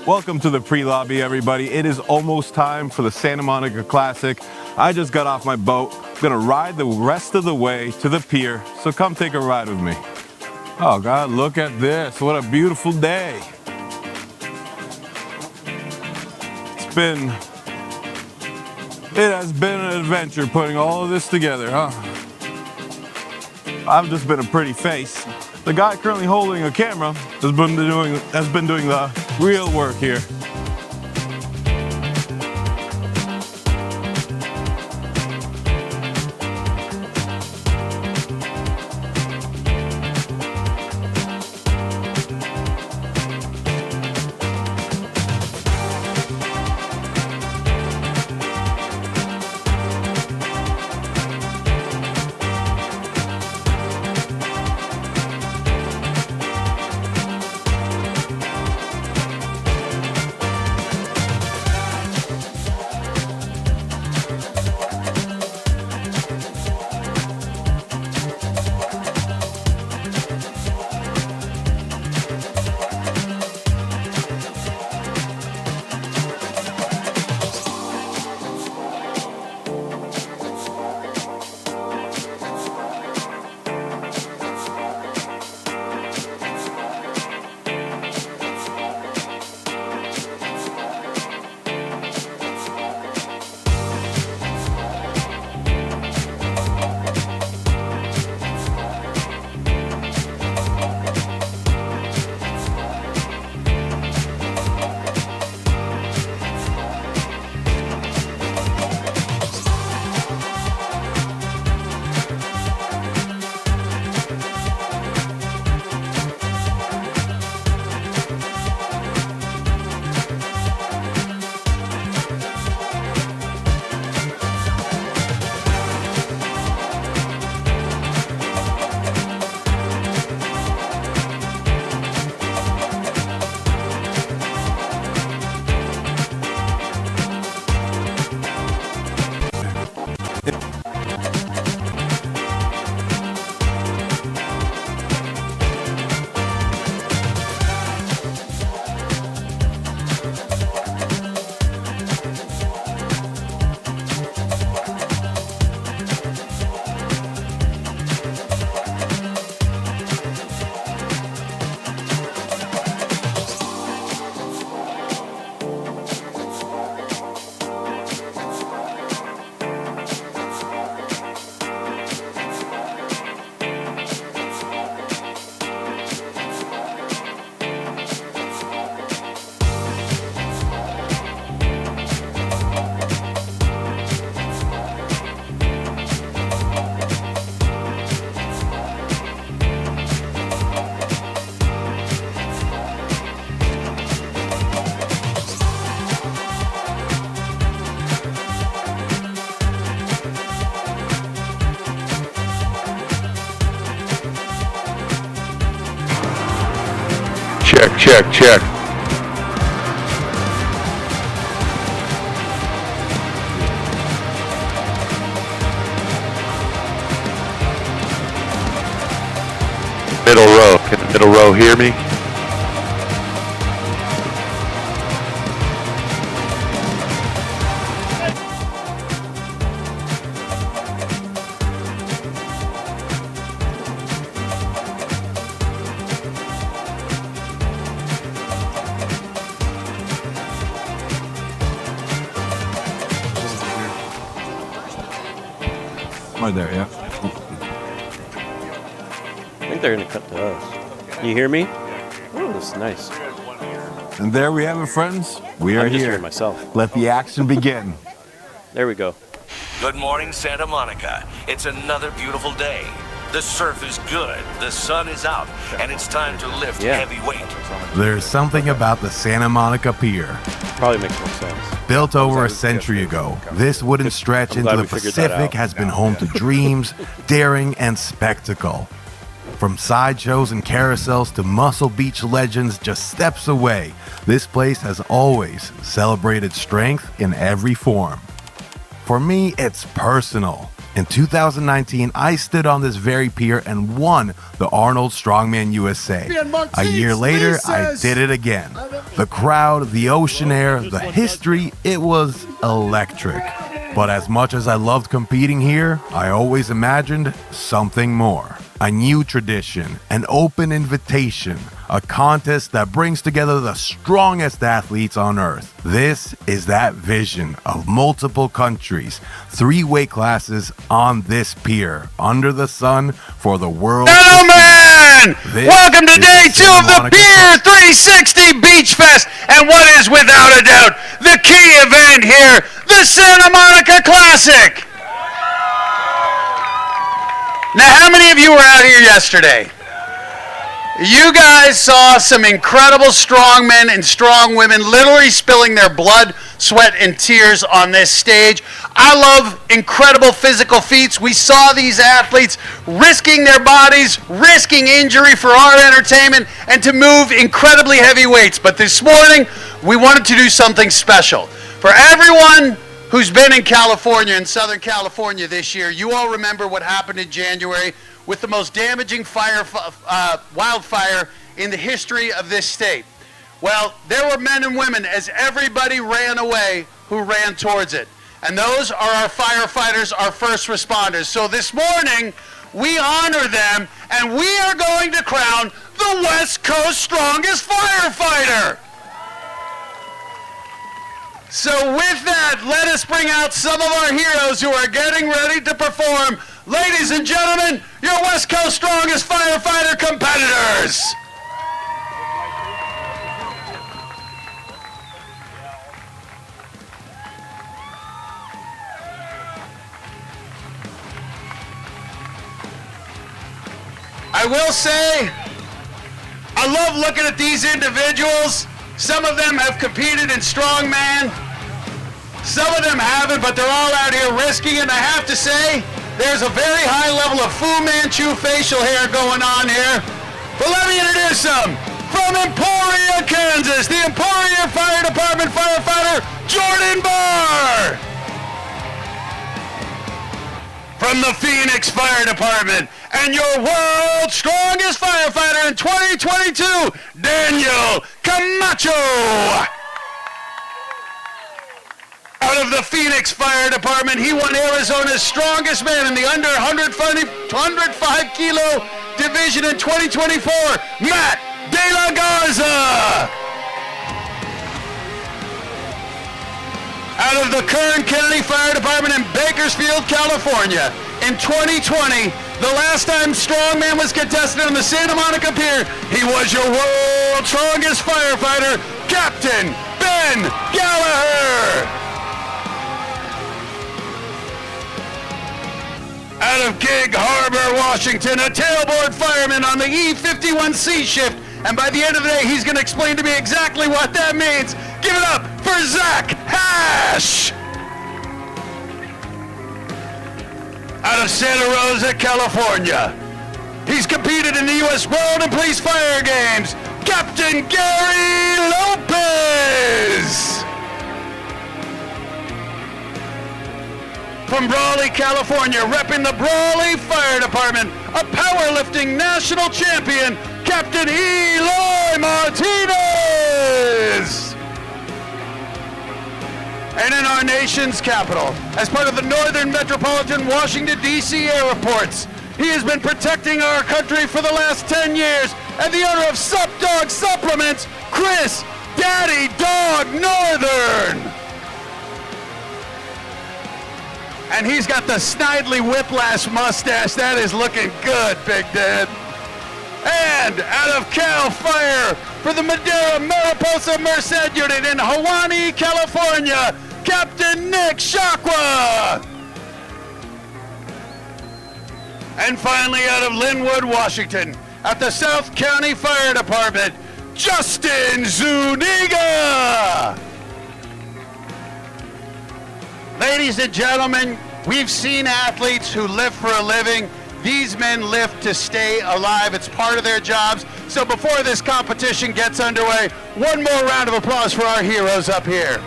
Welcome to the pre-lobby, everybody. It is almost time for the Santa Monica Classic. I just got off my boat. I'm gonna ride the rest of the way to the pier, so come take a ride with me. Oh God, look at this. What a beautiful day. It has been an adventure putting all of this together, huh? I've just been a pretty face. The guy currently holding a camera has been doing the real work here. Check. Middle row. Can the middle row hear me? Right there, yeah. I think they're gonna cut to us. You hear me? Oh, this is nice. And there we have it, friends. We are I'm just here. hearing myself. Let the action begin. There we go. Good morning, Santa Monica. It's another beautiful day. The surf is good, the sun is out, and it's time to lift heavy weight. There's something about the Santa Monica Pier. Probably makes more sense. Built over a century ago, this wooden stretch into the Pacific has been home to dreams, daring, and spectacle. From sideshows and carousels to Muscle Beach legends just steps away, this place has always celebrated strength in every form. For me, it's personal. In 2019, I stood on this very pier and won the Arnold Strongman USA. A year later, I did it again. The crowd, the ocean air, the history, it was electric. But as much as I loved competing here, I always imagined something more. A new tradition, an open invitation, a contest that brings together the strongest athletes on earth. This is that vision of multiple countries, 3 weight classes on this pier, under the sun for the world. Gentlemen, welcome to day 2 of the Pier 360 Beach Fest, and what is without a doubt the key event here, the Santa Monica Classic. Now, how many of you were out here yesterday? You guys saw some incredible strong men and strong women literally spilling their blood, sweat, and tears on this stage. I love incredible physical feats. We saw these athletes risking their bodies, risking injury for our entertainment, and to move incredibly heavy weights. But this morning, we wanted to do something special. For everyone who's been in California, in Southern California this year, you all remember what happened in January with the most damaging wildfire in the history of this state. Well, there were men and women as everybody ran away who ran towards it. And those are our firefighters, our first responders. So this morning, we honor them, and we are going to crown the West Coast strongest firefighter. So with that, let us bring out some of our heroes who are getting ready to perform. Ladies and gentlemen, your West Coast strongest firefighter competitors. I will say, I love looking at these individuals. Some of them have competed in strongman. Some of them haven't, but they're all out here risking it. And I have to say, there's a very high level of Fu Manchu facial hair going on here. But let me introduce them. From Emporia, Kansas, the Emporia Fire Department firefighter, Jordan Barr. From the Phoenix Fire Department, and your world's strongest firefighter in 2022, Daniel Camacho. Out of the Phoenix Fire Department, he won Arizona's strongest man in the under 105 kilo division in 2024, Matt De La Garza. Out of the Kern County Fire Department in Bakersfield, California, in 2020, the last time strongman was contested on the Santa Monica Pier, he was your world's strongest firefighter, Captain Ben Gallagher. Out of Gig Harbor, Washington, a tailboard fireman on the E51C shift, and by the end of the day, he's going to explain to me exactly what that means. Give it up for Zach Hash. Out of Santa Rosa, California, he's competed in the U.S. World and Police Fire Games, Captain Gary Lopez. From Brawley, California, repping the Brawley Fire Department, a powerlifting national champion, Captain Eloy Martinez. And in our nation's capital, as part of the Northern Metropolitan Washington, D.C. airports, he has been protecting our country for the last 10 years, and the owner of Sup Dog Supplements, Chris Daddy Dog Northern. And he's got the Snidely Whiplash mustache. That is looking good, Big Dad. And out of Cal Fire for the Madera Mariposa Merced Unit in Hawaii, California, Captain Nick Shakwa. And finally out of Linwood, Washington, at the South County Fire Department, Justin Zuniga. Ladies and gentlemen, we've seen athletes who live for a living. These men live to stay alive. It's part of their jobs. So before this competition gets underway, one more round of applause for our heroes up here.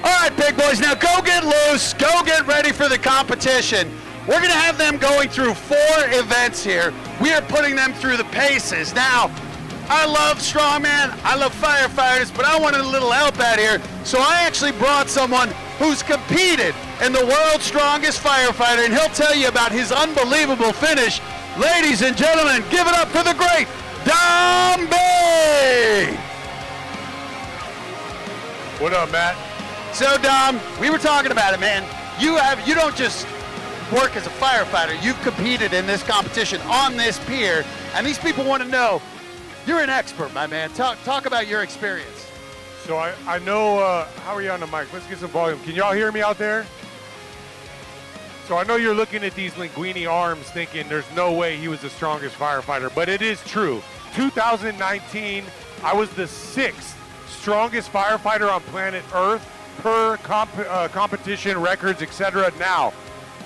All right, big boys, now go get loose. Go get ready for the competition. We're going to have them going through 4 events here. We are putting them through the paces. Now, I love strongman, I love firefighters, but I wanted a little help out here, so I actually brought someone who's competed in the world's strongest firefighter, and he'll tell you about his unbelievable finish. Ladies and gentlemen, give it up for the great dumbbell. What up, Matt? So, Dom, we were talking about it, man. You don't just work as a firefighter. You've competed in this competition on this pier, and these people want to know, you're an expert, my man. Talk about your experience. So I know, how are you on the mic? Let's get some volume. Can y'all hear me out there? So I know you're looking at these linguini arms thinking there's no way he was the strongest firefighter, but it is true. 2019, I was the 6th strongest firefighter on planet Earth per competition records, etc. Now,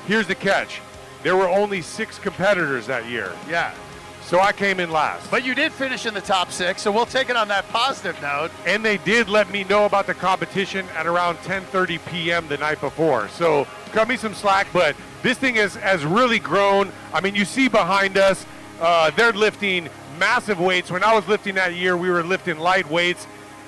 here's the catch. There were only 6 competitors that year. Yeah. So I came in last. But you did finish in the top 6, so we'll take it on that positive note. And they did let me know about the competition at around 10:30 p.m. the night before. So cut me some slack, but this thing has really grown. I mean, you see behind us, they're lifting massive weights. When I was lifting that year, we were lifting light weights.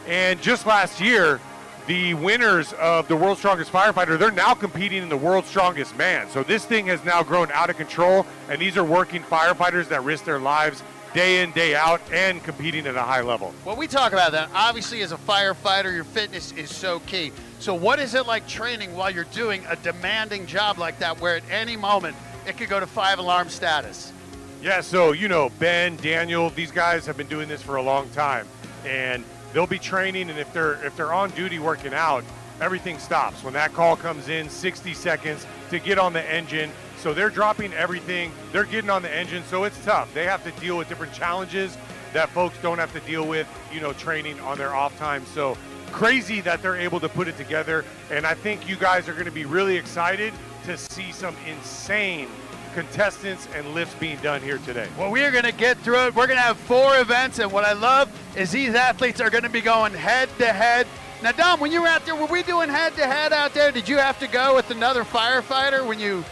And just last year, the winners of the World's Strongest Firefighter, they're now competing in the World's Strongest Man. So this thing has now grown out of control, and these are working firefighters that risk their lives day in, day out, and competing at a high level. Well, we talk about that. Obviously, as a firefighter, your fitness is so key. So what is it like training while you're doing a demanding job like that, where at any moment it could go to 5-alarm status? Yeah, so, you know, Ben, Daniel, these guys have been doing this for a long time. And they'll be training, and if they're on duty working out, everything stops. When that call comes in, 60 seconds to get on the engine. So they're dropping everything. They're getting on the engine, so it's tough. They have to deal with different challenges that folks don't have to deal with, you know, training on their off time. So crazy that they're able to put it together, and I think you guys are going to be really excited to see some insane contestants and lifts being done here today. Well, we are going to get through it. We're going to have 4 events, and what I love is these athletes are going to be going head-to-head. Now, Dom, when you were out there, were we doing head-to-head out there? Did you have to go with another firefighter when you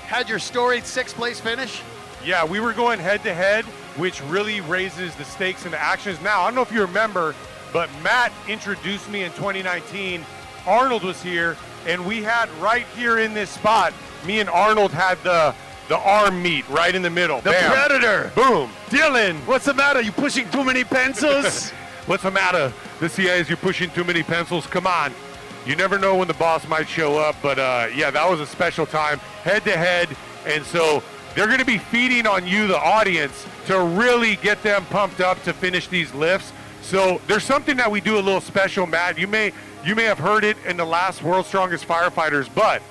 had your storied 6th place finish? Yeah, we were going head-to-head, which really raises the stakes and the actions. Now, I don't know if you remember, but Matt introduced me in 2019. Arnold was here, and we had right here in this spot, me and Arnold had the arm meet right in the middle. The Bam. Predator. Boom. Dylan. What's the matter? You pushing too many pencils? What's the matter? The CIAs, you're pushing too many pencils. Come on. You never know when the boss might show up, but yeah, that was a special time, head-to-head, and so they're going to be feeding on you, the audience, to really get them pumped up to finish these lifts. So there's something that we do a little special, Matt. You may have heard it in the last World's Strongest Firefighters, but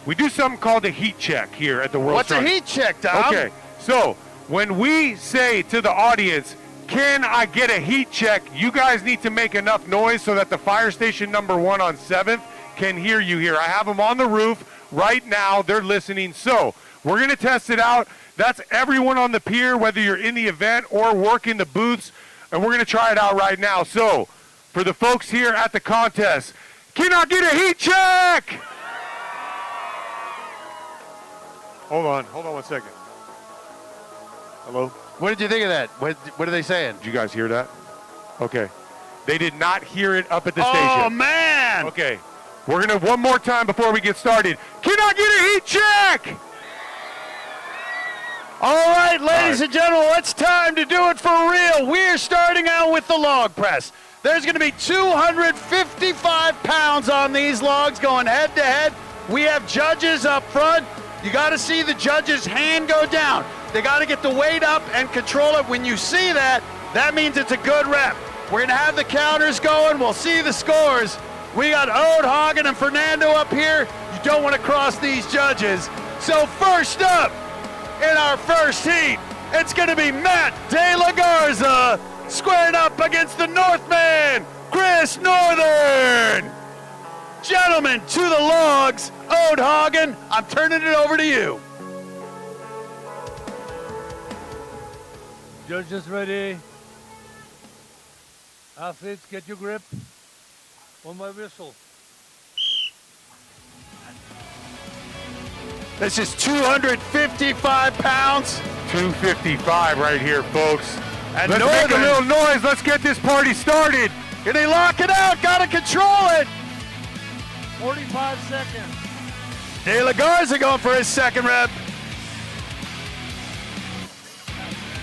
we do something called a heat check here at the World's Strongest. What's a heat check, Dom? Okay, so when we say to the audience, can I get a heat check, you guys need to make enough noise so that the fire station number 1 on 7th can hear you here. I have them on the roof right now. They're listening. So we're going to test it out. That's everyone on the pier, whether you're in the event or working the booths, and we're going to try it out right now. So for the folks here at the contest, can I get a heat check? Hold on 1 second. Hello? What did you think of that? What are they saying? Did you guys hear that? Okay. They did not hear it up at the station. Oh, man! Okay. We're going to one more time before we get started. Can I get a heat check? All right, ladies and gentlemen, it's time to do it for real. We're starting out with the log press. There's going to be 255 pounds on these logs going head-to-head. We have judges up front. You got to see the judge's hand go down. They got to get the weight up and control it. When you see that, that means it's a good rep. We're going to have the counters going. We'll see the scores. We got Ode, Hagen, and Fernando up here. You don't want to cross these judges. So first up in our first heat, it's going to be Matt De La Garza squaring up against the Northman, Chris Northern. Gentlemen, to the logs. Ode Hagen, I'm turning it over to you. Judges ready. Athletes, get your grip on my whistle. This is 255 pounds. 255 right here, folks. And Let's make a little noise. Let's get this party started. Can he lock it out? Gotta control it. 45 seconds. De La Garza going for his second rep.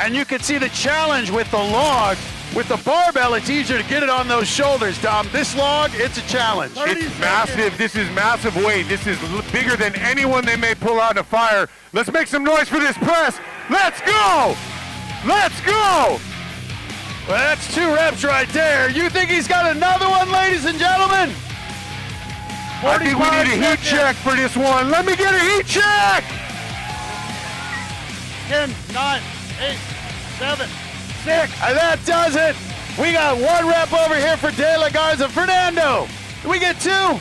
And you can see the challenge with the log. With the barbell, it's easier to get it on those shoulders, Dom. This log, it's a challenge. It's massive. This is massive weight. This is bigger than anyone they may pull out in a fire. Let's make some noise for this press. Let's go! Let's go! Well, that's 2 reps right there. You think he's got another one, ladies and gentlemen? I think we need a heat check for this one. Let me get a heat check! 10, 9, 8, 7, 6. And that does it. We got 1 rep over here for De La Garza. Fernando, we get 2.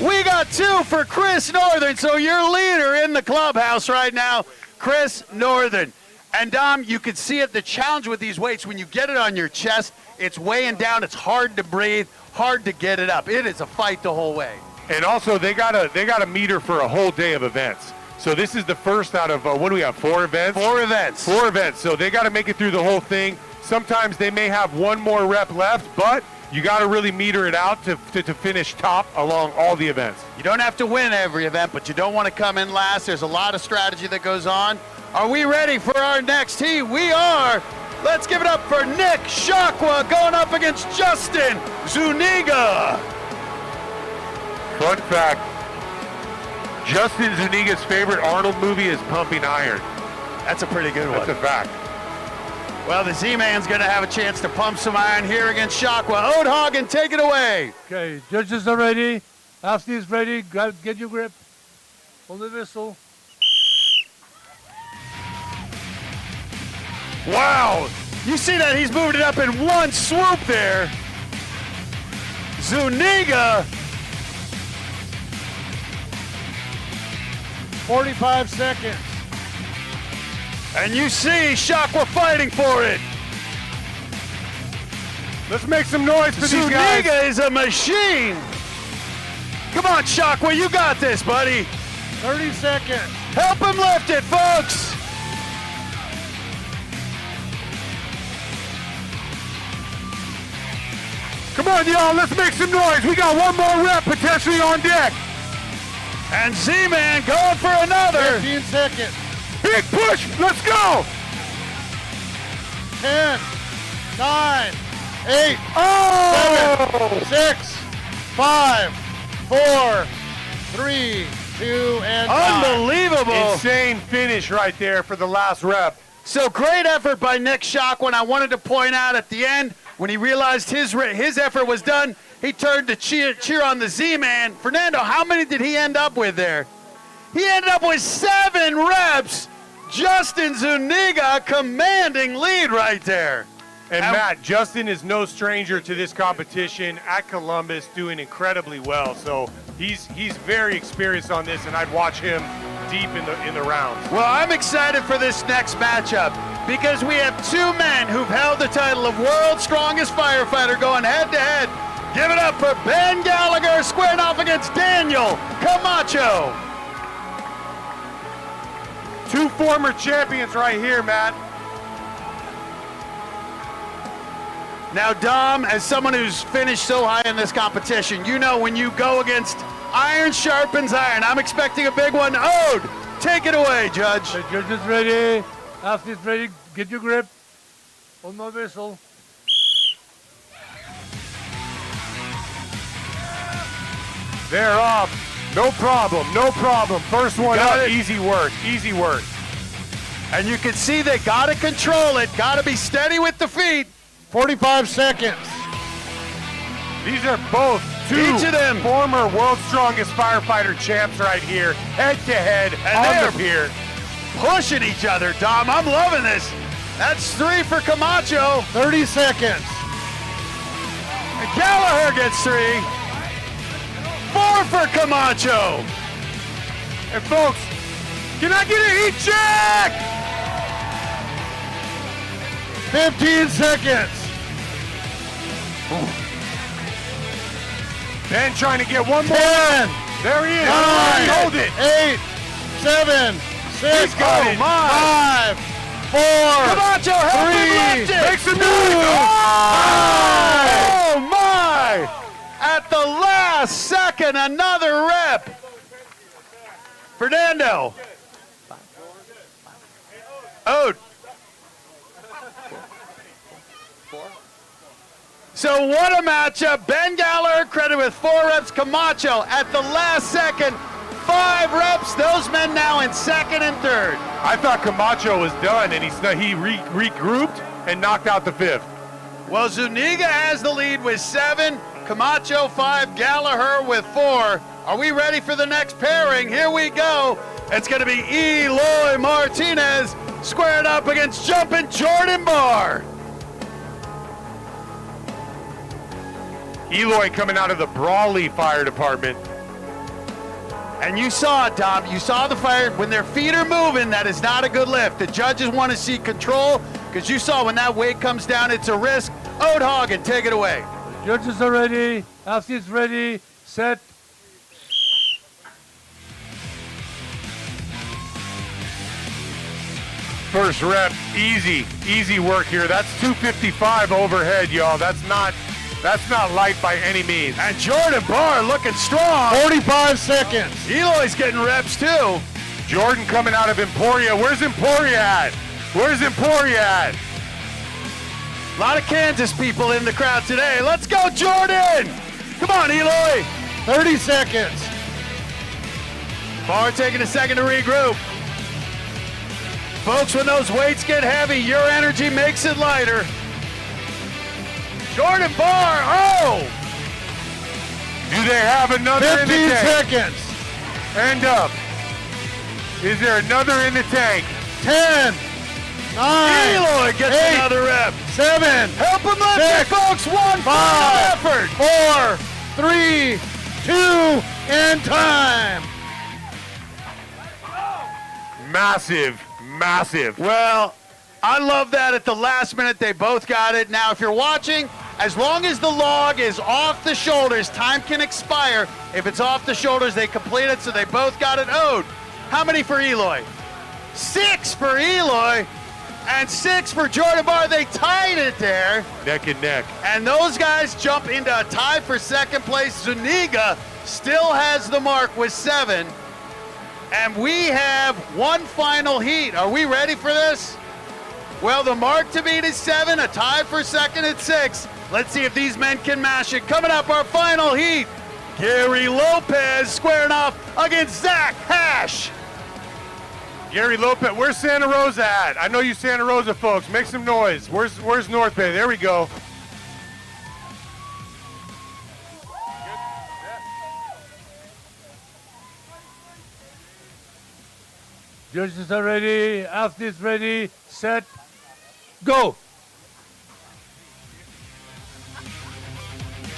We got 2 for Chris Northern. So your leader in the clubhouse right now, Chris Northern. And Dom, you can see it, the challenge with these weights, when you get it on your chest, it's weighing down, it's hard to breathe, hard to get it up. It is a fight the whole way. And also, they got a meter for a whole day of events. So this is the first out of, what do we have, 4 events? 4 events. 4 events. So they got to make it through the whole thing. Sometimes they may have 1 more rep left, but you got to really meter it out to finish top along all the events. You don't have to win every event, but you don't want to come in last. There's a lot of strategy that goes on. Are we ready for our next heat? We are. Let's give it up for Nick Shakwa going up against Justin Zuniga. Fun fact, Justin Zuniga's favorite Arnold movie is Pumping Iron. That's a pretty good one. That's a fact. Well, the Z-Man's going to have a chance to pump some iron here against Shakwa. Odehagen, take it away. Okay, judges are ready. After is ready, get your grip. Hold the whistle. Wow. You see that? He's moved it up in 1 swoop there. Zuniga. 45 seconds. And you see Shakwa fighting for it. Let's make some noise for these guys. Zuniga is a machine. Come on, Shakwa, you got this, buddy. 30 seconds. Help him lift it, folks. Come on, y'all, let's make some noise. We got 1 more rep potentially on deck. And Z-Man going for another. 15 seconds. Big push, let's go. 10, 9, 8, Oh! 7, 6, 5, 4, 3, 2, and 1. Unbelievable. Insane finish right there for the last rep. So great effort by Nick Shakwa. And I wanted to point out at the end, when he realized his effort was done, he turned to cheer on the Z-Man. Fernando, how many did he end up with there? He ended up with 7 reps. Justin Zuniga commanding lead right there. And Matt, Justin is no stranger to this competition at Columbus, doing incredibly well. So he's very experienced on this, and I'd watch him deep in the rounds. Well, I'm excited for this next matchup because we have 2 men who've held the title of World's Strongest Firefighter going head-to-head. Give it up for Ben Gallagher squaring off against Daniel Camacho. 2 former champions right here, Matt. Now, Dom, as someone who's finished so high in this competition, you know when you go against iron sharpens iron. I'm expecting a big one. Ode, take it away, Judge. The judges ready. After is ready, get your grip. Hold my whistle. They're off. No problem, no problem. First one Got up, it. easy work, easy work. And you can see they got to control it, got to be steady with the feet. 45 seconds. These are both 2 Each of them. former World's Strongest Firefighter champs right here, head to head on the pier. Pushing each other, Dom. I'm loving this. That's 3 for Camacho. 30 seconds. And Gallagher gets 3. 4 for Camacho. And folks, can I get a heat check? 15 seconds. Ben trying to get 1 more. 10, There he is. 9, Hold it. 8, 7, 6, Oh, my. 5, 4, Camacho, help him 3, lift it. Make some noise! Oh, my. At the last second, another rep. Fernando. Ode. So what a matchup. Ben Gallagher credited with 4 reps. Camacho at the last second, 5 reps. Those men now in second and third. I thought Camacho was done, and he regrouped and knocked out the 5th. Well, Zuniga has the lead with 7, Camacho 5, Gallagher with 4. Are we ready for the next pairing? Here we go. It's going to be Eloy Martinez squared up against jumping Jordan Barr. Eloy coming out of the Brawley Fire Department. And you saw it, Tom. You saw the fire. When their feet are moving, that is not a good lift. The judges want to see control because you saw when that weight comes down, it's a risk. Ode Hagen, take it away. Judges are ready. Athletes ready. Set. First rep, easy work here. That's 255 overhead, y'all. That's not light by any means. And Jordan Barr looking strong. 45 seconds. Eloy's getting reps too. Jordan coming out of Emporia. Where's Emporia at? Where's Emporia at? A lot of Kansas people in the crowd today. Let's go, Jordan! Come on, Eloy. 30 seconds. Barr taking a second to regroup. Folks, when those weights get heavy, your energy makes it lighter. Jordan Barr, oh! Do they have another in the 15 tank? seconds. End up. Is there another in the tank? 10, 9, Eloy gets 8, another rep. 7, Help him lift it, 6, folks. One final 5, effort. 4, 3, 2, and time. Massive. Well, I love that at the last minute they both got it. Now, if you're watching, as long as the log is off the shoulders, time can expire. If it's off the shoulders, they complete it, so they both got it. Ode, how many for Eloy? 6 for Eloy and 6 for Jordan Barr. They tied it there. Neck and neck. And those guys jump into a tie for second place. Zuniga still has the mark with 7. And we have one final heat. Are we ready for this? Well, the mark to beat is 7, a tie for second at 6. Let's see if these men can mash it. Coming up, our final heat. Gary Lopez squaring off against Zach Hash. Gary Lopez, where's Santa Rosa at? I know you Santa Rosa folks. Make some noise. Where's North Bay? There we go. Judges are ready. Athletes ready. Set. Go.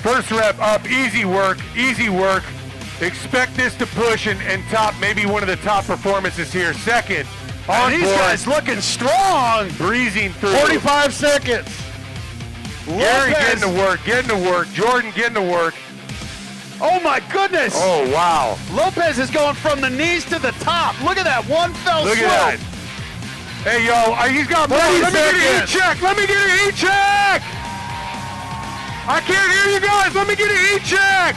First rep up, easy work. Expect this to push and top maybe one of the top performances here. Second, on these board, guys looking strong. breezing through. 45 seconds. Gary Lopez. getting to work. Jordan getting to work. Oh my goodness. Oh, wow. Lopez is going from the knees to the top. Look at that, one fell Look swoop. at that. Hey, yo, he's got more. 30 Let me get an heat seconds. check. Let me get an heat check. I can't hear you guys. Let me get an heat check.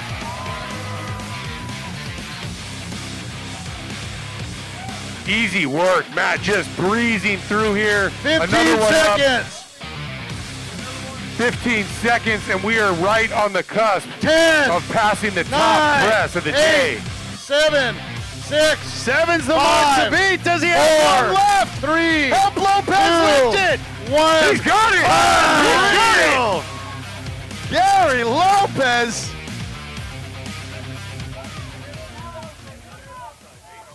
Easy work, Matt, just breezing through here. 15 Another one up. seconds. 15 seconds, and we are right on the cusp 10, of passing the top 9, press of the 8, day. 7, 6, 7's the mark to 5, beat. Does he have 4, one left? 3, Help Lopez 2, lift it. 1. He's got it! Unreal. Gary Lopez.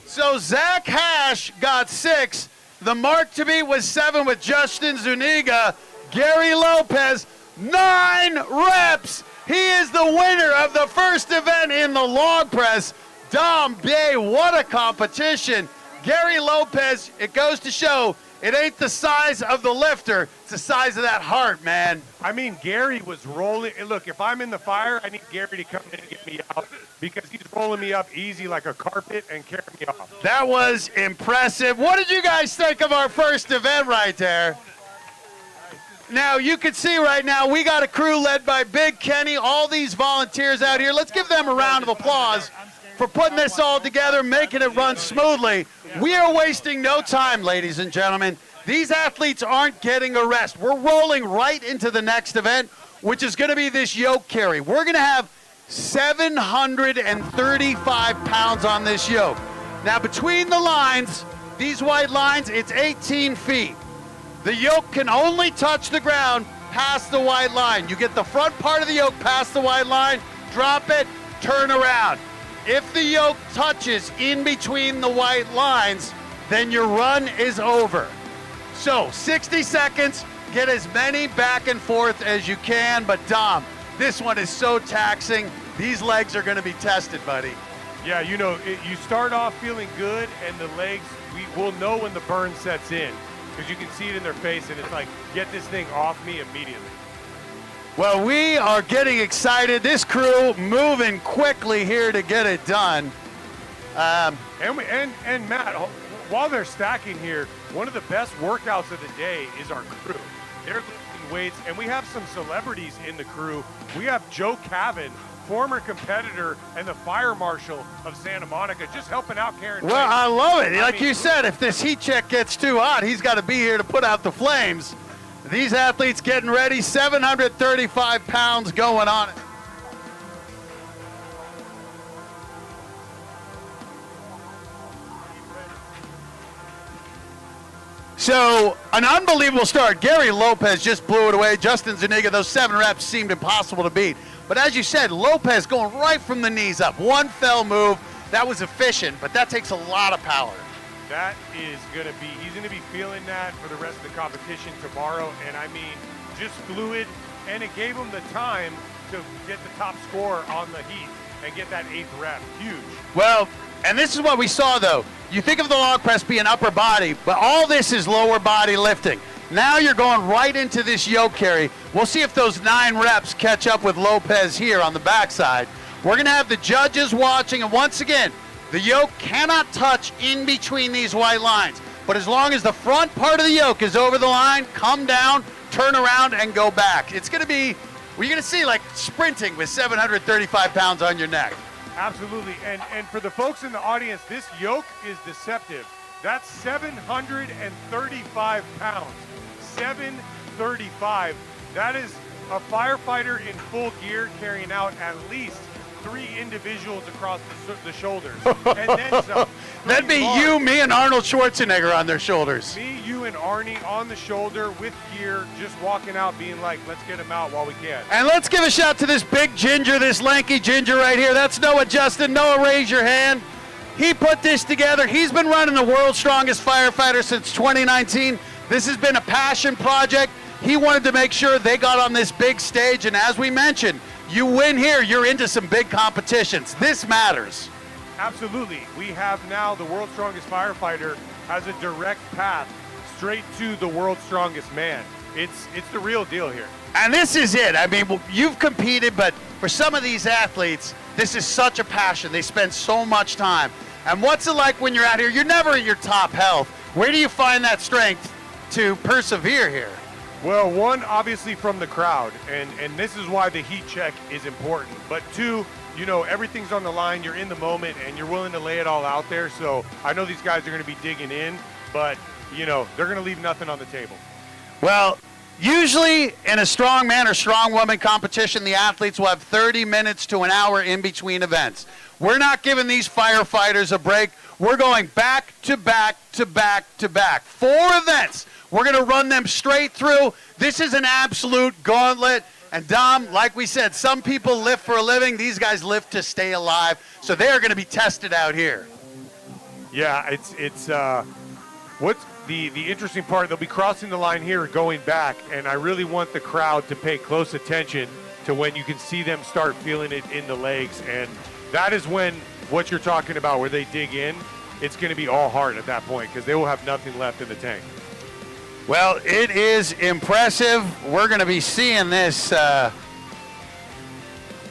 So Zach Hash got 6. The mark to beat was 7 with Justin Zuniga. Gary Lopez, 9 reps. He is the winner of the first event in the log press. Dom Bay, what a competition. Gary Lopez, it goes to show it ain't the size of the lifter, it's the size of that heart, man. I mean, Gary was rolling. Look, if I'm in the fire, I need Gary to come in and get me out because he's rolling me up easy like a carpet and carrying me off. That was impressive. What did you guys think of our first event right there? Now, you can see right now we got a crew led by Big Kenny, all these volunteers out here. Let's give them a round of applause for putting this all together, making it run smoothly. We are wasting no time, ladies and gentlemen. These athletes aren't getting a rest. We're rolling right into the next event, which is going to be this yoke carry. We're going to have 735 pounds on this yoke. Now, between the lines, these white lines, it's 18 feet. The yoke can only touch the ground past the white line. You get the front part of the yoke past the white line, drop it, turn around. If the yoke touches in between the white lines, then your run is over. So 60 seconds, get as many back and forth as you can. But Dom, this one is so taxing. These legs are going to be tested, buddy. Yeah, you know, you start off feeling good, and the legs, we will know when the burn sets in because you can see it in their face, and it's like, get this thing off me immediately. Well, we are getting excited. This crew moving quickly here to get it done. And Matt, while they're stacking here, one of the best workouts of the day is our crew. They're lifting weights, and we have some celebrities in the crew. We have Joe Cavan, former competitor and the fire marshal of Santa Monica, just helping out carrying weights. Well, I love it. Like you said, if this heat check gets too hot, he's got to be here to put out the flames. These athletes getting ready, 735 pounds going on it. So, an unbelievable start. Gary Lopez just blew it away. Justin Zuniga, those 7 reps seemed impossible to beat. But as you said, Lopez going right from the knees up. One fell move. That was efficient, but that takes a lot of power. That is going to be, he's going to be feeling that for the rest of the competition tomorrow. And I mean, just fluid, and it gave him the time to get the top score on the heat and get that 8th rep. Huge. Well, and this is what we saw though. You think of the log press being upper body, but all this is lower body lifting. Now you're going right into this yoke carry. We'll see if those 9 reps catch up with Lopez here on the backside. We're going to have the judges watching, and once again, the yoke cannot touch in between these white lines. But as long as the front part of the yoke is over the line, come down, turn around, and go back. It's going to be, we're going to see like sprinting with 735 pounds on your neck. Absolutely. And for the folks in the audience, this yoke is deceptive. That's 735 pounds. 735. That is a firefighter in full gear carrying out at least 3 individuals across the shoulders. And then some. That'd be you, me, and Arnold Schwarzenegger on their shoulders. Me, you, and Arnie on the shoulder with gear, just walking out being like, let's get him out while we can. And let's give a shout to this big ginger, this lanky ginger right here. That's Noah Justin. Noah, raise your hand. He put this together. He's been running the world's strongest firefighter since 2019. This has been a passion project. He wanted to make sure they got on this big stage, and as we mentioned, you win here, you're into some big competitions. This matters. Absolutely. We have now the world's strongest firefighter has a direct path straight to the world's strongest man. It's the real deal here. And this is it. I mean, you've competed, but for some of these athletes, this is such a passion. They spend so much time. And what's it like when you're out here? You're never at your top health. Where do you find that strength to persevere here? Well, one, obviously from the crowd, and this is why the heat check is important. But 2, you know, everything's on the line. You're in the moment, and you're willing to lay it all out there. So I know these guys are going to be digging in, but, you know, they're going to leave nothing on the table. Well, usually in a strong man or strong woman competition, the athletes will have 30 minutes to an hour in between events. We're not giving these firefighters a break. We're going back to back to back to back. 4 events. We're going to run them straight through. This is an absolute gauntlet. And Dom, like we said, some people lift for a living. These guys lift to stay alive. So they are going to be tested out here. Yeah, it's what's the interesting part, they'll be crossing the line here going back, and I really want the crowd to pay close attention to when you can see them start feeling it in the legs. And that is when what you're talking about, where they dig in, it's going to be all heart at that point because they will have nothing left in the tank. Well, it is impressive. We're going to be seeing this.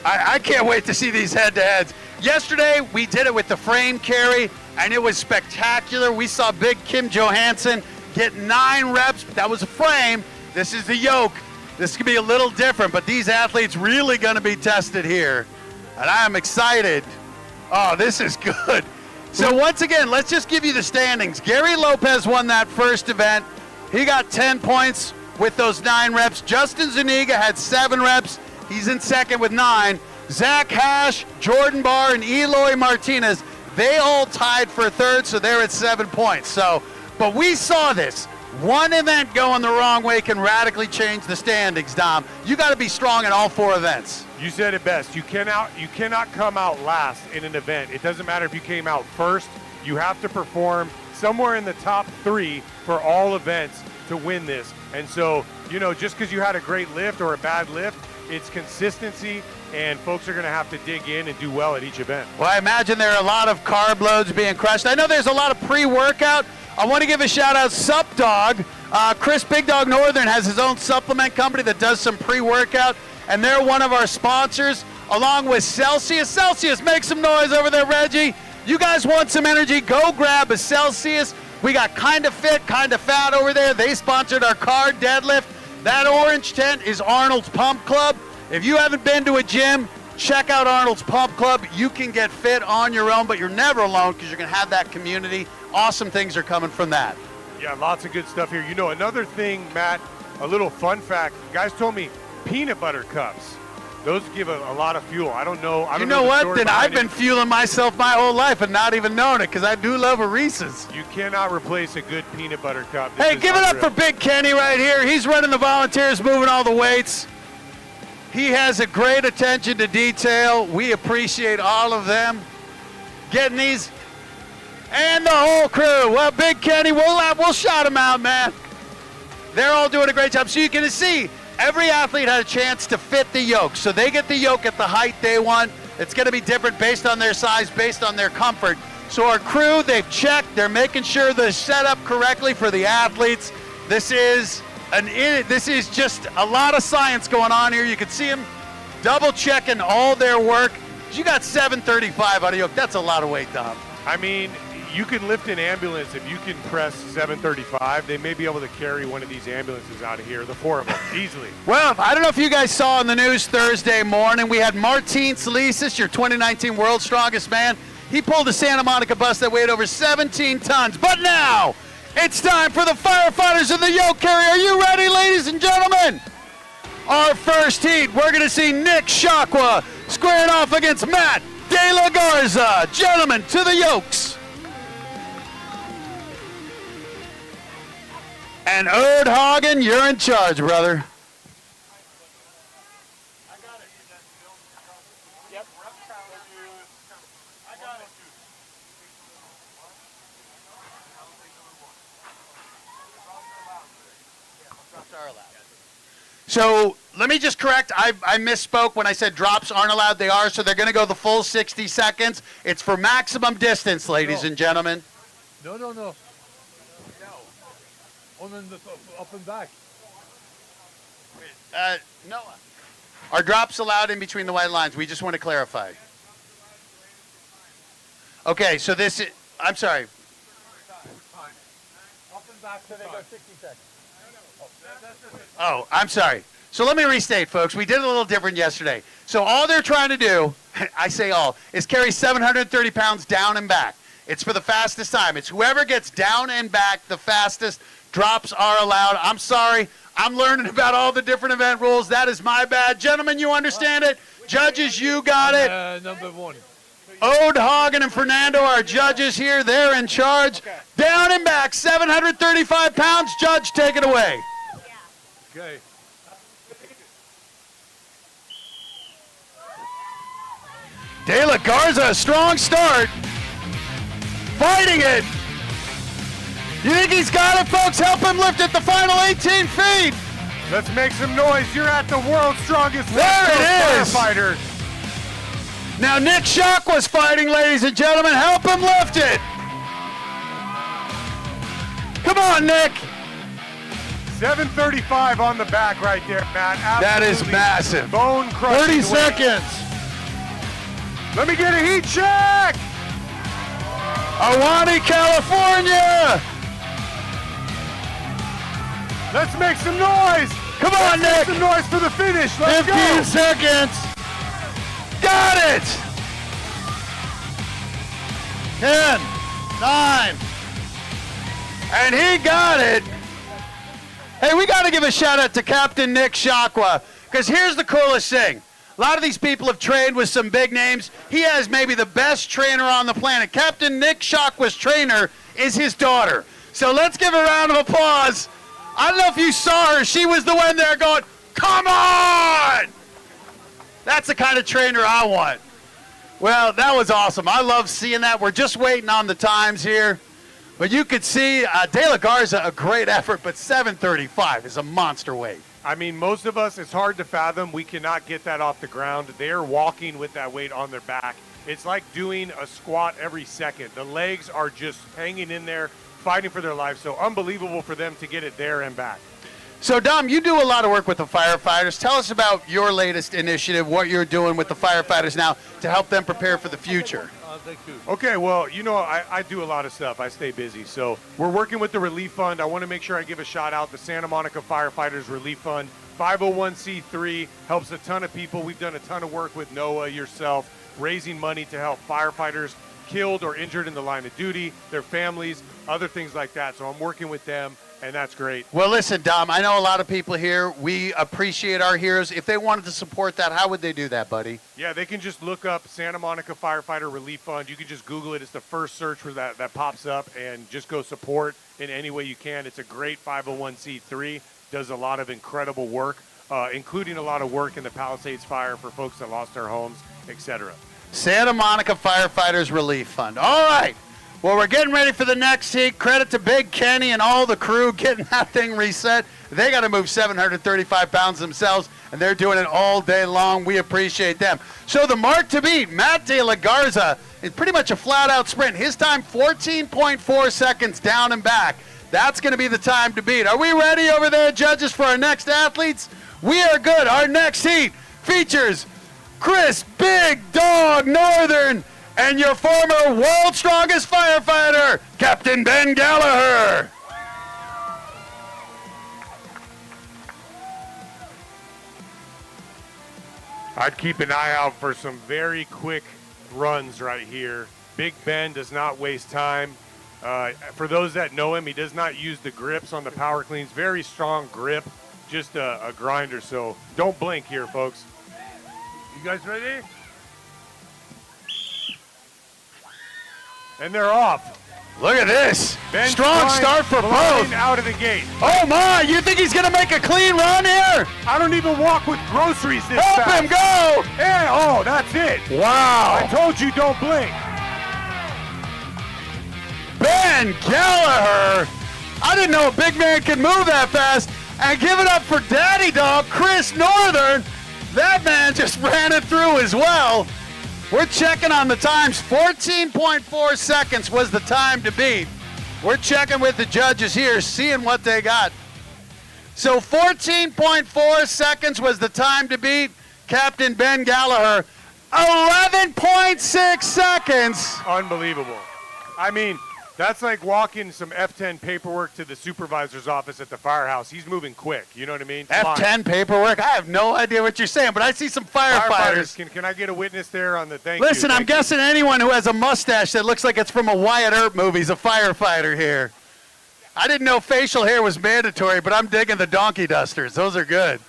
I can't wait to see these head-to-heads. Yesterday, we did it with the frame carry, and it was spectacular. We saw big Kim Johansson get 9 reps. That was a frame. This is the yoke. This could be a little different, but these athletes really going to be tested here, and I am excited. Oh, this is good. So once again, let's just give you the standings. Gary Lopez won that first event. He got 10 points with those 9 reps. Justin Zuniga had 7 reps. He's in second with 9. Zach Hash, Jordan Barr, and Eloy Martinez, they all tied for third, so they're at 7 points. So, but we saw this. One event going the wrong way can radically change the standings, Dom. You got to be strong in all 4 events. You said it best. You cannot come out last in an event. It doesn't matter if you came out first. You have to perform somewhere in the top 3 for all events to win this. And so, you know, just because you had a great lift or a bad lift, it's consistency, and folks are going to have to dig in and do well at each event. Well, I imagine there are a lot of carb loads being crushed. I know there's a lot of pre-workout. I want to give a shout-out Sup Dog. Chris Big Dog Northern has his own supplement company that does some pre-workout, and they're one of our sponsors, along with Celsius. Celsius, make some noise over there, Reggie. You guys want some energy, go grab a Celsius. We got Kinda Fit, Kinda Fat over there. They sponsored our car deadlift. That orange tent is Arnold's Pump Club. If you haven't been to a gym, check out Arnold's Pump Club. You can get fit on your own, but you're never alone because you're going to have that community. Awesome things are coming from that. Yeah, lots of good stuff here. You know, another thing, Matt, a little fun fact. Guys told me peanut butter cups. Those give a lot of fuel. I don't know. You know what? Then I've been fueling myself my whole life and not even known it because I do love a Reese's. You cannot replace a good peanut butter cup. Hey, give it up for Big Kenny right here. He's running the volunteers, moving all the weights. He has a great attention to detail. We appreciate all of them getting these. And the whole crew. Well, Big Kenny, we'll shout him out, man. They're all doing a great job. So you can see every athlete had a chance to fit the yoke. So they get the yoke at the height they want. It's going to be different based on their size, based on their comfort. So our crew, they've checked. They're making sure they're set up correctly for the athletes. This is just a lot of science going on here. You can see them double checking all their work. You got 735 on a yoke. That's a lot of weight, Dom. I mean, you can lift an ambulance if you can press 735. They may be able to carry one of these ambulances out of here, the 4 of them, easily. Well, I don't know if you guys saw in the news Thursday morning, we had Martin Salisis, your 2019 World's Strongest Man. He pulled a Santa Monica bus that weighed over 17 tons. But now, it's time for the firefighters in the yoke carry. Are you ready, ladies and gentlemen? Our first heat, we're going to see Nick Shakwa squaring off against Matt De La Garza. Gentlemen, to the yokes. And Ode Hagen, you're in charge, brother. So let me just correct, I misspoke when I said drops aren't allowed. They are, so they're going to go the full 60 seconds. It's for maximum distance, ladies and gentlemen. No. On the up and back. No. Are drops allowed in between the white lines? We just want to clarify. Okay, so this is, I'm sorry. Up and back, so they go 60 seconds. Oh, I'm sorry. So let me restate, folks. We did it a little different yesterday. So all they're trying to do, I say all, is carry 730 pounds down and back. It's for the fastest time. It's whoever gets down and back the fastest. Drops are allowed. I'm sorry. I'm learning about all the different event rules. That is my bad. Gentlemen, you understand it? Judges, you got it. Number 1. Ode Hagen and Fernando are judges here. They're in charge. Okay. Down and back, 735 pounds. Judge, take it away. Okay. De La Garza, a strong start. Fighting it. You think he's got it, folks? Help him lift it the final 18 feet. Let's make some noise. You're at the world's strongest firefighter. Now Nick Shock was fighting, ladies and gentlemen. Help him lift it. Come on, Nick. 735 on the back right there, Matt. That is Absolutely massive. Bone crushing. 30 seconds. Let me get a heat check. Ahwahnee, California. Let's make some noise. Come on, Make Nick. some noise for the finish. Let's 15 go. seconds. Got it. 10, 9. And he got it. Hey, we got to give a shout out to Captain Nick Shakwa, because here's the coolest thing. A lot of these people have trained with some big names. He has maybe the best trainer on the planet. Captain Nick Shakwa's trainer is his daughter. So let's give a round of applause. I don't know if you saw her. She was the one there going, come on! That's the kind of trainer I want. Well, that was awesome. I love seeing that. We're just waiting on the times here. But you could see De La Garza, a great effort, but 735 is a monster weight. I mean, most of us, it's hard to fathom. We cannot get that off the ground. They're walking with that weight on their back. It's like doing a squat every second. The legs are just hanging in there, fighting for their life. So unbelievable for them to get it there and back. So, Dom, you do a lot of work with the firefighters. Tell us about your latest initiative, what you're doing with the firefighters now to help them prepare for the future. Thank you. Okay, well, you know, I do a lot of stuff. I stay busy. So we're working with the Relief Fund. I want to make sure I give a shout out the Santa Monica Firefighters Relief Fund. 501c3, helps a ton of people. We've done a ton of work with Noah, yourself, raising money to help firefighters killed or injured in the line of duty, their families, other things like that. So I'm working with them, and that's great. Well, listen, Dom, I know a lot of people here. We appreciate our heroes. If they wanted to support that, how would they do that, buddy? Yeah, they can just look up Santa Monica Firefighter Relief Fund. You can just Google it. It's the first search for that pops up, and just go support in any way you can. It's a great 501c3, does a lot of incredible work, including a lot of work in the Palisades fire for folks that lost their homes, etc. Santa Monica Firefighters Relief Fund. All right. Well, we're getting ready for the next heat. Credit to Big Kenny and all the crew getting that thing reset. They got to move 735 pounds themselves, and they're doing it all day long. We appreciate them. So the mark to beat, Matt De La Garza, is pretty much a flat-out sprint. His time, 14.4 seconds down and back. That's going to be the time to beat. Are we ready over there, judges, for our next athletes? We are good. Our next heat features Chris Big Dog Northern and your former world's strongest firefighter, Captain Ben Gallagher. I'd keep an eye out for some very quick runs right here. Big Ben does not waste time. For those that know him, he does not use the grips on the power cleans. Very strong grip, just a grinder. So don't blink here, folks. You guys ready? And they're off. Look at this. Ben Strong start for both. Out of the gate. Oh, my. You think he's going to make a clean run here? I don't even walk with groceries this Help fast. him go. Hey, oh, that's it. Wow. I told you don't blink. Ben Gallagher. I didn't know a big man could move that fast. And give it up for Daddy Dog, Chris Northern. That man just ran it through as well. We're checking on the times. 14.4 seconds was the time to beat. We're checking with the judges here, seeing what they got. So 14.4 seconds was the time to beat Captain Ben Gallagher. 11.6 seconds. Unbelievable. I mean, that's like walking some F10 paperwork to the supervisor's office at the firehouse. He's moving quick. You know what I mean? F10 paperwork? I have no idea what you're saying, but I see some firefighters. Can I get a witness there on the thank Listen, you? I'm guessing anyone who has a mustache that looks like it's from a Wyatt Earp movie is a firefighter here. I didn't know facial hair was mandatory, but I'm digging the donkey dusters. Those are good.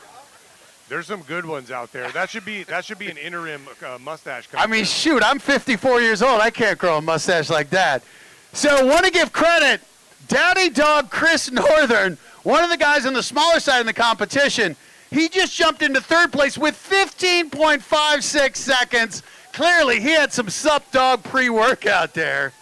There's some good ones out there. That should be an interim mustache contest. I mean, shoot, I'm 54 years old. I can't grow a mustache like that. So want to give credit, Daddy Dog Chris Northern, one of the guys on the smaller side in the competition. He just jumped into third place with 15.56 seconds. Clearly, he had some sup dog pre-workout there.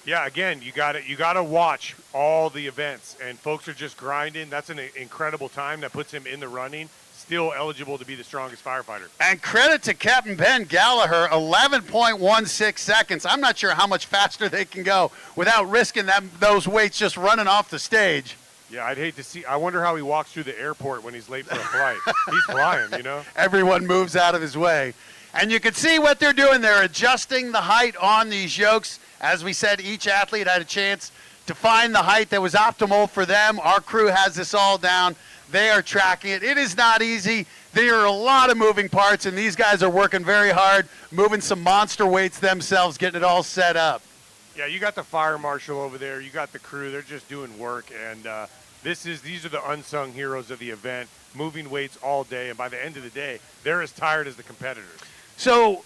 Yeah, again, you gotta watch all the events, and folks are just grinding. That's an incredible time that puts him in the running, still eligible to be the strongest firefighter. And credit to Captain Ben Gallagher, 11.16 seconds. I'm not sure how much faster they can go without risking those weights just running off the stage. Yeah, I'd hate to see. I wonder how he walks through the airport when he's late for a flight. He's flying, you know. Everyone moves out of his way. And you can see what they're doing. They're adjusting the height on these yokes. As we said, each athlete had a chance to find the height that was optimal for them. Our crew has this all down. They are tracking it. It is not easy. There are a lot of moving parts, and these guys are working very hard, moving some monster weights themselves, getting it all set up. Yeah, you got the fire marshal over there. You got the crew. They're just doing work, and these are the unsung heroes of the event, moving weights all day, and by the end of the day, they're as tired as the competitors. So,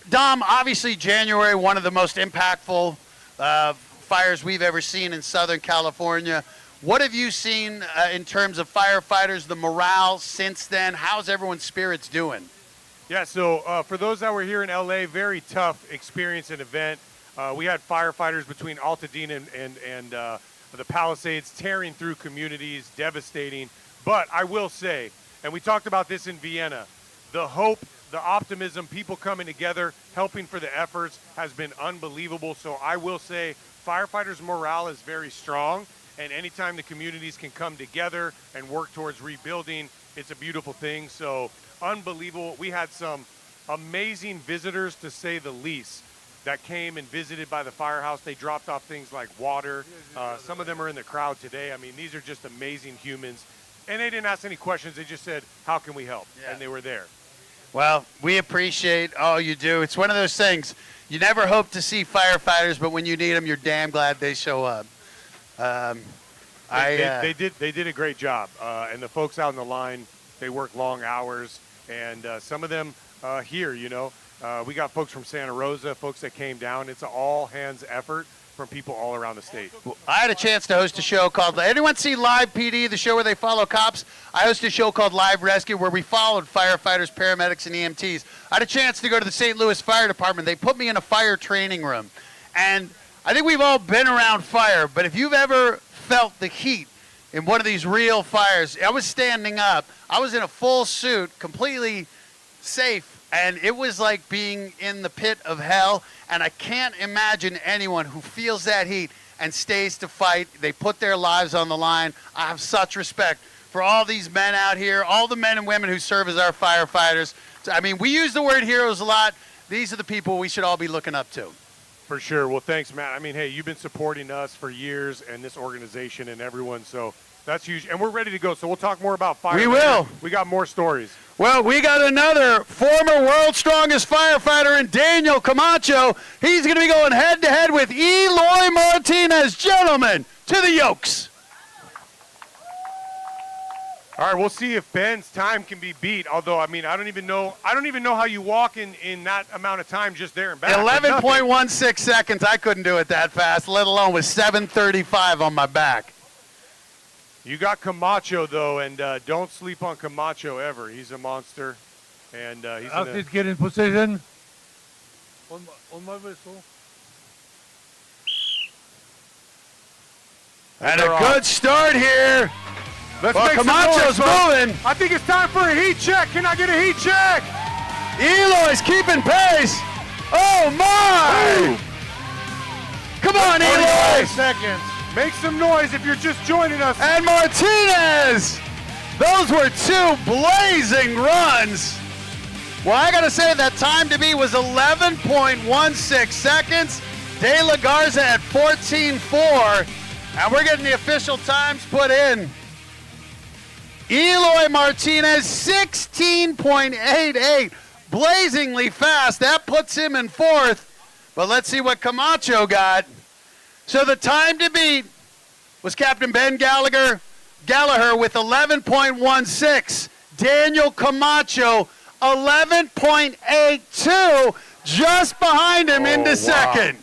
Dom, obviously January, one of the most impactful fires we've ever seen in Southern California. What have you seen in terms of firefighters, the morale since then? How's everyone's spirits doing? Yeah, so for those that were here in LA, very tough experience and event. We had firefighters between Altadena and the Palisades tearing through communities, devastating. But I will say, and we talked about this in Vienna, the hope, the optimism, people coming together, helping for the efforts has been unbelievable. So I will say firefighters' morale is very strong. And anytime the communities can come together and work towards rebuilding, it's a beautiful thing. So unbelievable. We had some amazing visitors, to say the least, that came and visited by the firehouse. They dropped off things like water. Some of them are in the crowd today. I mean, these are just amazing humans. And they didn't ask any questions. They just said, how can we help? Yeah. And they were there. Well, we appreciate all you do. It's one of those things. You never hope to see firefighters, but when you need them, you're damn glad they show up. They did a great job. And the folks out in the line, they work long hours. And some of them here, you know, we got folks from Santa Rosa, folks that came down. It's an all-hands effort from people all around the state. I had a chance to host a show called, anyone see Live PD, the show where they follow cops? I hosted a show called Live Rescue where we followed firefighters, paramedics, and EMTs. I had a chance to go to the St. Louis Fire Department. They put me in a fire training room. And I think we've all been around fire, but if you've ever felt the heat in one of these real fires, I was standing up. I was in a full suit, completely safe. And it was like being in the pit of hell. And I can't imagine anyone who feels that heat and stays to fight. They put their lives on the line. I have such respect for all these men out here, all the men and women who serve as our firefighters. I mean, we use the word heroes a lot. These are the people we should all be looking up to. For sure. Well, thanks, Matt. I mean, hey, you've been supporting us for years and this organization and everyone. So that's huge. And we're ready to go. So we'll talk more about fire. We will. We got more stories. Well, we got another former world's strongest firefighter in Daniel Camacho. He's going to be going head-to-head with Eloy Martinez. Gentlemen, to the Yokes. All right, we'll see if Ben's time can be beat. Although, I mean, I don't even know how you walk in that amount of time just there and back. 11.16 seconds. I couldn't do it that fast, let alone with 7:35 on my back. You got Camacho, though, and don't sleep on Camacho ever. He's a monster, and he's Athlete get in position. On my whistle. And a good start here. Let's well, make Camacho's some noise, moving. I think it's time for a heat check. Can I get a heat check? Eloy's keeping pace. Oh, my. Ooh. Come on, Eloy. Seconds. Make some noise if you're just joining us. And Martinez. Those were two blazing runs. Well, I got to say that time to beat was 11.16 seconds. De La Garza at 14.4. And we're getting the official times put in. Eloy Martinez, 16.88. Blazingly fast. That puts him in fourth. But let's see what Camacho got. So the time to beat was Captain Ben Gallagher with 11.16. Daniel Camacho, 11.82, just behind him into second.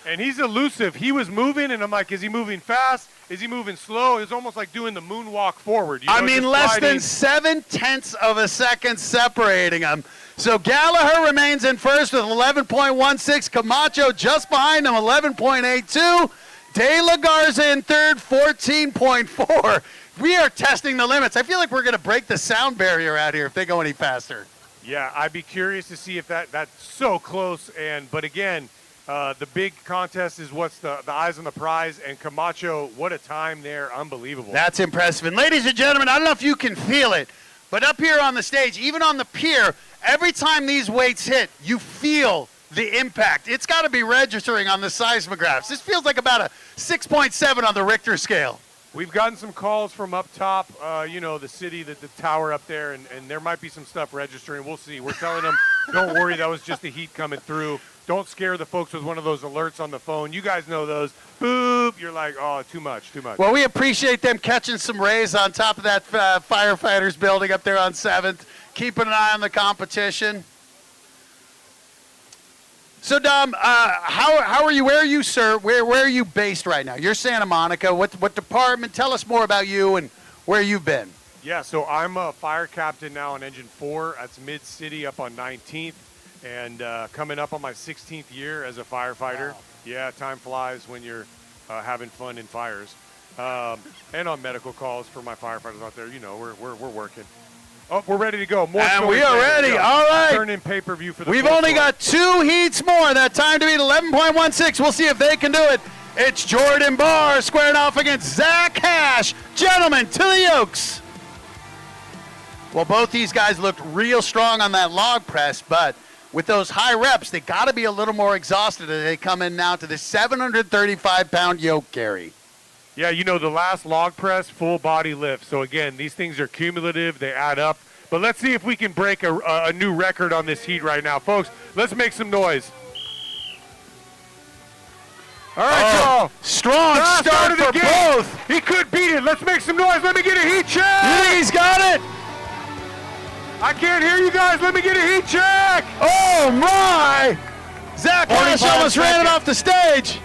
And he's elusive. He was moving, and I'm like, is he moving fast? Is he moving slow? It's almost like doing the moonwalk forward. I mean, less than 7/10 of a second separating them. So Gallagher remains in first with 11.16. Camacho just behind him, 11.82. De La Garza in third, 14.4. We are testing the limits. I feel like we're going to break the sound barrier out here if they go any faster. Yeah, I'd be curious to see if that's so close. But again, the big contest is what's the eyes on the prize. And Camacho, what a time there. Unbelievable. That's impressive. And ladies and gentlemen, I don't know if you can feel it, but up here on the stage, even on the pier, every time these weights hit, you feel the impact. It's got to be registering on the seismographs. This feels like about a 6.7 on the Richter scale. We've gotten some calls from up top, the city, the tower up there, and there might be some stuff registering. We'll see. We're telling them, don't worry, that was just the heat coming through. Don't scare the folks with one of those alerts on the phone. You guys know those. Boop. You're like, oh, too much. Well, we appreciate them catching some rays on top of that firefighters building up there on 7th, keeping an eye on the competition. So, Dom, how are you? Where are you, sir? Where are you based right now? You're Santa Monica. What department? Tell us more about you and where you've been. Yeah, so I'm a fire captain now on Engine 4. That's Mid-City up on 19th. And coming up on my 16th year as a firefighter. Wow. Yeah, time flies when you're having fun in fires. And on medical calls for my firefighters out there. We're working. Oh, we're ready to go. More and we are ready. All right. Turn in pay-per-view for the We've only got 2 heats more. That time to beat 11.16. We'll see if they can do it. It's Jordan Barr squaring off against Zach Hash. Gentlemen, to the yokes. Well, both these guys looked real strong on that log press, but with those high reps, they got to be a little more exhausted as they come in now to the 735-pound yoke carry. Yeah, the last log press, full body lift. So, again, these things are cumulative. They add up. But let's see if we can break a new record on this heat right now. Folks, let's make some noise. All right, y'all. Strong start for both. He could beat it. Let's make some noise. Let me get a heat check. You think he's got it? I can't hear you guys. Let me get a heat check. Oh, my. Zach Hash almost ran it off the stage.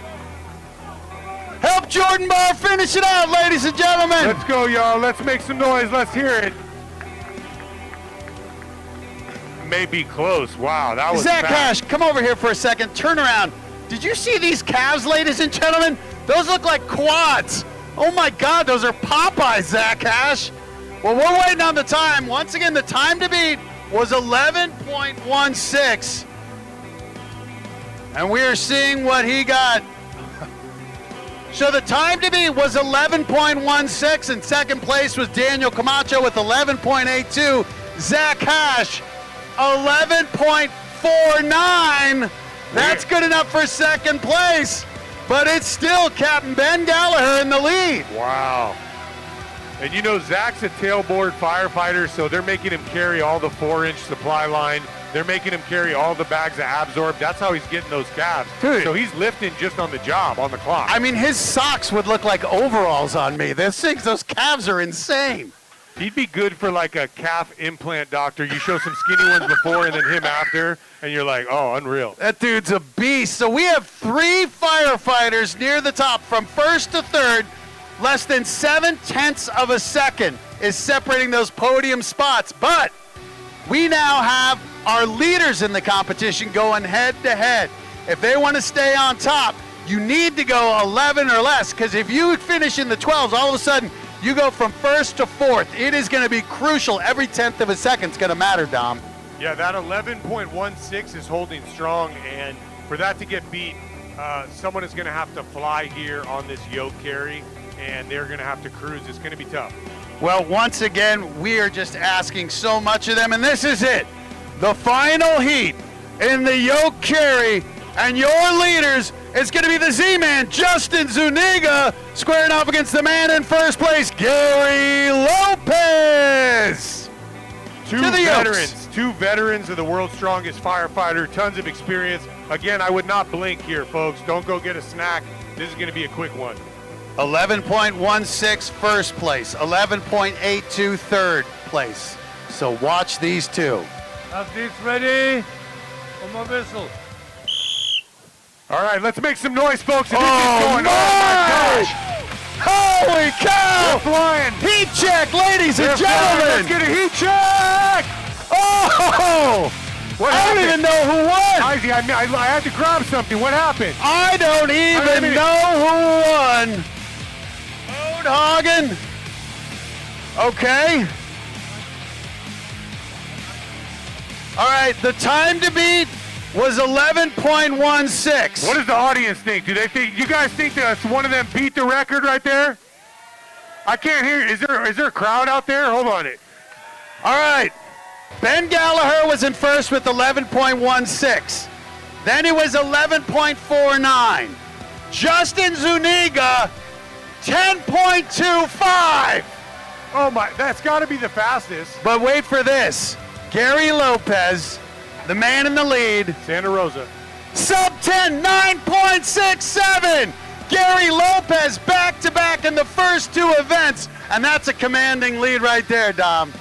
Help Jordan Barr finish it out, ladies and gentlemen. Let's go, y'all. Let's make some noise. Let's hear it. May be close. Wow, that was Zach fast. Hash, come over here for a second. Turn around. Did you see these calves, ladies and gentlemen? Those look like quads. Oh, my God, those are Popeyes, Zach Hash. Well, we're waiting on the time. Once again, the time to beat was 11.16. And we are seeing what he got. So the time to beat was 11.16, and second place was Daniel Camacho with 11.82. Zach Hash, 11.49. That's good enough for second place, but it's still Captain Ben Gallagher in the lead. Wow. And Zach's a tailboard firefighter, so they're making him carry all the 4-inch supply line. They're making him carry all the bags of Absorb. That's how he's getting those calves. Dude. So he's lifting just on the job, on the clock. I mean, his socks would look like overalls on me. Those calves are insane. He'd be good for like a calf implant doctor. You show some skinny ones before and then him after, and you're like, oh, unreal. That dude's a beast. So we have 3 firefighters near the top from first to third. Less than 7/10 of a second is separating those podium spots. But we now have our leaders in the competition going head-to-head. If they want to stay on top, you need to go 11 or less, because if you finish in the 12s, all of a sudden you go from first to fourth. It is going to be crucial. Every 10th of a second is going to matter, Dom. Yeah, that 11.16 is holding strong, and for that to get beat, someone is going to have to fly here on this yoke carry, and they're going to have to cruise. It's going to be tough. Well, once again, we are just asking so much of them, and this is it. The final heat in the yoke carry, and your leaders is going to be the Z-Man, Justin Zuniga, squaring off against the man in first place, Gary Lopez. Two veterans of the world's strongest firefighter, tons of experience. Again, I would not blink here, folks. Don't go get a snack. This is going to be a quick one. 11.16 first place, 11.82 third place. So watch these two. Have this ready for my whistle. All right, let's make some noise, folks. Oh, my gosh! Holy cow! They're flying. Heat check, ladies and They're flying. gentlemen! Let's get a heat check! Oh! What I don't happened? even know who won! Izzy, I had to grab something. What happened? I don't even know who won! Ode Hagen. Okay. All right, the time to beat was 11.16. What does the audience think? Do they think, you guys think that one of them beat the record right there? I can't hear. Is there a crowd out there? Hold on it. All right. Ben Gallagher was in first with 11.16. Then it was 11.49. Justin Zuniga, 10.25. Oh my, that's got to be the fastest. But wait for this. Gary Lopez, the man in the lead, Santa Rosa. sub 10, 9.67. Gary Lopez back-to-back in the first two events, and that's a commanding lead right there, Dom.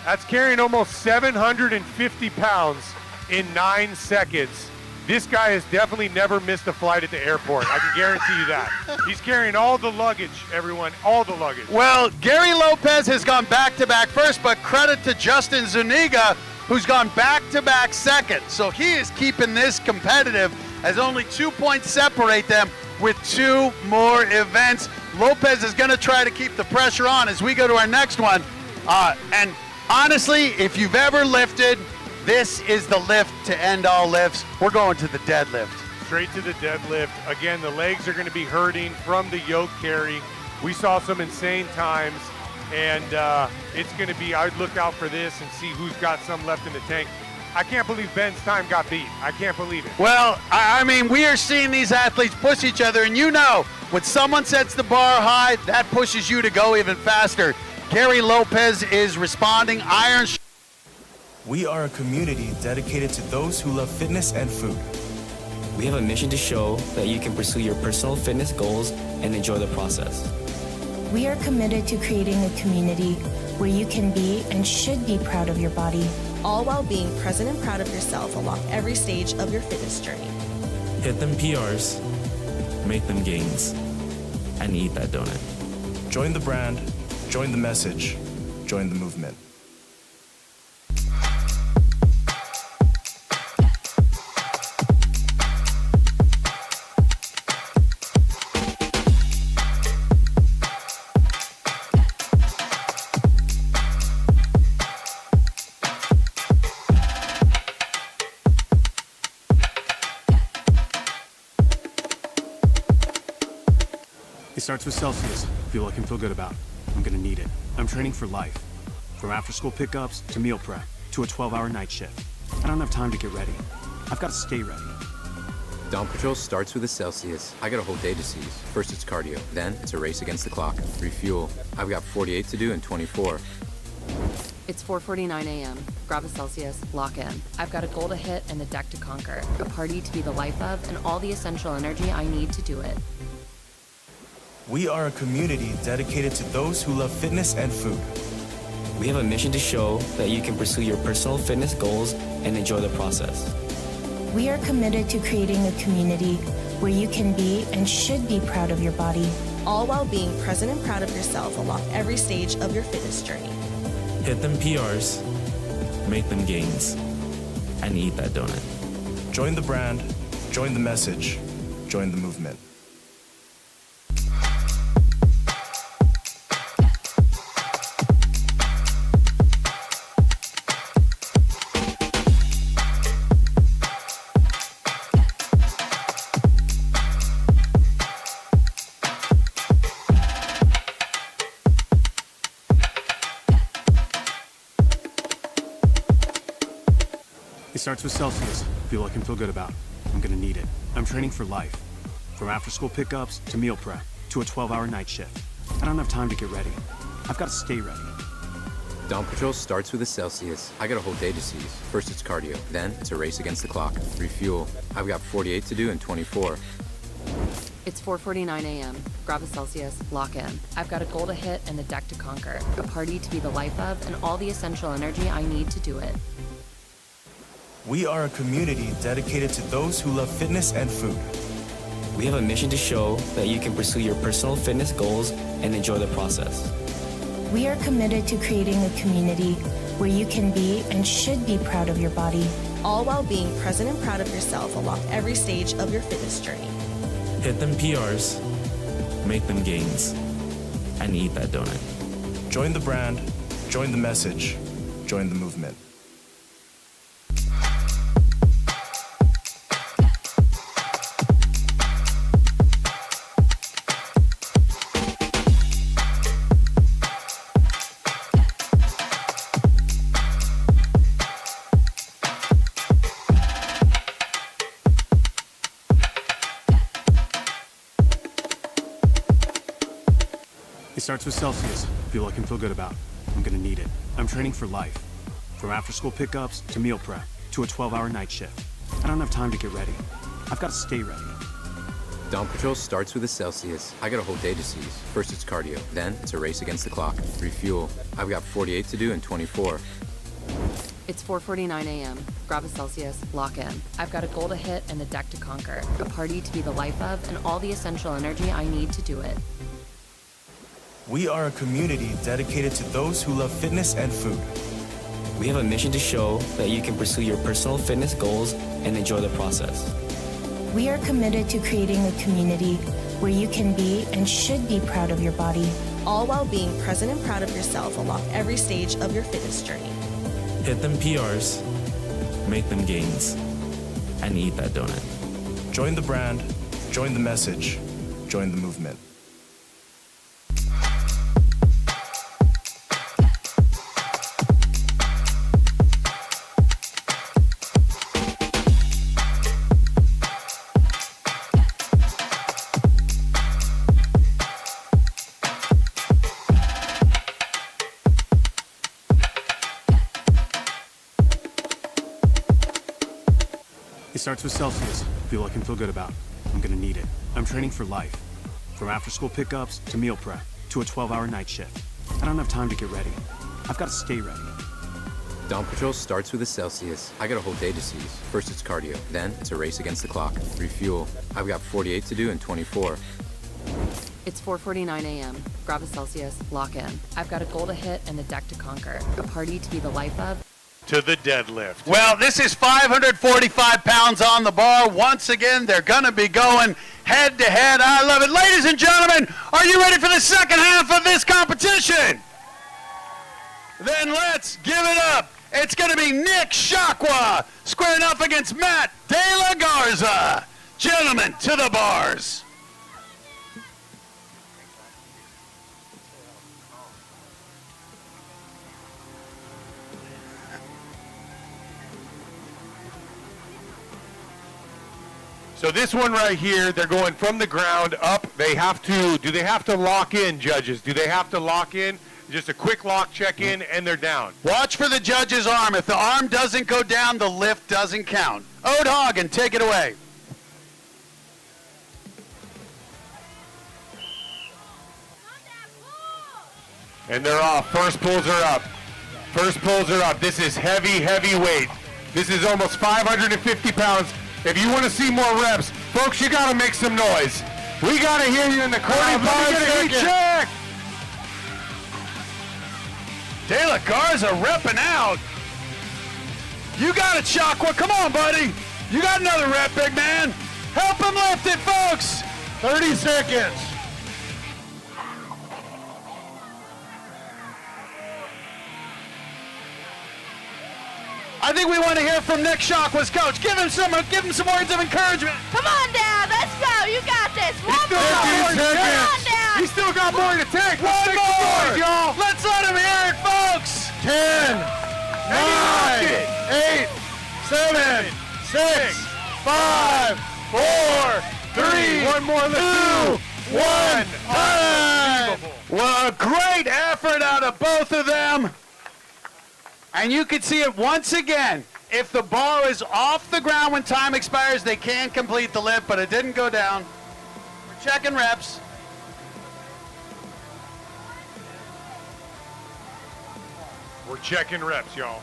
That's carrying almost 750 pounds in 9 seconds. This guy has definitely never missed a flight at the airport. I can guarantee you that. He's carrying all the luggage, everyone, all the luggage. Well, Gary Lopez has gone back-to-back first, but credit to Justin Zuniga, who's gone back-to-back second. So he is keeping this competitive, as only 2 points separate them with 2 more events. Lopez is going to try to keep the pressure on as we go to our next one. And honestly, if you've ever lifted, this is the lift to end all lifts. We're going to the deadlift. Straight to the deadlift. Again, the legs are going to be hurting from the yoke carry. We saw some insane times, and it's going to be, I would look out for this and see who's got some left in the tank. I can't believe Ben's time got beat. I can't believe it. Well, I mean, we are seeing these athletes push each other, and you know, when someone sets the bar high, that pushes you to go even faster. Gary Lopez is responding. Iron. We are a community dedicated to those who love fitness and food. We have a mission to show that you can pursue your personal fitness goals and enjoy the process. We are committed to creating a community where you can be and should be proud of your body, all while being present and proud of yourself along every stage of your fitness journey. Hit them PRs, make them gains, and eat that donut. Join the brand, join the message, join the movement. It starts with Celsius, fuel I can feel good about. I'm gonna need it. I'm training for life. From after-school pickups to meal prep to a 12-hour night shift. I don't have time to get ready. I've got to stay ready. Dawn Patrol starts with a Celsius. I got a whole day to seize. First it's cardio, then it's a race against the clock. Refuel. I've got 48 to do in 24. It's 4:49 a.m. Grab a Celsius, lock in. I've got a goal to hit and a deck to conquer. A party to be the life of and all the essential energy I need to do it. We are a community dedicated to those who love fitness and food. We have a mission to show that you can pursue your personal fitness goals and enjoy the process. We are committed to creating a community where you can be and should be proud of your body, all while being present and proud of yourself along every stage of your fitness journey. Hit them PRs, make them gains, and eat that donut. Join the brand, join the message, join the movement. It starts with Celsius, fuel I can feel good about. I'm gonna need it. I'm training for life. From after-school pickups to meal prep to a 12-hour night shift. I don't have time to get ready. I've got to stay ready. Dawn Patrol starts with a Celsius. I got a whole day to seize. First it's cardio, then it's a race against the clock. Refuel. I've got 48 to do in 24. It's 4:49 a.m. Grab a Celsius, lock in. I've got a goal to hit and a deck to conquer. A party to be the life of and all the essential energy I need to do it. We are a community dedicated to those who love fitness and food. We have a mission to show that you can pursue your personal fitness goals and enjoy the process. We are committed to creating a community where you can be and should be proud of your body, all while being present and proud of yourself along every stage of your fitness journey. Hit them PRs, make them gains, and eat that donut. Join the brand, join the message, join the movement. It starts with Celsius. Fuel I can feel good about. I'm gonna need it. I'm training for life. From after-school pickups to meal prep to a 12-hour night shift. I don't have time to get ready. I've got to stay ready. Dawn Patrol starts with a Celsius. I got a whole day to seize. First it's cardio, then it's a race against the clock. Refuel. I've got 48 to do in 24. It's 4:49 a.m. Grab a Celsius, lock in. I've got a goal to hit and a deck to conquer, a party to be the life of, and all the essential energy I need to do it. We are a community dedicated to those who love fitness and food. We have a mission to show that you can pursue your personal fitness goals and enjoy the process. We are committed to creating a community where you can be and should be proud of your body, all while being present and proud of yourself along every stage of your fitness journey. Hit them PRs, make them gains, and eat that donut. Join the brand, join the message, join the movement. It starts with Celsius. Fuel I can feel good about. I'm gonna need it. I'm training for life. From after-school pickups to meal prep to a 12-hour night shift. I don't have time to get ready. I've got to stay ready. Dawn Patrol starts with a Celsius. I got a whole day to seize. First it's cardio, then it's a race against the clock. Refuel. I've got 48 to do in 24. It's 4:49 a.m. Grab a Celsius, lock in. I've got a goal to hit and a deck to conquer, a party to be the life of. To the deadlift. Well, this is 545 pounds on the bar. Once again, they're going to be going head to head. I love it. Ladies and gentlemen, are you ready for the second half of this competition? Then let's give it up. It's going to be Nick Shakwa squaring off against Matt De La Garza. Gentlemen, to the bars. So this one right here, they're going from the ground up. They have to, do they have to lock in, judges? Do they have to lock in? Just a quick lock check in and they're down. Watch for the judge's arm. If the arm doesn't go down, the lift doesn't count. Ode Hagen, take it away. And they're off. First pulls are up. First pulls are up. This is heavy, heavy weight. This is almost 550 pounds. If you want to see more reps, folks, you got to make some noise. We got to hear you in the crowd. Let me get a heat check. De La Garza repping out. You got it, Shakwa. Come on, buddy. You got another rep, big man. Help him lift it, folks. 30 seconds. I think we want to hear from Nick Shakwa's coach. Give him some words of encouragement. Come on, Dad. Let's go. You got this. One more. Come on, Dad. He's still got more to take. One more. Y'all. Let's let him hear it, folks. 10, 9, 8, 7, 6, 5, 4, 3, One more. Let's 2, 1. Time. Well, a great effort out of both of them. And you can see it once again. If the bar is off the ground when time expires, they can complete the lift, but it didn't go down. We're checking reps. We're checking reps, y'all.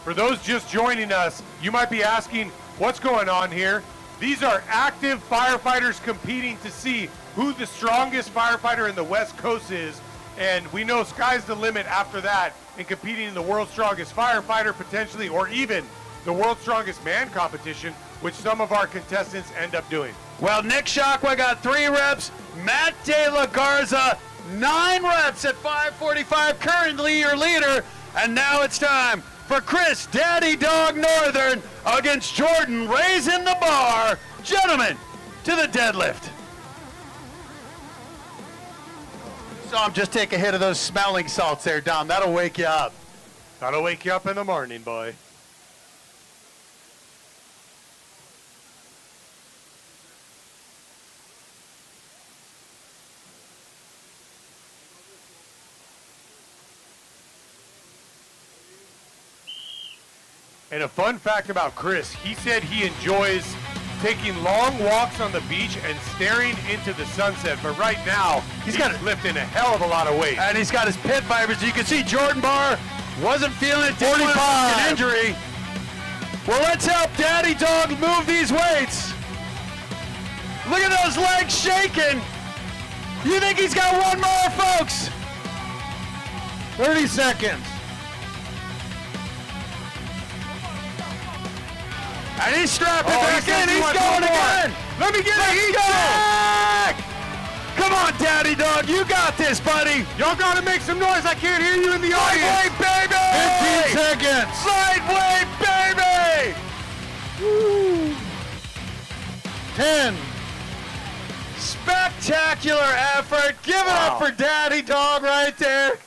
For those just joining us, you might be asking, what's going on here? These are active firefighters competing to see who the strongest firefighter in the West Coast is. And we know sky's the limit after that in competing in the world's strongest firefighter potentially, or even the world's strongest man competition, which some of our contestants end up doing. Well, Nick Shockway got 3 reps. Matt De La Garza, 9 reps at 5:45, currently your leader. And now it's time for Chris Daddy Dog Northern against Jordan raising the bar. Gentlemen, to the deadlift. So I'm just take a hit of those smelling salts there, Dom. That'll wake you up. That'll wake you up in the morning, boy. And a fun fact about Chris, he said he enjoys taking long walks on the beach and staring into the sunset. But right now, he's lifting a hell of a lot of weight. And he's got his pit vipers. You can see Jordan Barr wasn't feeling it. 45. An injury. Well, let's help Daddy Dog move these weights. Look at those legs shaking. You think he's got one more, folks? 30 seconds. And he's strapping back in. He's going again. Let me get a heat check. Come on, Daddy Dog. You got this, buddy. Y'all got to make some noise. I can't hear you in the audience. Lightweight, baby. 15 seconds. Lightweight, baby. Woo. 10. Spectacular effort. Give it up for Daddy Dog right there.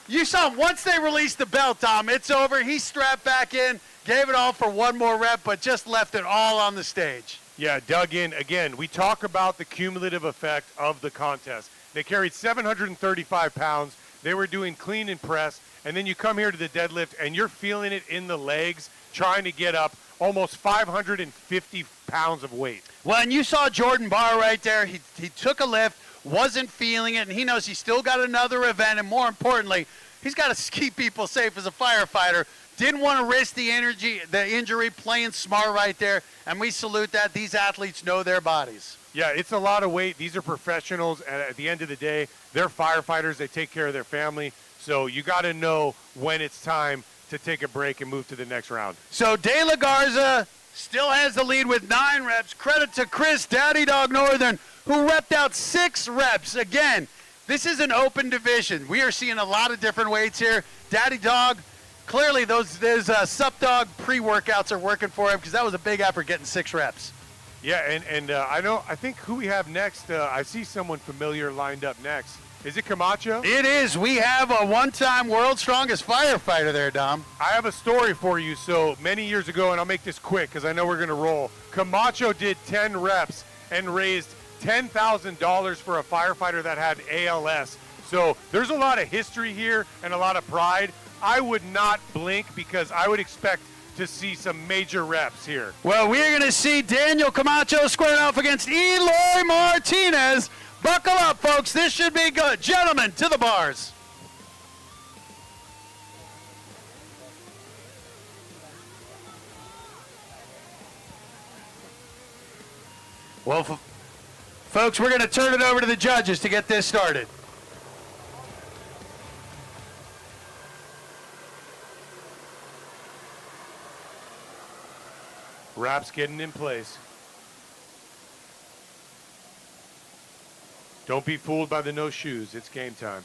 You saw him. Once they released the belt, Tom, it's over. He strapped back in. Gave it all for one more rep, but just left it all on the stage. Yeah, dug in. Again, we talk about the cumulative effect of the contest. They carried 735 pounds. They were doing clean and press. And then you come here to the deadlift, and you're feeling it in the legs, trying to get up almost 550 pounds of weight. Well, and you saw Jordan Barr right there. He took a lift, wasn't feeling it, and he knows he's still got another event. And more importantly, he's got to keep people safe as a firefighter. Didn't want to risk the injury, playing smart right there, and we salute that. These athletes know their bodies. Yeah, it's a lot of weight. These are professionals, and at the end of the day, they're firefighters. They take care of their family, so you got to know when it's time to take a break and move to the next round. So De La Garza still has the lead with 9 reps. Credit to Chris Daddy Dog Northern, who repped out 6 reps. Again, this is an open division. We are seeing a lot of different weights here. Daddy Dog, clearly those Sup Dog pre-workouts are working for him, because that was a big effort getting 6 reps. Yeah, and I think who we have next, I see someone familiar lined up next. Is it Camacho? It is. We have a one-time world's strongest firefighter there, Dom. I have a story for you. So many years ago, and I'll make this quick because I know we're going to roll. Camacho did 10 reps and raised $10,000 for a firefighter that had ALS. So there's a lot of history here and a lot of pride. I would not blink because I would expect to see some major reps here. Well, we're going to see Daniel Camacho squaring off against Eloy Martinez. Buckle up, folks. This should be good. Gentlemen, to the bars. Well, folks, we're going to turn it over to the judges to get this started. Wraps getting in place. Don't be fooled by the no shoes. It's game time.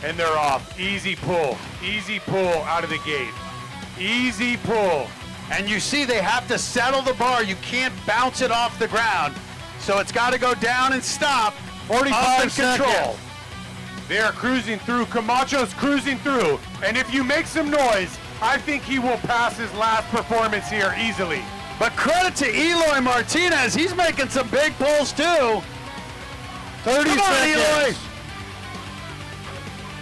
And they're off. Easy pull. Easy pull out of the gate. Easy pull. And you see they have to settle the bar. You can't bounce it off the ground. So it's got to go down and stop. 45 control. seconds. They are cruising through. Camacho's cruising through. And if you make some noise, I think he will pass his last performance here easily. But credit to Eloy Martinez. He's making some big pulls too. 30 Come on, seconds. Eloy.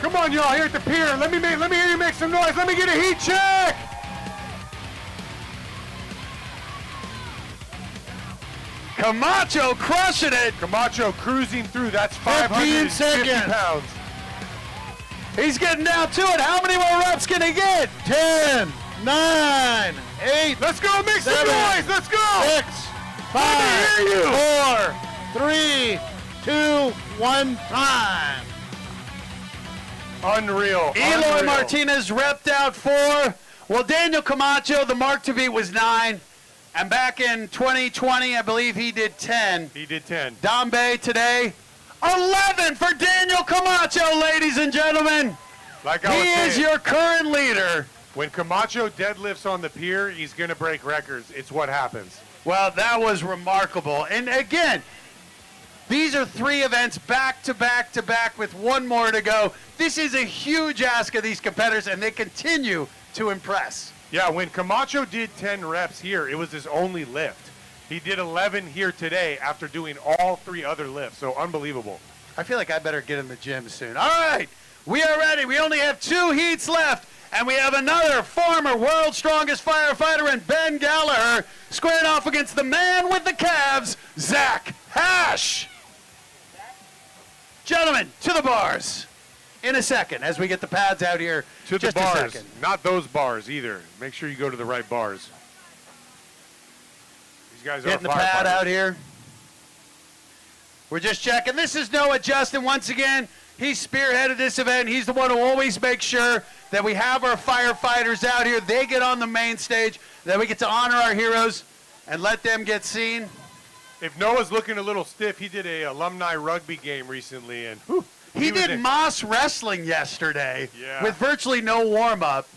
Come on, y'all, here at the pier. Let me hear you make some noise. Let me get a heat check. Camacho crushing it. Camacho cruising through. That's 550 pounds. He's getting down to it. How many more reps can he get? 10, 9, 8. Let's go. Make some 7, noise. Let's go. 6, 5, hear you. 4, 3, 2, 1, time. Unreal. Eloy Martinez repped out 4. Well, Daniel Camacho, the mark to beat was 9. And back in 2020, I believe he did 10. He did 10. Dombe today, 11 for Daniel Camacho, ladies and gentlemen. Like I was He is saying, your current leader. when Camacho deadlifts on the pier, he's going to break records. It's what happens. Well, that was remarkable. And again, these are 3 events back to back to back with 1 more to go. This is a huge ask of these competitors, and they continue to impress. Yeah, when Camacho did 10 reps here, it was his only lift. He did 11 here today after doing all 3 other lifts, so unbelievable. I feel like I better get in the gym soon. All right, we are ready. We only have 2 heats left, and we have another former world's strongest firefighter in Ben Gallagher squaring off against the man with the calves, Zach Hash. Gentlemen, to the bars in a second as we get the pads out here. To the Just bars, a second. not those bars either. Make sure you go to the right bars. These guys Getting are the pad firefighters. out here. We're just checking. This is Noah Justin. Once again, he spearheaded this event. He's the one who always makes sure that we have our firefighters out here. They get on the main stage, that we get to honor our heroes and let them get seen. If Noah's looking a little stiff, he did a alumni rugby game recently, and whew, He was did in- Moss wrestling yesterday Yeah. with virtually no warm-up,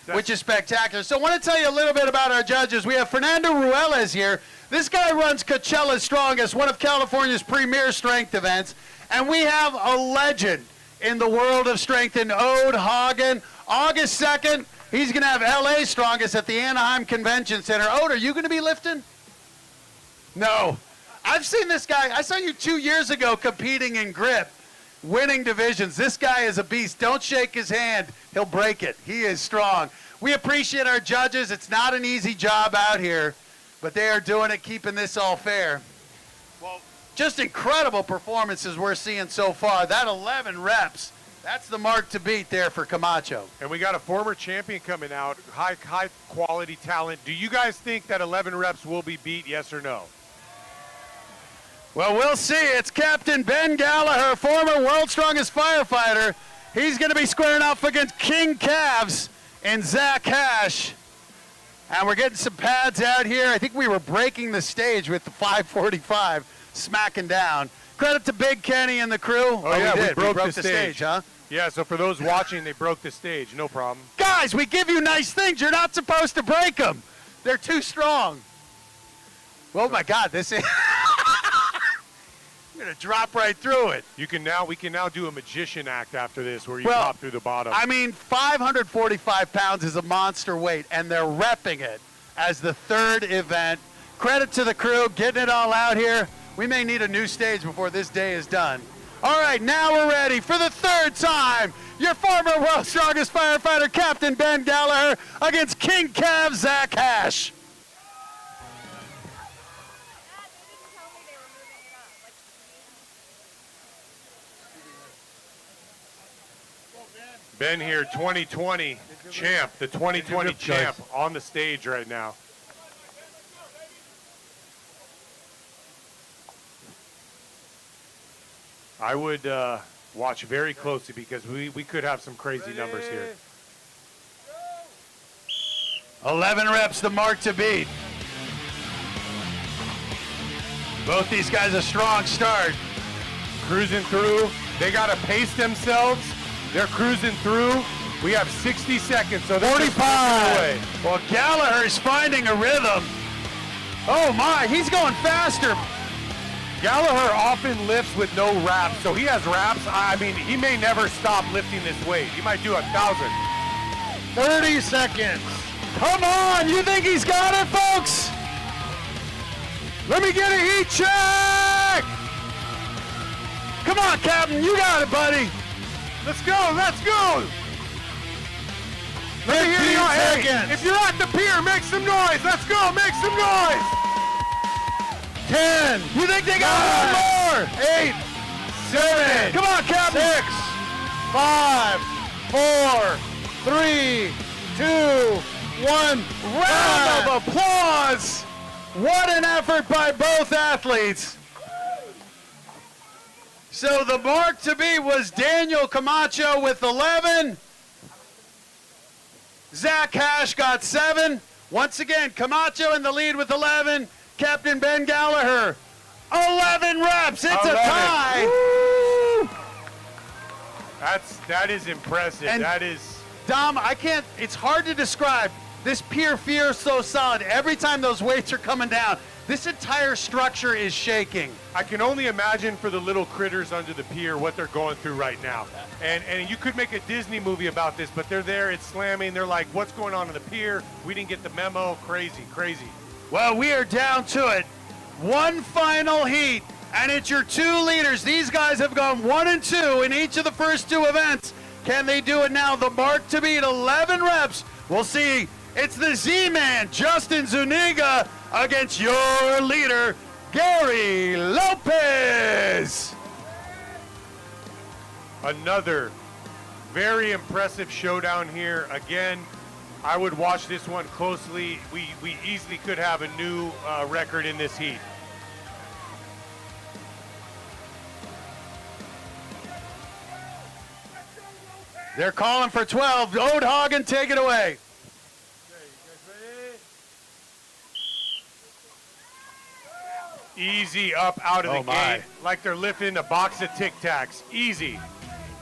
which is spectacular. So I want to tell you a little bit about our judges. We have Fernando Ruelas here. This guy runs Coachella's Strongest, one of California's premier strength events. And we have a legend in the world of strength in Ode Hagen. August 2nd, he's going to have LA Strongest at the Anaheim Convention Center. Ode, are you going to be lifting? No. I've seen this guy. I saw you 2 years ago competing in grip, winning divisions. This guy is a beast. Don't shake his hand. He'll break it. He is strong. We appreciate our judges. It's not an easy job out here, but they are doing it, keeping this all fair. Well, just incredible performances we're seeing so far. That 11 reps, that's the mark to beat there for Camacho. And we got a former champion coming out, high quality talent. Do you guys think that 11 reps will be beat, yes or no? Well, we'll see. It's Captain Ben Gallagher, former world's strongest firefighter. He's going to be squaring off against King Calves and Zach Hash. And we're getting some pads out here. I think we were breaking the stage with the 545 smacking down. Credit to Big Kenny and the crew. Oh, yeah, we we did. broke the the stage. huh? Yeah, so for those watching, they broke the stage. No problem. Guys, we give you nice things. You're not supposed to break them. They're too strong. Oh, my God. This is... I'm going to drop right through it. We can now do a magician act after this where you Well, pop through the bottom. I mean, 545 pounds is a monster weight, and they're repping it as the 3rd event. Credit to the crew, getting it all out here. We may need a new stage before this day is done. All right, now we're ready for the 3rd time. Your former world's strongest firefighter, Captain Ben Gallagher, against King Cav Zach Hash. Ben here, 2020 champ, the 2020 champ on the stage right now. I would watch very closely because we could have some crazy numbers here. 11 reps, the mark to beat. Both these guys a strong start. Cruising through. They got to pace themselves. They're cruising through. We have 60 seconds, so they're 45. Well, Gallagher's finding a rhythm. Oh, my, he's going faster. Gallagher often lifts with no wraps, so he has wraps. I mean, he may never stop lifting this weight. He might do 1,000. 30 seconds. Come on, you think he's got it, folks? Let me get a heat check. Come on, Captain, you got it, buddy. Let's go, let's go. Let me hear you. Hey, if you're at the pier, make some noise. Let's go, make some noise. 10. You think they got one more? 8. 7. Come on, Captain. 6. 5, 4, 3, 2, 1. Round of applause. What an effort by both athletes. So the mark to beat was Daniel Camacho with 11. Zach Hash got 7. Once again, Camacho in the lead with 11. Captain Ben Gallagher, 11 reps. It's 11. A tie. Woo! That is impressive. And that is. Dom, it's hard to describe. This pier feels so solid. Every time those weights are coming down, this entire structure is shaking. I can only imagine for the little critters under the pier what they're going through right now. And you could make a Disney movie about this, but they're there, it's slamming. They're like, what's going on in the pier? We didn't get the memo. Crazy, crazy. Well, we are down to it. One final heat, and it's your 2 leaders. These guys have gone 1 and 2 in each of the first 2 events. Can they do it now? The mark to beat, 11 reps. We'll see. It's the Z-Man, Justin Zuniga, against your leader, Gary Lopez. Another very impressive showdown here. Again, I would watch this one closely. We easily could have a new record in this heat. They're calling for 12. Ode Hagen, take it away. Easy up out of the gate, like they're lifting a box of Tic Tacs. Easy.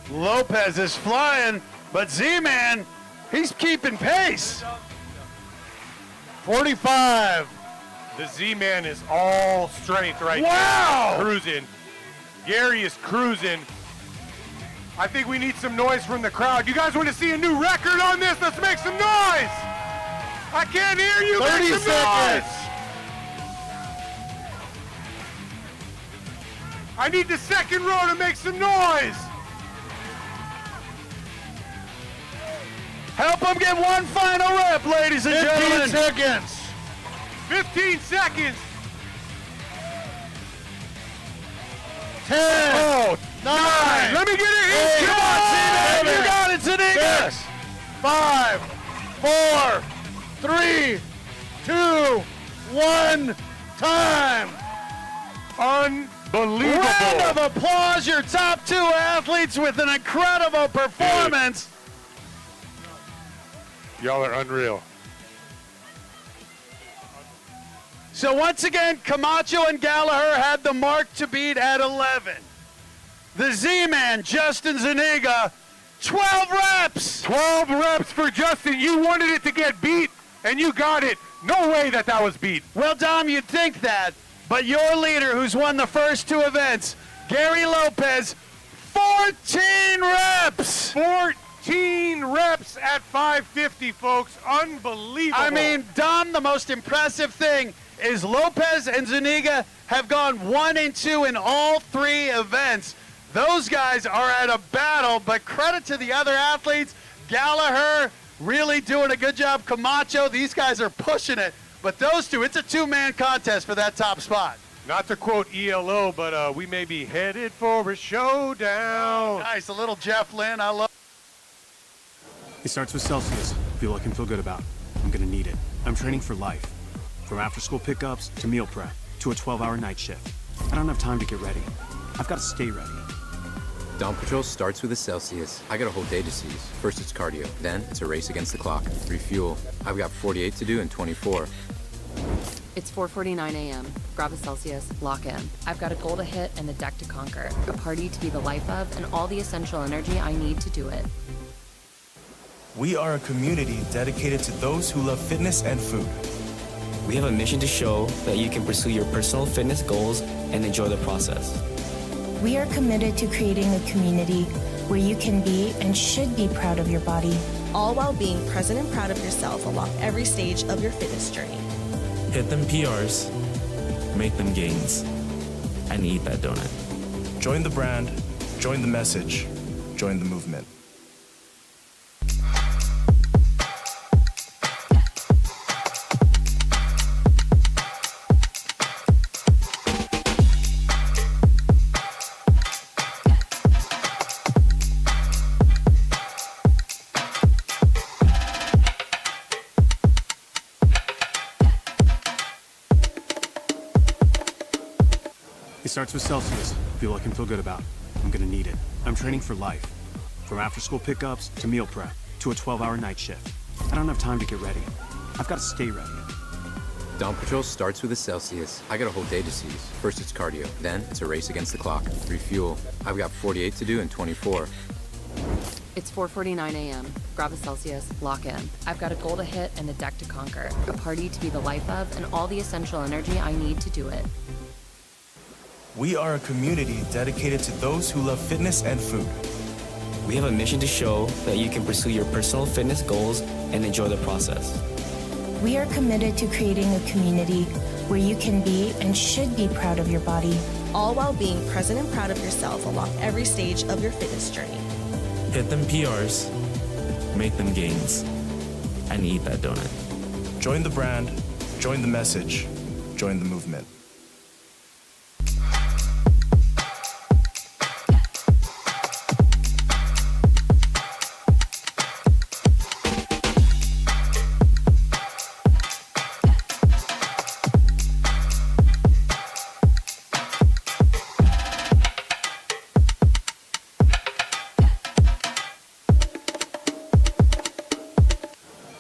Lopez is flying, but Z-Man, he's keeping pace. 45. The Z-Man is all strength right now. Wow! Cruising. Gary is cruising. I think we need some noise from the crowd. You guys want to see a new record on this? Let's make some noise. I can't hear you. 30 make some seconds. Noise. I need the second row to make some noise. Help him get one final rep, ladies and 15 gentlemen. seconds. 15 seconds. 10. Oh, 9. Let me get it in. Come on, Z-Man. You got it, Zuniga. 6, 5, 4, 3, 2, 1. Time. Unbelievable. Round of applause. Your top 2 athletes with an incredible performance. Y'all are unreal. So once again, Camacho and Gallagher had the mark to beat at 11. The Z-Man, Justin Zuniga, 12 reps. 12 reps for Justin. You wanted it to get beat, and you got it. No way that was beat. Well, Dom, you'd think that, but your leader, who's won the first 2 events, Gary Lopez, 14 reps. 14 reps at 550, folks. Unbelievable. I mean, Dom, the most impressive thing is Lopez and Zuniga have gone 1 and 2 in all 3 events. Those guys are at a battle, but credit to the other athletes. Gallagher really doing a good job. Camacho, these guys are pushing it. But those 2, it's a 2-man contest for that top spot. Not to quote ELO, but we may be headed for a showdown. Nice, a little Jeff Lynne. I love. It starts with Celsius. Fuel I can feel good about. I'm gonna need it. I'm training for life. From after-school pickups to meal prep to a 12-hour night shift. I don't have time to get ready. I've got to stay ready. Dawn Patrol starts with a Celsius. I got a whole day to seize. First it's cardio, then it's a race against the clock. Refuel. I've got 48 to do in 24. It's 4:49 a.m. Grab a Celsius, lock in. I've got a goal to hit and a deck to conquer. A party to be the life of and all the essential energy I need to do it. We are a community dedicated to those who love fitness and food. We have a mission to show that you can pursue your personal fitness goals and enjoy the process. We are committed to creating a community where you can be and should be proud of your body. All while being present and proud of yourself along every stage of your fitness journey. Hit them PRs, make them gains, and eat that donut. Join the brand, join the message, join the movement. It starts with Celsius. Fuel I can feel good about. I'm gonna need it. I'm training for life. From after-school pickups to meal prep to a 12-hour night shift. I don't have time to get ready. I've got to stay ready. Dawn Patrol starts with a Celsius. I got a whole day to seize. First it's cardio, then it's a race against the clock. Refuel. I've got 48 to do in 24. It's 4:49 a.m. Grab a Celsius, lock in. I've got a goal to hit and a deck to conquer, a party to be the life of, and all the essential energy I need to do it. We are a community dedicated to those who love fitness and food. We have a mission to show that you can pursue your personal fitness goals and enjoy the process. We are committed to creating a community where you can be and should be proud of your body, all while being present and proud of yourself along every stage of your fitness journey. Hit them PRs, make them gains, and eat that donut. Join the brand, join the message, join the movement.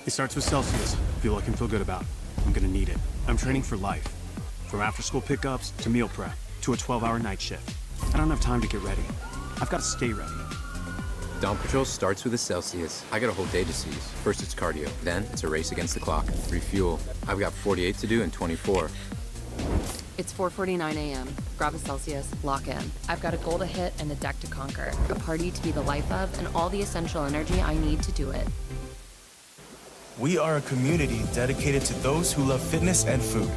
It starts with Celsius. Fuel I can feel good about. I'm gonna need it. I'm training for life. From after-school pickups to meal prep to a 12-hour night shift. I don't have time to get ready. I've got to stay ready. Dawn Patrol starts with a Celsius. I got a whole day to seize. First it's cardio, then it's a race against the clock. Refuel. I've got 48 to do in 24. It's 4:49 a.m. Grab a Celsius, lock in. I've got a goal to hit and a deck to conquer, a party to be the life of, and all the essential energy I need to do it. We are a community dedicated to those who love fitness and food.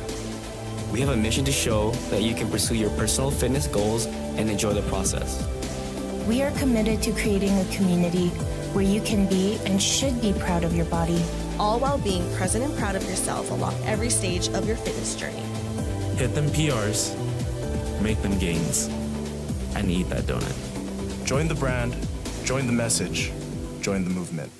We have a mission to show that you can pursue your personal fitness goals and enjoy the process. We are committed to creating a community where you can be and should be proud of your body, all while being present and proud of yourself along every stage of your fitness journey. Hit them PRs, make them gains, and eat that donut. Join the brand, join the message, join the movement.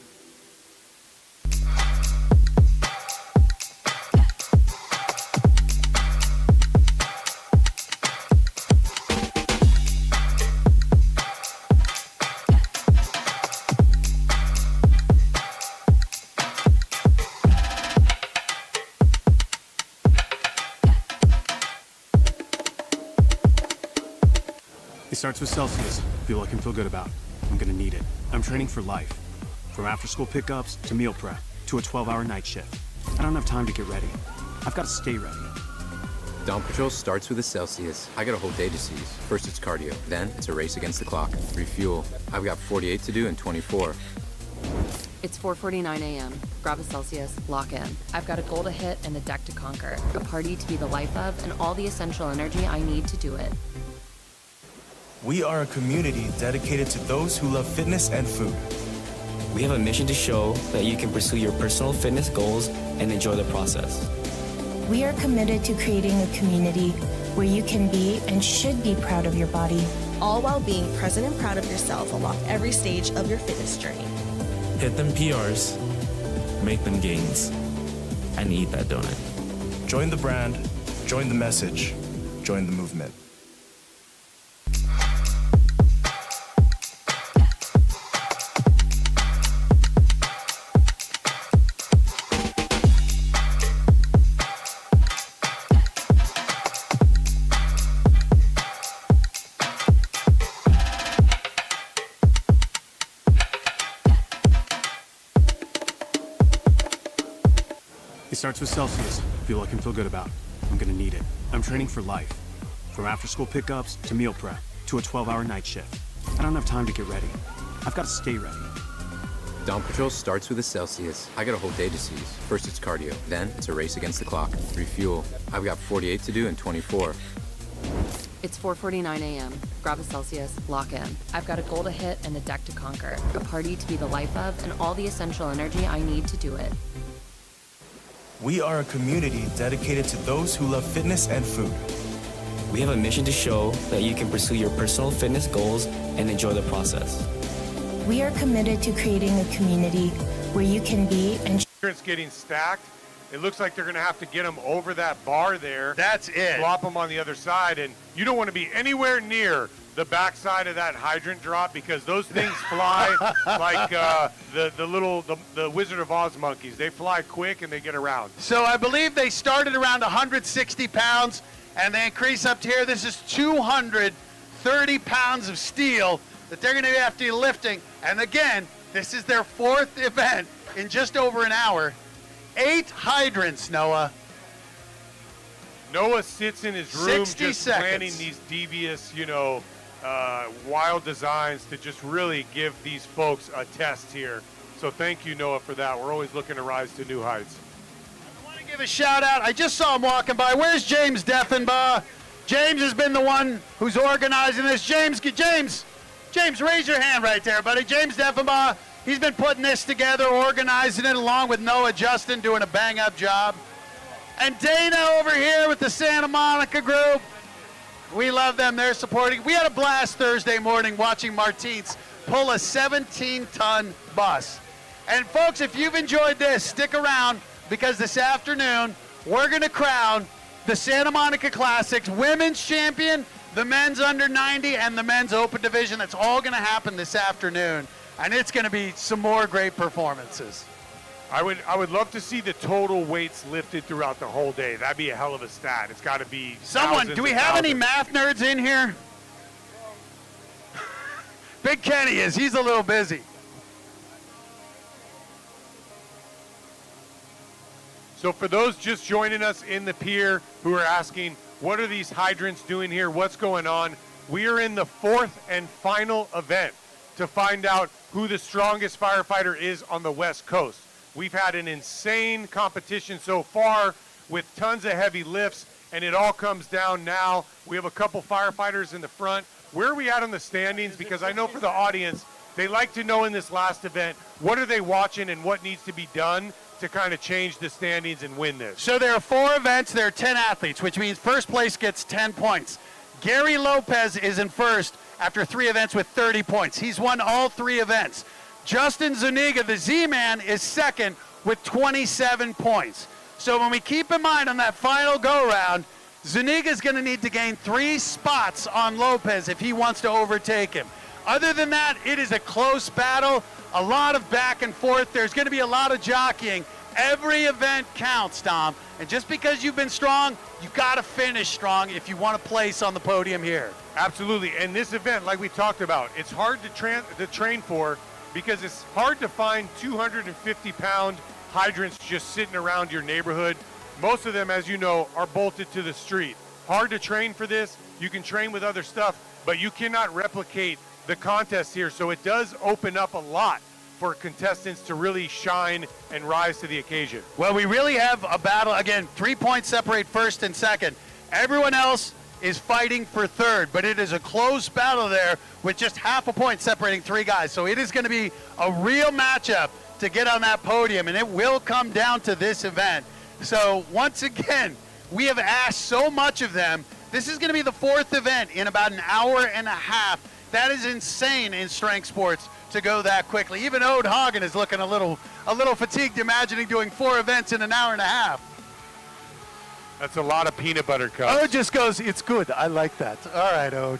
It starts with Celsius. Fuel I can feel good about. I'm gonna need it. I'm training for life. From after-school pickups to meal prep to a 12-hour night shift. I don't have time to get ready. I've got to stay ready. Dawn Patrol starts with a Celsius. I got a whole day to seize. First it's cardio, then it's a race against the clock. Refuel. I've got 48 to do in 24. It's 4:49 a.m. Grab a Celsius, lock in. I've got a goal to hit and a deck to conquer, a party to be the life of, and all the essential energy I need to do it. We are a community dedicated to those who love fitness and food. We have a mission to show that you can pursue your personal fitness goals and enjoy the process. We are committed to creating a community where you can be and should be proud of your body, all while being present and proud of yourself along every stage of your fitness journey. Hit them PRs, make them gains, and eat that donut. Join the brand, join the message, join the movement. It starts with Celsius. Fuel I can feel good about. I'm gonna need it. I'm training for life. From after-school pickups to meal prep to a 12-hour night shift. I don't have time to get ready. I've got to stay ready. Dawn Patrol starts with a Celsius. I got a whole day to seize. First it's cardio, then it's a race against the clock. Refuel. I've got 48 to do in 24. It's 4:49 a.m. Grab a Celsius, lock in. I've got a goal to hit and a deck to conquer, a party to be the life of, and all the essential energy I need to do it. We are a community dedicated to those who love fitness and food. We have a mission to show that you can pursue your personal fitness goals and enjoy the process. We are committed to creating a community where you can be and It's getting stacked, It looks like they're going to have to get them over that bar there. That's it. Flop them on the other side, and you don't want to be anywhere near the backside of that hydrant drop because those things fly like the Wizard of Oz monkeys. They fly quick and they get around. So I believe they started around 160 pounds and they increase up to here. This is 230 pounds of steel that they're going to have to be lifting. And again, this is their 4th event in just over an hour. 8 hydrants, Noah. Noah sits in his room 60 just seconds. planning these devious, wild designs to just really give these folks a test here. So thank you, Noah, for that. We're always looking to rise to new heights. I want to give a shout out. I just saw him walking by. Where's James Deffenbaugh? James has been the one who's organizing this. James, raise your hand right there, buddy. James Deffenbaugh, he's been putting this together, organizing it along with Noah Justin, doing a bang-up job. And Dana over here with the Santa Monica group. We love them. They're supporting. We had a blast Thursday morning watching Martins pull a 17-ton bus. And folks, if you've enjoyed this, stick around because this afternoon we're going to crown the Santa Monica Classics women's champion, the men's under 90, and the men's open division. That's all going to happen this afternoon. And it's going to be some more great performances. I would love to see the total weights lifted throughout the whole day. That'd be a hell of a stat. It's got to be someone. Do we have any math nerds in here? Big Kenny is. He's a little busy. So for those just joining us in the pier who are asking, what are these hydrants doing here? What's going on? We are in the 4th and final event to find out who the strongest firefighter is on the West Coast. We've had an insane competition so far with tons of heavy lifts, and it all comes down now. We have a couple firefighters in the front. Where are we at on the standings? Because I know for the audience, they like to know in this last event, what are they watching and what needs to be done to kind of change the standings and win this? So there are 4 events. There are 10 athletes, which means first place gets 10 points. Gary Lopez is in first after 3 events with 30 points. He's won all 3 events. Justin Zuniga, the Z-Man, is second with 27 points. So when we keep in mind on that final go-round, Zuniga's going to need to gain 3 spots on Lopez if he wants to overtake him. Other than that, it is a close battle, a lot of back and forth. There's going to be a lot of jockeying. Every event counts, Dom. And just because you've been strong, you've got to finish strong if you want to place on the podium here. Absolutely. And this event, like we talked about, it's hard to train for because it's hard to find 250-pound hydrants just sitting around your neighborhood. Most of them, as you know, are bolted to the street. Hard to train for this. You can train with other stuff, but you cannot replicate the contest here. So it does open up a lot for contestants to really shine and rise to the occasion. Well, we really have a battle. Again, 3 points separate first and second. Everyone else is fighting for third, but it is a close battle there with just half a point separating 3 guys. So it is going to be a real matchup to get on that podium, and it will come down to this event. So once again, we have asked so much of them. This is going to be the 4th event in about an hour and a half. That is insane in strength sports to go that quickly. Even Ode Hagen is looking a little fatigued, imagining doing 4 events in an hour and a half. That's a lot of peanut butter cups. Ode just goes, it's good. I like that. All right, Ode.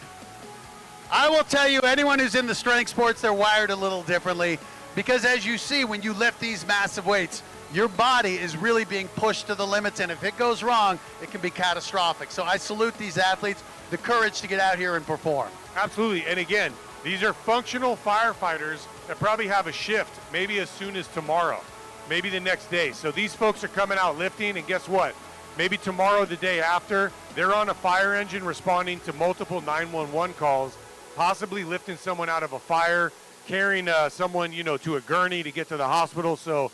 I will tell you, anyone who's in the strength sports, they're wired a little differently because as you see, when you lift these massive weights, your body is really being pushed to the limits, and if it goes wrong, it can be catastrophic. So I salute these athletes, the courage to get out here and perform. Absolutely. And again, these are functional firefighters that probably have a shift maybe as soon as tomorrow, maybe the next day. So these folks are coming out lifting, and guess what? Maybe tomorrow, the day after, they're on a fire engine responding to multiple 911 calls, possibly lifting someone out of a fire, carrying someone, to a gurney to get to the hospital. So,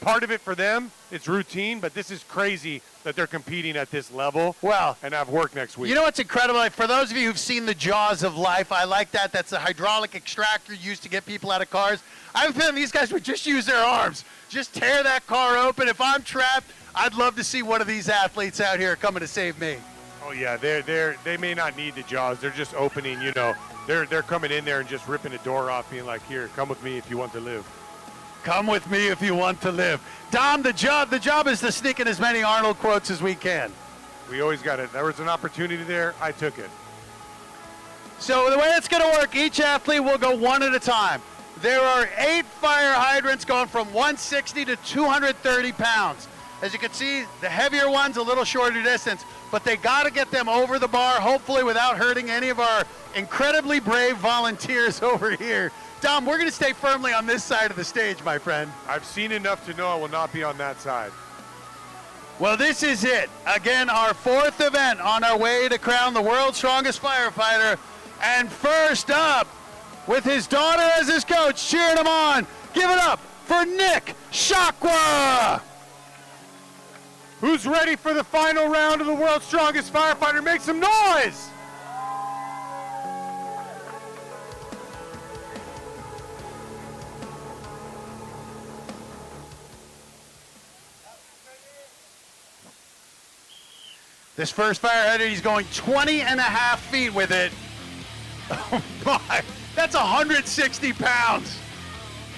part of it for them, it's routine, but this is crazy that they're competing at this level. Well, and have work next week. You know what's incredible? Like, for those of you who've seen the Jaws of Life, I like that. That's a hydraulic extractor used to get people out of cars. I have a feeling these guys would just use their arms. Just tear that car open. If I'm trapped, I'd love to see one of these athletes out here coming to save me. Oh yeah, they may not need the jaws. They're just opening, they're coming in there and just ripping the door off, being like, here, come with me if you want to live. Come with me if you want to live. Dom, the job is to sneak in as many Arnold quotes as we can. We always got it. There was an opportunity there. I took it. So the way it's going to work, each athlete will go one at a time. There are 8 fire hydrants going from 160 to 230 pounds. As you can see, the heavier ones a little shorter distance, but they got to get them over the bar, hopefully without hurting any of our incredibly brave volunteers over here. Dom, we're going to stay firmly on this side of the stage, my friend. I've seen enough to know I will not be on that side. Well, this is it. Again, our 4th event on our way to crown the world's strongest firefighter. And first up, with his daughter as his coach, cheering him on, give it up for Nick Shakwa. Who's ready for the final round of the world's strongest firefighter? Make some noise! This first fire hydrant, he's going 20 and a half feet with it. Oh my, that's 160 pounds.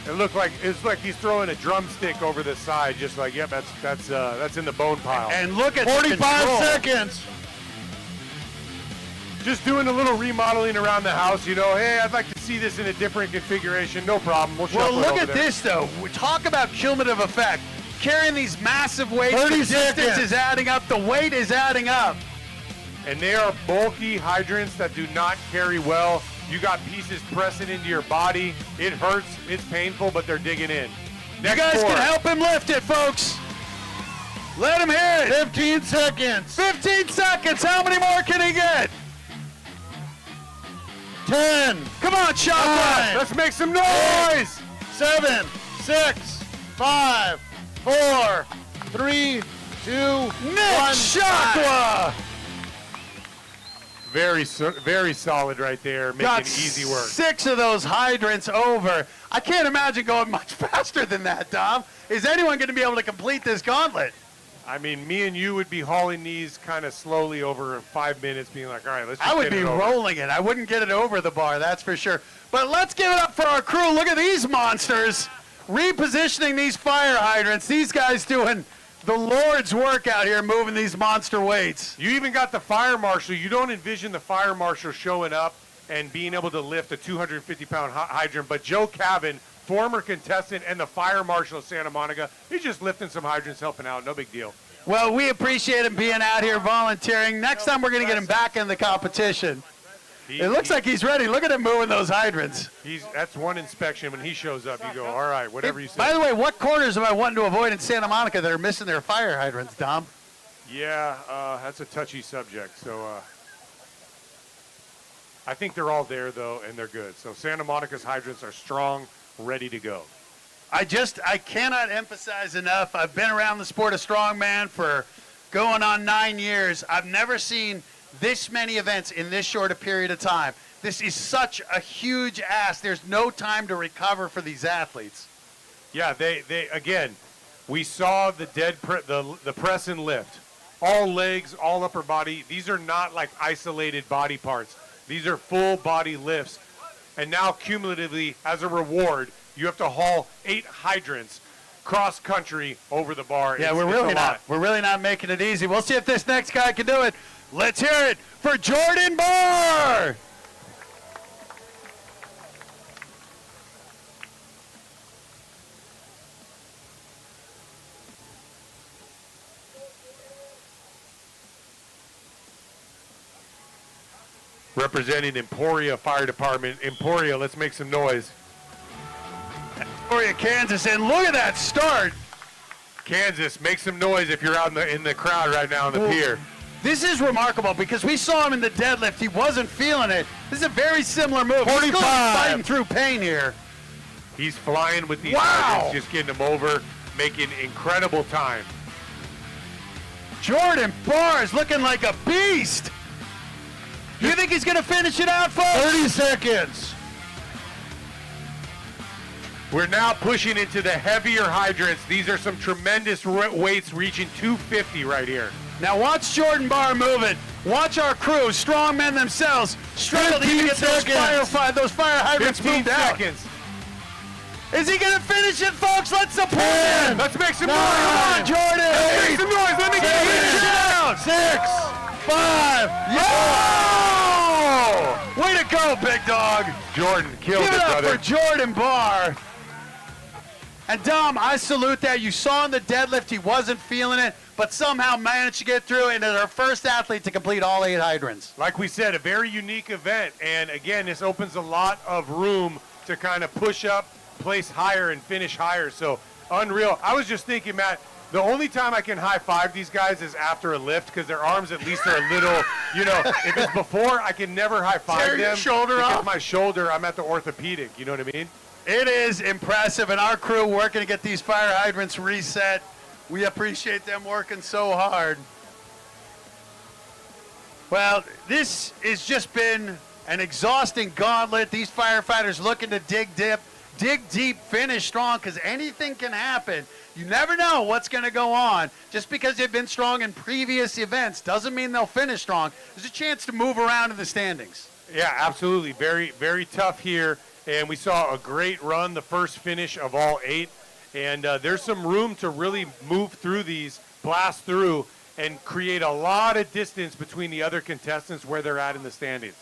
It's like he's throwing a drumstick over the side, just like, yep, that's in the bone pile. And look at 45 seconds. Just doing a little remodeling around the house, you know. Hey, I'd like to see this in a different configuration. No problem. Well, look at this though. We talk about cumulative effect. Carrying these massive weights, the distance is adding up, the weight is adding up. And they are bulky hydrants that do not carry well. You got pieces pressing into your body. It hurts, it's painful, but they're digging in. You guys can help him lift it, folks. Let him hear it. 15 seconds. 15 seconds, how many more can he get? 10. Come on, Shotgun. Let's make some noise. 7, 6, 5, 4, 3, 2, 1. Nick Shakwa. Very solid right there, making easy work. 6 of those hydrants over. I can't imagine going much faster than that, Dom. Is anyone going to be able to complete this gauntlet? I mean, me and you would be hauling these kind of slowly over 5 minutes, being like, all right, let's just I would be rolling it. I wouldn't get it over the bar, that's for sure. But let's give it up for our crew. Look at these monsters. Repositioning these fire hydrants. These guys doing the Lord's work out here, moving these monster weights. You even got the fire marshal. You don't envision the fire marshal showing up and being able to lift a 250-pound hydrant, but Joe Cavan, former contestant and the fire marshal of Santa Monica, he's just lifting some hydrants, helping out. No big deal. Well, we appreciate him being out here volunteering. Next time we're going to get him back in the competition. It looks like he's ready. Look at him moving those hydrants. That's one inspection. When he shows up, you go, all right, whatever you say. By the way, what corners am I wanting to avoid in Santa Monica that are missing their fire hydrants, Dom? Yeah, that's a touchy subject. So I think they're all there, though, and they're good. So Santa Monica's hydrants are strong, ready to go. I cannot emphasize enough. I've been around the sport of strongman for going on 9 years. I've never seen this many events in this short a period of time. This is such a huge ask. There's no time to recover for these athletes. Yeah, they again, we saw the the press and lift. All legs, all upper body. These are not like isolated body parts. These are full body lifts. And now cumulatively, as a reward, you have to haul 8 hydrants cross country over the bar. Yeah, we're really not making it easy. We'll see if this next guy can do it. Let's hear it for Jordan Barr. Representing Emporia Fire Department. Emporia, let's make some noise. Emporia, Kansas, and look at that start. Kansas, make some noise if you're out in the crowd right now on the pier. This is remarkable because we saw him in the deadlift. He wasn't feeling it. This is a very similar move. 45. He's fighting through pain here. He's flying with these Wow. hydrants, just getting them over, making incredible time. Jordan Barr is looking like a beast. You think he's going to finish it out, folks? 30 seconds. We're now pushing into the heavier hydrants. These are some tremendous weights reaching 250 right here. Now watch Jordan Barr move it. Watch our crew, strongmen themselves, struggle to even get those fire hydrants 15 moved out. seconds. Is he going to finish it, folks? Let's support him. Let's make some noise. Come on, Jordan. Let's make some noise. Let me get it down. 6, 5. Yo! Way to go, big dog. Jordan killed Give it up brother. for Jordan Barr. And Dom, I salute that. You saw in the deadlift he wasn't feeling it, but somehow managed to get through, and is our first athlete to complete all 8 hydrants. Like we said, a very unique event, and again, this opens a lot of room to kind of push up, place higher, and finish higher. So unreal. I was just thinking, Matt, the only time I can high-five these guys is after a lift because their arms at least are a little, you know, if it's before, I can never high-five Tear them. your shoulder because off. my shoulder, I'm at the orthopedic, you know what I mean? It is impressive, and our crew working to get these fire hydrants reset. We appreciate them working so hard. Well, this has just been an exhausting gauntlet. These firefighters looking to dig deep, finish strong, because anything can happen. You never know what's going to go on. Just because they've been strong in previous events doesn't mean they'll finish strong. There's a chance to move around in the standings. Yeah, absolutely. Very, very tough here. And we saw a great run, the first finish of all 8. And there's some room to really move through these, blast through, and create a lot of distance between the other contestants where they're at in the standings.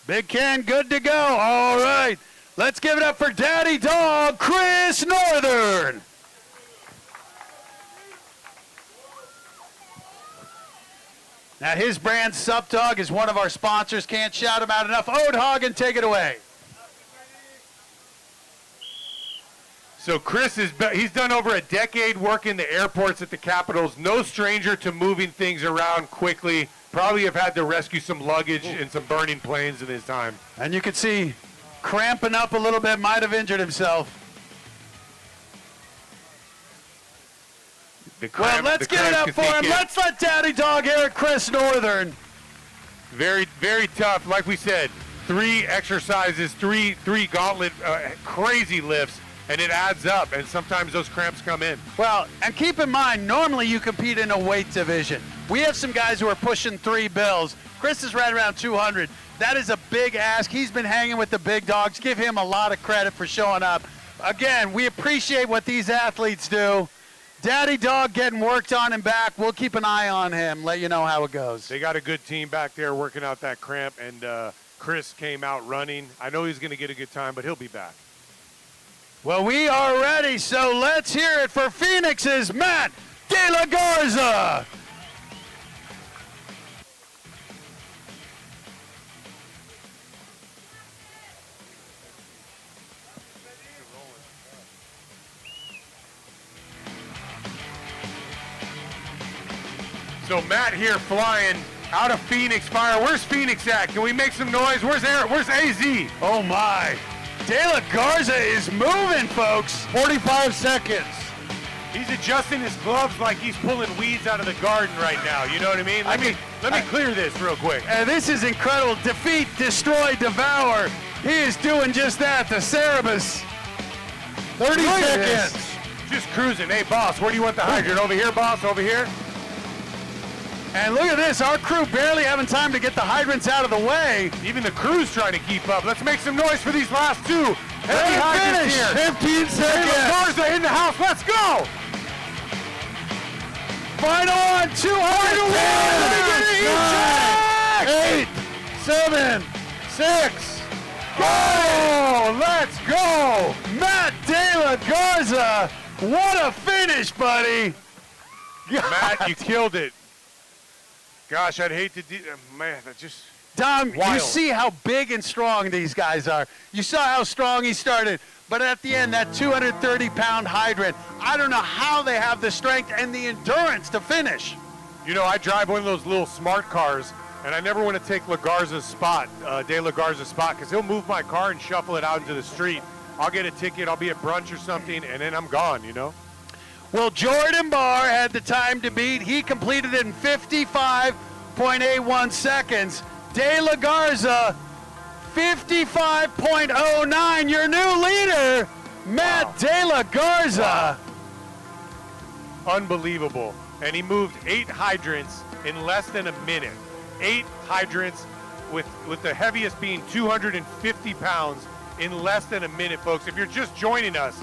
Big Ken, good to go. All right. Let's give it up for Daddy Dog, Chris Northern. Now, his brand, Sup Dog, is one of our sponsors. Can't shout him out enough. Odhagen, take it away. So Chris, he's done over a decade working the airports at the Capitals. No stranger to moving things around quickly. Probably have had to rescue some luggage and some burning planes in his time. And you can see cramping up a little bit, might have injured himself. Well, let's give it up for him. Let's let Daddy Dog hear it, Chris Northern. Very, very tough. Like we said, 3 exercises, three gauntlet, crazy lifts, and it adds up, and sometimes those cramps come in. Well, and keep in mind, normally you compete in a weight division. We have some guys who are pushing 3 bills. Chris is right around 200. That is a big ask. He's been hanging with the big dogs. Give him a lot of credit for showing up. Again, we appreciate what these athletes do. Daddy Dog getting worked on and back. We'll keep an eye on him, let you know how it goes. They got a good team back there working out that cramp, and Chris came out running. I know he's going to get a good time, but he'll be back. Well, we are ready, so let's hear it for Phoenix's Matt De La Garza. So Matt here flying out of Phoenix Fire. Where's Phoenix at? Can we make some noise? Where's AZ? Oh my. De La Garza is moving, folks. 45 seconds. He's adjusting his gloves like he's pulling weeds out of the garden right now. You know what I mean? Let me clear this real quick. This is incredible. Defeat, destroy, devour. He is doing just that. The Cerebus. 30 seconds. Just cruising. Hey, boss, where do you want the hydrant? Over here, boss? Over here? And look at this, our crew barely having time to get the hydrants out of the way. Even the crew's trying to keep up. Let's make some noise for these last 2. Heavy hydrants here. 15 seconds. Garza in the house. Let's go. Final one, 210. 8, 7, 6. Go! Let's go! Matt De La Garza. What a finish, buddy. Matt, you killed it. Gosh, I'd hate to do man, that just Dom, wild. You see how big and strong these guys are. You saw how strong he started, but at the end, that 230-pound hydrant, I don't know how they have the strength and the endurance to finish. You know, I drive one of those little smart cars, and I never want to take De La Garza's spot, because he'll move my car and shuffle it out into the street. I'll get a ticket, I'll be at brunch or something, and then I'm gone, you know? Well, Jordan Barr had the time to beat. He completed it in 55.81 seconds. De La Garza, 55.09. Your new leader, Matt De La Garza. Wow. Unbelievable. And he moved 8 hydrants in less than a minute. 8 hydrants with the heaviest being 250 pounds. in less than a minute, folks. If you're just joining us,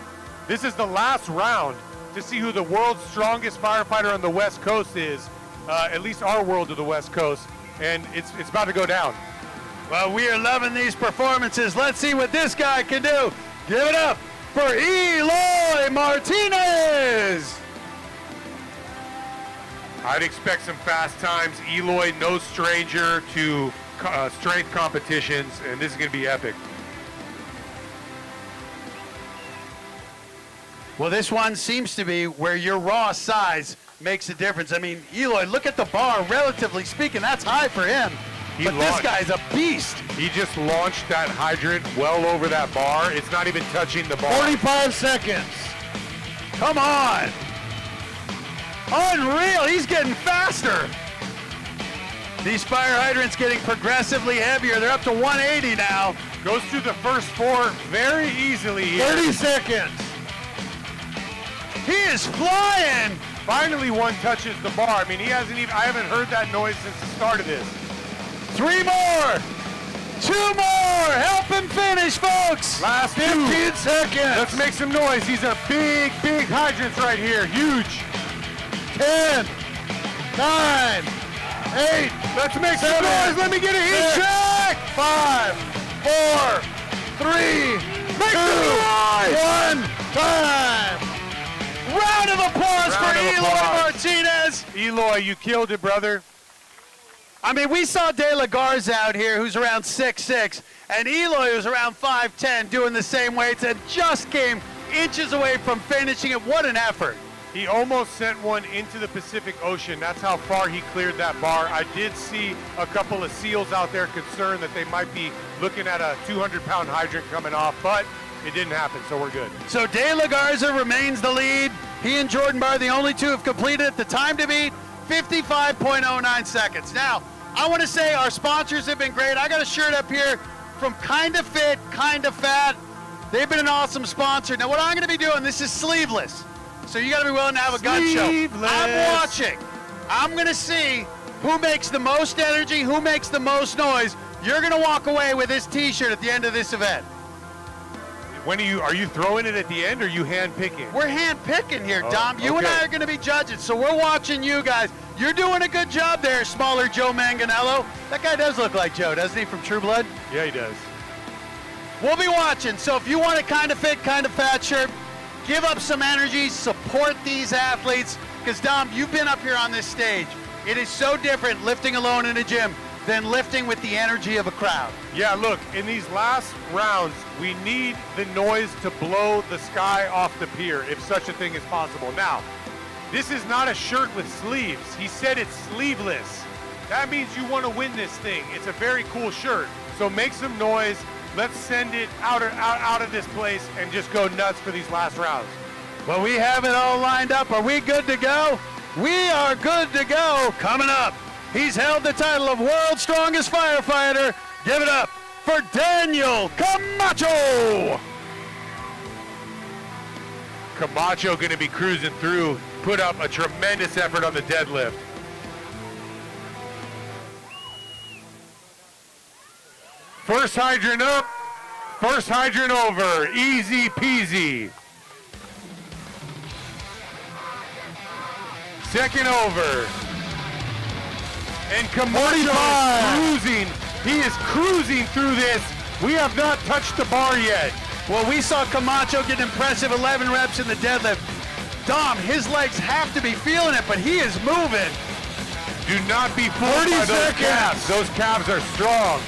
this is the last round to see who the world's strongest firefighter on the West Coast is, at least our world of the West Coast, and it's about to go down. Well, we are loving these performances. Let's see what this guy can do. Give it up for Eloy Martinez. I'd expect some fast times. Eloy, no stranger to strength competitions, and this is going to be epic. Well, this one seems to be where your raw size makes a difference. I mean, Eloy, look at the bar. Relatively speaking, that's high for him. But this guy's a beast. He just launched that hydrant well over that bar. It's not even touching the bar. 45 seconds. Come on. Unreal. He's getting faster. These fire hydrants getting progressively heavier. They're up to 180 now. Goes through the first 4 very easily here. 30 seconds. He is flying. Finally one touches the bar. I mean, I haven't heard that noise since the start of this. 3 more. 2 more. Help him finish, folks. Last 15 seconds. Let's make some noise. These are big hydrants right here. Huge. 10, 9, 8. Let's make some noise. Let me get a heat check. 5, 4, 3, Make some noise. 1. Time. Round of applause for Eloy Martinez. Eloy, you killed it, brother. I mean, we saw De La Garza out here, who's around 6'6", and Eloy was around 5'10", doing the same weights, and just came inches away from finishing it. What an effort. He almost sent one into the Pacific Ocean. That's how far he cleared that bar. I did see a couple of SEALs out there concerned that they might be looking at a 200-pound hydrant coming off, but it didn't happen, so we're good. So De La Garza remains the lead. He and Jordan Barr, the only two have completed it. The time to beat, 55.09 seconds. Now, I want to say our sponsors have been great. I got a shirt up here from Kinda Fit, Kinda Fat. They've been an awesome sponsor. Now, what I'm going to be doing, this is sleeveless. So you got to be willing to have a gun show. I'm watching. I'm going to see who makes the most energy, who makes the most noise. You're going to walk away with this T-shirt at the end of this event. When are you throwing it at the end, or are you hand picking? We're hand picking here, Dom. You and I are going to be judges, so we're watching you guys. You're doing a good job there, smaller Joe Manganiello. That guy does look like Joe, doesn't he, from True Blood? Yeah, he does. We'll be watching, so if you want a Kinda Fit, Kinda Fat shirt, give up some energy, support these athletes, because, Dom, you've been up here on this stage. It is so different lifting alone in a gym than lifting with the energy of a crowd. Yeah, look, in these last rounds, we need the noise to blow the sky off the pier, if such a thing is possible. Now, this is not a shirt with sleeves. He said it's sleeveless. That means you want to win this thing. It's a very cool shirt. So make some noise. Let's send it out of this place and just go nuts for these last rounds. Well, we have it all lined up. Are we good to go? We are good to go. Coming up, he's held the title of World's Strongest Firefighter. Give it up for Daniel Camacho. Camacho going to be cruising through, put up a tremendous effort on the deadlift. First hydrant up, first hydrant over, easy peasy. Second over. And Camacho is cruising. He is cruising through this. We have not touched the bar yet. Well, we saw Camacho get an impressive 11 reps in the deadlift. Dom, his legs have to be feeling it, but he is moving. Do not be fooled by those calves. Those calves are strong.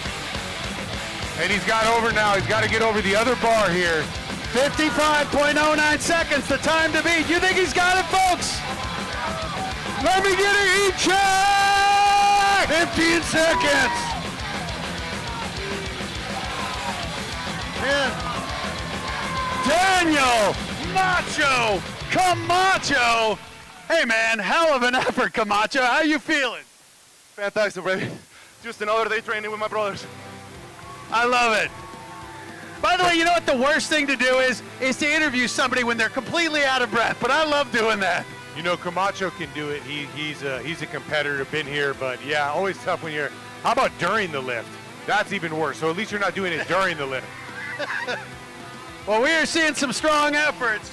And he's got over now. He's got to get over the other bar here. 55.09 seconds, the time to beat. You think he's got it, folks? Let me get a heat check! 15 seconds. 10. Daniel Macho Camacho. Hey, man, hell of an effort, Camacho. How you feeling? Fantastic, baby. Just another day training with my brothers. I love it. By the way, you know what the worst thing to do is to interview somebody when they're completely out of breath, but I love doing that. You know, Camacho can do it. He's a competitor, been here, but yeah, always tough when you're, how about during the lift? That's even worse. So at least you're not doing it during the lift. Well, we are seeing some strong efforts.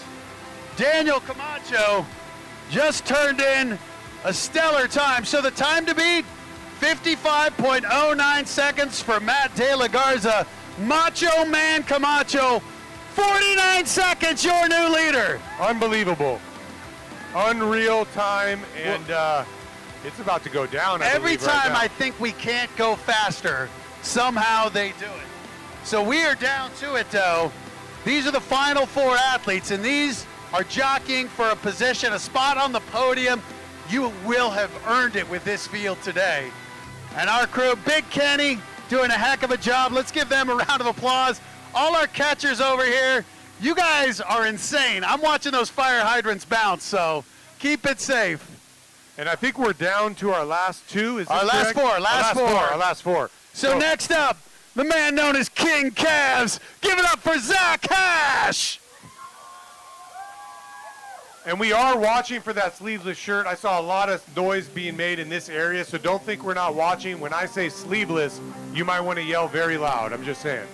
Daniel Camacho just turned in a stellar time. So the time to beat, 55.09 seconds for Matt De La Garza. Macho Man Camacho, 49 seconds, your new leader. Unbelievable. Unreal time, and it's about to go down. Every time right I think we can't go faster, somehow they do it. So we are down to it, though. These are the final 4 athletes, and these are jockeying for a position, a spot on the podium. You will have earned it with this field today. And our crew, Big Kenny, doing a heck of a job. Let's give them a round of applause. All our catchers over here, you guys are insane. I'm watching those fire hydrants bounce, so keep it safe. And I think we're down to our last 2. Is Our last correct? four. Our last four. So next up, the man known as King Calves. Give it up for Zach Hash. And we are watching for that sleeveless shirt. I saw a lot of noise being made in this area, so don't think we're not watching. When I say sleeveless, you might want to yell very loud. I'm just saying.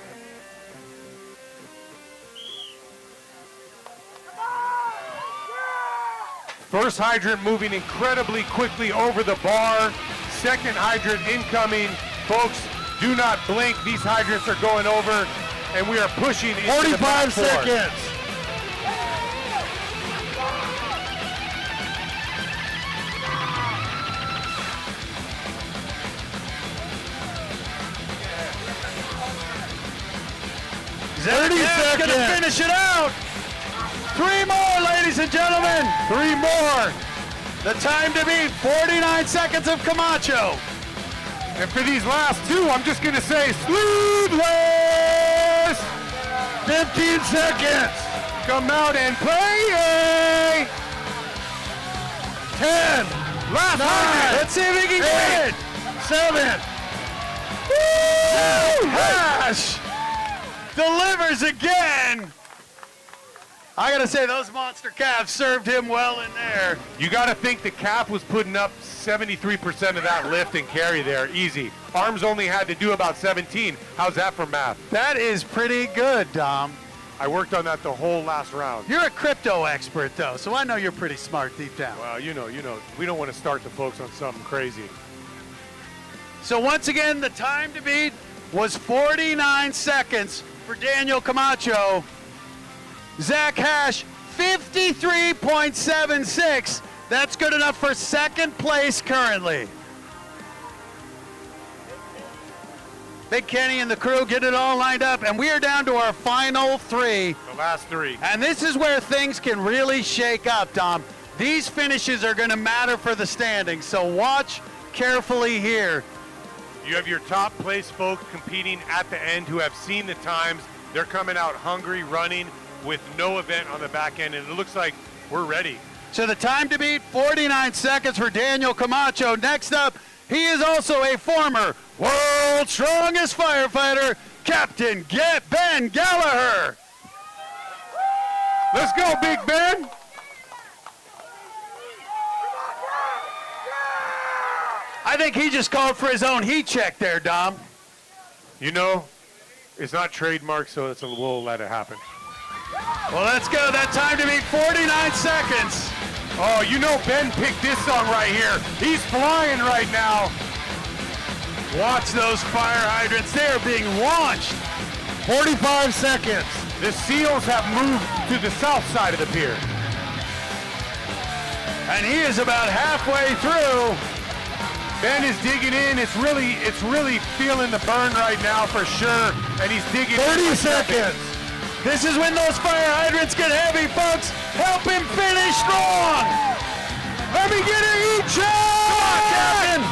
First hydrant moving incredibly quickly over the bar. Second hydrant incoming. Folks, do not blink. These hydrants are going over, and we are pushing into 45 the back seconds. Zach Hash gonna finish it out. 3 more, ladies and gentlemen. 3 more. The time to beat, 49 seconds of Camacho. And for these last 2, I'm just gonna say sleeveless. 15 seconds. Come out and play. 10. Last 9. Let's see if we can get it. 7. Woo! Hash delivers again. I gotta say, those monster calves served him well in there. You gotta think the calf was putting up 73% of that lift and carry there, easy. Arms only had to do about 17. How's that for math? That is pretty good, Dom. I worked on that the whole last round. You're a crypto expert, though, so I know you're pretty smart deep down. Well, you know, we don't want to start the folks on something crazy. So once again, the time to beat was 49 seconds for Daniel Camacho. Zach Hash, 53.76. That's good enough for second place currently. Big Kenny and the crew get it all lined up, and we are down to our final 3. The last 3. And this is where things can really shake up, Dom. These finishes are going to matter for the standings, so watch carefully here. You have your top place folks competing at the end who have seen the times. They're coming out hungry, running with no event on the back end, and it looks like we're ready. So the time to beat, 49 seconds for Daniel Camacho. Next up, he is also a former world's strongest firefighter, Captain Ben Gallagher. Let's go, Big Ben. I think he just called for his own heat check there, Dom. You know, it's not trademarked, so we'll let it happen. Well, let's go. That time to beat, 49 seconds. Oh, you know Ben picked this song right here. He's flying right now. Watch those fire hydrants. They are being launched. 45 seconds. The SEALs have moved to the south side of the pier. And he is about halfway through. Ben is digging in. It's really feeling the burn right now for sure. And he's digging 30 seconds. This is when those fire hydrants get heavy, folks. Help him finish strong. Let me get a heat check. Come on, Captain.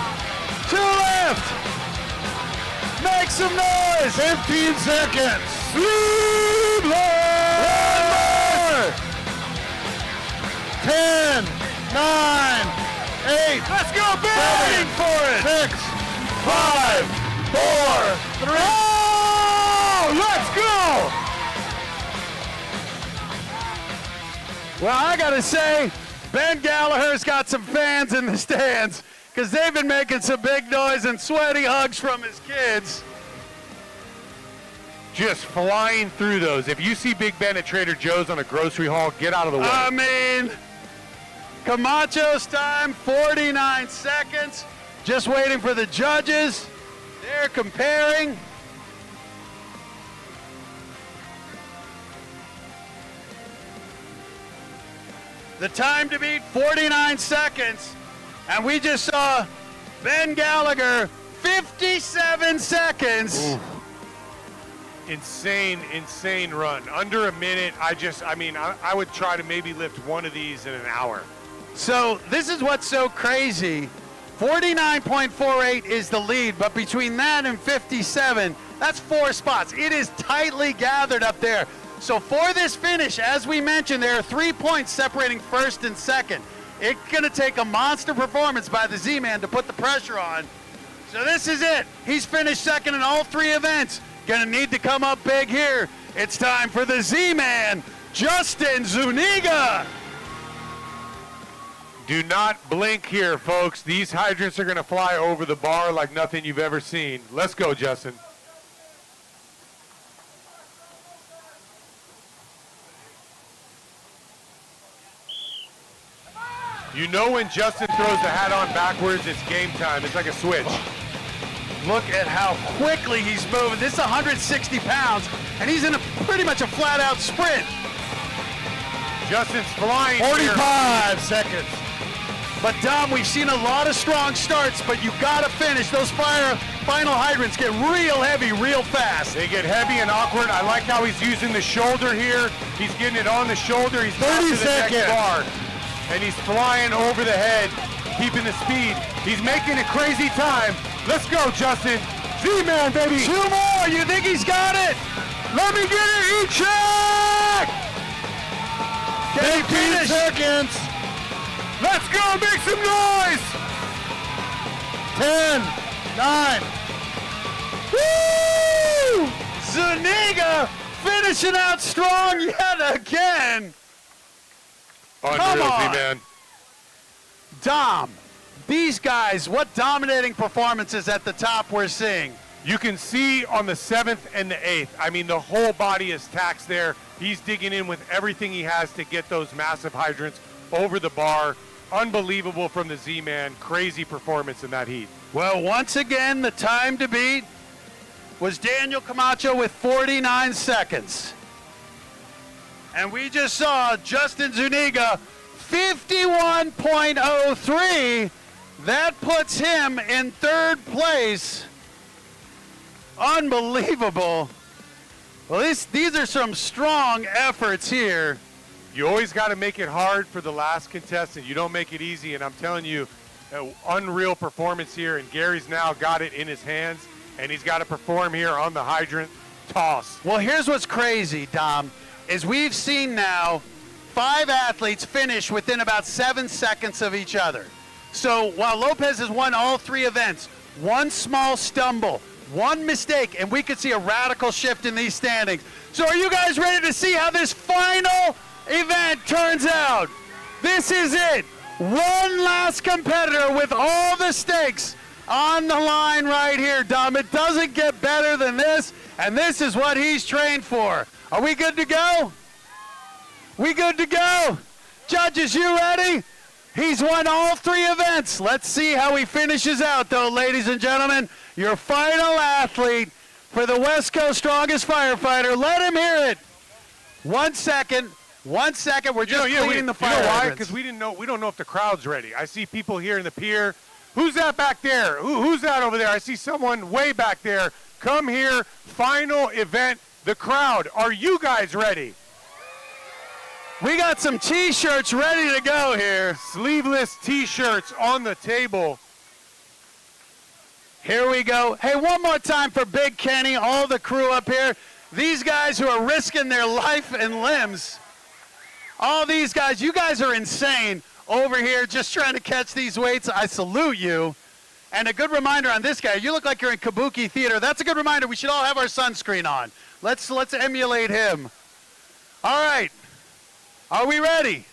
2 left. Make some noise. 15 seconds. Sleeveless. 10, 9, 8. Let's go, Ben. Waiting for it. 6, 5, 4, 3. Oh, let's go. Well, I gotta say, Ben Gallagher's got some fans in the stands because they've been making some big noise and sweaty hugs from his kids. just flying through those. If you see Big Ben at Trader Joe's on a grocery haul, get out of the way. I mean, Camacho's time, 49 seconds. Just waiting for the judges. They're comparing. The time to beat, 49 seconds. And we just saw Ben Gallagher, 57 seconds. Ooh. Insane run. Under a minute. I would try to maybe lift one of these in an hour. So this is what's so crazy. 49.48 is the lead, but between that and 57, that's 4 spots. It is tightly gathered up there. So for this finish, as we mentioned, there are 3 points separating first and second. It's going to take a monster performance by the Z-Man to put the pressure on. So this is it. He's finished second in all 3 events. Going to need to come up big here. It's time for the Z-Man, Justin Zuniga. Do not blink here, folks. These hydrants are going to fly over the bar like nothing you've ever seen. Let's go, Justin. You know when Justin throws the hat on backwards, it's game time. It's like a switch. Look at how quickly he's moving. This is 160 pounds, and he's in pretty much a flat-out sprint. Justin's flying 45 seconds. But, Dom, we've seen a lot of strong starts, but you got to finish. Those final hydrants get real heavy real fast. They get heavy and awkward. I like how he's using the shoulder here. He's getting it on the shoulder. He's 30 to the seconds. next bar. And he's flying over the head, keeping the speed. He's making a crazy time. Let's go, Justin. Z-Man, baby. 2 more. You think he's got it? Let me get it. Eat check. 18 seconds. Let's go. Make some noise. 10, 9. Woo! Zuniga finishing out strong yet again. Come on. Z-Man. Dom, these guys, what dominating performances at the top we're seeing. You can see on the 7th and the 8th, I mean, the whole body is taxed there. He's digging in with everything he has to get those massive hydrants over the bar. Unbelievable from the Z-Man. Crazy performance in that heat. Well, once again, the time to beat was Daniel Camacho with 49 seconds. And we just saw Justin Zuniga, 51.03. That puts him in 3rd place. Unbelievable. Well, these are some strong efforts here. You always got to make it hard for the last contestant. You don't make it easy, and I'm telling you, unreal performance here, and Gary's now got it in his hands, and he's got to perform here on the hydrant toss. Well, here's what's crazy, Dom, is we've seen now 5 athletes finish within about 7 seconds of each other. So while Lopez has won all 3 events, 1 small stumble, 1 mistake, and we could see a radical shift in these standings. So are you guys ready to see how this final event turns out? This is it. One last competitor with all the stakes on the line right here, Dom. It doesn't get better than this, and this is what he's trained for. Are we good to go? We good to go? Judges, you ready? He's won all 3 events. Let's see how he finishes out, though, ladies and gentlemen. Your final athlete for the West Coast Strongest Firefighter. Let him hear it. 1 second. 1 second. We're just cleaning the fire. You know why? Because we don't know if the crowd's ready. I see people here in the pier. Who's that back there? Who's that over there? I see someone way back there. Come here. Final event. The crowd. Are you guys ready? We got some T-shirts ready to go here. Sleeveless T-shirts on the table. Here we go. Hey, one more time for Big Kenny, all the crew up here. These guys who are risking their life and limbs. All these guys, you guys are insane over here just trying to catch these weights. I salute you. And a good reminder on this guy, you look like you're in Kabuki Theater. That's a good reminder. We should all have our sunscreen on. Let's emulate him. All right. Are we ready?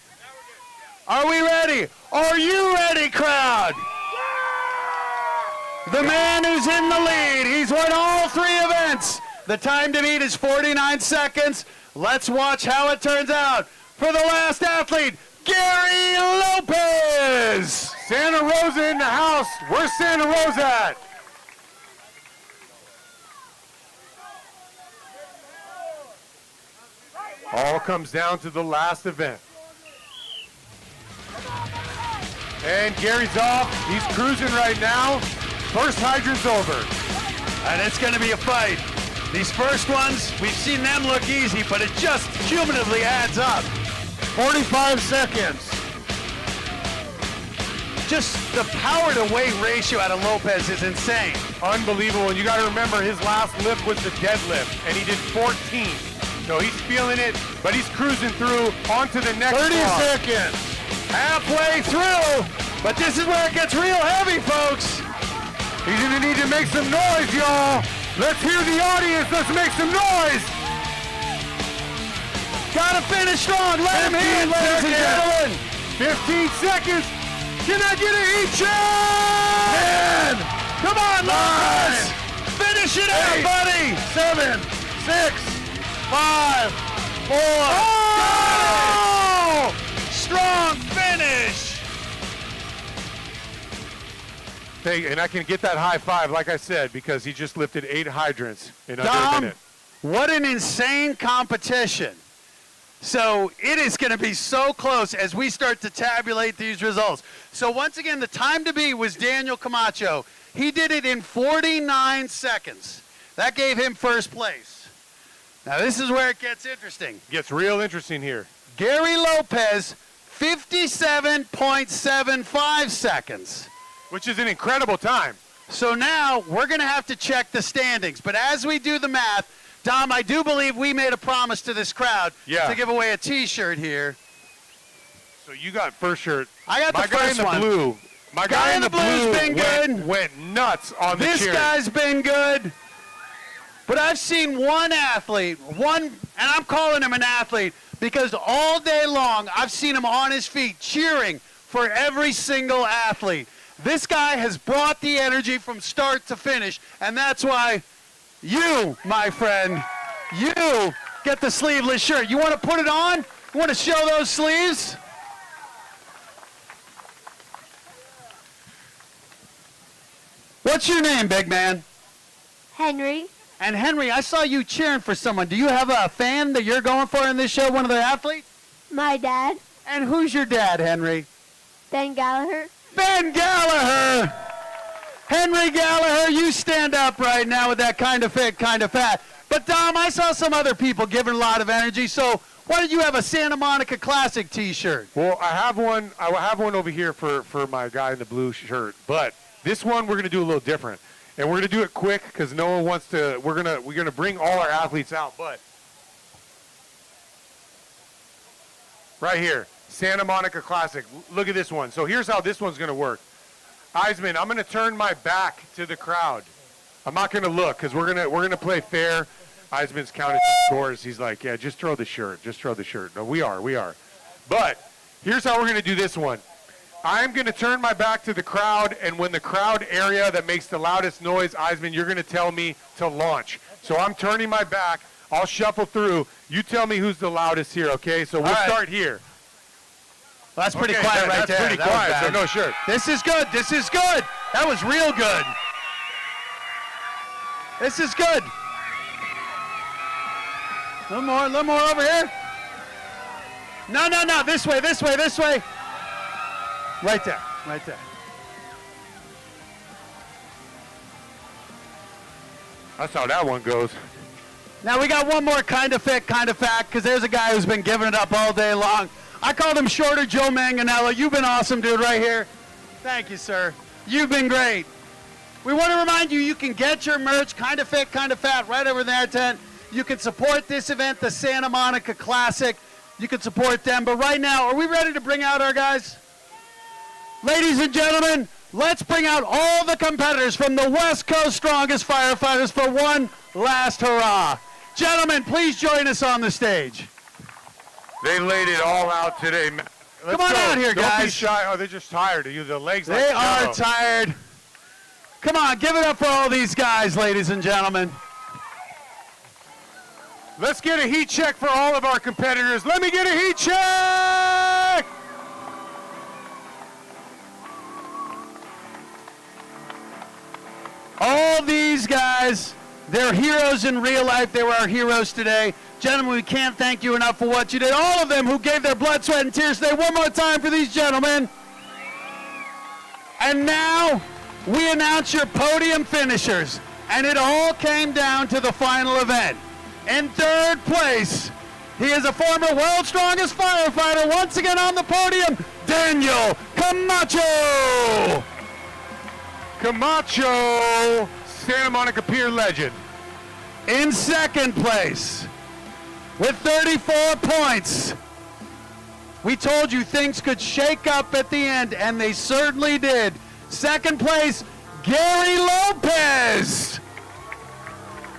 Are we ready? Are you ready, crowd? The man who's in the lead. He's won all 3 events. The time to beat is 49 seconds. Let's watch how it turns out for the last athlete, Gary Lopez. Santa Rosa in the house. Where's Santa Rosa at? All comes down to the last event. And Gary's off. He's cruising right now. First hydrant's over. And it's going to be a fight. These first ones, we've seen them look easy, but it just cumulatively adds up. 45 seconds. Just the power to weight ratio out of Lopez is insane. Unbelievable. And you got to remember his last lift was the deadlift, and he did 14. So he's feeling it, but he's cruising through onto the next 30 block. seconds. Halfway through, but this is where it gets real heavy, folks. He's gonna need to make some noise, y'all. Let's hear the audience. Let's make some noise. Gotta finish strong. Let him hit, ladies and gentlemen. 15 seconds. Can I get a heat check? 10. Come on, Lopez. Finish it out, buddy. 7, 6, 5, 4. Oh! Strong finish. Hey, and I can get that high five, like I said, because he just lifted 8 hydrants in under a minute. What an insane competition. So it is going to be so close as we start to tabulate these results. So once again, the time to beat was Daniel Camacho. He did it in 49 seconds. That gave him first place. Now this is where it gets interesting. Gets real interesting here. Gary Lopez, 57.75 seconds. Which is an incredible time. So now we're going to have to check the standings. But as we do the math, Dom, I do believe we made a promise to this crowd to give away a T-shirt here. So you got first shirt. I got the first one. My guy in the blue been good. went nuts on the This cheer. guy's been good. But I've seen one athlete, and I'm calling him an athlete because all day long I've seen him on his feet cheering for every single athlete. This guy has brought the energy from start to finish, and that's why you, my friend, you get the sleeveless shirt. You want to put it on? You want to show those sleeves? What's your name, big man? Henry. And Henry, I saw you cheering for someone. Do you have a fan that you're going for in this show, one of the athletes? My dad. And who's your dad, Henry? Ben Gallagher. Ben Gallagher! Henry Gallagher, you stand up right now with that kind of fit, kind of fat. But Dom, I saw some other people giving a lot of energy, so why don't you have a Santa Monica Classic t-shirt? Well, I have one over here for my guy in the blue shirt, but this one we're going to do a little different. And we're going to do it quick because no one wants to, we're going to bring all our athletes out, but right here, Santa Monica Classic. Look at this one. So here's how this one's going to work. Eisman, I'm going to turn my back to the crowd. I'm not going to look because we're going to play fair. Eisman's counted his scores. He's like, yeah, just throw the shirt. Just throw the shirt. No, we are. But here's how we're going to do this one. I'm going to turn my back to the crowd, and when the crowd area that makes the loudest noise, Eisman, you're going to tell me to launch. So I'm turning my back. I'll shuffle through. You tell me who's the loudest here, okay? So we'll start here. Well, that's pretty quiet right there. That's pretty quiet, so no shirt. This is good. This is good. That was real good. This is good. A little more over here. No. This way. Right there. That's how that one goes. Now we got one more kind of fit, kind of fat, because there's a guy who's been giving it up all day long. I called him Shorter Joe Manganello. You've been awesome, dude, right here. Thank you, sir. You've been great. We want to remind you, you can get your merch, kind of fit, kind of fat, right over there, tent. You can support this event, the Santa Monica Classic. You can support them. But right now, are we ready to bring out our guys? Ladies and gentlemen, let's bring out all the competitors from the West Coast Strongest Firefighters for one last hurrah. Gentlemen, please join us on the stage. They laid it all out today. Come on out here, guys. Don't be shy. Oh, they're just tired of you. The legs They are tired. Come on, give it up for all these guys, ladies and gentlemen. Let's get a heat check for all of our competitors. Let me get a heat check! All these guys, they're heroes in real life. They were our heroes today. Gentlemen, we can't thank you enough for what you did. All of them who gave their blood, sweat, and tears today. One more time for these gentlemen. And now we announce your podium finishers. And it all came down to the final event. In third place, he is a former world's strongest firefighter. Once again on the podium, Daniel Camacho. Camacho, Santa Monica Pier legend. In second place, with 34 points. We told you things could shake up at the end, and they certainly did. Second place, Gary Lopez.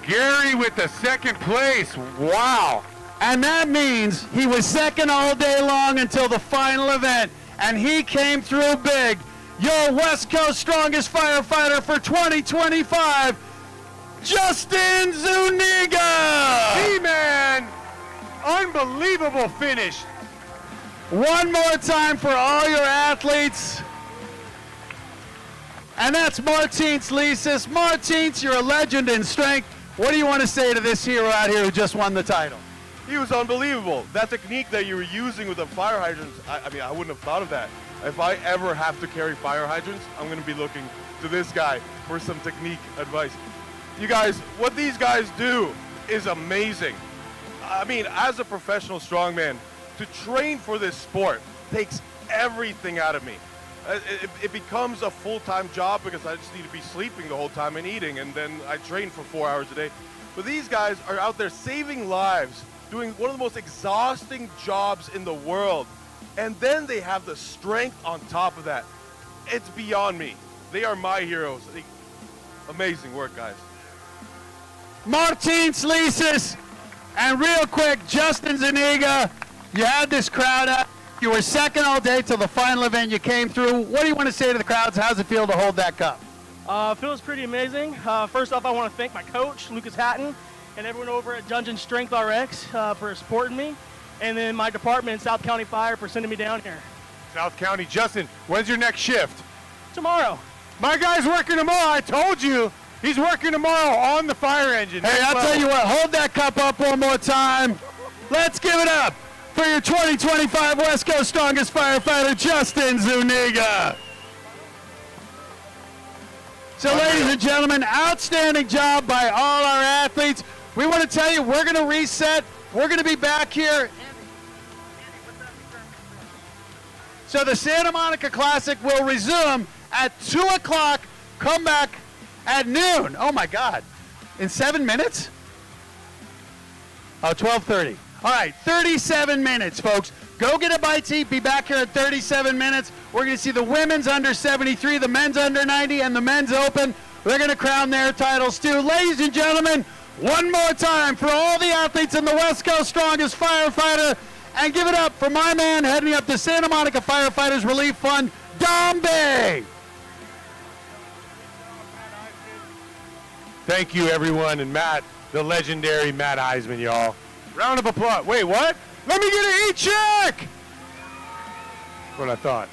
Gary with the second place. Wow. And that means he was second all day long until the final event, and he came through big. Your West Coast strongest firefighter for 2025, Justin Zuniga. He-Man, unbelievable finish. One more time for all your athletes. And that's Martins Lisis. Martins, you're a legend in strength. What do you want to say to this hero out here who just won the title? He was unbelievable. That technique that you were using with the fire hydrants, I mean, I wouldn't have thought of that. If I ever have to carry fire hydrants, I'm going to be looking to this guy for some technique advice. You guys, what these guys do is amazing. I mean, as a professional strongman, to train for this sport takes everything out of me. It becomes a full-time job because I just need to be sleeping the whole time and eating, and then I train for 4 hours a day. But these guys are out there saving lives, doing one of the most exhausting jobs in the world, and then they have the strength on top of that. It's beyond me. They are my heroes. Amazing work, guys. Martins Lisis, and real quick, Justin Zuniga, you had this crowd out. You were second all day till the final event. You came through. What do you want to say to the crowds? How's it feel to hold that cup? Feels pretty amazing. First off, I want to thank my coach, Lucas Hatton, and everyone over at Dungeon Strength RX for supporting me, and then my department, South County Fire, for sending me down here. South County. Justin, when's your next shift? Tomorrow. My guy's working tomorrow. I told you. He's working tomorrow on the fire engine. Hey, I'll tell you what. Hold that cup up one more time. Let's give it up for your 2025 West Coast strongest firefighter, Justin Zuniga. So, ladies and gentlemen, outstanding job by all our athletes. We want to tell you we're going to reset. We're going to be back here. So the Santa Monica Classic will resume at 2 o'clock. Come back at noon. Oh, my God. In 7 minutes? Oh, 12:30. All right, 37 minutes, folks. Go get a bite to eat. Be back here at 37 minutes. We're going to see the women's under 73, the men's under 90, and the men's open. They're going to crown their titles, too. Ladies and gentlemen, one more time for all the athletes in the West Coast strongest firefighter. And give it up for my man heading up the Santa Monica Firefighters Relief Fund, Dom Bay. Thank you, everyone. And Matt, the legendary Matt Eisman, y'all. Round of applause. Wait, what? Let me get a heat check! What I thought.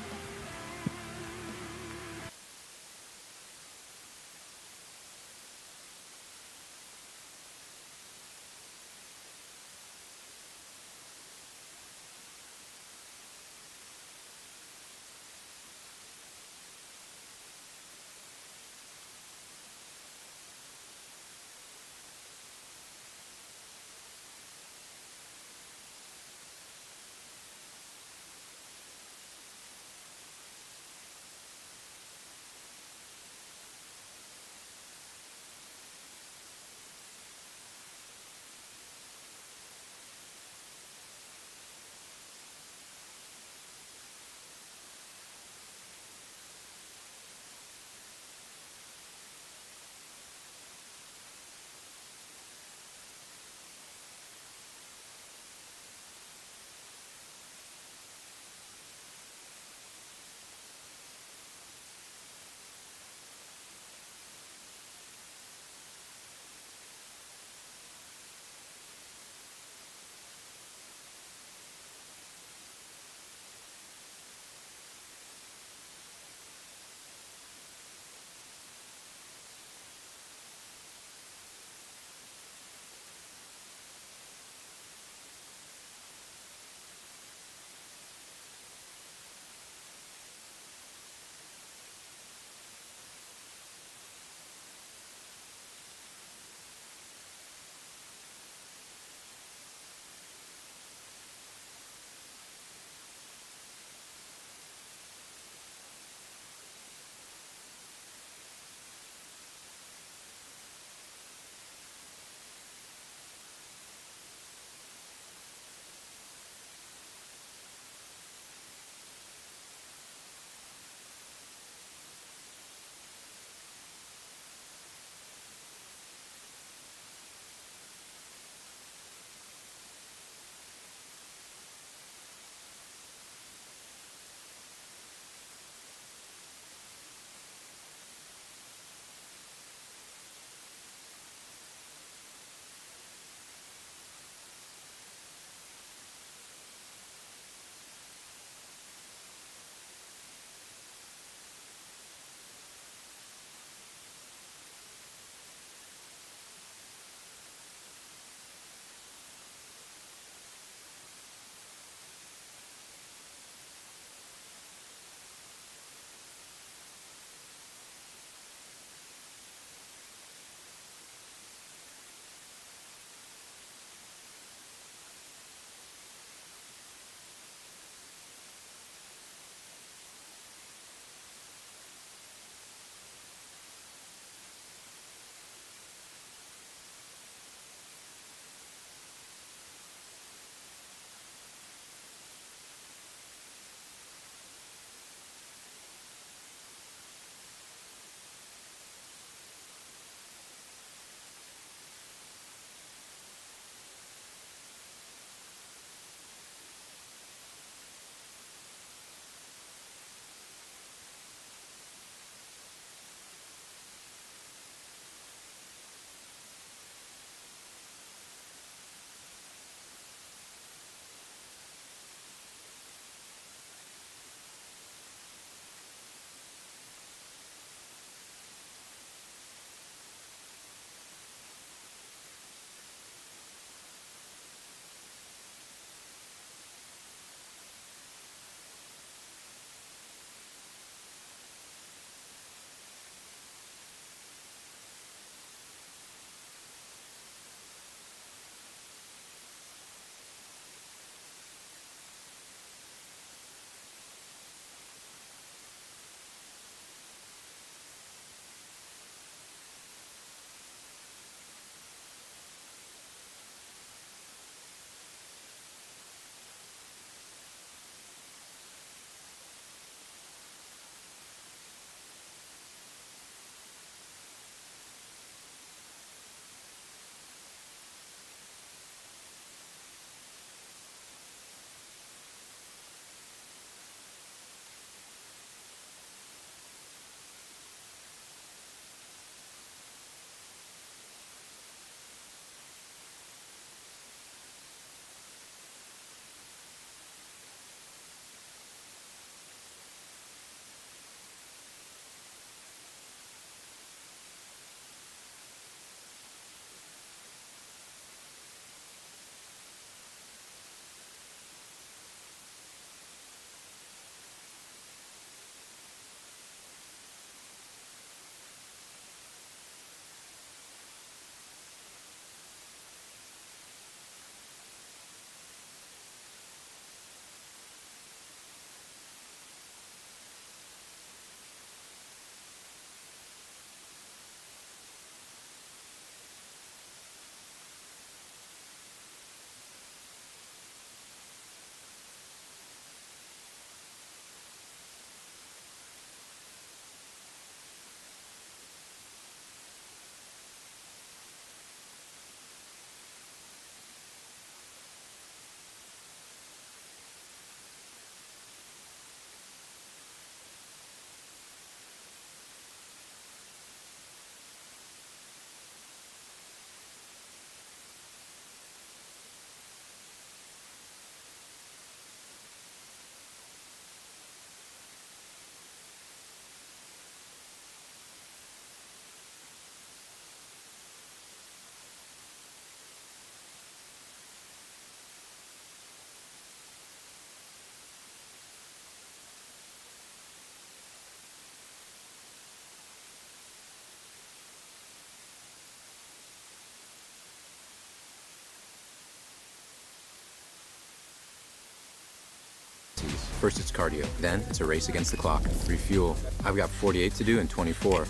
First it's cardio, then it's a race against the clock. Refuel. I've got 48 to do in 24.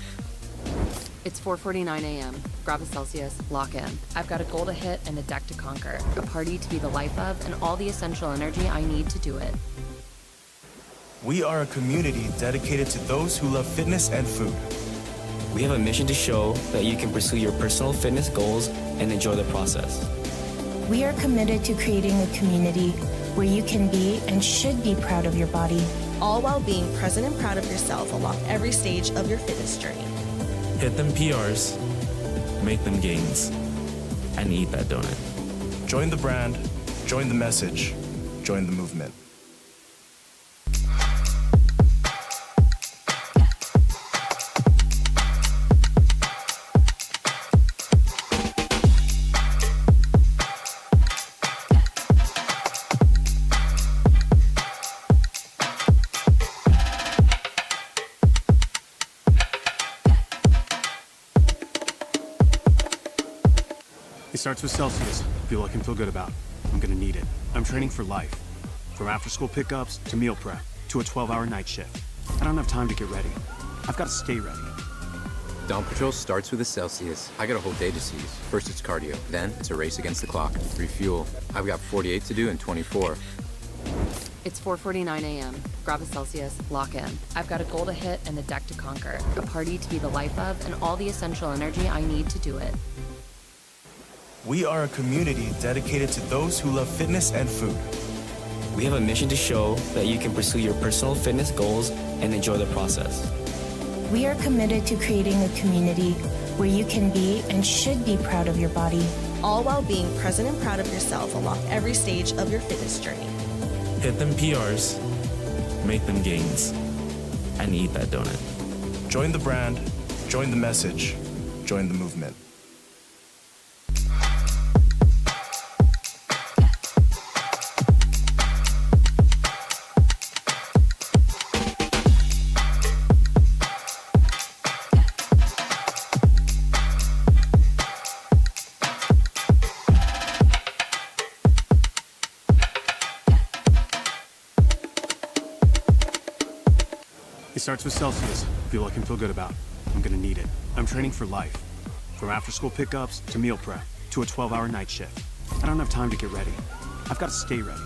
It's 4:49 a.m. Grab a Celsius, lock in. I've got a goal to hit and a deck to conquer, a party to be the life of, and all the essential energy I need to do it. We are a community dedicated to those who love fitness and food. We have a mission to show that you can pursue your personal fitness goals and enjoy the process. We are committed to creating a community where you can be and should be proud of your body, all while being present and proud of yourself along every stage of your fitness journey. Hit them PRs, make them gains, and eat that donut. Join the brand, join the message, join the movement. It starts with Celsius. Fuel I can feel good about. I'm gonna need it. I'm training for life. From after-school pickups to meal prep to a 12-hour night shift. I don't have time to get ready. I've got to stay ready. Dawn Patrol starts with a Celsius. I got a whole day to seize. First it's cardio, then it's a race against the clock. Refuel. I've got 48 to do in 24. It's 4:49 a.m. Grab a Celsius, lock in. I've got a goal to hit and a deck to conquer, a party to be the life of, and all the essential energy I need to do it. We are a community dedicated to those who love fitness and food. We have a mission to show that you can pursue your personal fitness goals and enjoy the process. We are committed to creating a community where you can be and should be proud of your body, all while being present and proud of yourself along every stage of your fitness journey. Hit them PRs, make them gains, and eat that donut. Join the brand, join the message, join the movement. It starts with Celsius. Fuel I can feel good about. I'm gonna need it. I'm training for life. From after-school pickups to meal prep to a 12-hour night shift. I don't have time to get ready. I've got to stay ready.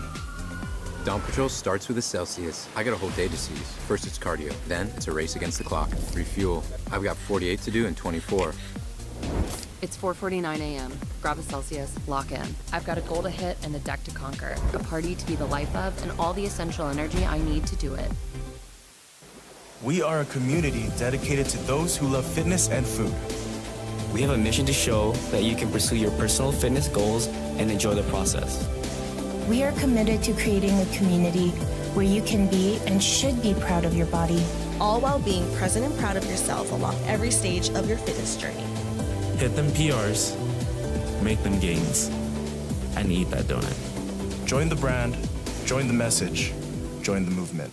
Dawn Patrol starts with a Celsius. I got a whole day to seize. First it's cardio, then it's a race against the clock. Refuel. I've got 48 to do in 24. It's 4:49 a.m. Grab a Celsius, lock in. I've got a goal to hit and a deck to conquer, a party to be the life of, and all the essential energy I need to do it. We are a community dedicated to those who love fitness and food. We have a mission to show that you can pursue your personal fitness goals and enjoy the process. We are committed to creating a community where you can be and should be proud of your body, all while being present and proud of yourself along every stage of your fitness journey. Hit them PRs, make them gains, and eat that donut. Join the brand, join the message, join the movement.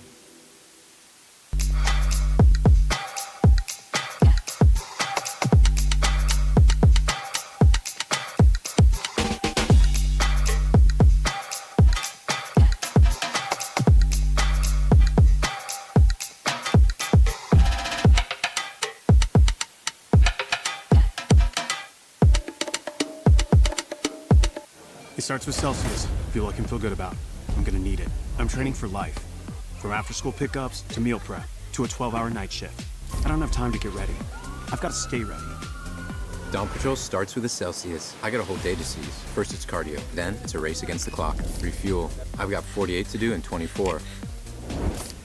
It starts with Celsius. Fuel I can feel good about. I'm gonna need it. I'm training for life. From after-school pickups to meal prep to a 12-hour night shift. I don't have time to get ready. I've got to stay ready. Dawn Patrol starts with a Celsius. I got a whole day to seize. First it's cardio, then it's a race against the clock. Refuel. I've got 48 to do in 24.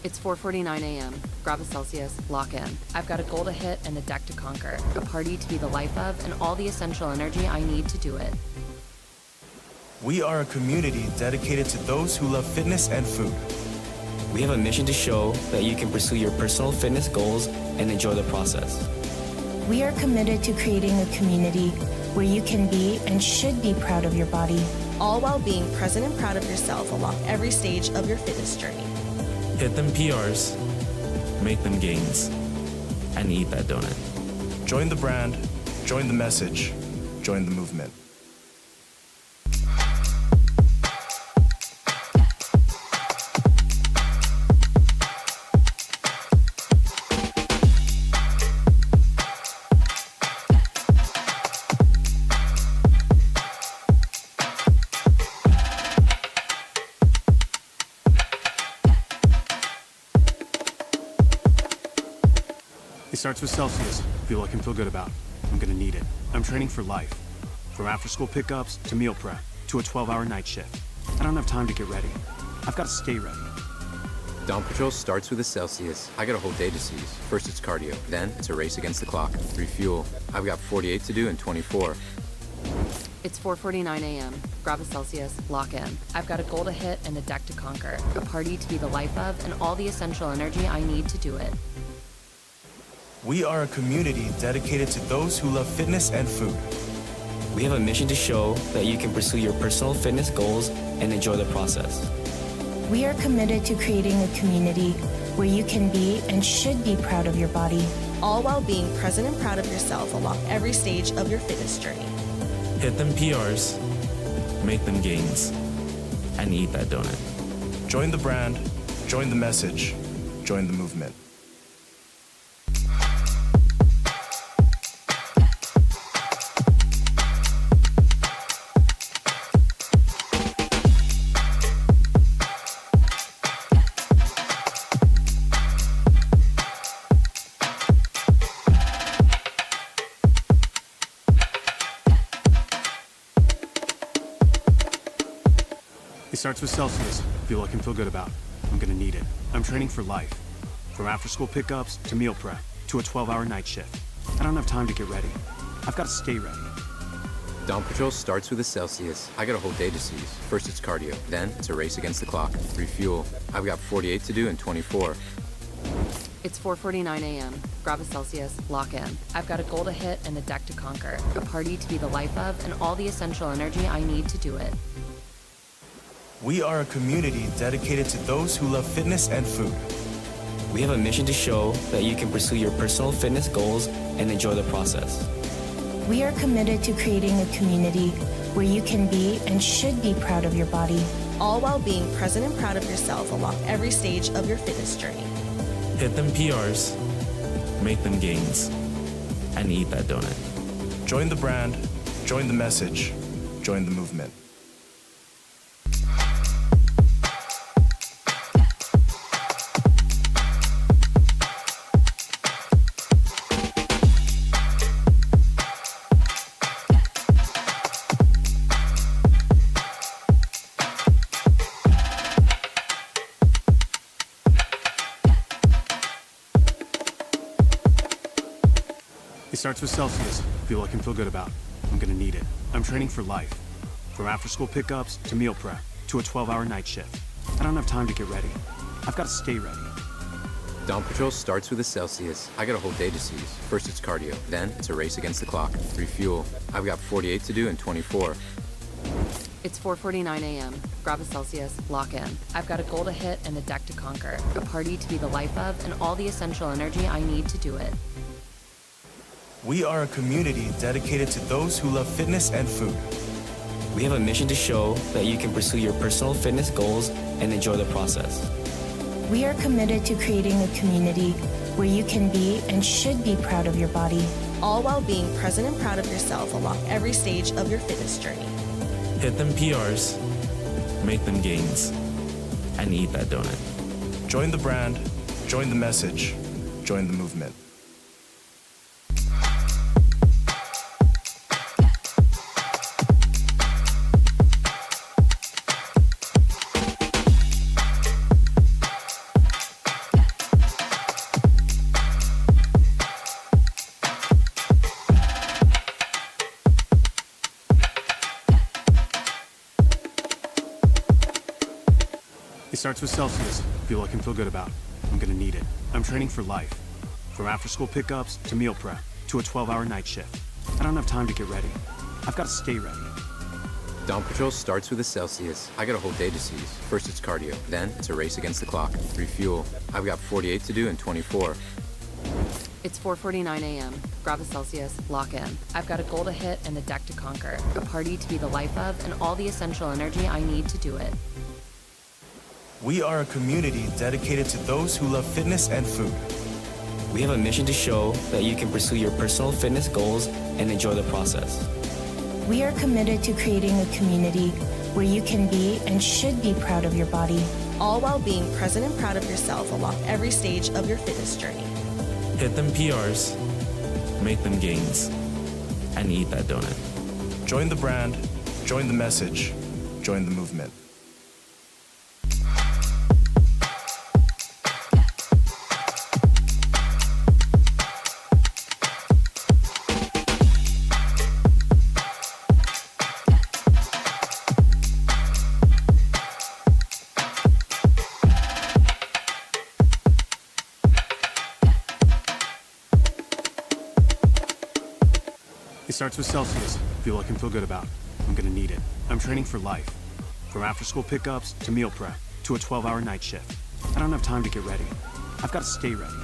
It's 4:49 a.m. Grab a Celsius, lock in. I've got a goal to hit and a deck to conquer, a party to be the life of, and all the essential energy I need to do it. We are a community dedicated to those who love fitness and food. We have a mission to show that you can pursue your personal fitness goals and enjoy the process. We are committed to creating a community where you can be and should be proud of your body, all while being present and proud of yourself along every stage of your fitness journey. Hit them PRs, make them gains, and eat that donut. Join the brand, join the message, join the movement. It starts with Celsius. Fuel I can feel good about. I'm gonna need it. I'm training for life. From after-school pickups to meal prep to a 12-hour night shift. I don't have time to get ready. I've got to stay ready. Dawn Patrol starts with a Celsius. I got a whole day to seize. First it's cardio, then it's a race against the clock. Refuel. I've got 48 to do in 24. It's 4:49 a.m. Grab a Celsius, lock in. I've got a goal to hit and a deck to conquer, a party to be the life of, and all the essential energy I need to do it. We are a community dedicated to those who love fitness and food. We have a mission to show that you can pursue your personal fitness goals and enjoy the process. We are committed to creating a community where you can be and should be proud of your body, all while being present and proud of yourself along every stage of your fitness journey. Hit them PRs, make them gains, and eat that donut. Join the brand, join the message, join the movement. It starts with Celsius. Fuel I can feel good about. I'm gonna need it. I'm training for life. From after-school pickups to meal prep to a 12-hour night shift. I don't have time to get ready. I've got to stay ready. Dawn Patrol starts with a Celsius. I got a whole day to seize. First it's cardio, then it's a race against the clock. Refuel. I've got 48 to do in 24. It's 4:49 a.m. Grab a Celsius, lock in. I've got a goal to hit and a deck to conquer, a party to be the life of, and all the essential energy I need to do it. We are a community dedicated to those who love fitness and food. We have a mission to show that you can pursue your personal fitness goals and enjoy the process. we are committed to creating a community where you can be and should be proud of your body, all while being present and proud of yourself along every stage of your fitness journey. Hit them PRs, make them gains, and eat that donut. Join the brand, join the message, join the movement. It starts with Celsius, fuel I can feel good about. I'm gonna need it. I'm training for life. From after-school pickups to meal prep to a 12-hour night shift. I don't have time to get ready. I've got to stay ready. Dawn Patrol starts with a Celsius. I got a whole day to seize. First it's cardio, then it's a race against the clock. Refuel. I've got 48 to do in 24. It's 4:49 a.m. Grab a Celsius, lock in. I've got a goal to hit and a deck to conquer, a party to be the life of, and all the essential energy I need to do it. We are a community dedicated to those who love fitness and food. We have a mission to show that you can pursue your personal fitness goals and enjoy the process. We are committed to creating a community where you can be and should be proud of your body, all while being present and proud of yourself along every stage of your fitness journey. Hit them PRs, make them gains, and eat that donut. Join the brand, join the message, join the movement. It starts with Celsius, fuel I can feel good about. I'm gonna need it. I'm training for life. From after-school pickups to meal prep to a 12-hour night shift. I don't have time to get ready. I've got to stay ready. Dawn Patrol starts with a Celsius. I got a whole day to seize. First it's cardio, then it's a race against the clock. Refuel. I've got 48 to do in 24. It's 4:49 a.m. Grab a Celsius, lock in. I've got a goal to hit and a deck to conquer, a party to be the life of, and all the essential energy I need to do it. We are a community dedicated to those who love fitness and food. We have a mission to show that you can pursue your personal fitness goals and enjoy the process. we are committed to creating a community where you can be and should be proud of your body, all while being present and proud of yourself along every stage of your fitness journey. Hit them PRs, make them gains, and eat that donut. Join the brand, join the message, join the movement. It starts with Celsius. Feel I can feel good about. I'm gonna need it. I'm training for life. From after-school pickups to meal prep to a 12-hour night shift. I don't have time to get ready. I've got to stay ready.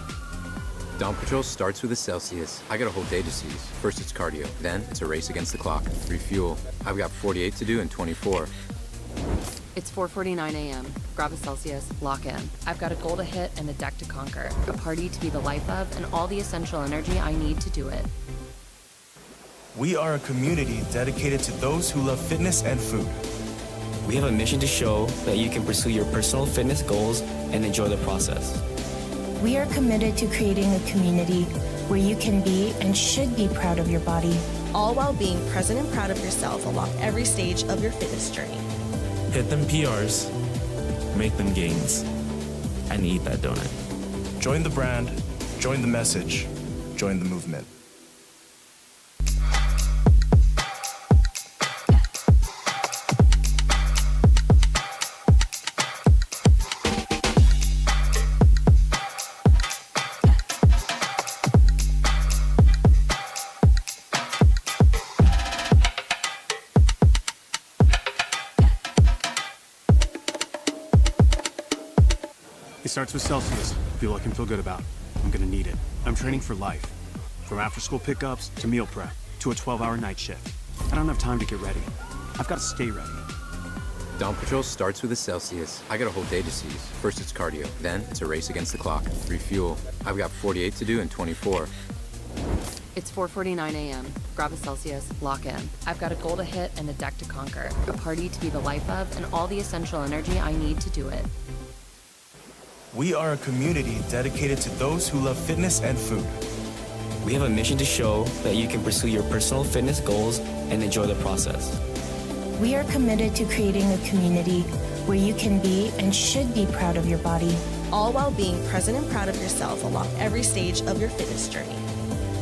Dawn Patrol starts with a Celsius. I got a whole day to seize. First it's cardio, then it's a race against the clock. Refuel. I've got 48 to do in 24. It's 4:49 a.m. Grab a Celsius, lock in. I've got a goal to hit and a deck to conquer. A party to be the life of and all the essential energy I need to do it. We are a community dedicated to those who love fitness and food. We have a mission to show that you can pursue your personal fitness goals and enjoy the process. We are committed to creating a community where you can be and should be proud of your body, all while being present and proud of yourself along every stage of your fitness journey. Hit them PRs, make them gains, and eat that donut. Join the brand, join the message, join the movement. It starts with Celsius. Feel I can feel good about. I'm gonna need it. I'm training for life. From after-school pickups to meal prep to a 12-hour night shift. I don't have time to get ready. I've got to stay ready. Dawn Patrol starts with a Celsius. I got a whole day to seize. First it's cardio, then it's a race against the clock. Refuel. I've got 48 to do in 24. It's 4:49 a.m. Grab a Celsius, lock in. I've got a goal to hit and a deck to conquer. A party to be the life of and all the essential energy I need to do it. We are a community dedicated to those who love fitness and food. We have a mission to show that you can pursue your personal fitness goals and enjoy the process. We are committed to creating a community where you can be and should be proud of your body, all while being present and proud of yourself along every stage of your fitness journey.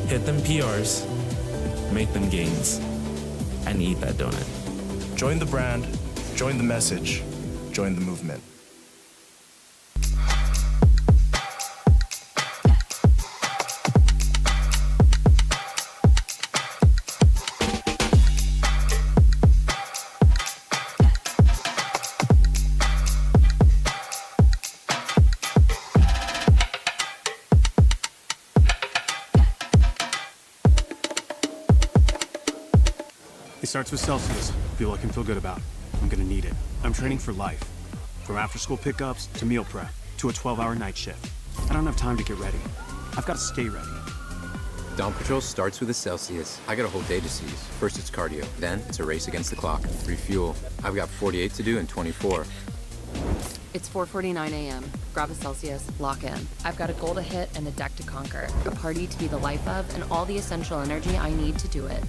Hit them PRs, make them gains, and eat that donut. Join the brand, join the message, join the movement. It starts with Celsius. Feel I can feel good about. I'm gonna need it. I'm training for life. From after-school pickups to meal prep to a 12-hour night shift. I don't have time to get ready. I've got to stay ready. Dawn Patrol starts with a Celsius. I got a whole day to seize. First it's cardio, then it's a race against the clock. Refuel. I've got 48 to do in 24. It's 4:49 a.m. Grab a Celsius, lock in. I've got a goal to hit and a deck to conquer. A party to be the life of and all the essential energy I need to do it.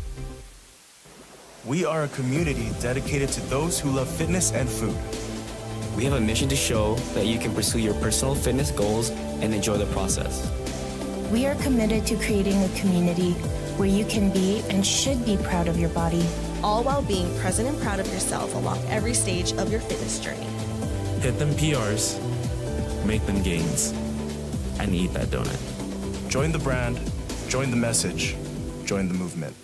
We are a community dedicated to those who love fitness and food. We have a mission to show that you can pursue your personal fitness goals and enjoy the process. We are committed to creating a community where you can be and should be proud of your body, all while being present and proud of yourself along every stage of your fitness journey. Hit them PRs, make them gains, and eat that donut. Join the brand, join the message, join the movement.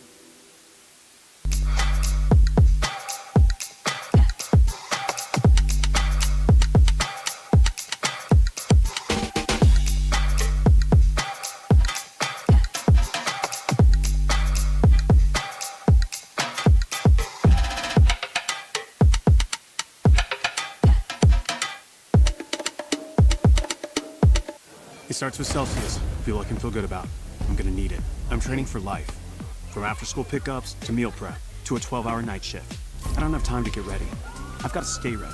It starts with Celsius. Feel I can feel good about. I'm gonna need it. I'm training for life. From after-school pickups to meal prep to a 12-hour night shift. I don't have time to get ready. I've got to stay ready.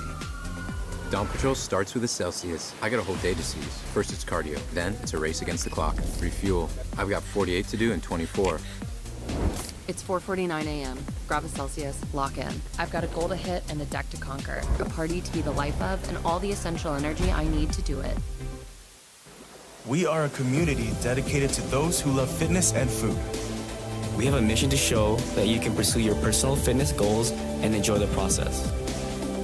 Dawn Patrol starts with a Celsius. I got a whole day to seize. First it's cardio, then it's a race against the clock. Refuel. I've got 48 to do in 24. It's 4:49 a.m. Grab a Celsius, lock in. I've got a goal to hit and a deck to conquer, a party to be the life of, and all the essential energy I need to do it. We are a community dedicated to those who love fitness and food. We have a mission to show that you can pursue your personal fitness goals and enjoy the process.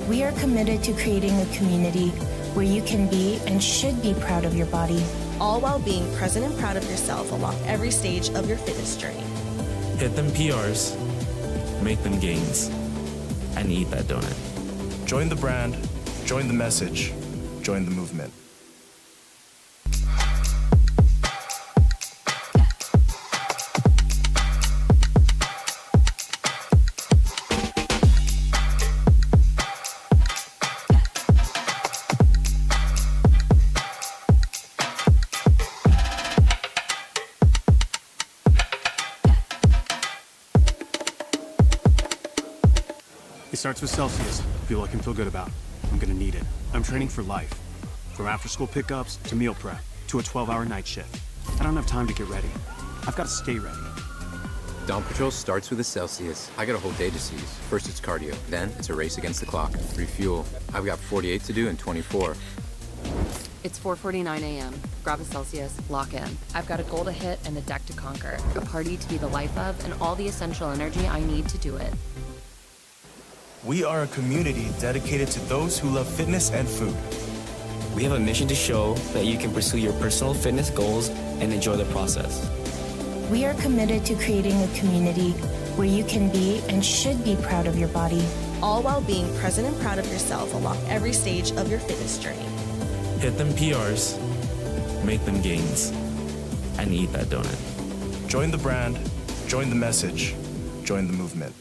We are committed to creating a community where you can be and should be proud of your body, all while being present and proud of yourself along every stage of your fitness journey. Hit them PRs, make them gains, and eat that donut. Join the brand, join the message, join the movement. It starts with Celsius. Fuel I can feel good about. I'm gonna need it. I'm training for life. From after-school pickups to meal prep to a 12-hour night shift. I don't have time to get ready. I've got to stay ready. Dawn Patrol starts with a Celsius. I got a whole day to seize. First it's cardio, then it's a race against the clock. Refuel. I've got 48 to do in 24. It's 4:49 a.m. Grab a Celsius, lock in. I've got a goal to hit and a deck to conquer, a party to be the life of, and all the essential energy I need to do it. We are a community dedicated to those who love fitness and food. We have a mission to show that you can pursue your personal fitness goals and enjoy the process. We are committed to creating a community where you can be and should be proud of your body, all while being present and proud of yourself along every stage of your fitness journey. Hit them PRs, make them gains, and eat that donut. Join the brand, join the message, join the movement.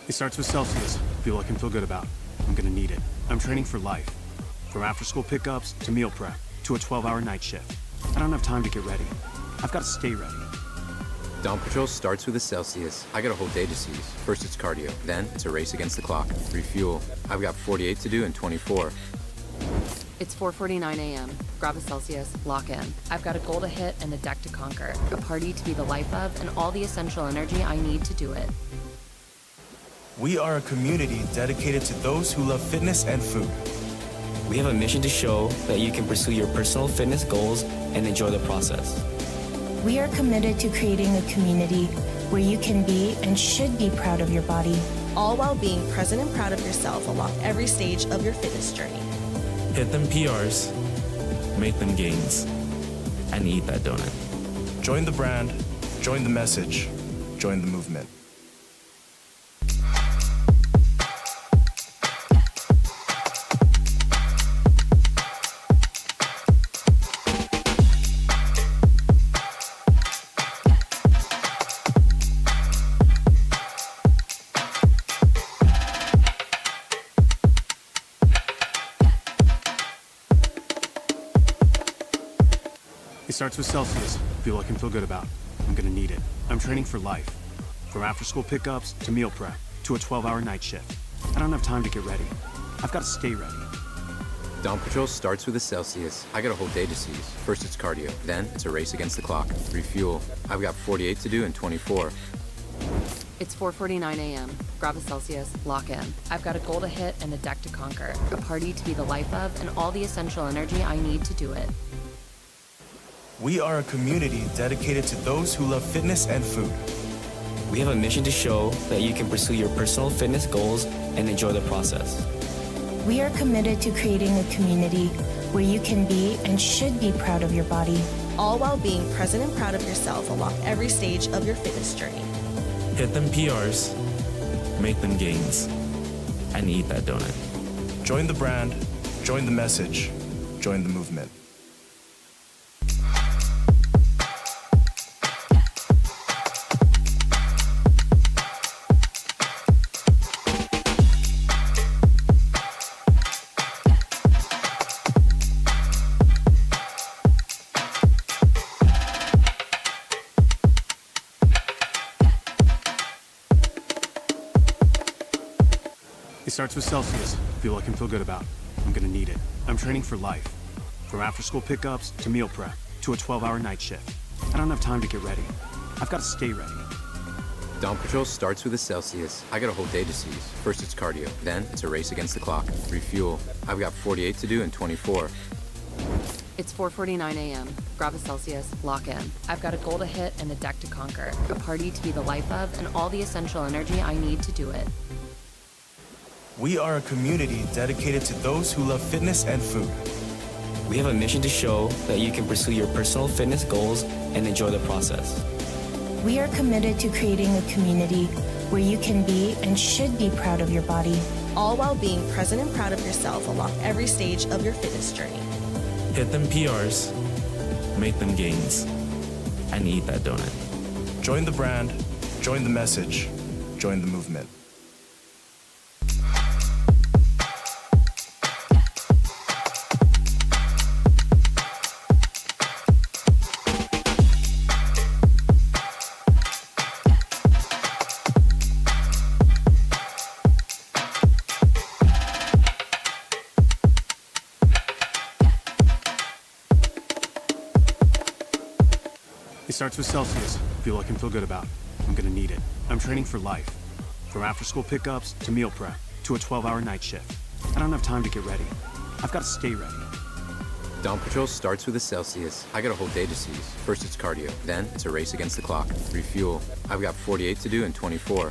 It starts with Celsius. Fuel I can feel good about. I'm gonna need it. I'm training for life. From after-school pickups to meal prep to a 12-hour night shift. I don't have time to get ready. I've got to stay ready. Dawn Patrol starts with a Celsius. I got a whole day to seize. First it's cardio, then it's a race against the clock. Refuel. I've got 48 to do in 24. It's 4:49 a.m. Grab a Celsius, lock in. I've got a goal to hit and a deck to conquer, a party to be the life of, and all the essential energy I need to do it. We are a community dedicated to those who love fitness and food. We have a mission to show that you can pursue your personal fitness goals and enjoy the process. We are committed to creating a community where you can be and should be proud of your body, all while being present and proud of yourself along every stage of your fitness journey. Hit them PRs, make them gains, and eat that donut. Join the brand, join the message, join the movement. It starts with Celsius. Fuel I can feel good about. I'm gonna need it. I'm training for life. From after-school pickups to meal prep to a 12-hour night shift. I don't have time to get ready. I've got to stay ready. Dawn Patrol starts with a Celsius. I got a whole day to seize. First it's cardio, then it's a race against the clock. Refuel. I've got 48 to do in 24. It's 4:49 a.m. Grab a Celsius, lock in. I've got a goal to hit and a deck to conquer, a party to be the life of, and all the essential energy I need to do it. We are a community dedicated to those who love fitness and food. We have a mission to show that you can pursue your personal fitness goals and enjoy the process. We are committed to creating a community where you can be and should be proud of your body, all while being present and proud of yourself along every stage of your fitness journey. Hit them PRs, make them gains, and eat that donut. Join the brand, join the message, join the movement. starts with Celsius. Fuel I can feel good about. I'm gonna need it. I'm training for life. From after-school pickups to meal prep to a 12-hour night shift. I don't have time to get ready. I've got to stay ready. Dawn Patrol starts with a Celsius. I got a whole day to seize. First it's cardio, then it's a race against the clock. Refuel. I've got 48 to do in 24. It's 4:49 a.m. Grab a Celsius, lock in. I've got a goal to hit and a deck to conquer, a party to be the life of, and all the essential energy I need to do it. We are a community dedicated to those who love fitness and food. We have a mission to show that you can pursue your personal fitness goals and enjoy the process. We are committed to creating a community where you can be and should be proud of your body, all while being present and proud of yourself along every stage of your fitness journey. Hit them PRs, make them gains, and eat that donut. Join the brand, join the message, join the movement. It starts with Celsius. Fuel I can feel good about. I'm gonna need it. I'm training for life. From after-school pickups to meal prep to a 12-hour night shift. I don't have time to get ready. I've got to stay ready. Dawn Patrol starts with a Celsius. I got a whole day to seize. First it's cardio, then it's a race against the clock. Refuel. I've got 48 to do in 24.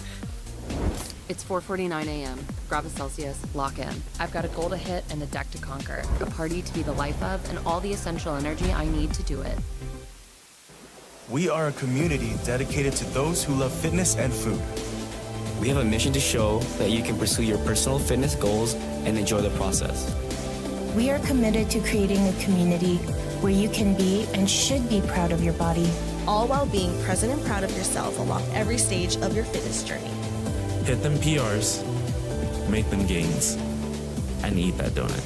It's 4:49 a.m. Grab a Celsius, lock in. I've got a goal to hit and a deck to conquer, a party to be the life of, and all the essential energy I need to do it. We are a community dedicated to those who love fitness and food. We have a mission to show that you can pursue your personal fitness goals and enjoy the process. We are committed to creating a community where you can be and should be proud of your body, all while being present and proud of yourself along every stage of your fitness journey. Hit them PRs, make them gains, and eat that donut.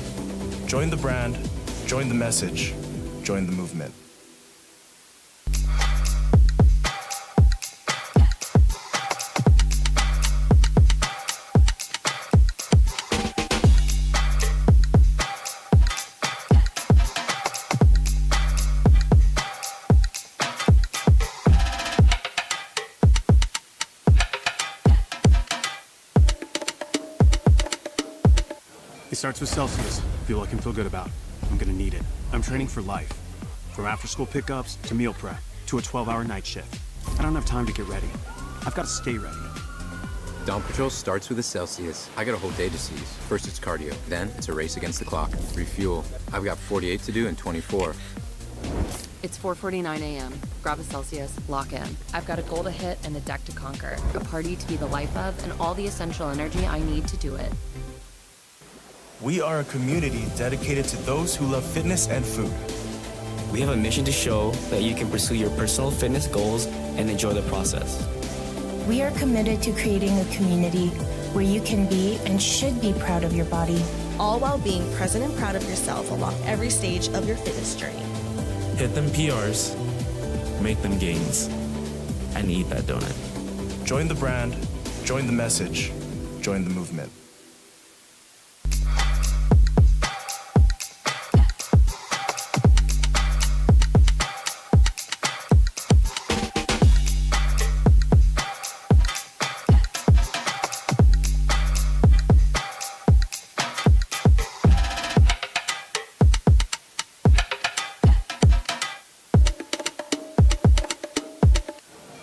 Join the brand, join the message, join the movement. It starts with Celsius. Fuel I can feel good about. I'm gonna need it. I'm training for life. From after-school pickups to meal prep to a 12-hour night shift. I don't have time to get ready. I've got to stay ready. Dawn Patrol starts with a Celsius. I got a whole day to seize. First it's cardio, then it's a race against the clock. Refuel. I've got 48 to do in 24. It's 4:49 a.m. Grab a Celsius, lock in. I've got a goal to hit and a deck to conquer, a party to be the life of, and all the essential energy I need to do it. We are a community dedicated to those who love fitness and food. We have a mission to show that you can pursue your personal fitness goals and enjoy the process. We are committed to creating a community where you can be and should be proud of your body, all while being present and proud of yourself along every stage of your fitness journey. Hit them PRs, make them gains, and eat that donut. Join the brand, join the message, join the movement.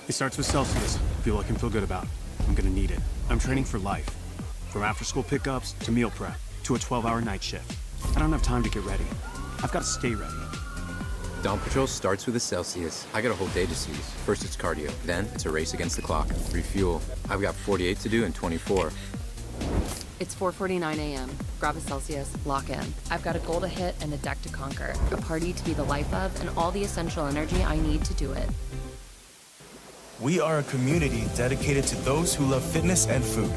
It starts with Celsius. Fuel I can feel good about. I'm gonna need it. I'm training for life. From after-school pickups to meal prep to a 12-hour night shift. I don't have time to get ready. I've got to stay ready. Dawn Patrol starts with a Celsius. I got a whole day to seize. First it's cardio, then it's a race against the clock. Refuel. I've got 48 to do in 24. It's 4:49 a.m. Grab a Celsius, lock in. I've got a goal to hit and a deck to conquer, a party to be the life of, and all the essential energy I need to do it. We are a community dedicated to those who love fitness and food.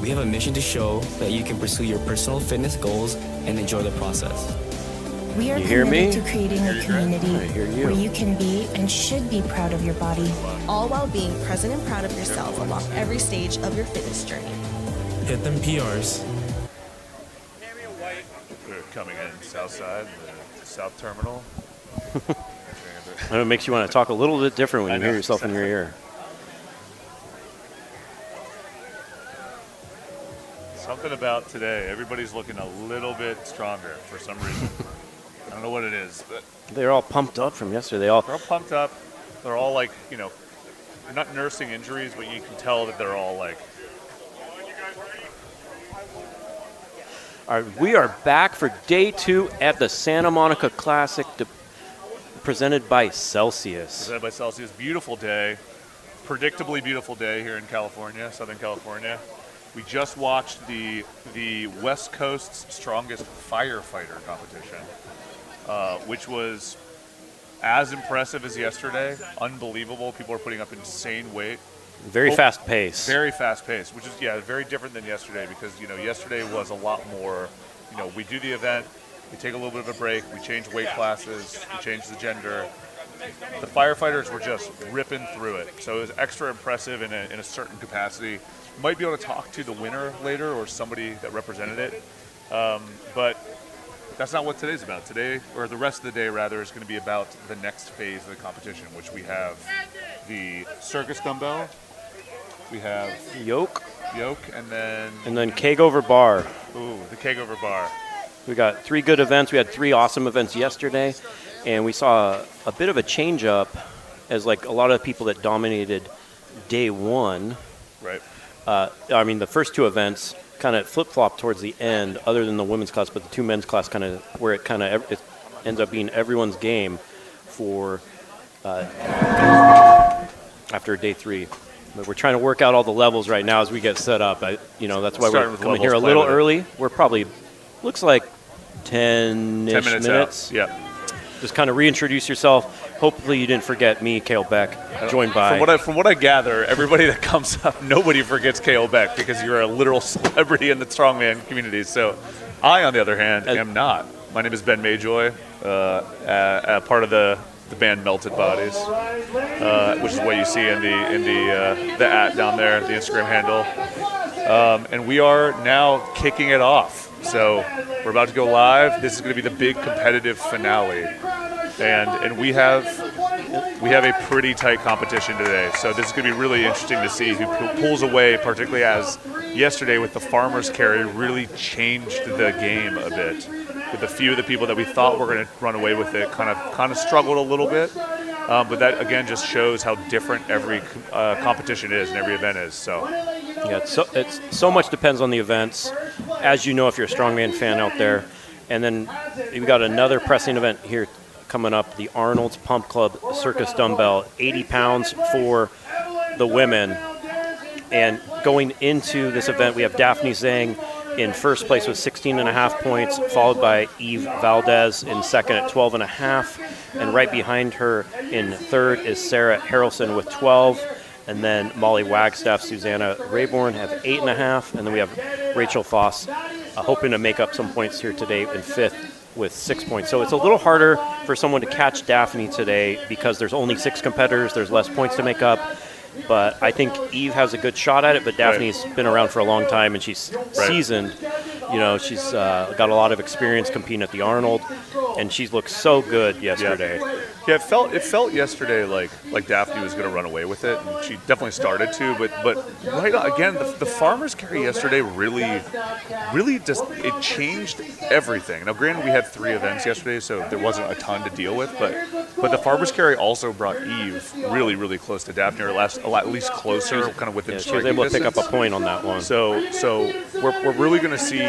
We have a mission to show that you can pursue your personal fitness goals and enjoy the process. We are committed to creating a community where you can be and should be proud of your body, all while being present and proud of yourself along every stage of your fitness journey. Hit them PRs. We're coming in south side, the south terminal. It makes you want to talk a little bit different when you hear yourself in your ear. Something about today. Everybody's looking a little bit stronger for some reason. I don't know what it is, but They're all pumped up from yesterday. they're all pumped up. They're all like, they're not nursing injuries, but you can tell that they're all like. All right, we are back for day 2 at the Santa Monica Classic, presented by Celsius. Presented by Celsius. Beautiful day. Predictably beautiful day here in California, Southern California. We just watched the West Coast's strongest firefighter competition, which was as impressive as yesterday. Unbelievable. People are putting up insane weight. Very fast pace. Very fast pace, which is, very different than yesterday because, yesterday was a lot more, we do the event, we take a little bit of a break, we change weight classes, we change the gender. The firefighters were just ripping through it. So it was extra impressive in a certain capacity. You might be able to talk to the winner later or somebody that represented it. But that's not what today's about. Today, or the rest of the day rather, is going to be about the next phase of the competition, which we have the Circus dumbbell, we have Yoke, and then keg over bar. Ooh, the keg over bar. We got 3 good events. We had 3 awesome events yesterday, and we saw a bit of a change up as like a lot of the people that dominated day 1. Right. The first 2 events kind of flip-flopped towards the end, other than the women's class, but the 2 men's class kind of where it ends up being everyone's game for after day 3. But we're trying to work out all the levels right now as we get set up. That's why we're coming here a little early. We're probably, looks like 10-ish minutes. Yeah. Just kind of reintroduce yourself. Hopefully you didn't forget me, Cale Beck, joined by. From what I gather, everybody that comes up, nobody forgets Cale Beck because you're a literal celebrity in the strongman community. So I, on the other hand, am not. My name is Ben Mayjoy, part of the band Melted Bodies, which is what you see in the @ down there, the Instagram handle. And we are now kicking it off. So we're about to go live. This is going to be the big competitive finale, and we have a pretty tight competition today. So this is going to be really interesting to see who pulls away, particularly as yesterday with the farmer's carry really changed the game a bit. With a few of the people that we thought were going to run away with it kind of struggled a little bit. But that, again, just shows how different every competition is and every event is. So, yeah, it's so much depends on the events, as you know if you're a strongman fan out there. And then we've got another pressing event here coming up, the Arnold's Pump Club Circus Dumbbell, 80 pounds for the women. And going into this event, we have Daphne Zhang in first place with 16.5 points, followed by Eve Valdez in second at 12.5. And right behind her in third is Sarah Harrelson with 12. And then Molly Wagstaff, Susanna Rayborn have 8.5. And then we have Rachel Foss hoping to make up some points here today in fifth with 6 points. So it's a little harder for someone to catch Daphne today because there's only 6 competitors. There's less points to make up. But I think Eve has a good shot at it, but Daphne's been around for a long time, and she's seasoned. She's got a lot of experience competing at the Arnold, and she's looked so good yesterday. Yeah, it felt yesterday like Daphne was going to run away with it, and she definitely started to. But right on, again, the farmer's carry yesterday really just it changed everything. Now, granted, we had 3 events yesterday, so there wasn't a ton to deal with, but the farmer's carry also brought Eve really close to Daphne, or at least closer, kind of within striking distance. She was able to distance. pick up a point on that one. So we're really going to see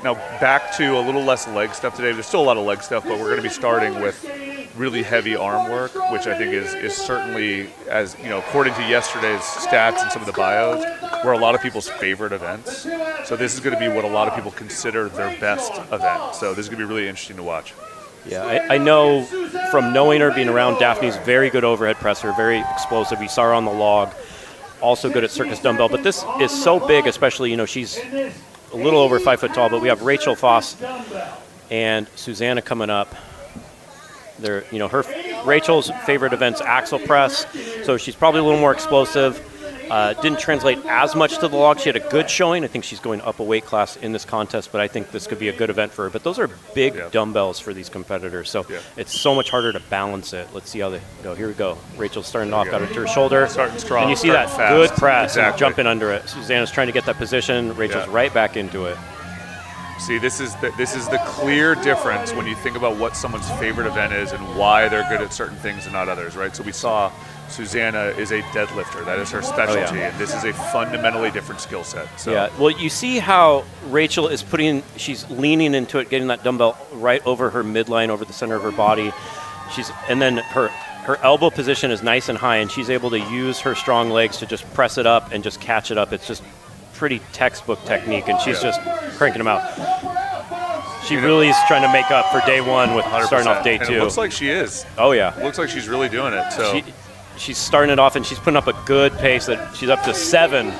now back to a little less leg stuff today. There's still a lot of leg stuff, but we're going to be starting with really heavy arm work, which I think is certainly, as according to yesterday's stats and some of the bios, were a lot of people's favorite events. So this is going to be what a lot of people consider their best event. So this is going to be really interesting to watch. Yeah, I know from knowing her, being around, Daphne's very good overhead presser, very explosive. We saw her on the log, also good at circus dumbbell. But this is so big, especially, she's a little over 5 foot tall, but we have Rachel Foss and Susanna coming up. Rachel's favorite event's axle press, so she's probably a little more explosive. Didn't translate as much to the log. She had a good showing. I think she's going up a weight class in this contest, but I think this could be a good event for her. But those are big dumbbells for these competitors, so it's so much harder to balance it. Let's see how they go. Here we go. Rachel's starting off, got it to her shoulder. Starting strong. And you see that fast. good press and Exactly. jumping under it. Susanna's trying to get that position. Rachel's right back into it. See, this is the clear difference when you think about what someone's favorite event is and why they're good at certain things and not others, right? So we saw Susanna is a deadlifter. That is her specialty, and this is a fundamentally different skill set. So. Yeah, well, you see how Rachel is she's leaning into it, getting that dumbbell right over her midline, over the center of her body. And then her elbow position is nice and high, and she's able to use her strong legs to just press it up and just catch it up. It's just pretty textbook technique, and she's just cranking them out. She really is trying to make up for day one with 100%. starting off day And two. it looks like she is. Oh, yeah. It looks like she's really doing it. So she's starting it off, and she's putting up a good pace. That she's up to 7.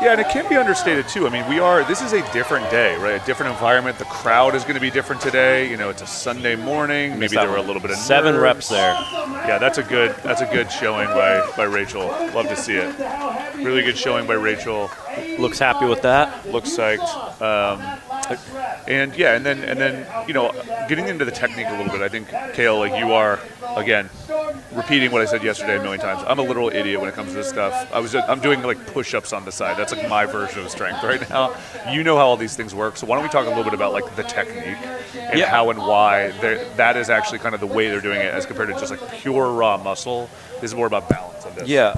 Yeah, and it can't be understated too. I mean, this is a different day, right? A different environment. The crowd is going to be different today. You know, it's a Sunday morning. Maybe there were a little bit of 7 nerves. reps there. Yeah, that's a good showing by Rachel. Love to see it. Really good showing by Rachel. Looks happy with that. Looks psyched. And then getting into the technique a little bit. I think, Kale, like you are, again, repeating what I said yesterday a million times. I'm a literal idiot when it comes to this stuff. I'm doing like push-ups on the side. That's like my version of strength right now. You know how all these things work. So why don't we talk a little bit about like the technique and how and why that is actually kind of the way they're doing it as compared to just like pure raw muscle. This is more about balance on this. Yeah,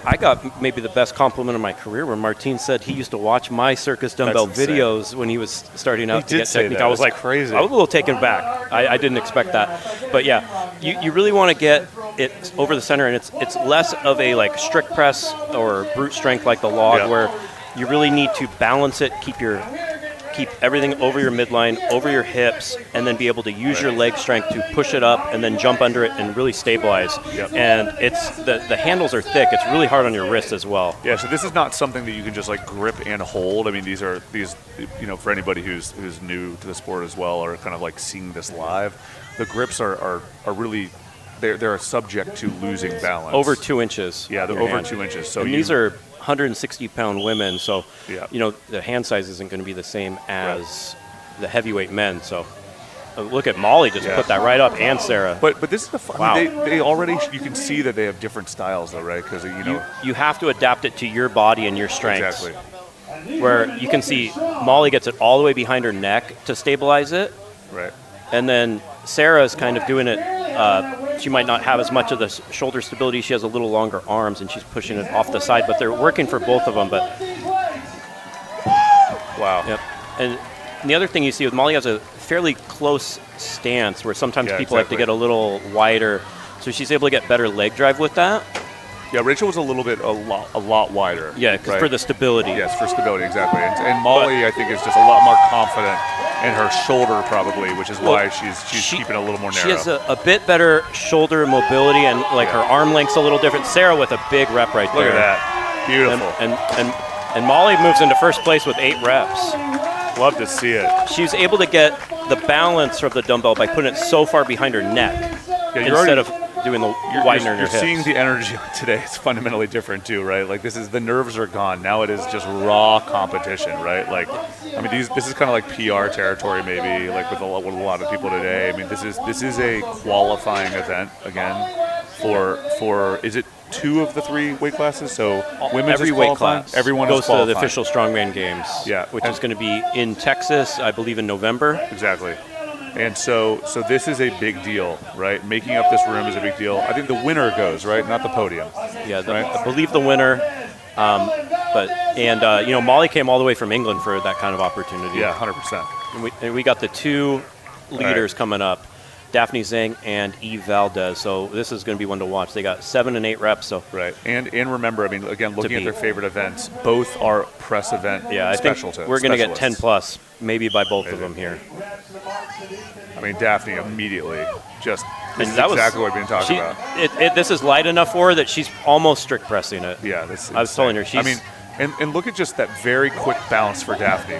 I got maybe the best compliment of my career when Martin said he used to watch my Circus dumbbell videos when he was starting out to get technique. I was like, crazy. I was a little taken back. I didn't expect that. But yeah, you really want to get it over the center, and it's less of a like strict press or brute strength like the log, where you really need to balance it, keep everything over your midline, over your hips, and then be able to use your leg strength to push it up and then jump under it and really stabilize. And it's the handles are thick. It's really hard on your wrists as well. Yeah, so this is not something that you can just like grip and hold. I mean, these for anybody who's new to the sport as well, or kind of like seeing this live, the grips are really they're subject to losing balance. Over 2 inches. Yeah, they're over 2 inches. So these are 160-pound women, so the hand size isn't going to be the same as the heavyweight men. So look at Molly just put that right up, and Sarah. But this is the fun. Wow. They already, you can see that they have different styles though, right? Because you have to adapt it to your body and your strengths. Exactly. Where you can see Molly gets it all the way behind her neck to stabilize it. Right. And then Sarah's kind of doing it. She might not have as much of the shoulder stability. She has a little longer arms, and she's pushing it off the side. But they're working for both of them. But wow. Yep. And the other thing you see with Molly has a fairly close stance, where sometimes people have to get a little wider. So she's able to get better leg drive with that. Yeah, Rachel was a lot wider. Yeah, for the stability. Yes, for stability, exactly. And Molly, I think, is just a lot more confident in her shoulder, probably, which is why she's keeping a little more narrow. She has a bit better shoulder mobility, and like her arm length's a little different. Sarah with a big rep right there. Look at that, beautiful. And Molly moves into first place with 8 reps. Love to see it. She's able to get the balance of the dumbbell by putting it so far behind her neck instead of doing the widener in her hips. You're seeing the energy today. It's fundamentally different too, right? Like the nerves are gone. Now it is just raw competition, right? Like, I mean, this is kind of like PR territory, maybe, like with a lot of people today. I mean, this is a qualifying event again for is it 2 of the 3 weight classes? So women's every weight class, everyone goes is to the official strongman games. Yeah, which is going to be in Texas, I believe, in November. Exactly. And so this is a big deal, right? Making up this room is a big deal. I think the winner goes, right? Not the podium. Yeah, I believe the winner. Molly came all the way from England for that kind of opportunity. Yeah, 100%. And we got the 2 leaders coming up, Daphne Zhang and Eve Valdez. So this is going to be one to watch. They got 7 and 8 reps. So right. And remember, I mean, again, looking at their favorite events, both are press event. Yeah, I think we're going to get 10 plus, maybe by both of them here. I mean, Daphne immediately just. This is exactly what we've been talking about. This is light enough for her that she's almost strict pressing it. Yeah, I was telling her. I mean, and look at just that very quick bounce for Daphne.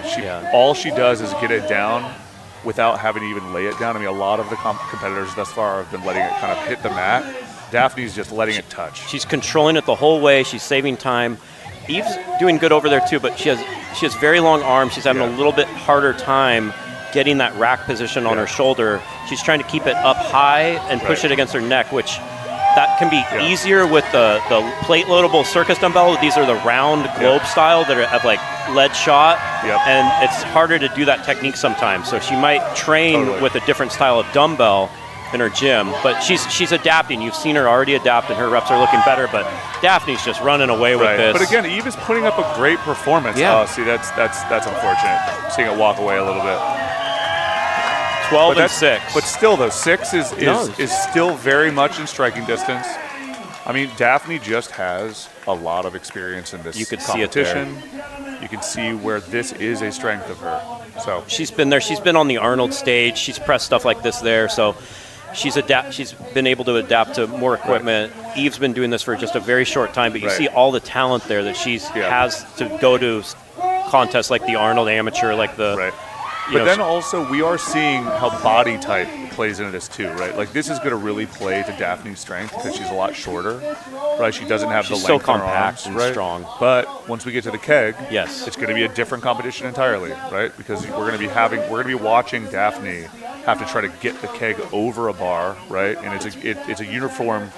All she does is get it down without having to even lay it down. I mean, a lot of the competitors thus far have been letting it kind of hit the mat. Daphne's just letting it touch. She's controlling it the whole way. She's saving time. Eve's doing good over there too, but she has very long arms. She's having a little bit harder time getting that rack position on her shoulder. She's trying to keep it up high and push it against her neck, which that can be easier with the plate loadable Circus dumbbell. These are the round globe style that have like lead shot, and it's harder to do that technique sometimes. So she might train with a different style of dumbbell in her gym, but she's adapting. You've seen her already adapt, and her reps are looking better. But Daphne's just running away with this. But again, Eve is putting up a great performance. Yeah. Oh, see, that's unfortunate. Seeing it walk away a little bit. 12 and 6. But still, though, 6 is still very much in striking distance. I mean, Daphne just has a lot of experience in this competition. You can see where this is a strength of her. So she's been there. She's been on the Arnold stage. She's pressed stuff like this there. So she's been able to adapt to more equipment. Eve's been doing this for just a very short time, but you see all the talent there that she's has to go to contests like the Arnold Amateur, like the. But then also we are seeing how body type plays into this too, right? Like this is going to really play to Daphne's strength because she's a lot shorter, right? She doesn't have the length so in her compact arms, and right? strong. But once we get to the keg, yes, it's going to be a different competition entirely, right? Because we're going to be watching Daphne have to try to get the keg over a bar, right? And it's a uniform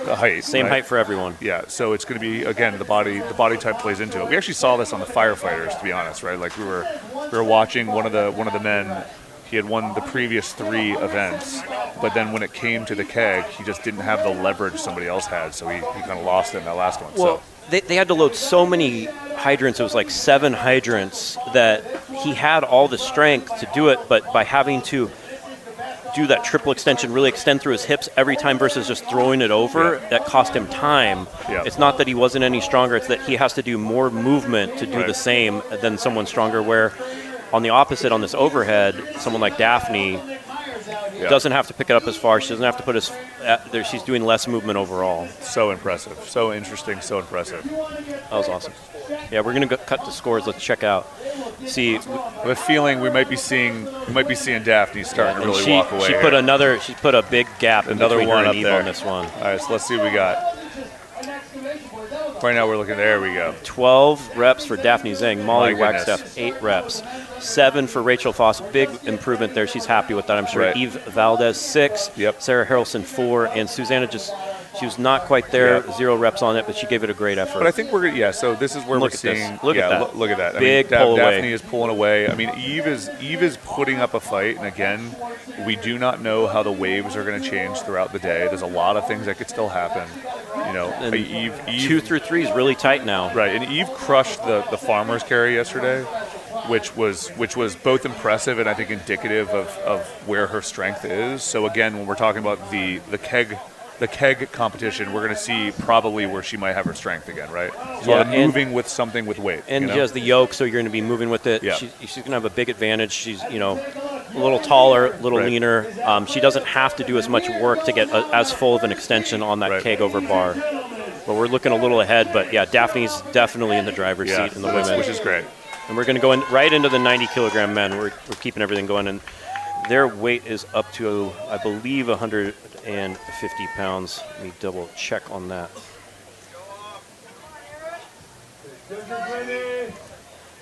height, same height for everyone. Yeah, so it's going to be again the body type plays into it. We actually saw this on the firefighters, to be honest, right? Like we were watching one of the men. He had won the previous 3 events, but then when it came to the keg, he just didn't have the leverage somebody else had, so he kind of lost it in that last one. Well, they had to load so many hydrants. It was like 7 hydrants that he had all the strength to do it, but by having to do that triple extension, really extend through his hips every time versus just throwing it over, that cost him time. It's not that he wasn't any stronger, it's that he has to do more movement to do the same than someone stronger, where on the opposite, on this overhead, someone like Daphne doesn't have to pick it up as far. She doesn't have to put his there. She's doing less movement overall. So impressive. So interesting. So impressive. That was awesome. Yeah, we're going to cut the scores. Let's check out. See, I have a feeling we might be seeing Daphne starting to really walk away. She put a big gap another one up there on this one. All right, so let's see what we got. Right now we're looking, there we go. 12 reps for Daphne Zhang. Molly My Wagstaff, 8 reps. 7 for Rachel Foss. Big improvement there. She's happy with that, I'm sure. Eve Valdez, 6. Sarah Harrelson, 4. And Susanna she was not quite there. 0 reps on it, but she gave it a great effort. But I think so this is where we're seeing. Look at that. Look at that. Big pull away. Daphne is pulling away. I mean, Eve is putting up a fight, and again, we do not know how the waves are going to change throughout the day. There's a lot of things that could still happen. You know, and Eve 2 through 3 is really tight now. Right, and Eve crushed the farmer's carry yesterday, which was both impressive and I think indicative of where her strength is. So again, when we're talking about the keg competition, we're going to see probably where she might have her strength again, right? So moving with something with weight. And she has the yoke, so you're going to be moving with it. Yeah. She's going to have a big advantage. She's, a little taller, a little leaner. She doesn't have to do as much work to get as full of an extension on that keg over bar. But we're looking a little ahead. But yeah, Daphne's definitely in the driver's seat in the women, which is great. And we're going to go right into the 90-kilogram men. We're keeping everything going, and their weight is up to, I believe, 150 pounds. Let me double check on that.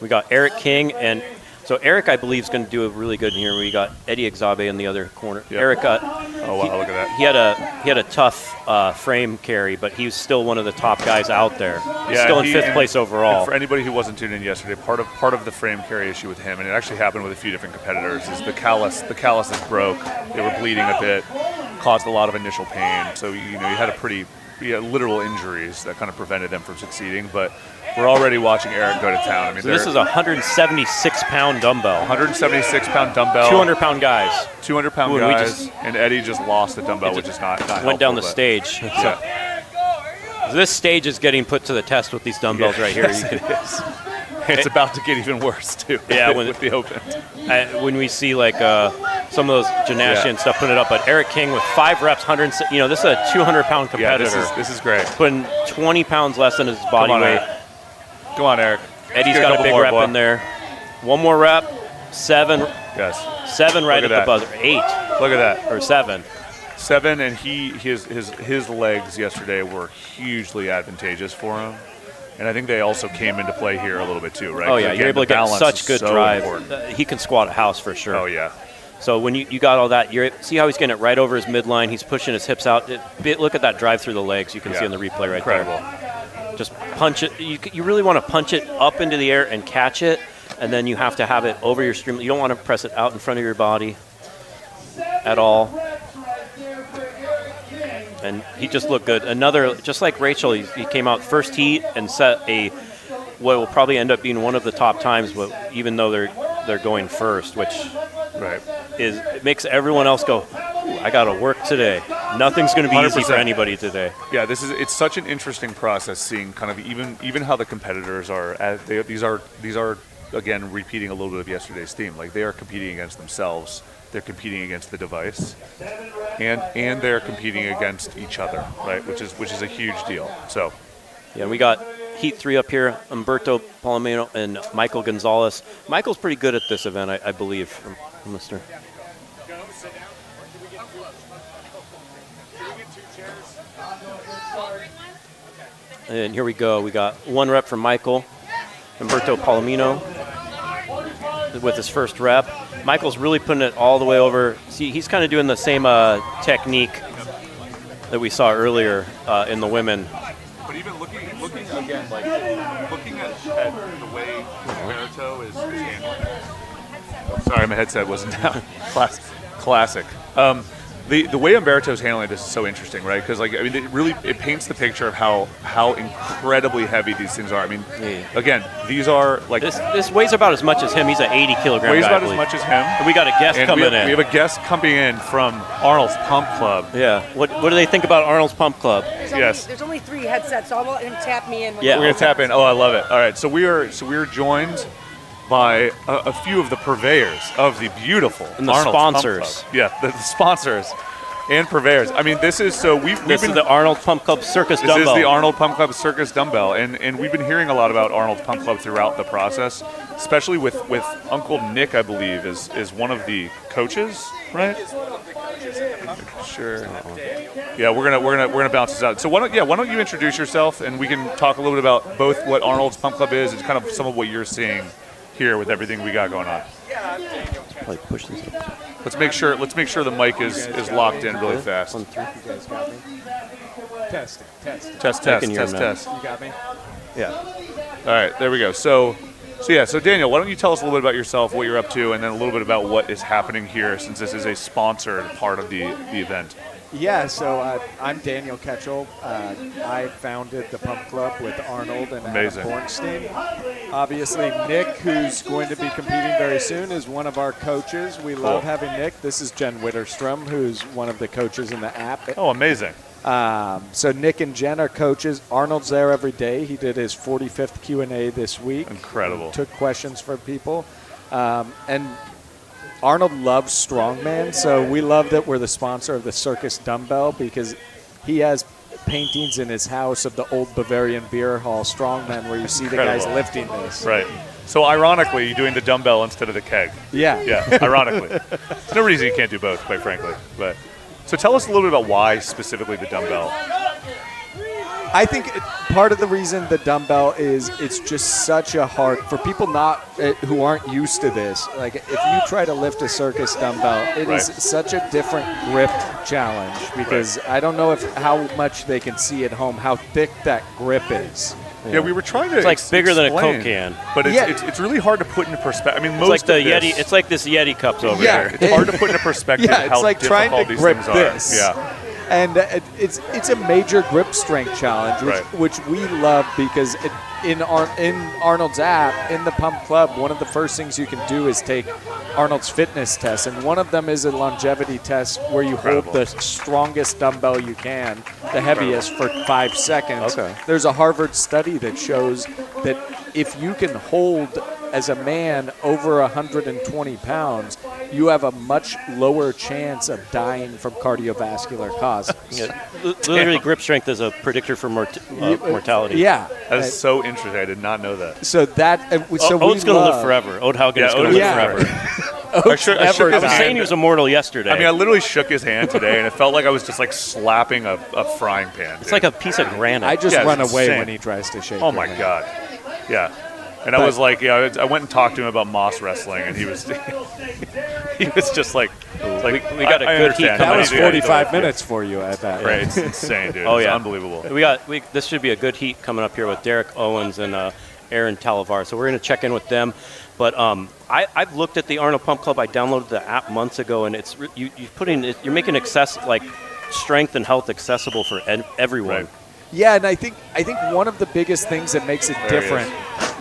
We got Eric King, and so Eric, I believe, is going to do really good in here. We got Eddie Exabe in the other corner. Yep. Eric, look at that. He had a tough frame carry, but he's still one of the top guys out there. He's still in 5th place overall. And for anybody who wasn't tuned in yesterday, part of the frame carry issue with him, and it actually happened with a few different competitors, is the callus is broke. They were bleeding a bit, caused a lot of initial pain. So you had literal injuries that kind of prevented them from succeeding, but. We're already watching Eric go to town. I mean, so this is a 176-pound dumbbell. 176-pound dumbbell. 200-pound guys. 200-pound guys. And Eddie just lost the dumbbell, which is not helpful. Went down the stage. This stage is getting put to the test with these dumbbells right here. Yes, it's about to get even worse, too, with the open. When we see, like, some of those gymnasium stuff putting it up, but Eric King with 5 reps, this is a 200-pound competitor. Yeah, this is great. Putting 20 pounds less than his body weight. Come on, Eric. Eddie's got a big rep in there. One more rep. 7. Yes. 7 right at the buzzer. 8. Look at that. Or 7. 7, and his legs yesterday were hugely advantageous for him. And I think they also came into play here a little bit too, right? Oh, yeah, Again, you're able to get balance such is good so drive. important. He can squat a house for sure. Oh, yeah. So when you got all that, see how he's getting it right over his midline. He's pushing his hips out. Look at that drive through the legs. You can see on the replay right there. Just punch it. You really want to punch it up into the air and catch it, and then you have to have it over your stream. You don't want to press it out in front of your body at all. And he just looked good. Just like Rachel, he came out first heat and set what will probably end up being one of the top times, but even though they're going first, which it makes everyone else go, I got to work today. Nothing's going to be 100%. Easy for anybody today. Yeah, it's such an interesting process seeing kind of even how the competitors are. These are again repeating a little bit of yesterday's theme. Like they are competing against themselves. They're competing against the device, and they're competing against each other, right? Which is a huge deal. So, yeah, we got Heat 3 up here, Humberto Palomino and Michael Gonzalez. Michael's pretty good at this event, I believe, from Mr. And here we go. We got 1 rep from Michael, Humberto Palomino with his first rep. Michael's really putting it all the way over. See, he's kind of doing the same technique that we saw earlier in the women. But even looking again, like looking at the way Humberto is handling. Sorry, my headset wasn't down. Classic. The way Humberto's handling this is so interesting, right? Because it paints the picture of how incredibly heavy these things are. I mean, again, these are like this weighs about as much as him. He's an 80 kilogram weighs guy, about as much as him. And we got a guest coming in. We have a guest coming in from Arnold's Pump Club. Yeah. What do they think about Arnold's Pump Club? There's only 3 headsets, so I'll let him tap me in. Yeah, we're gonna tap in. Oh, I love it. All right, so we're joined by a few of the purveyors of the beautiful and the Arnold's sponsors. Pump Club. Yeah, the sponsors and purveyors. I mean, this is the Arnold Pump Club Circus Dumbbell. This is the Arnold Pump Club Circus Dumbbell, and we've been hearing a lot about Arnold Pump Club throughout the process, especially with Uncle Nick, I believe, is one of the coaches, right? Sure. Yeah, we're gonna bounce this out. So why don't you introduce yourself, and we can talk a little bit about both what Arnold's Pump Club is and kind of some of what you're seeing here with everything we got going on. Probably push this up. Let's make sure the mic is locked in really fast. 1, 3. You guys got me? Test. Test. You got me? Yeah. All right, there we go. So Daniel, why don't you tell us a little bit about yourself, what you're up to, and then a little bit about what is happening here, since this is a sponsored part of the event. Yeah, so I'm Daniel Ketchel. I founded the Pump Club with Arnold and Adam Bornstein. Obviously, Nick, who's going to be competing very soon, is one of our coaches. We love having Nick. This is Jen Witterstrom, who's one of the coaches in the app. Oh, amazing. So Nick and Jen are coaches. Arnold's there every day. He did his 45th Q&A this week. Incredible. Took questions from people. And Arnold loves strongman, so we love that we're the sponsor of the Circus Dumbbell, because he has paintings in his house of the old Bavarian beer hall strongman where you see the guys lifting this. Right. So ironically, you're doing the dumbbell instead of the keg. Yeah. Yeah, ironically. There's no reason you can't do both, quite frankly. But so tell us a little bit about why specifically the dumbbell. I think part of the reason the dumbbell is it's just such a hard, for people who aren't used to this, like if you try to lift a circus dumbbell, it is such a different grip challenge, because I don't know how much they can see at home how thick that grip is. Yeah, we were trying to. It's like bigger than a Coke can, but it's really hard to put into perspective. I mean, it's like the Yeti. It's like this Yeti cups over here. It's hard to put into perspective it's how like difficult trying to these grip things this. are. Yeah. And it's a major grip strength challenge, which we love, because in Arnold's app, in the Pump Club, one of the first things you can do is take Arnold's fitness test, and one of them is a longevity test where you hold the strongest dumbbell you can, the heaviest, for 5 seconds. Okay. There's a Harvard study that shows that if you can hold as a man over 120 pounds, you have a much lower chance of dying from cardiovascular causes. Yeah. Literally, grip strength is a predictor for mortality. Yeah. That's so interesting. I did not know that. So that... Ode's going to live forever. Ode Haugen is going to live forever. I shook his was hand. saying he was immortal yesterday. I mean, I literally shook his hand today, and it felt like I was just like slapping a frying pan. It's like a piece of granite. I just run away insane. when he tries to shake. Oh my god, yeah. And I was like, I went and talked to him about Moss wrestling, and he was just like, we got a good heat. That was 45 minutes for you at that. Right, it's insane, dude. Oh It's yeah, unbelievable. This should be a good heat coming up here with Derek Owens and Aaron Talavar. So we're going to check in with them. But I've looked at the Arnold Pump Club. I downloaded the app months ago, and it's you're making strength and health accessible for everyone. Right. Yeah, and I think one of the biggest things that makes it different.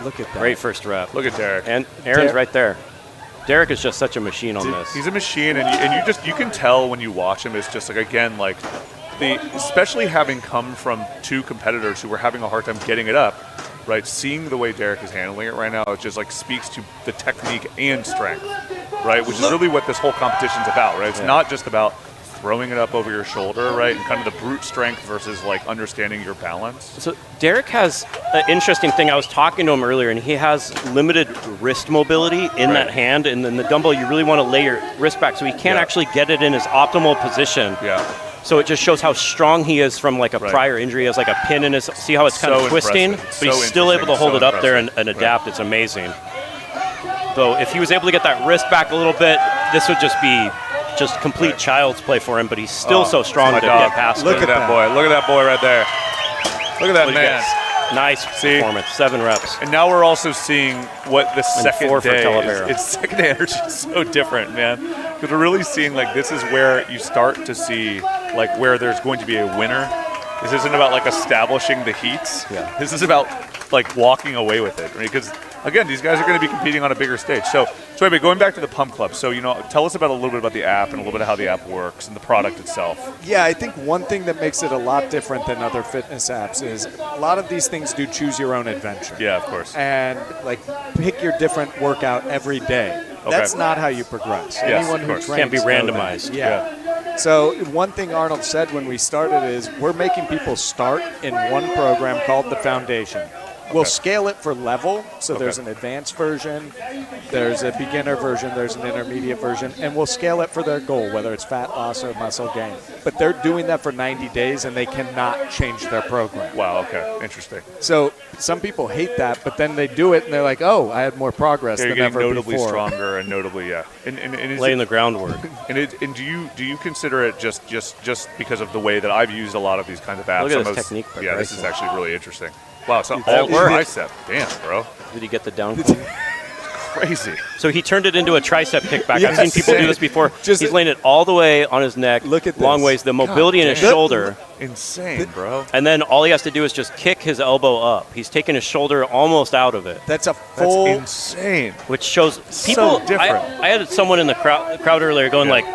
Look at that. Great first rep. Look at Derek. And Aaron's right there. Derek is just such a machine on this. He's a machine, and you can tell when you watch him. It's just like, again, like especially having come from two competitors who were having a hard time getting it up, right? Seeing the way Derek is handling it right now, it just like speaks to the technique and strength, right? Which is really what this whole competition's about, right? It's not just about throwing it up over your shoulder, right? And kind of the brute strength versus like understanding your balance. So Derek has an interesting thing. I was talking to him earlier, and he has limited wrist mobility in that hand. And then the dumbbell, you really want to lay your wrist back, so he can't actually get it in his optimal position. Yeah. So it just shows how strong he is from like a prior injury. He has like a pin in his. See how it's kind of twisting, but he's still able to hold it up there and adapt. It's amazing. Though if he was able to get that wrist back a little bit, this would just be complete child's play for him, but he's still so strong to get past Look at that boy. Look at that boy right there. Look at that man. Nice performance. 7 reps. And now we're also seeing what the second 4 for day Talavera. is. It's second day energy is so different, man. Because we're really seeing like this is where you start to see like where there's going to be a winner. This isn't about like establishing the heats. Yeah. This is about like walking away with it. Because again, these guys are going to be competing on a bigger stage. So anyway, going back to the Pump Club. So tell us about a little bit about the app and a little bit of how the app works and the product itself. Yeah, I think one thing that makes it a lot different than other fitness apps is a lot of these things do choose your own adventure. Yeah, of course. And like pick your different workout every day. Okay. That's not how you progress. Yes, Anyone of who course. trains Can't be knows randomized. that. Yeah. So one thing Arnold said when we started is we're making people start in one program called the Foundation. We'll scale it for level, so there's an advanced version, there's a beginner version, there's an intermediate version, and we'll scale it for their goal, whether it's fat loss or muscle gain. But they're doing that for 90 days, and they cannot change their program. Wow, okay, interesting. So some people hate that, but then they do it, and they're like, oh, I had more progress You're than getting ever notably before. stronger and notably, and is Laying the groundwork. And do you consider it just because of the way that I've used a lot of these kinds of apps? Look at this technique Yeah, this is progression. actually really interesting. Wow, so That all worked. tricep. Damn, bro. Did he get the down clean? Crazy. So he turned it into a tricep kickback. Yes. I've seen people do this before. He's laying it all the way on his neck. Look at long this. ways. The mobility in his damn. shoulder. Insane, bro. And then all he has to do is just kick his elbow up. He's taking his shoulder almost out of it. That's a full. That's insane. Which shows people. different. I had someone in the crowd earlier going like,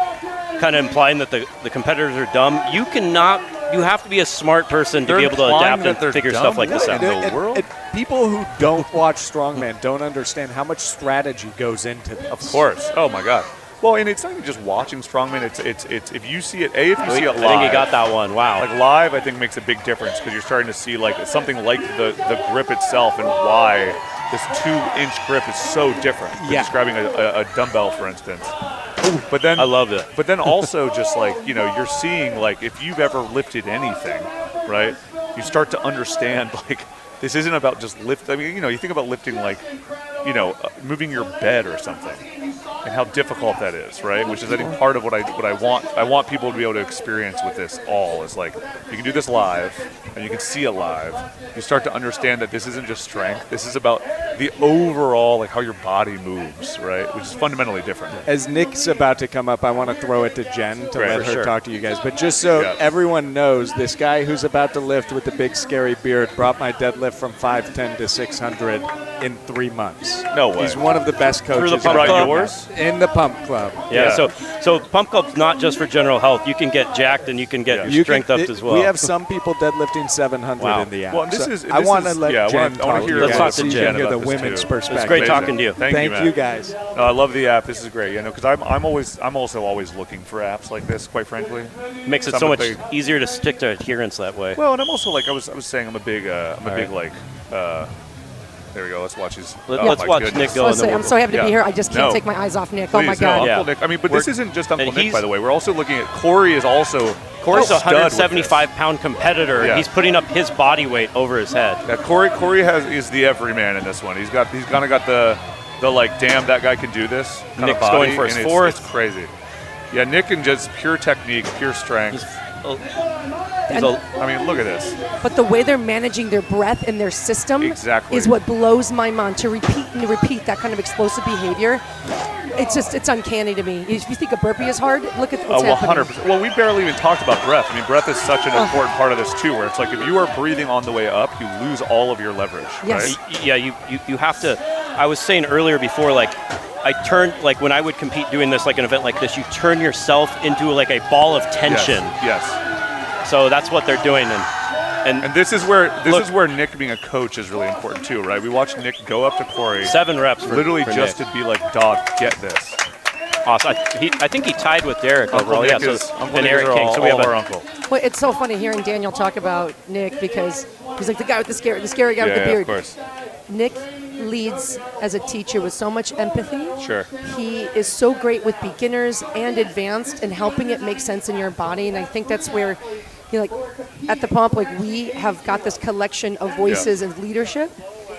kind of implying that the competitors are dumb. You have to be a smart person to be able to adapt and figure stuff like this out. And people who don't watch strongman don't understand how much strategy goes into this. Of course. Oh my God. Well, and it's not even just watching strongman. It's if you see it. If you see it live. I think he got that one. Wow. Like live, I think makes a big difference because you're starting to see like something like the grip itself and why this 2-inch grip is so different. Than just grabbing a dumbbell, for instance. But then I love it. But then also just like you're seeing like if you've ever lifted anything, right? You start to understand like this isn't about just lift. I mean, you think about lifting like moving your bed or something, and how difficult that is, right? Which is I think part of what I want. I want people to be able to experience with this all is like you can do this live and you can see it live. You start to understand that this isn't just strength. This is about the overall like how your body moves, right? Which is fundamentally different. As Nick's about to come up, I want to throw it to Jen to let her Sure. talk to you guys. But just so everyone knows, this guy who's about to lift with the big scary beard brought my deadlift from 510 to 600 in 3 months. No way. He's one of the best coaches. Through the Pump Club? Yours? In the Pump Club. Yeah. So Pump Club's not just for general health. You can get jacked and you can get your strength up as well. We have some people deadlifting 700 Wow. in the app. Well, I want to let Jen talk to you Let's guys talk so to you Jen can hear the about this women's too. perspective. It's great talking to you. Thank you guys. No, I love the app. This is great. Because I'm also always looking for apps like this. Quite frankly, Makes it so much easier to stick to adherence that way. Well, and I'm also like I was saying I'm a big There we go. Let's watch his. Let's watch goodness. Nick go. I'm so happy to be here. I just can't take my eyes off Nick. Please, oh my God. Uncle Nick. I mean, but this isn't just Uncle Nick, by the way. We're also looking at Corey is also. Corey's a 175-pound competitor. Yeah. He's putting up his body weight over his head. Yeah, Corey is the everyman in this one. He's kind of got the like, damn, that guy can do this. Nick's body, going for his fourth. It's crazy. Yeah, Nick can just pure technique, pure strength. I mean, look at this. But the way they're managing their breath and their system is what blows my mind. To repeat that kind of explosive behavior, it's uncanny to me. If you think a burpee is hard, look at what's happening. 100%. Well, we barely even talked about breath. I mean, breath is such an important part of this too, where it's like if you are breathing on the way up, you lose all of your leverage. Yes. Right? Yeah, you have to. I was saying earlier before, like, I turned, like, when I would compete doing this, like an event like this, you turn yourself into like a ball of tension. Yes. So that's what they're doing, and this is where Nick being a coach is really important too, right? We watched Nick go up to Corey. 7 reps for literally for just Nick. to be like, dog, get this. Awesome. I think he tied with Derek Uncle overall. Nick Yeah, is, so Uncle and Nick Eric is King. all, So we have our uncle. Well, it's so funny hearing Daniel talk about Nick because he's like the guy with the scary guy with the beard. Of course. Nick leads as a teacher with so much empathy. Sure. He is so great with beginners and advanced and helping it make sense in your body. And I think that's where, like at the pump, like we have got this collection of voices and leadership.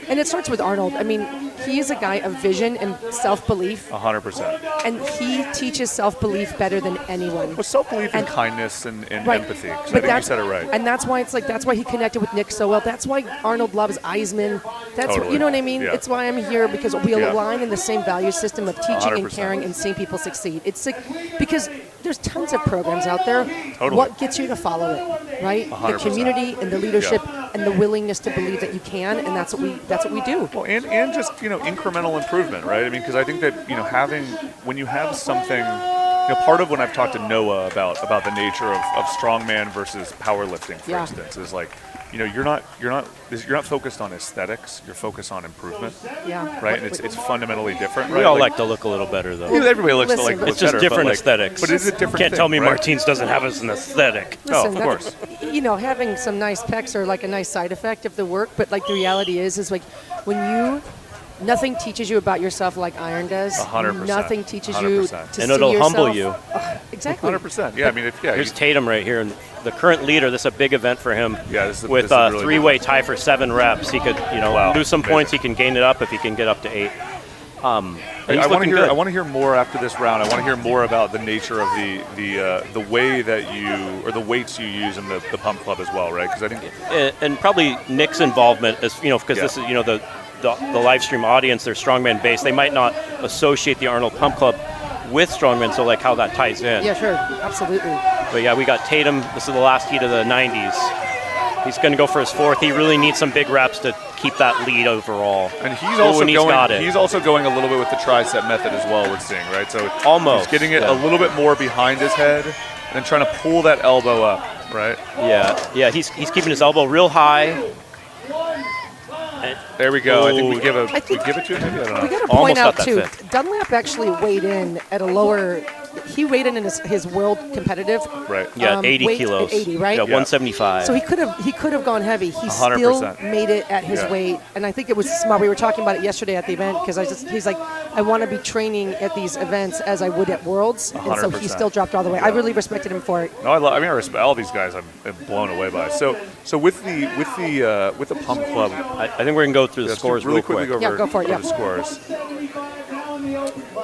And it starts with Arnold. I mean, he is a guy of vision and self-belief. 100%. And he teaches self-belief better than anyone. Well, self-belief and kindness and right. empathy. I But think you said it right. And that's why that's why he connected with Nick so well. That's why Arnold loves Eisman. That's Totally. you know what I mean? Yeah. It's why I'm here because we align in the same value system of teaching 100%. and caring and seeing people succeed. It's like because there's tons of programs out there. Totally. What gets you to follow it, right? 100%. The community and the leadership and the willingness to believe that you can, and that's what we do. Well, and just incremental improvement, right? I mean, because I think that when you have something, part of when I've talked to Noah about the nature of strongman versus powerlifting, for instance, is like, you're not focused on aesthetics. You're focused on improvement. Yeah. Right, and it's fundamentally different. We right? all like to look a little better, though. Yeah, everybody likes to look It's better. just different but aesthetics. But it's a different Can't thing, tell me right? Martins doesn't have us an aesthetic. Listen, of course. Having some nice pecs are like a nice side effect of the work, but like the reality is like when nothing teaches you about yourself like iron does. 100%. Nothing teaches 100%. you to And see it'll yourself. humble you. Exactly. 100%. Yeah, I mean, Here's Tatum right here, and the current leader. This is a big event for him. Yeah, this is with this is a really three-way big tie for 7 reps. He could, lose some points. He can gain it up if he can get up to 8. I want to hear more after this round. I want to hear more about the nature of the way that you or the weights you use in the pump club as well, right? Because I think and probably Nick's involvement is because this is the live stream audience. They're strongman based. They might not associate the Arnold Pump Club with strongman, so like how that ties in. Yeah, sure, absolutely. But yeah, we got Tatum. This is the last heat of the 90s. He's going to go for his 4th. He really needs some big reps to keep that lead overall. And he's also going a little bit with the tricep method as well, we're seeing, right? So almost he's getting it a little bit more behind his head and then trying to pull that elbow up, right? Yeah, he's keeping his elbow real high. There we go. I think we give it to him. Maybe I don't know. We got to point out too, Dunlap actually weighed in at a lower. He weighed in his world competitive. Right. Yeah, 80 weight kilos. At 80, right? Yeah, 175. So he could have gone heavy. He 100%. still made it at his weight, and I think it was smart. We were talking about it yesterday at the event because he's like, I want to be training at these events as I would at Worlds, 100%. and so he still dropped all the way. I really respected him for it. No, I respect all these guys. I'm blown away by. So with the pump club, I think we're gonna go through the scores really real quickly. quick. Go for it. the scores.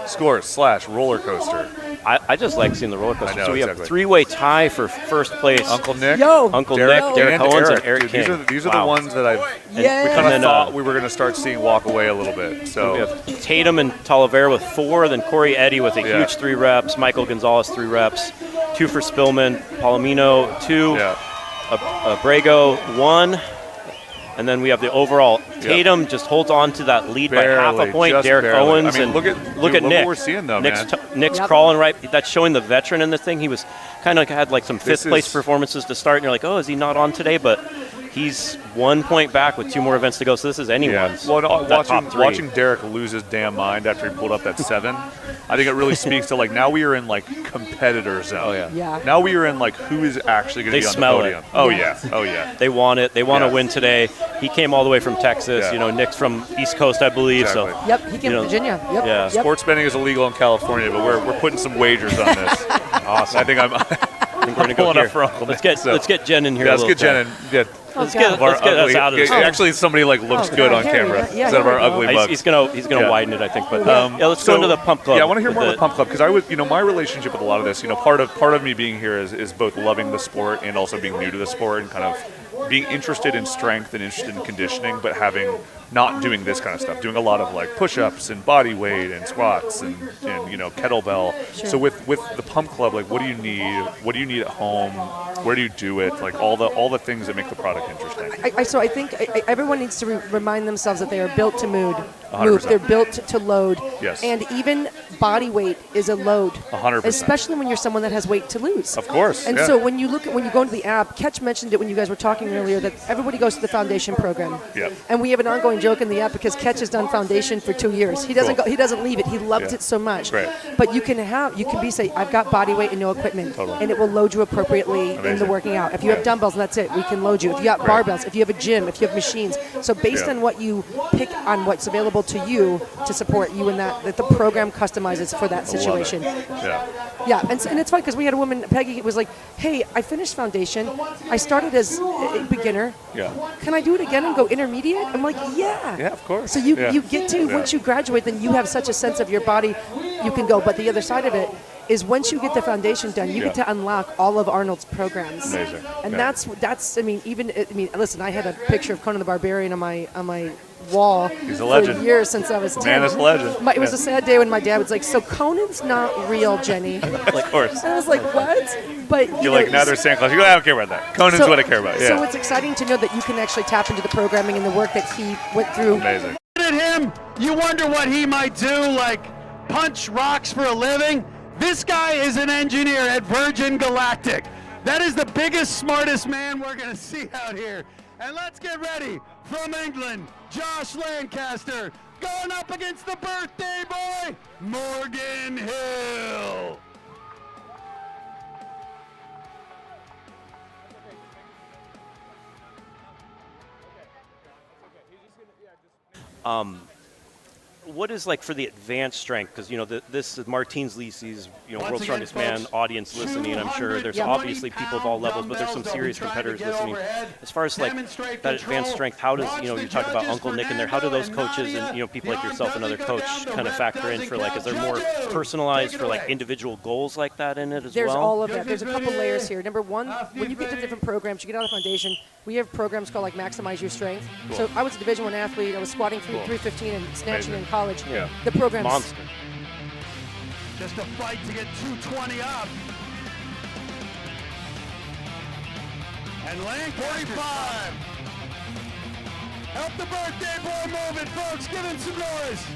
Scores / roller coaster. I just like seeing the roller coaster. I know, so we exactly. have 3-way tie for first place. Uncle Nick, Uncle Nick, Derek Owens, and Eric Dude, King. These are the ones that we kind of thought we were going to start seeing walk away a little bit. So we have Tatum and Talavera with 4, then Corey Eddy with a huge 3 reps, Michael Gonzalez 3 reps, 2 for Spillman, Palomino 2, Abrego 1. And then we have the overall. Tatum just holds on to that lead by half a point. Derek Owens I mean, look at Nick. What we're seeing though, Nick's crawling right. That's showing the veteran in this thing. He was kind of had like some 5th place performances to start, and you're like, oh, is he not on today? But He's 1 point back with 2 more events to go, so this is anyone's. Well, top 3. watching Derek lose his damn mind after he pulled up that 7, I think it really speaks to, like, now we are in, like, competitor zone. Oh, yeah. Yeah. Now we are in, like, who is actually going to be on the smell podium. it. Oh, yeah. Oh, yeah. They want it. They want to win today. He came all the way from Texas. Yeah. You know, Nick's from East Coast, I believe. Exactly. So Yep, he came from Virginia. Yep. Yeah. Yep. Sports betting is illegal in California, but we're putting some wagers on this. Awesome. I think I'm we're going to go pulling here. up for Uncle Let's Nick, get Jen in here. Yeah, a let's little get Jen bit. in. Yeah. Let's get us out of this. Actually, somebody like looks good on camera instead of our ugly bugs. He's gonna widen it, I think. But let's go into the pump club. Yeah, I want to hear more about the pump club because I would, my relationship with a lot of this, part of me being here is both loving the sport and also being new to the sport and kind of being interested in strength and interested in conditioning, but not doing this kind of stuff, doing a lot of like push-ups and body weight and squats and kettlebell. Sure. So with the pump club, like what do you need? What do you need at home? Where do you do it? Like all the things that make the product interesting. I think everyone needs to remind themselves that they are built to move. 100%. They're built to load. Yes. And even body weight is a load. 100%. Especially when you're someone that has weight to lose. Of course. And so when you go into the app, Ketch mentioned it when you guys were talking earlier that everybody goes to the foundation program. Yep. And we have an ongoing joke in the app because Ketch has done foundation for 2 years. He doesn't he doesn't leave it. He loves it so much. Right. But you can say I've got body weight and no equipment, and it will load you appropriately in the working out. If you have dumbbells and that's it, we can load you. If you got barbells, if you have a gym, if you have machines. So based on what you pick on what's available to you to support you in that the program customizes for that situation. Yeah, and it's fun because we had a woman, Peggy, was like, hey, I finished foundation. I started as a beginner. Yeah. Can I do it again and go intermediate? I'm like, yeah. Yeah, of course. So you get to, once you graduate, then you have such a sense of your body, you can go. But the other side of it is once you get the foundation done, you get to unlock all of Arnold's programs. Amazing. And that's listen, I had a picture of Conan the Barbarian on my wall He's a legend. for years since I was 10. Man is a legend. It was a sad day when my dad was like, so Conan's not real, Jenny. Of course. And I was like, what? But You're like, now there's Santa Claus. You go, I don't care about that. Conan's what I care about. Yeah. So it's exciting to know that you can actually tap into the programming and the work that he went through. Amazing. At him, you wonder what he might do, like punch rocks for a living. This guy is an engineer at Virgin Galactic. That is the biggest, smartest man we're going to see out here. And let's get ready. From England, Josh Lancaster, going up against the birthday boy, Morgan Hill. What is like for the advanced strength? Because this is Martins Lisi's World's Strongest Man audience listening. I'm sure there's obviously people of all levels, but there's some serious competitors listening. As far as like that advanced strength, how does you talk about Uncle Nick in there? How do those coaches and people like yourself, another coach, kind of factor in for like? Is there more personalized for like individual goals like that in it as well? There's all of that. There's a couple layers here. Number one, when you get to different programs, you get out of the foundation. We have programs called like Maximize Your Strength. Cool. So I was a Division I athlete. I was squatting 315 and snatching in college. Yeah. The program's monster. Just a fight to get 220 up. And Lane 45. Help the birthday boy move it, folks. Give him some noise.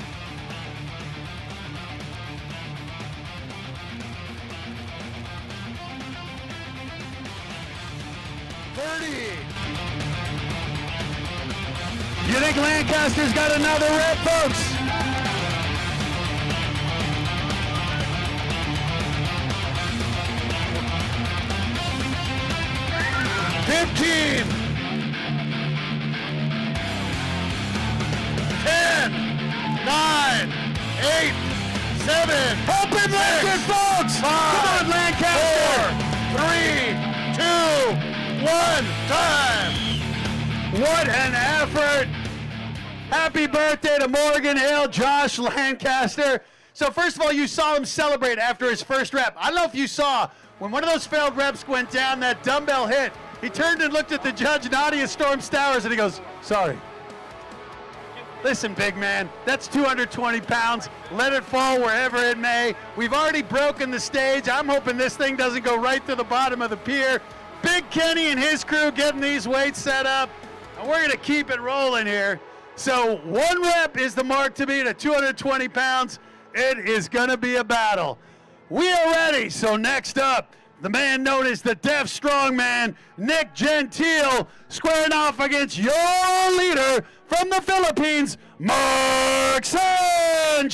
You think Lancaster's got another rep, folks? $15, $10, $9, $8, $7. Open Lincoln, folks! Come on, Lancaster! 4, 3, 2, 1, time! What an effort! Happy birthday to Morgan Hill, Josh Lancaster. So first of all, you saw him celebrate after his first rep. I don't know if you saw, when one of those failed reps went down, that dumbbell hit, he turned and looked at the judge, Nadia Storm Stowers, and he goes, sorry. Listen, big man, that's 220 pounds. Let it fall wherever it may. We've already broken the stage. I'm hoping this thing doesn't go right to the bottom of the pier. Big Kenny and his crew getting these weights set up. And we're gonna keep it rolling here. So 1 rep is the mark to beat at 220 pounds. It is gonna be a battle. We are ready. So next up, the man known as the Deaf Strongman, Nick Gentile, squaring off against your leader from the Philippines, Mark Sanchez.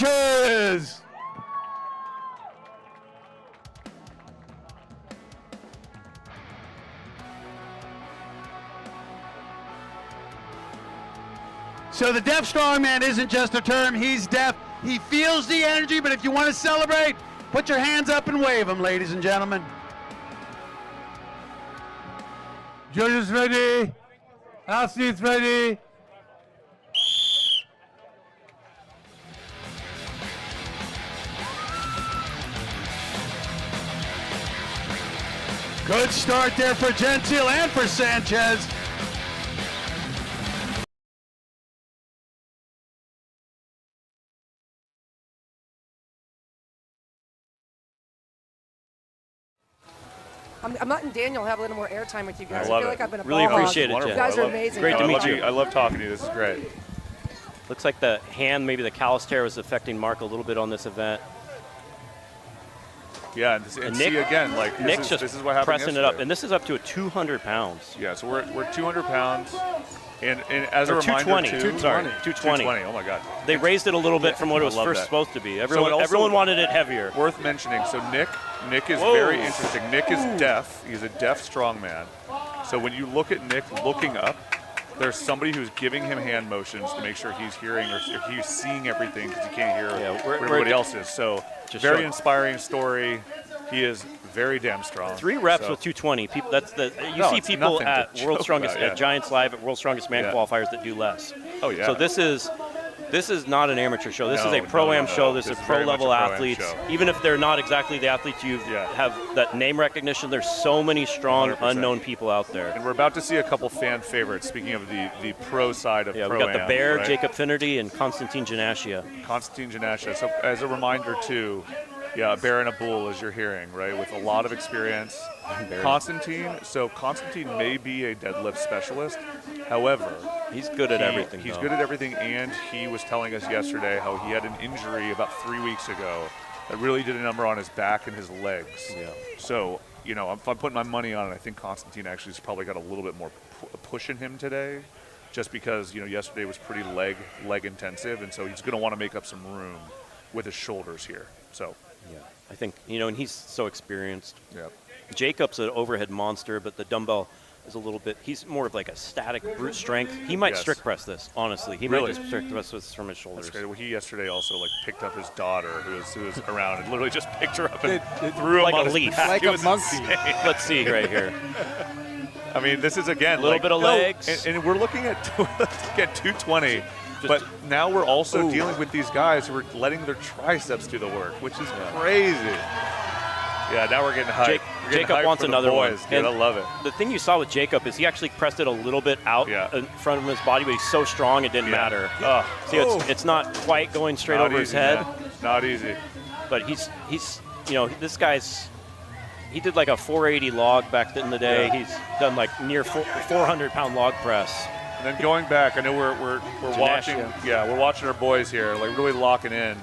So the Deaf Strongman isn't just a term, he's deaf. He feels the energy, but if you want to celebrate, put your hands up and wave them, ladies and gentlemen. Judges ready. Athletes ready. Good start there for Gentile and for Sanchez. I'm letting Daniel have a little more airtime with you guys. I feel like I've been a Really ball hog. appreciate it, You Jen. guys are amazing. Great to meet you. I love talking to you. This is great. Looks like the hand, maybe the callus tear was affecting Mark a little bit on this event. Yeah, and see again, like Nick's this is what happened pressing yesterday. it up, and this is up to a 200 pounds. Yeah, so we're 200 pounds, and as a Or reminder, 220. too, Sorry, 220. Oh my God. They raised it a little bit from what it was I love first that. supposed to be. So Everyone, it also- everyone wanted it heavier. Worth mentioning. So Nick is Whoa. very interesting. Nick is deaf. He's a deaf strongman. So when you look at Nick looking up, there's somebody who's giving him hand motions to make sure he's hearing or if he's seeing everything because he can't hear what everybody else is. So very inspiring story. He is very damn strong. 3 reps So- with 220. People, that's the you No, see it's people nothing to at joke World's Strongest about, yeah. at Giants Live at World's Strongest Man Yeah. qualifiers that do less. Oh, yeah. So this is not an amateur show. This No, is a no, pro-am no, show. no. This This is is very much a pro-level pro-am athletes. show. Even if they're not exactly the athletes you have that name recognition, there's so many strong 100%. unknown people out there. And we're about to see a couple fan favorites. Speaking of the pro side of Yeah, we pro-am, got the Bear, right? Jacob Finnerty, and Konstantin Janashia. Konstantin Janashia. So as a reminder too, yeah, a bear and a bull, as you're hearing, right, with a lot of experience. Konstantin may be a deadlift specialist. However, he's good at everything. He's though. good at everything, and he was telling us yesterday how he had an injury about 3 weeks ago that really did a number on his back and his legs. Yeah. So, if I'm putting my money on it, I think Konstantin actually has probably got a little bit more push in him today, just because yesterday was pretty leg intensive, and so he's going to want to make up some room with his shoulders here. So. Yeah, I think, and he's so experienced. Yeah. Jacob's an overhead monster, but the dumbbell is a little bit, he's more of like a static brute strength. He might Yes. strict press this, honestly. He Really? might just strict press this from his shoulders. That's great. Well, he yesterday also picked up his daughter who was around and literally just picked her up and threw him like on a his leaf. back. Like It a was monkey. insane. Let's see right here. I mean, this is again A little bit of legs. and we're looking at 220. But now we're also dealing with these guys who are letting their triceps do the work, which is crazy. Yeah, now we're getting hyped. Jacob wants another one. Dude, I love it. The thing you saw with Jacob is he actually pressed it a little bit out in front of his body, but he's so strong it didn't matter. See, it's not quite going straight Not over his easy, head. man. Not easy. But he's this guy's. He did like a 480 log back in the day. Yeah. He's done like near 400-pound log press. And then going back, I know we're watching. Janashia. Yeah, we're watching our boys here, really locking in.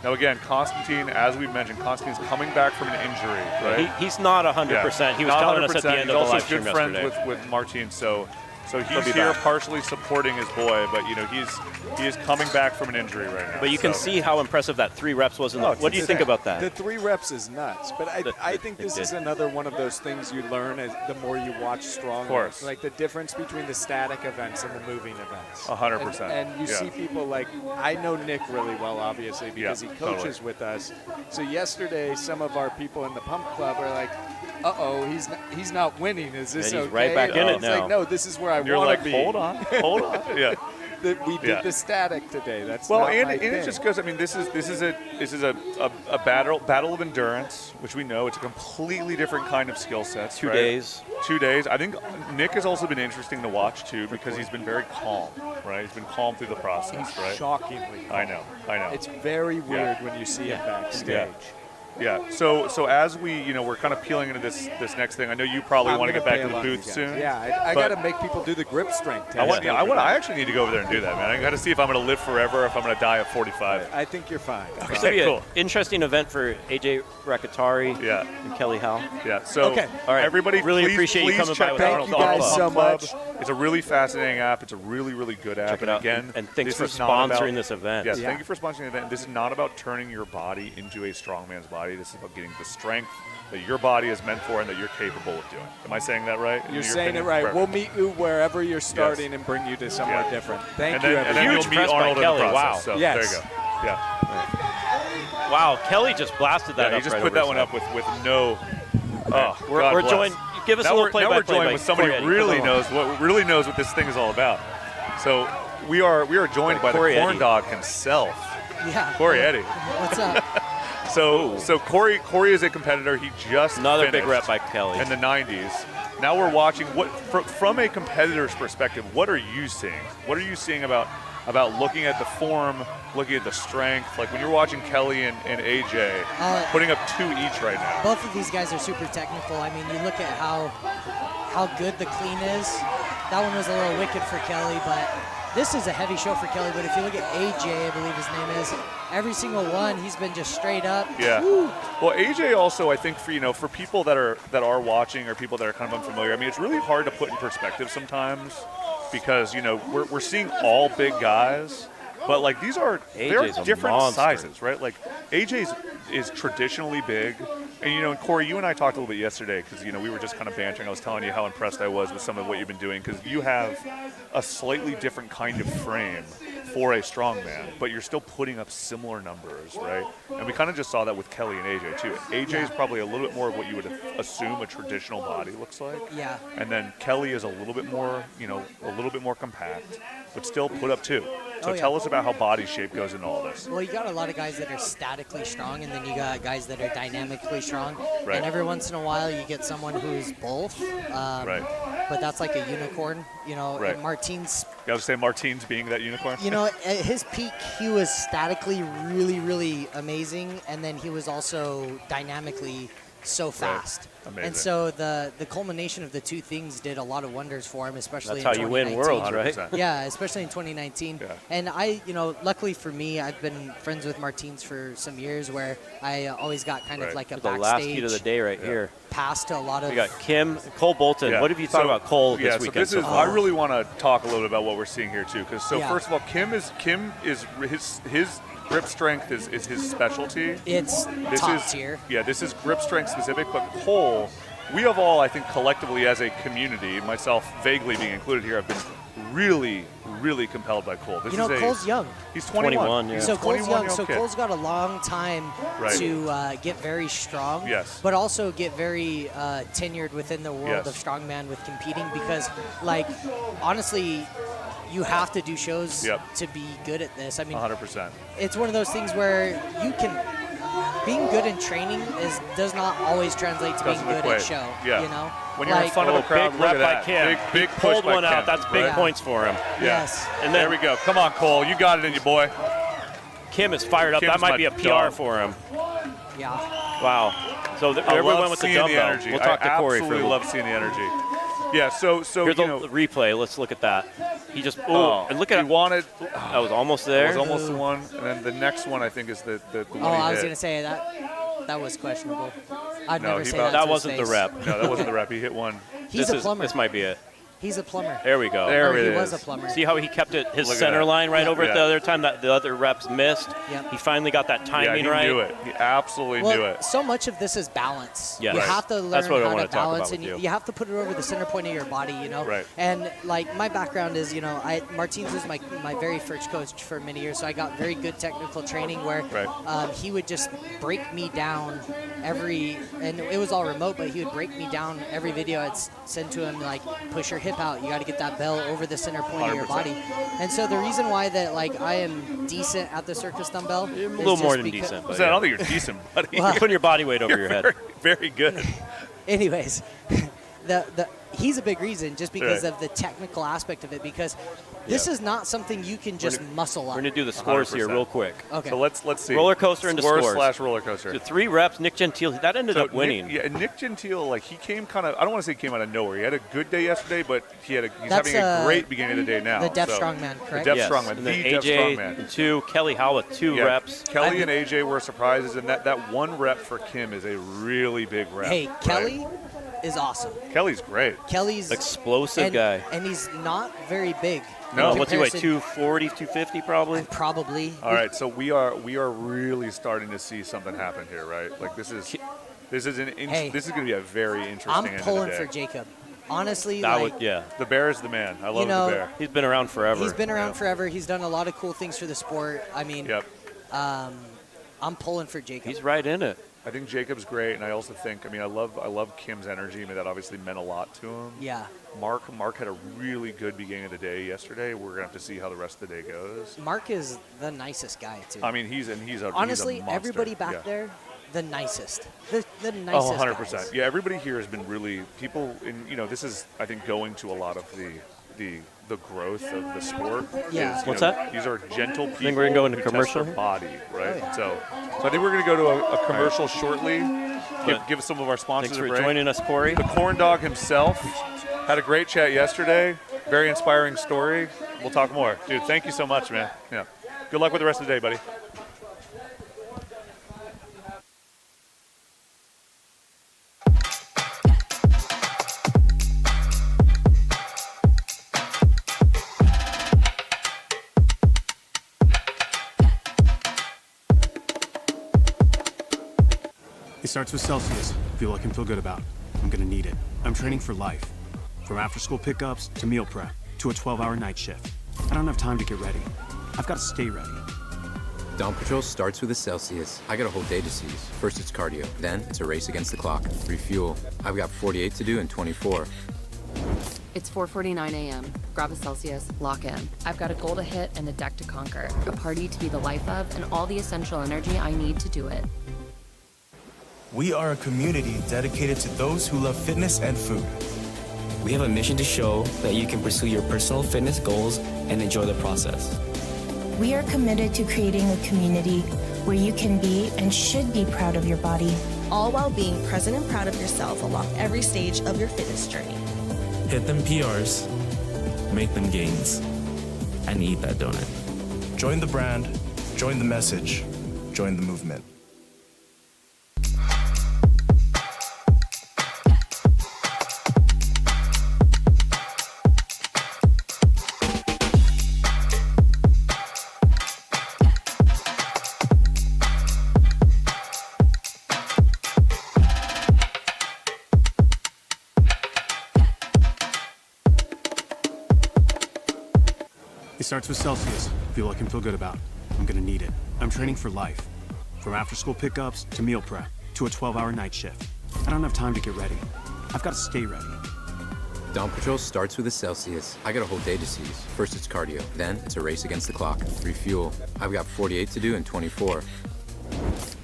Now again, Konstantin, as we mentioned, Konstantin's coming back from an injury, right? He's not 100%. He was Not telling us at the 100%. end He's of the also live stream good friends yesterday. with Martin, so he's be here back. partially supporting his boy, but he is coming back from an injury right now. But you can see how impressive that 3 reps was. What do you think about that? The 3 reps is nuts, but I think this is another one of those things you learn the more you watch strongman. Of course. Like the difference between the static events and the moving events. 100%. And you see people I know Nick really well, obviously, because he coaches with us. So yesterday, some of our people in the pump club are like, uh-oh, he's not winning. Is this And he's okay? right back in it It's now. like, no, this is where I You're want like, to be. hold on. Yeah. We did the static today. That's Well, not and my it thing. just goes. I mean, this is a battle of endurance, which we know it's a completely different kind of skill sets. 2 right? days. 2 days. I think Nick has also been interesting to watch too because he's been very calm. Right, he's been calm through the process. He's right, shockingly calm. I know. It's very weird when you see him backstage. Yeah. So as we're kind of peeling into this next thing. I know you probably want to get back to the booth soon. Yeah, I got to make people do the grip strength test. I actually need to go over there and do that, man. I got to see if I'm going to live forever or if I'm going to die at 45. I think you're fine. It's going to be an interesting event for AJ Rakatari and Kelly Howe. Yeah. So, all right. Everybody, really please, appreciate you coming by with Thank you guys so much. It's a really fascinating app. It's a really, really good app. Check it out. Again, and thanks for sponsoring this event. Yes, thank you for sponsoring the event. This is not about turning your body into a strongman's body. This is about getting the strength that your body is meant for and that you're capable of doing. Am I saying that right? You're saying it right. We'll meet you wherever you're starting and bring you to somewhere different. Thank you, everyone. And then you'll meet Arnold in the process. Wow. So yes. There you go. Yeah. Wow, Kelly just blasted that up. He just right put over that his one head. up with no. Oh, we're joined. Give us a little play-by-play. Now we're joined with somebody who really knows what this thing is all about. So we are joined by Corey the corn Eddy. dog himself. Yeah. Corey Eddy. What's up? So Corey is a competitor. He just another big finished rep by Kelly in the 90s. Now we're watching from a competitor's perspective. What are you seeing? What are you seeing about looking at the form, looking at the strength? Like when you're watching Kelly and AJ putting up 2 each right now. Both of these guys are super technical. I mean, you look at how good the clean is. That one was a little wicked for Kelly, but this is a heavy show for Kelly. But if you look at AJ, I believe his name is, every single one, he's been just straight up. Yeah. Woo. Well, AJ also, I think for people that are watching or people that are kind of unfamiliar, I mean, it's really hard to put in perspective sometimes because we're seeing all big guys, but like they're different sizes, right? Like AJ is traditionally big. And, Corey, you and I talked a little bit yesterday because, we were just kind of bantering. I was telling you how impressed I was with some of what you've been doing because you have a slightly different kind of frame for a strongman, but you're still putting up similar numbers, right? And we kind of just saw that with Kelly and AJ, too. AJ is probably a little bit more of what you would assume a traditional body looks like. Yeah. And then Kelly is a little bit more, a little bit more compact, but still put up 2. So tell us about how body shape goes into all this. Well, you got a lot of guys that are statically strong, and then you got guys that are dynamically strong. Right. And every once in a while, you get someone who's both. Right. But that's like a unicorn, Right. And Martine's. You got to say Martine's being that unicorn? At his peak, he was statically really, really amazing, and then he was also dynamically so fast. Right. Amazing. And so the culmination of the 2 things did a lot of wonders for him, especially That's in how you 2019. win worlds, right? 100%. Yeah, especially in 2019. Yeah. And I, luckily for me, I've been friends with Martins for some years where I always got kind of like a the backstage last heat of the day right here. pass to a lot of. We got Cole Bolton. Yeah. What have you thought about Cole this so weekend? this is. I really want to talk a little bit about what we're seeing here too, because first of all, Kim is his grip strength is his specialty. It's top tier. Yeah, this is grip strength specific, but Cole, we have all, I think, collectively as a community, myself vaguely being included here, have been really, really compelled by Cole. Cole's young. He's 21. Yeah. So Cole's young. So kid. Cole's got a long time to get very strong. Yes. But also get very tenured within the world Yes. of strongman with competing because, honestly, you have to do shows to be good at this. I mean, 100%. It's one of those things where you can. Being good in training does not always translate to being good at show. Yeah. When you're in front of a crowd, big look rep at by that. Kim. Big he push pulled by one Kim, out. That's big right? points for him. Yes. And there we go. Come on, Cole. You got it in you, boy. Kim is fired up. Kim's that might be a my PR dog. for him. Yeah. Wow. So everyone went with the dumbbell. The energy. We'll talk to Corey for a absolutely little. love seeing the energy. Yeah, so Here's a replay. Let's look at that. He just and look at it. That was almost there. It was almost the one, and then the next one I think is the one I he was hit. gonna say that was questionable. I'd No, never he say about- that. That to his wasn't the face. rep. No, that wasn't the rep. He hit one. He's a plumber. This might be it. He's a plumber. There we go. There he it was is. a plumber. See how he kept it his Look at center that. line right over it Yeah. the other time that the other reps missed. Yep. He finally got that timing he right. knew it. He absolutely Well, knew it. so much of this is balance. Yes. You Right. have to learn That's what I how wanna to talk balance, about and with you. you have to put it over the center point of your body. Right. And my background is, Martins was my very first coach for many years, so I got very good technical training where he would just break me down and it was all remote, but he would break me down every video I'd send to him, like, push your hip out. You got to get that bell over the center point of your 100%. body. And so the reason why that, I am decent at the Circus dumbbell A little more than decent. But I don't think you're decent, buddy. You're putting your body weight over your head. Very, very good. Anyways, he's a big reason just because Right. of the technical aspect of it, because This is not something you can just muscle up. We're going to do the scores here 100%. real quick. Okay. So let's see. Roller coaster into scores. Scores / roller coaster. So 3 reps, Nick Gentile, that ended up winning. Nick Gentile, like he came kind of, I don't want to say he came out of nowhere. He had a good day yesterday, but he's having a great beginning of the day now. The Deaf Strongman, correct? The Deaf Strongman. And then the Deaf AJ, Strongman. 2, Kelly Howe with 2 reps. Kelly and AJ were surprises, and that 1 rep for Kim is a really big rep. Hey, Kelly is awesome. Kelly's great. Kelly's explosive guy. And he's not very big. No, what's he weigh? 240, 250 probably? Probably. All right, so we are really starting to see something happen here, right? Like this is going to be a very interesting I'm end of pulling the day. for Jacob. Honestly, the Bear is the man. I love the Bear. He's been around forever. He's been around forever. He's done a lot of cool things for the sport. I mean, I'm pulling for Jacob. He's right in it. I think Jacob's great, and I also think, I love Kim's energy. I mean, that obviously meant a lot to him. Yeah. Mark had a really good beginning of the day yesterday. We're gonna have to see how the rest of the day goes. Mark is the nicest guy too. I mean, he's honestly, a monster. everybody back there, the nicest. The nicest. Oh, 100%. Guys. Yeah, everybody here has been really this is I think going to a lot of the growth of the sport. Yeah. What's that? These are gentle people. I think we're gonna go into who test commercial. their body, right? Oh, yeah. So I think we're gonna go to a commercial shortly. Give some of our sponsors Thanks for a break. joining us, Corey. The Corn Dog himself had a great chat yesterday. Very inspiring story. We'll talk more, dude. Thank you so much, man. Yeah. Good luck with the rest of the day, buddy. It starts with Celsius. Fuel I can feel good about. I'm gonna need it. I'm training for life. From after-school pickups to meal prep to a 12-hour night shift. I don't have time to get ready. I've got to stay ready. Dawn Patrol starts with a Celsius. I got a whole day to seize. First it's cardio, then it's a race against the clock. Refuel. I've got 48 to do in 24. It's 4:49 a.m. Grab a Celsius, lock in. I've got a goal to hit and a deck to conquer. A party to be the life of and all the essential energy I need to do it. We are a community dedicated to those who love fitness and food. We have a mission to show that you can pursue your personal fitness goals and enjoy the process. We are committed to creating a community where you can be and should be proud of your body. All while being present and proud of yourself along every stage of your fitness journey. Hit them PRs, make them gains, and eat that donut. Join the brand, join the message, join the movement. It starts with Celsius. Fuel I can feel good about. I'm gonna need it. I'm training for life. From after-school pickups to meal prep to a 12-hour night shift. I don't have time to get ready. I've got to stay ready. Dawn Patrol starts with a Celsius. I got a whole day to seize. First it's cardio, then it's a race against the clock. Refuel. I've got 48 to do in 24.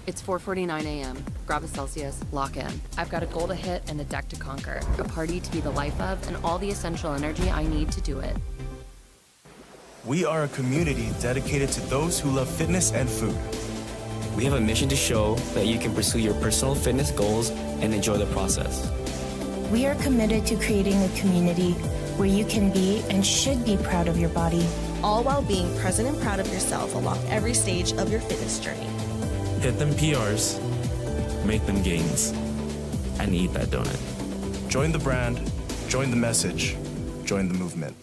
It's 4:49 a.m. Grab a Celsius, lock in. I've got a goal to hit and a deck to conquer. A party to be the life of and all the essential energy I need to do it. We are a community dedicated to those who love fitness and food. We have a mission to show that you can pursue your personal fitness goals and enjoy the process. We are committed to creating a community where you can be and should be proud of your body. All while being present and proud of yourself along every stage of your fitness journey. Hit them PRs, make them gains, and eat that donut. Join the brand, join the message, join the movement.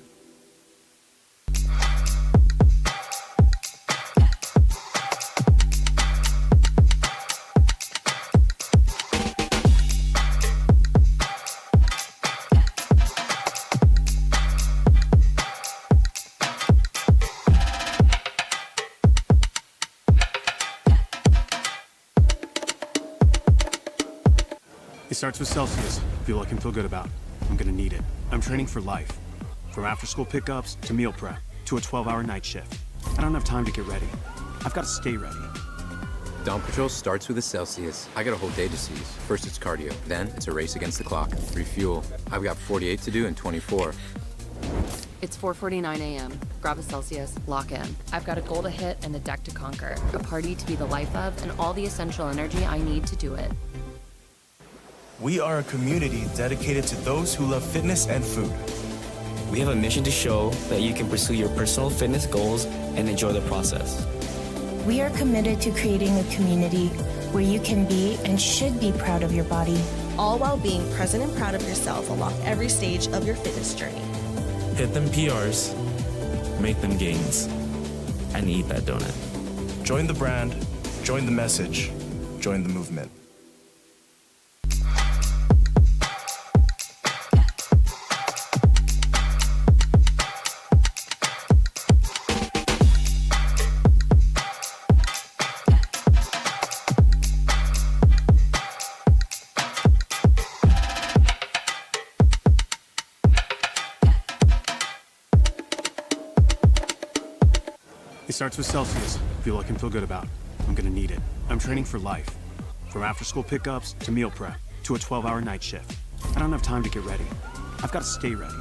It starts with Celsius. Fuel I can feel good about. I'm gonna need it. I'm training for life. From after-school pickups to meal prep to a 12-hour night shift. I don't have time to get ready. I've got to stay ready. Dawn Patrol starts with a Celsius. I got a whole day to seize. First it's cardio, then it's a race against the clock. Refuel. I've got 48 to do in 24. It's 4:49 a.m. Grab a Celsius, lock in. I've got a goal to hit and a deck to conquer, a party to be the life of, and all the essential energy I need to do it. We are a community dedicated to those who love fitness and food. We have a mission to show that you can pursue your personal fitness goals and enjoy the process. We are committed to creating a community where you can be and should be proud of your body, all while being present and proud of yourself along every stage of your fitness journey. Hit them PRs, make them gains, and eat that donut. Join the brand, join the message, join the movement. It starts with Celsius. Fuel I can feel good about. I'm gonna need it. I'm training for life. From after-school pickups to meal prep to a 12-hour night shift. I don't have time to get ready. I've got to stay ready.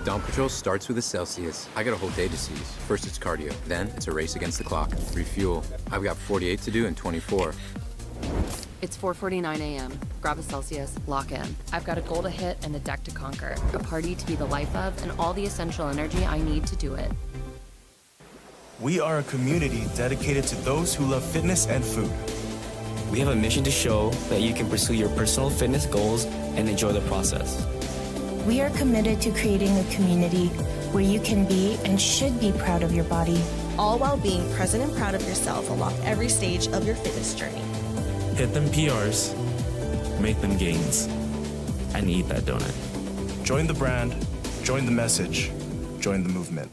Dawn Patrol starts with a Celsius. I got a whole day to seize. First it's cardio, then it's a race against the clock. Refuel. I've got 48 to do in 24. It's 4:49 a.m. Grab a Celsius, lock in. I've got a goal to hit and a deck to conquer, a party to be the life of, and all the essential energy I need to do it. We are a community dedicated to those who love fitness and food. We have a mission to show that you can pursue your personal fitness goals and enjoy the process. We are committed to creating a community where you can be and should be proud of your body, all while being present and proud of yourself along every stage of your fitness journey. Hit them PRs, make them gains, and eat that donut. Join the brand, join the message, join the movement.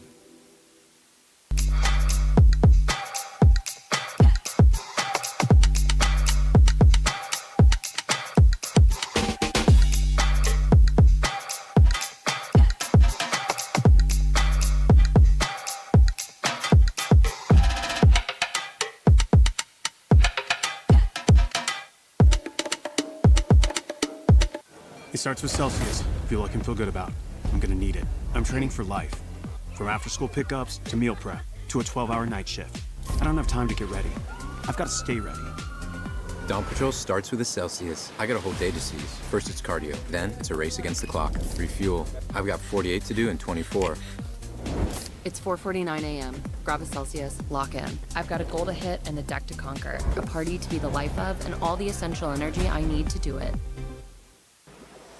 It starts with Celsius. Fuel I can feel good about. I'm gonna need it. I'm training for life. From after-school pickups to meal prep to a 12-hour night shift. I don't have time to get ready. I've got to stay ready. Dawn Patrol starts with a Celsius. I got a whole day to seize. First it's cardio, then it's a race against the clock. Refuel. I've got 48 to do in 24. It's 4:49 a.m. Grab a Celsius, lock in. I've got a goal to hit and a deck to conquer, a party to be the life of, and all the essential energy I need to do it.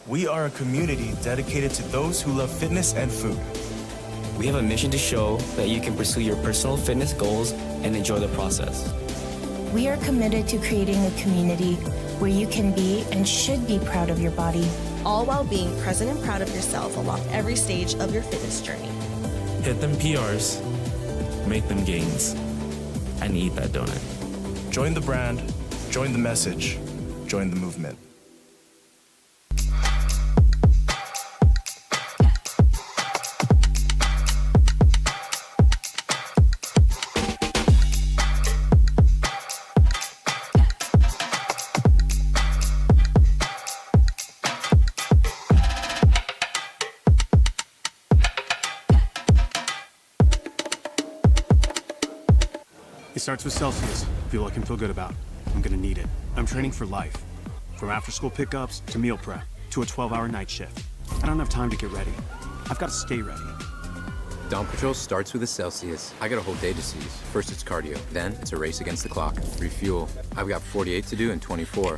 We are a community dedicated to those who love fitness and food. We have a mission to show that you can pursue your personal fitness goals and enjoy the process. We are committed to creating a community where you can be and should be proud of your body, all while being present and proud of yourself along every stage of your fitness journey. Hit them PRs, make them gains, and eat that donut. Join the brand, join the message, join the movement. It starts with Celsius. Fuel I can feel good about. I'm gonna need it. I'm training for life. From after-school pickups to meal prep to a 12-hour night shift. I don't have time to get ready. I've got to stay ready. Dawn Patrol starts with a Celsius. I got a whole day to seize. First it's cardio, then it's a race against the clock. Refuel. I've got 48 to do in 24.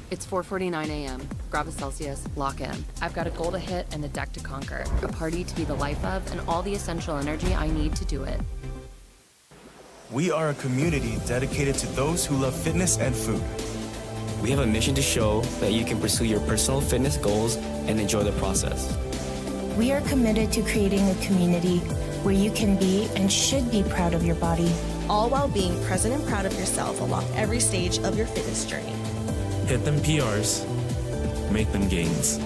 It's 4:49 a.m. Grab a Celsius, lock in. I've got a goal to hit and a deck to conquer, a party to be the life of, and all the essential energy I need to do it. We are a community dedicated to those who love fitness and food. We have a mission to show that you can pursue your personal fitness goals and enjoy the process. We are committed to creating a community where you can be and should be proud of your body, all while being present and proud of yourself along every stage of your fitness journey. Hit them PRs, make them gains,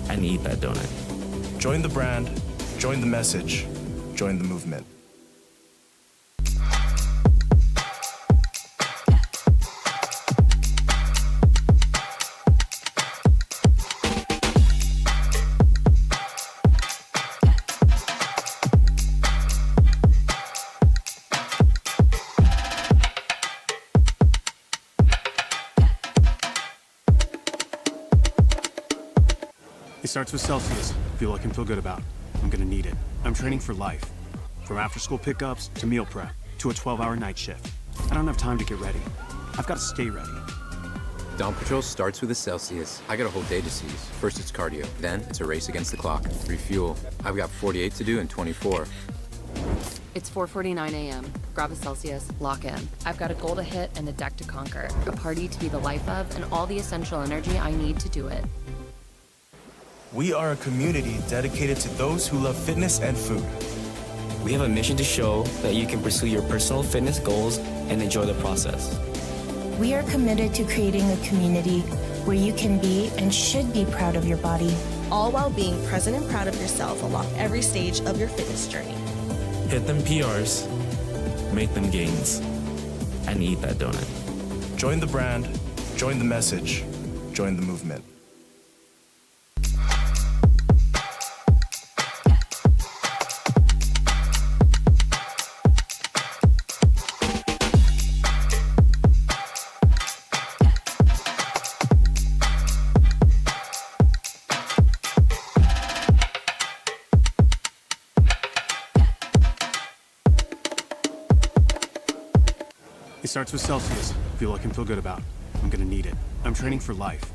and eat that donut. Join the brand, join the message, join the movement. It starts with Celsius. Fuel I can feel good about. I'm gonna need it. I'm training for life. From after-school pickups to meal prep to a 12-hour night shift. I don't have time to get ready. I've got to stay ready. Dawn Patrol starts with a Celsius. I got a whole day to seize. First it's cardio, then it's a race against the clock. Refuel. I've got 48 to do in 24. It's 4:49 a.m. Grab a Celsius, lock in. I've got a goal to hit and a deck to conquer. A party to be the life of and all the essential energy I need to do it. We are a community dedicated to those who love fitness and food. We have a mission to show that you can pursue your personal fitness goals and enjoy the process. We are committed to creating a community where you can be and should be proud of your body. All while being present and proud of yourself along every stage of your fitness journey. Hit them PRs, make them gains, and eat that donut. Join the brand, join the message, join the movement. It starts with Celsius. Fuel I can feel good about. I'm gonna need it. I'm training for life.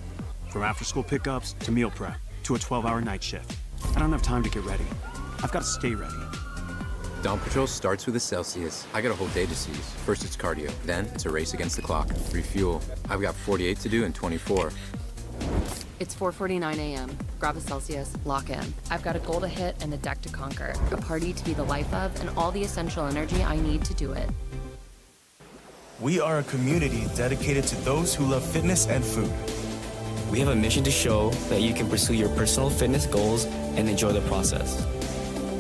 From after-school pickups to meal prep to a 12-hour night shift. I don't have time to get ready. I've got to stay ready. Dawn Patrol starts with a Celsius. I got a whole day to seize. First it's cardio, then it's a race against the clock. Refuel. I've got 48 to do in 24. It's 4:49 a.m. Grab a Celsius, lock in. I've got a goal to hit and a deck to conquer. A party to be the life of and all the essential energy I need to do it. We are a community dedicated to those who love fitness and food. We have a mission to show that you can pursue your personal fitness goals and enjoy the process.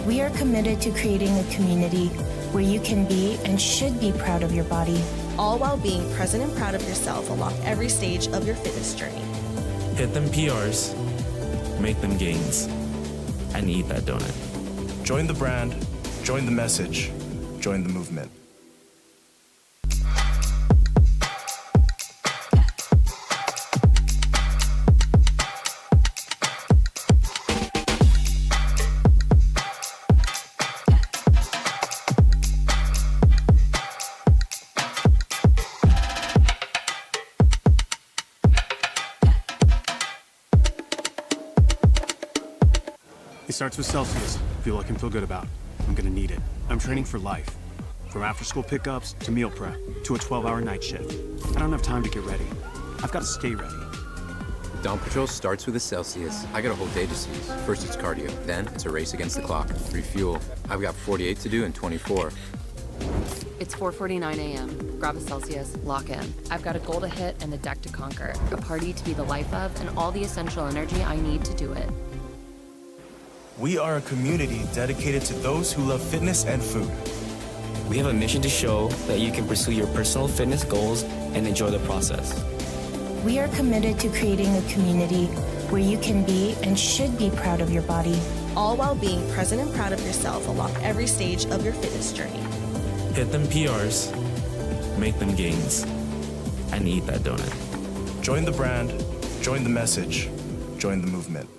We are committed to creating a community where you can be and should be proud of your body. All while being present and proud of yourself along every stage of your fitness journey. Hit them PRs, make them gains, and eat that donut. Join the brand, join the message, join the movement. It starts with Celsius. Fuel I can feel good about. I'm gonna need it. I'm training for life. From after-school pickups to meal prep to a 12-hour night shift. I don't have time to get ready. I've got to stay ready. Dawn Patrol starts with a Celsius. I got a whole day to seize. First it's cardio, then it's a race against the clock. Refuel. I've got 48 to do in 24. It's 4:49 a.m. Grab a Celsius, lock in. I've got a goal to hit and a deck to conquer. A party to be the life of and all the essential energy I need to do it. We are a community dedicated to those who love fitness and food. We have a mission to show that you can pursue your personal fitness goals and enjoy the process. We are committed to creating a community where you can be and should be proud of your body. All while being present and proud of yourself along every stage of your fitness journey. Hit them PRs, make them gains, and eat that donut. Join the brand, join the message, join the movement.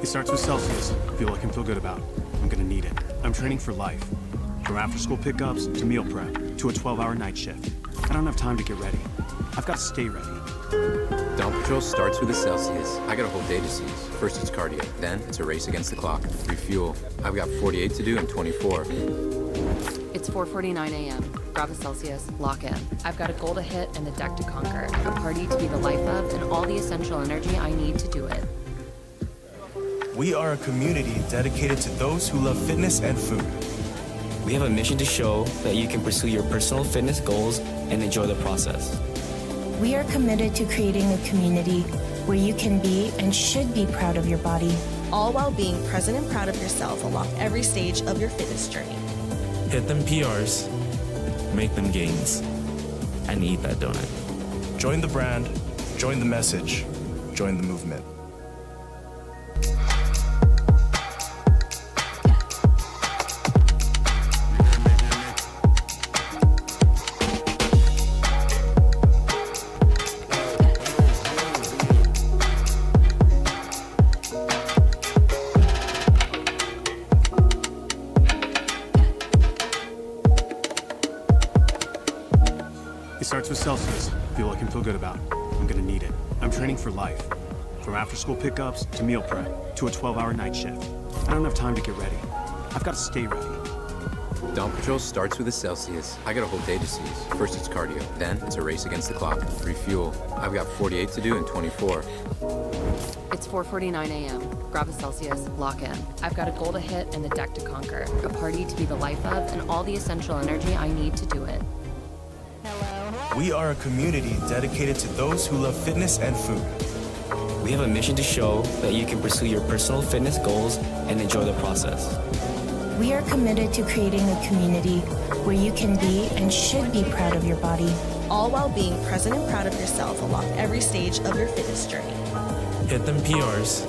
It starts with Celsius. Fuel I can feel good about. I'm gonna need it. I'm training for life. From after-school pickups to meal prep to a 12-hour night shift. I don't have time to get ready. I've got to stay ready. Dawn Patrol starts with a Celsius. I got a whole day to seize. First it's cardio, then it's a race against the clock. Refuel. I've got 48 to do in 24. It's 4:49 a.m. Grab a Celsius, lock in. I've got a goal to hit and a deck to conquer. A party to be the life of and all the essential energy I need to do it. We are a community dedicated to those who love fitness and food. We have a mission to show that you can pursue your personal fitness goals and enjoy the process. We are committed to creating a community where you can be and should be proud of your body. All while being present and proud of yourself along every stage of your fitness journey. Hit them PRs, make them gains, and eat that donut. Join the brand, join the message, join the movement. It starts with Celsius. Fuel I can feel good about. I'm gonna need it. I'm training for life. From after-school pickups to meal prep to a 12-hour night shift. I don't have time to get ready. I've got to stay ready. Dawn Patrol starts with a Celsius. I got a whole day to seize. First it's cardio, then it's a race against the clock. Refuel. I've got 48 to do in 24. It's 4:49 a.m. Grab a Celsius, lock in. I've got a goal to hit and a deck to conquer. A party to be the life of and all the essential energy I need to do it. We are a community dedicated to those who love fitness and food. We have a mission to show that you can pursue your personal fitness goals and enjoy the process. We are committed to creating a community where you can be and should be proud of your body. All while being present and proud of yourself along every stage of your fitness journey. Hit them PRs,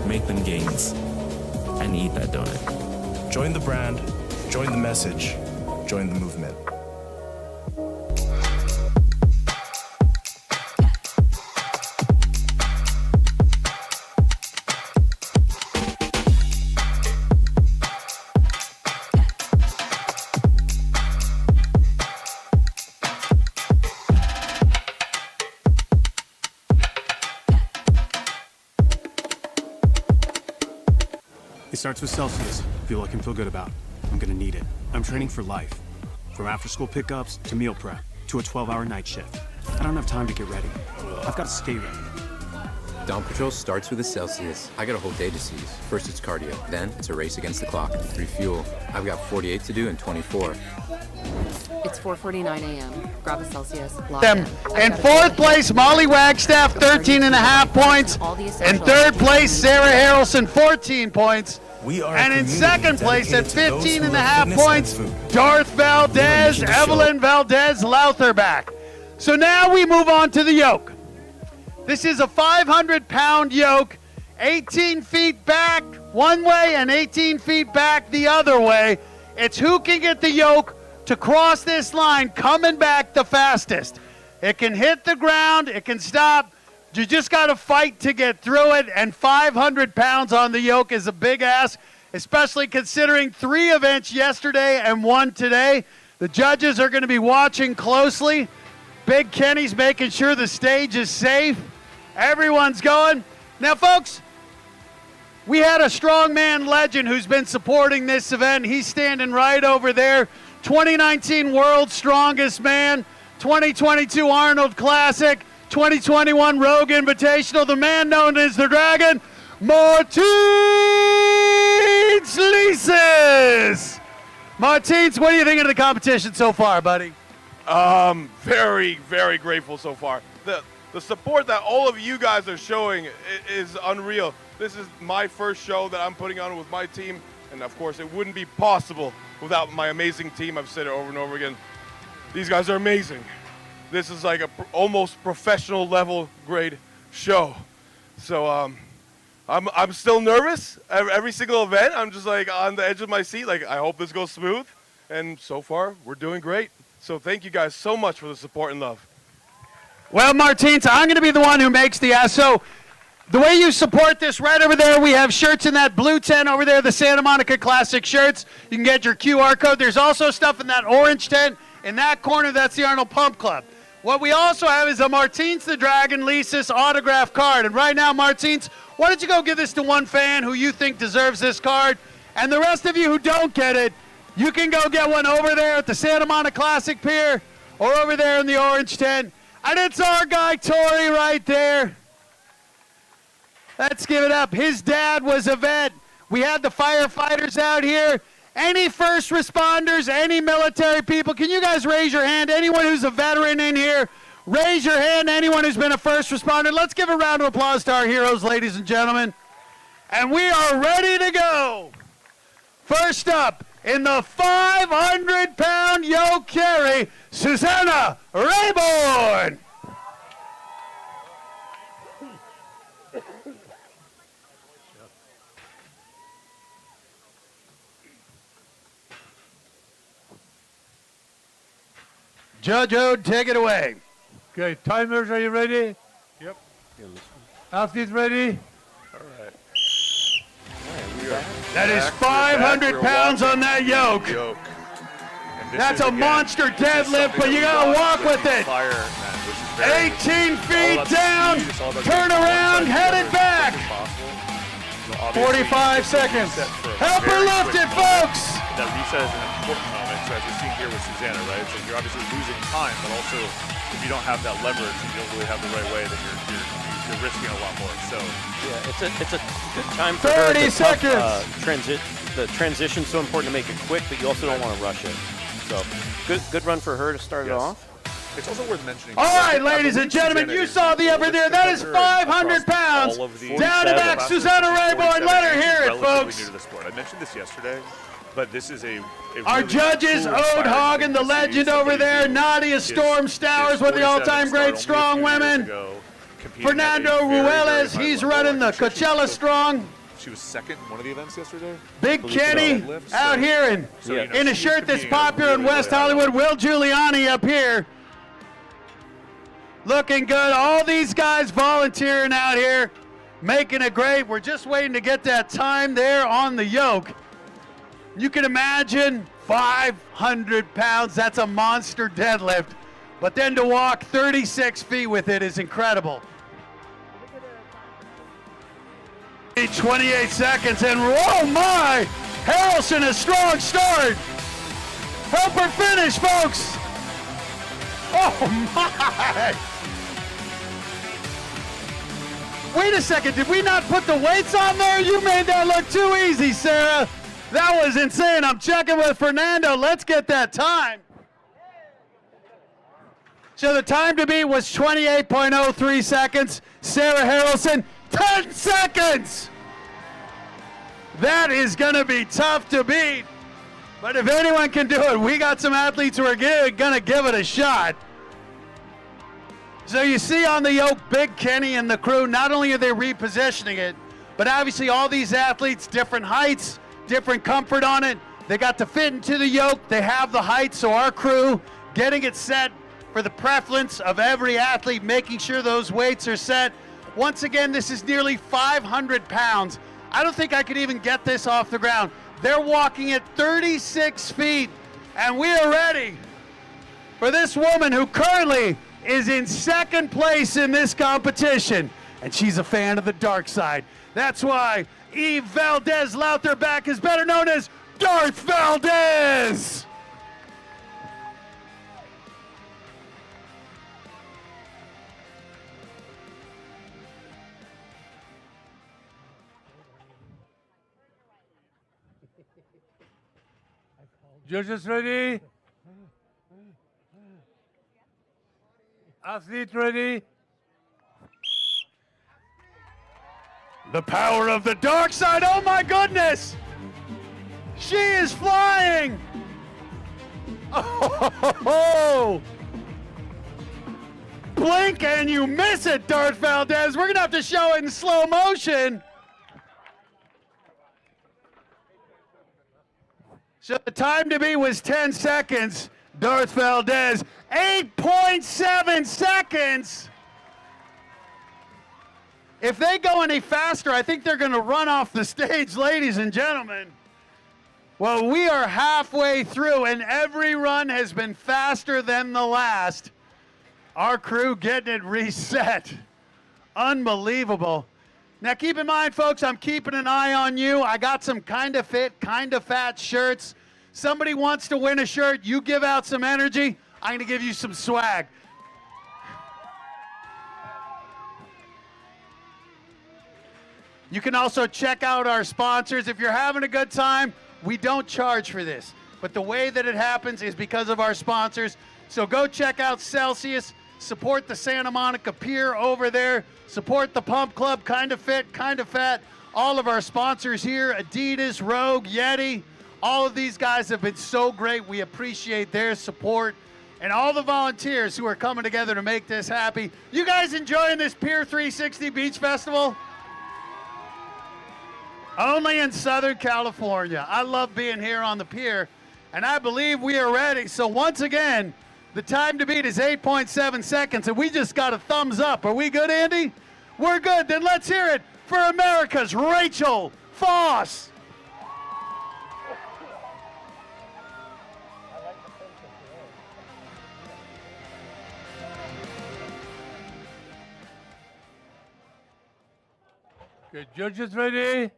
make them gains, and eat that donut. Join the brand, join the message, join the movement. It starts with Celsius. Fuel I can feel good about. I'm gonna need it. I'm training for life. From after-school pickups to meal prep to a 12-hour night shift. I don't have time to get ready. I've got to stay ready. Dawn Patrol starts with a Celsius. I got a whole day to seize. First it's cardio, then it's a race against the clock. Refuel. I've got 48 to do in 24. It's 4:49 a.m. Grab a Celsius, lock Them. in. In fourth place, Molly Wagstaff, 13.5 points. In third place, Sarah Harrelson, 14 points. And in second place at 15.5 points, Darth Valdez, Evelyn Valdez Loutherback. So now we move on to the yoke. This is a 500-pound yoke, 18 feet back one way and 18 feet back the other way. It's who can get the yoke to cross this line coming back the fastest. It can hit the ground, it can stop. You just got to fight to get through it, and 500 pounds on the yoke is a big ask, especially considering 3 events yesterday and 1 today. The judges are going to be watching closely. Big Kenny's making sure the stage is safe. Everyone's going. Now, folks, we had a strongman legend who's been supporting this event. He's standing right over there. 2019 World's Strongest Man, 2022 Arnold Classic, 2021 Rogue Invitational, the man known as the Dragon, Martins Lises. Martins, what do you think of the competition so far, buddy? Very, very grateful so far. The support that all of you guys are showing is unreal. This is my first show that I'm putting on with my team, and of course it wouldn't be possible without my amazing team. I've said it over and over again. These guys are amazing. This is like a almost professional level grade show. So I'm still nervous. Every single event, I'm just like on the edge of my seat. Like, I hope this goes smooth. And so far, we're doing great. So thank you guys so much for the support and love. Well, Martins, I'm going to be the one who makes the ask. So the way you support this, right over there, we have shirts in that blue tent over there, the Santa Monica Classic shirts. You can get your QR code. There's also stuff in that orange tent. In that corner, that's the Arnold Pump Club. What we also have is a Martins the Dragon Lises autograph card. And right now, Martins, why don't you go give this to one fan who you think deserves this card? And the rest of you who don't get it, you can go get one over there at the Santa Monica Classic Pier or over there in the orange tent. And it's our guy, Tori, right there. Let's give it up. His dad was a vet. We had the firefighters out here. Any first responders, any military people, can you guys raise your hand? Anyone who's a veteran in here, raise your hand. Anyone who's been a first responder. Let's give a round of applause to our heroes, ladies and gentlemen. And we are ready to go. First up, in the 500-pound yoke carry, Susanna Rayborn. Judge Ode, take it away. Okay, timers, are you ready? Yep. Athletes ready? All right. That is 500 pounds on that yoke. That's a monster deadlift, but you gotta walk with it. 18 feet down, turn around, head it back. 45 seconds. Help her lift it, folks. That reset is an important moment. So as we're seeing here with Susanna, right? So you're obviously losing time, but also if you don't have that leverage, you don't really have the right way, then you're risking a lot more. So yeah, it's a good time for 30 her to seconds. The transition's so important to make it quick, but you also don't want to rush it. So good run for her to start it off. It's also worth mentioning. All right, ladies and gentlemen, you saw the effort there. That is 500 pounds. Down and back, Susanna Rayborn. Let her hear it, folks. New to the sport. I mentioned this yesterday, but this is a our really judges, cool, Ode Hagen, the legend over there. Nadia Storm Stowers, one of the all-time great strong women. Fernando Ruelas, he's running the Coachella Strong. She was second in one of the events yesterday. Big Kenny out here in a shirt that's popular in West Hollywood. Will Giuliani up here. Looking good. All these guys volunteering out here, making it great. We're just waiting to get that time there on the yoke. You can imagine 500 pounds. That's a monster deadlift. But then to walk 36 feet with it is incredible. 28 seconds, and oh my! Harrelson, a strong start. Help her finish, folks. Oh my! Wait a second, did we not put the weights on there? You made that look too easy, Sarah. That was insane. I'm checking with Fernando. Let's get that time. So the time to beat was 28.03 seconds. Sarah Harrelson, 10 seconds. That is going to be tough to beat. But if anyone can do it, we got some athletes who are going to give it a shot. So you see on the yoke, Big Kenny and the crew, not only are they repositioning it, but obviously all these athletes, different heights, different comfort on it. They got to fit into the yoke. They have the height, so our crew getting it set for the preference of every athlete, making sure those weights are set. Once again, this is nearly 500 pounds. I don't think I could even get this off the ground. They're walking at 36 feet, and we are ready for this woman who currently is in second place in this competition, and she's a fan of the dark side. That's why Eve Valdez Lauterbach is better known as Darth Valdez. Judges ready? Athlete ready? The power of the dark side, oh my goodness! She is flying! Oh! Blink and you miss it, Darth Valdez. We're gonna have to show it in slow motion. So the time to beat was 10 seconds. Darth Valdez, 8.7 seconds. If they go any faster, I think they're going to run off the stage, ladies and gentlemen. Well, we are halfway through, and every run has been faster than the last. Our crew getting it reset. Unbelievable. Now, keep in mind, folks, I'm keeping an eye on you. I got some kind of fit, kind of fat shirts. Somebody wants to win a shirt, you give out some energy, I'm going to give you some swag. You can also check out our sponsors. If you're having a good time, we don't charge for this. But the way that it happens is because of our sponsors. So go check out Celsius. Support the Santa Monica Pier over there. Support the Pump Club, Kind of Fit, Kind of Fat. All of our sponsors here, Adidas, Rogue, Yeti. All of these guys have been so great. We appreciate their support and all the volunteers who are coming together to make this happy. You guys enjoying this Pier 360 Beach Festival? Only in Southern California. I love being here on the pier, and I believe we are ready. So once again, the time to beat is 8.7 seconds, and we just got a thumbs up. Are we good, Andy? We're good. Then let's hear it for America's Rachel Foss. Okay, judges ready?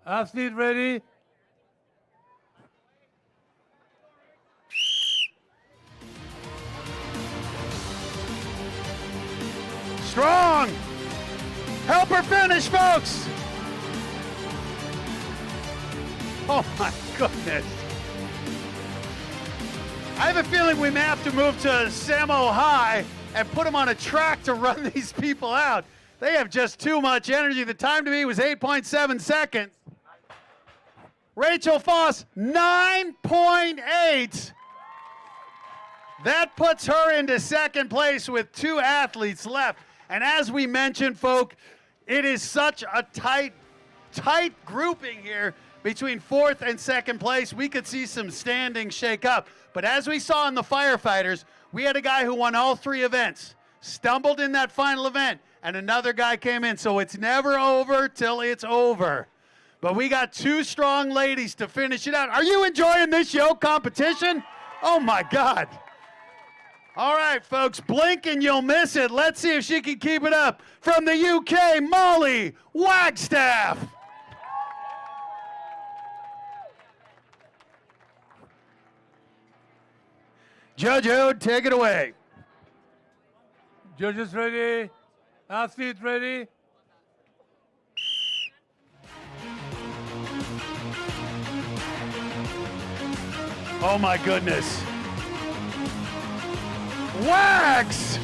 Athlete ready? Strong. Help her finish, folks. Oh my goodness. I have a feeling we may have to move to Samo High and put them on a track to run these people out. They have just too much energy. The time to beat was 8.7 seconds. Rachel Foss, 9.8. That puts her into second place with 2 athletes left. And as we mentioned, folk, it is such a tight grouping here between 4th and 2nd place. We could see some standings shake up. But as we saw in the firefighters, we had a guy who won all 3 events, stumbled in that final event, and another guy came in. So it's never over till it's over. But we got 2 strong ladies to finish it out. Are you enjoying this Yoke competition? Oh my God. All right, folks, blink and you'll miss it. Let's see if she can keep it up. From the UK, Molly Wagstaff. Judge Ode, take it away. Judges ready? Athlete ready? Oh my goodness. Wags!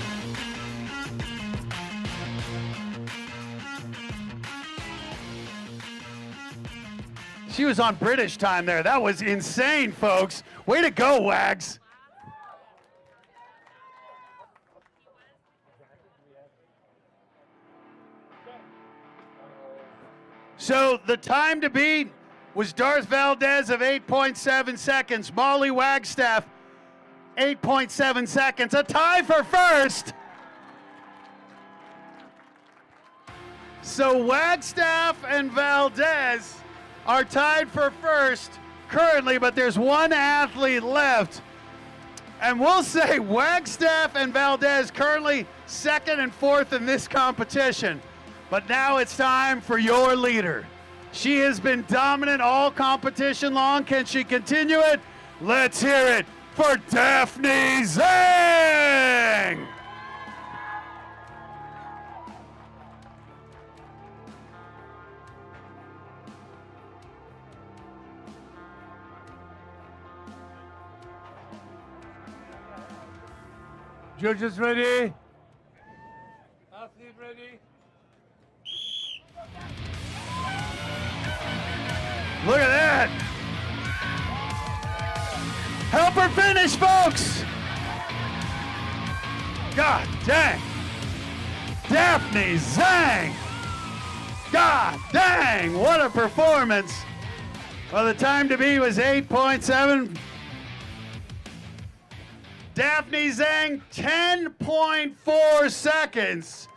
She was on British time there. That was insane, folks. Way to go, Wags. So the time to beat was Darth Valdez of 8.7 seconds. Molly Wagstaff, 8.7 seconds. A tie for first. So Wagstaff and Valdez are tied for first currently, but there's 1 athlete left. And we'll say Wagstaff and Valdez currently 2nd and 4th in this competition. But now it's time for your leader. She has been dominant all competition long. Can she continue it? Let's hear it for Daphne Zhang! Judges ready? Athlete ready? Look at that! Help her finish, folks! God dang! Daphne Zhang! God dang! What a performance! Well, the time to beat was 8.7. Daphne Zhang, 10.4 seconds.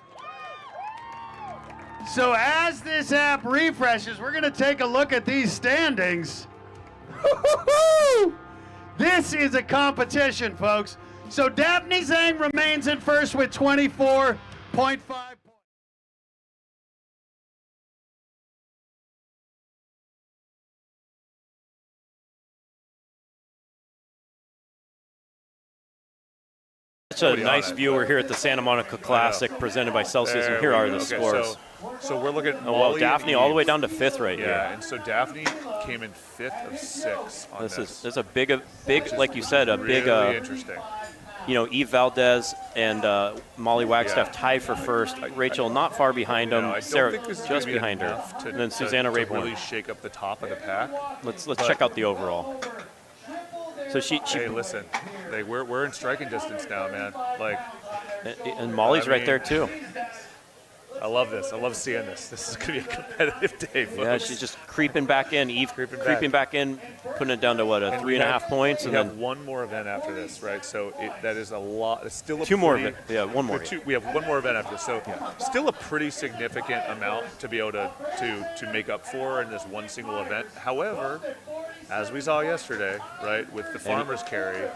So as this app refreshes, we're going to take a look at these standings. This is a competition, folks. So Daphne Zhang remains in first with 24.5 points. Such a nice view. We're here at the Santa Monica Classic presented by Celsius, and here are the scores. So we're looking at well, Daphne all the way down to 5th right here. Yeah, and so Daphne came in 5th of 6 on this is a big, like you said, a really big. Interesting. Eve Valdez and Molly Wagstaff tied for first. Rachel not far behind them. Sarah just behind her. And then Susanna Rayborn. Really shake up the top of the pack. Let's check out the overall. So she hey, listen, we're in striking distance now, man. Like, and Molly's right there too. I love this. I love seeing this. This is going to be a competitive day, folks. Yeah, she's just creeping back in. Eve creeping back in, putting it down to what, 3.5 points, we and have then one more event after this, right? So that is a lot. It's still two more. Yeah, one more. We have one more event after this, so still a pretty significant amount to be able to make up for in this one single event. However, as we saw yesterday, right, with the farmers carry,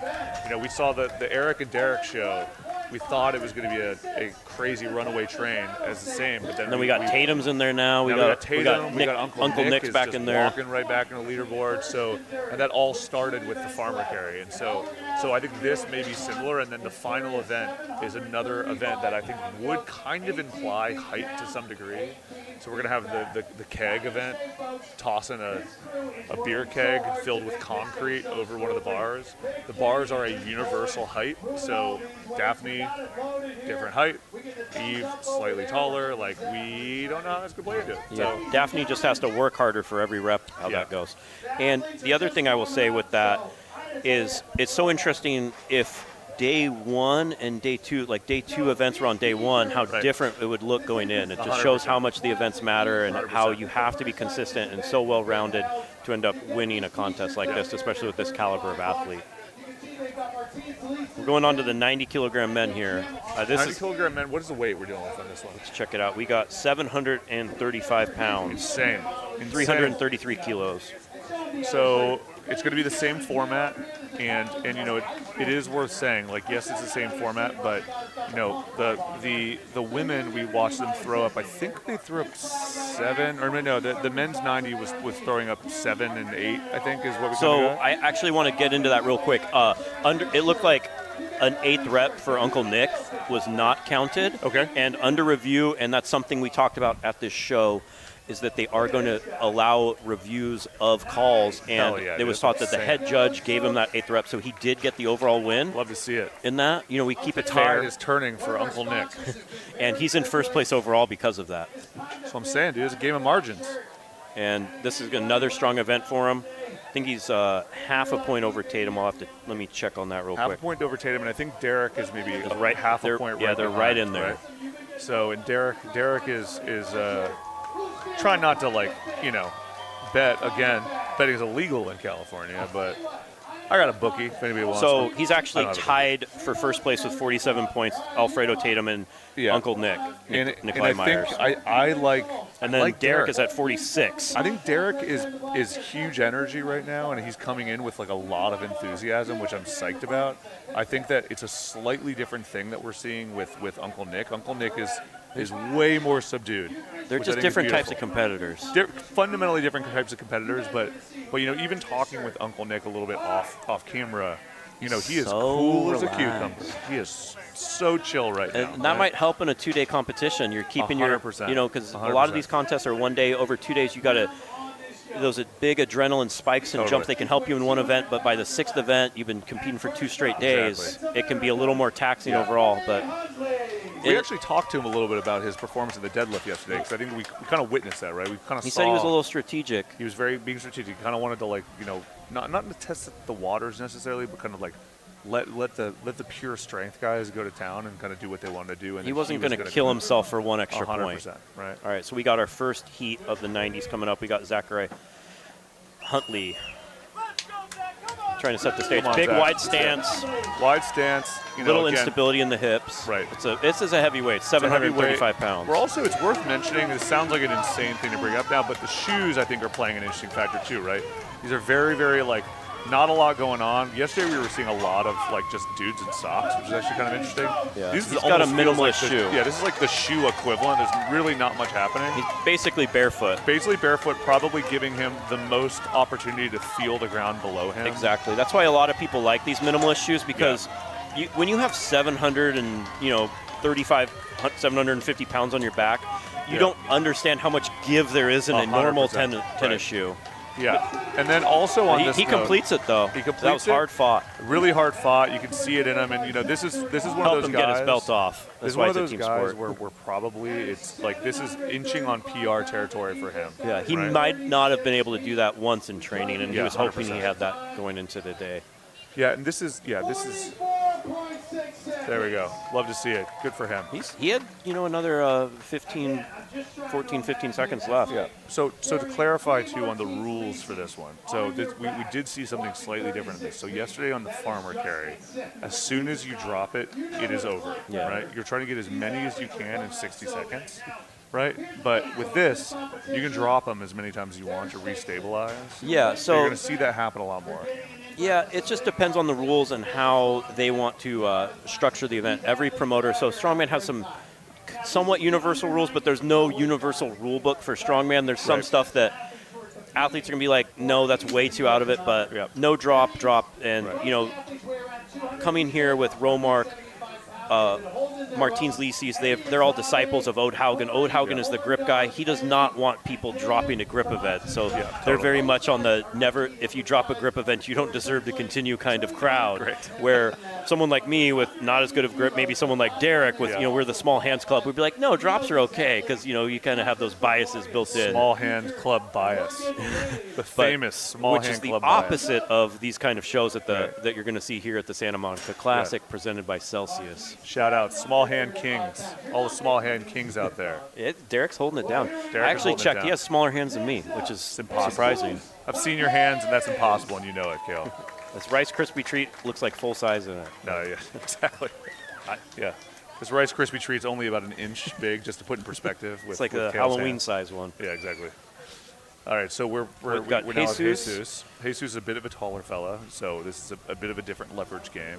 we saw the Eric and Derek show. We thought it was going to be a crazy runaway train as the same, but then we got Tatum's in there now. We got Tatum. We got Uncle Nick's back just in there, walking right back in the leaderboard. So, and that all started with the farmer carry, and so I think this may be similar. And then the final event is another event that I think would kind of imply height to some degree. So we're going to have the keg event, tossing a beer keg filled with concrete over one of the bars. The bars are a universal height, so Daphne, different height, Eve, slightly taller. Like, we don't know how that's going to play into it. Yeah, so Daphne just has to work harder for every rep, how that goes. And the other thing I will say with that is it's so interesting if day one and day two, like day two events were on day one, how different it would look going in. It just 100%. Shows how much the events matter and 100%. How you have to be consistent and so well-rounded to end up winning a contest like this, especially with this caliber of athlete. We're going on to the 90-kilogram men here. 90-kilogram men, what is the weight we're dealing with on this one? Let's check it out. We got 735 pounds. Insane. 333 kilos. So it's going to be the same format, and it is worth saying, like, yes, it's the same format, but the women, we watched them throw up. I think they threw up 7, or no, the men's 90 was throwing up 7 and 8. I think is what we. So I actually want to get into that real quick. It looked like an 8th rep for Uncle Nick was not counted. Okay. And under review, and that's something we talked about at this show, is that they are going to allow reviews of calls, and it was thought that the head judge gave him that 8th rep, so he did get the overall win. Love to see it. In that, we keep it fair. fair. Is turning for Uncle Nick, and he's in first place overall because of that. That's what I'm saying, dude. It's a game of margins. And this is another strong event for him. I think he's half a point over Tatum. Let me check on that real quick. Half a point over Tatum, and I think Derek is maybe half a point. Yeah, they're right in there. Right? So, and Derek is try not to bet again. Betting is illegal in California, but I got a bookie if anybody wants. So he's actually tied for first place with 47 points. Alfredo Tatum and Uncle Nick. Nikolai Myers. I like. And then like Derek is at 46. I think Derek is huge energy right now, and he's coming in with a lot of enthusiasm, which I'm psyched about. I think that it's a slightly different thing that we're seeing with Uncle Nick. Uncle Nick is way more subdued. They're just different types of competitors. They're fundamentally different types of competitors, but even talking with Uncle Nick a little bit off camera, he is so cool relaxed. as a cucumber. He is so chill right now. And that might help in a 2-day competition. You're keeping 100%, your, because a lot of these contests are 1 day, over 2 days. You got to those big adrenaline spikes and jumps. They can help you in one event, but by the 6th event, you've been competing for 2 straight days. Exactly. It can be a little more taxing overall, but. We actually talked to him a little bit about his performance in the deadlift yesterday, because I think we kind of witnessed that, right? We kind of He said he was a little strategic. He was being strategic. He kind of wanted to, not to test the waters necessarily, but kind of let the pure strength guys go to town and kind of do what they wanted to do. And he wasn't going to kill himself for 1 extra 100%, point. Right. All right, so we got our first heat of the 90s coming up. We got Zachary Huntley trying to set the stage. Big, wide stance. Wide stance. Little instability in the hips. Right. This is a heavyweight, 735 pounds. It's worth mentioning, this sounds like an insane thing to bring up now, but the shoes, I think, are playing an interesting factor too, right? These are very, very, not a lot going on. Yesterday we were seeing a lot of, just dudes in socks, which is actually kind of interesting. Yeah. He's got a minimalist shoe. Yeah, this is the shoe equivalent. There's really not much happening. He's basically barefoot. Probably giving him the most opportunity to feel the ground below him. Exactly. That's why a lot of people like these minimalist shoes, because when you have 750 pounds on your back, you don't understand how much give there is in a normal tennis shoe. Yeah, and then also on this he note, completes it though. He completes that was it. hard fought. Really hard fought. You can see it in him, and this is one Helped of those him guys. get his belt off. This That's is why one of it's a those team guys sport. where probably it's like this is inching on PR territory for him. Yeah, he right? might not have been able to do that once in training, and he Yeah, was hoping 100%. he had that going into the day. Yeah, and this is. There we go. Love to see it. Good for him. He had another 14, 15 seconds left. Yeah. So to clarify too on the rules for this one. So we did see something slightly different in this. So yesterday on the farmer carry, as soon as you drop it, it is over. Yeah. Right. You're trying to get as many as you can in 60 seconds. Right. But with this, you can drop them as many times as you want to restabilize. Yeah. So you're going to see that happen a lot more. Yeah, it just depends on the rules and how they want to structure the event. Every promoter, so Strongman has some somewhat universal rules, but there's no universal rule book for Strongman. There's some stuff that athletes are going to be like, no, that's way too out of it, but no drop, and, coming here with Romark, Martins Lisis, they're all disciples of Ode Haugen. Ode Haugen is the grip guy. He does not want people dropping a grip event. So they're very much on the never, if you drop a grip event, you don't deserve to continue kind of crowd. Where someone like me with not as good of grip, maybe someone like Derek with, we're the small hands club, would be like, no, drops are okay because, you kind of have those biases built in. Small hand club bias. The famous small hand club bias. Which is the opposite of these kind of shows that you're going to see here at the Santa Monica Classic presented by Celsius. Shout out small hand kings, all the small hand kings out there. Derek's holding it down. I actually checked. He has smaller hands than me, which is surprising. I've seen your hands, and that's impossible, and you know it, Kale. This Rice Krispie treat looks like full size in it. No, yeah, exactly. Yeah. This Rice Krispie treat's only about an inch big, just to put in perspective. It's like with a Kale's Halloween hands. size one. Yeah, exactly. All right, so we're got now with Jesus. Jesus. Jesus is a bit of a taller fella, so this is a bit of a different leverage game,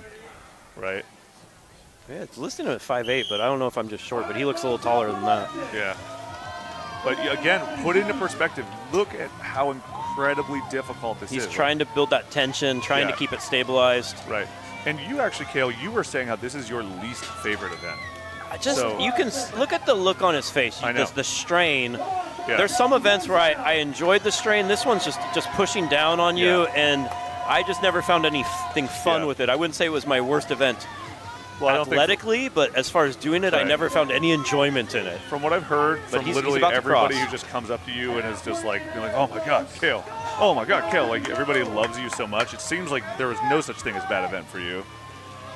right? Yeah, it's listed at 5'8", but I don't know if I'm just short, but he looks a little taller than that. Yeah. But again, put it into perspective. Look at how incredibly difficult this is. He's trying to build that tension, trying to keep it stabilized. Right. And you actually, Kale, you were saying how this is your least favorite event. You can look at the look on his face. I know. The strain. Yeah. There's some events where I enjoyed the strain. This one's just pushing down on you, and I just never found anything fun with it. I wouldn't say it was my worst event athletically, but as far as doing it, I never found any enjoyment in it. From what I've heard from literally everybody who just comes up to you and is just like, you're like, oh my God, Kale. Oh my God, Kale. Like everybody loves you so much. It seems like there was no such thing as bad event for you.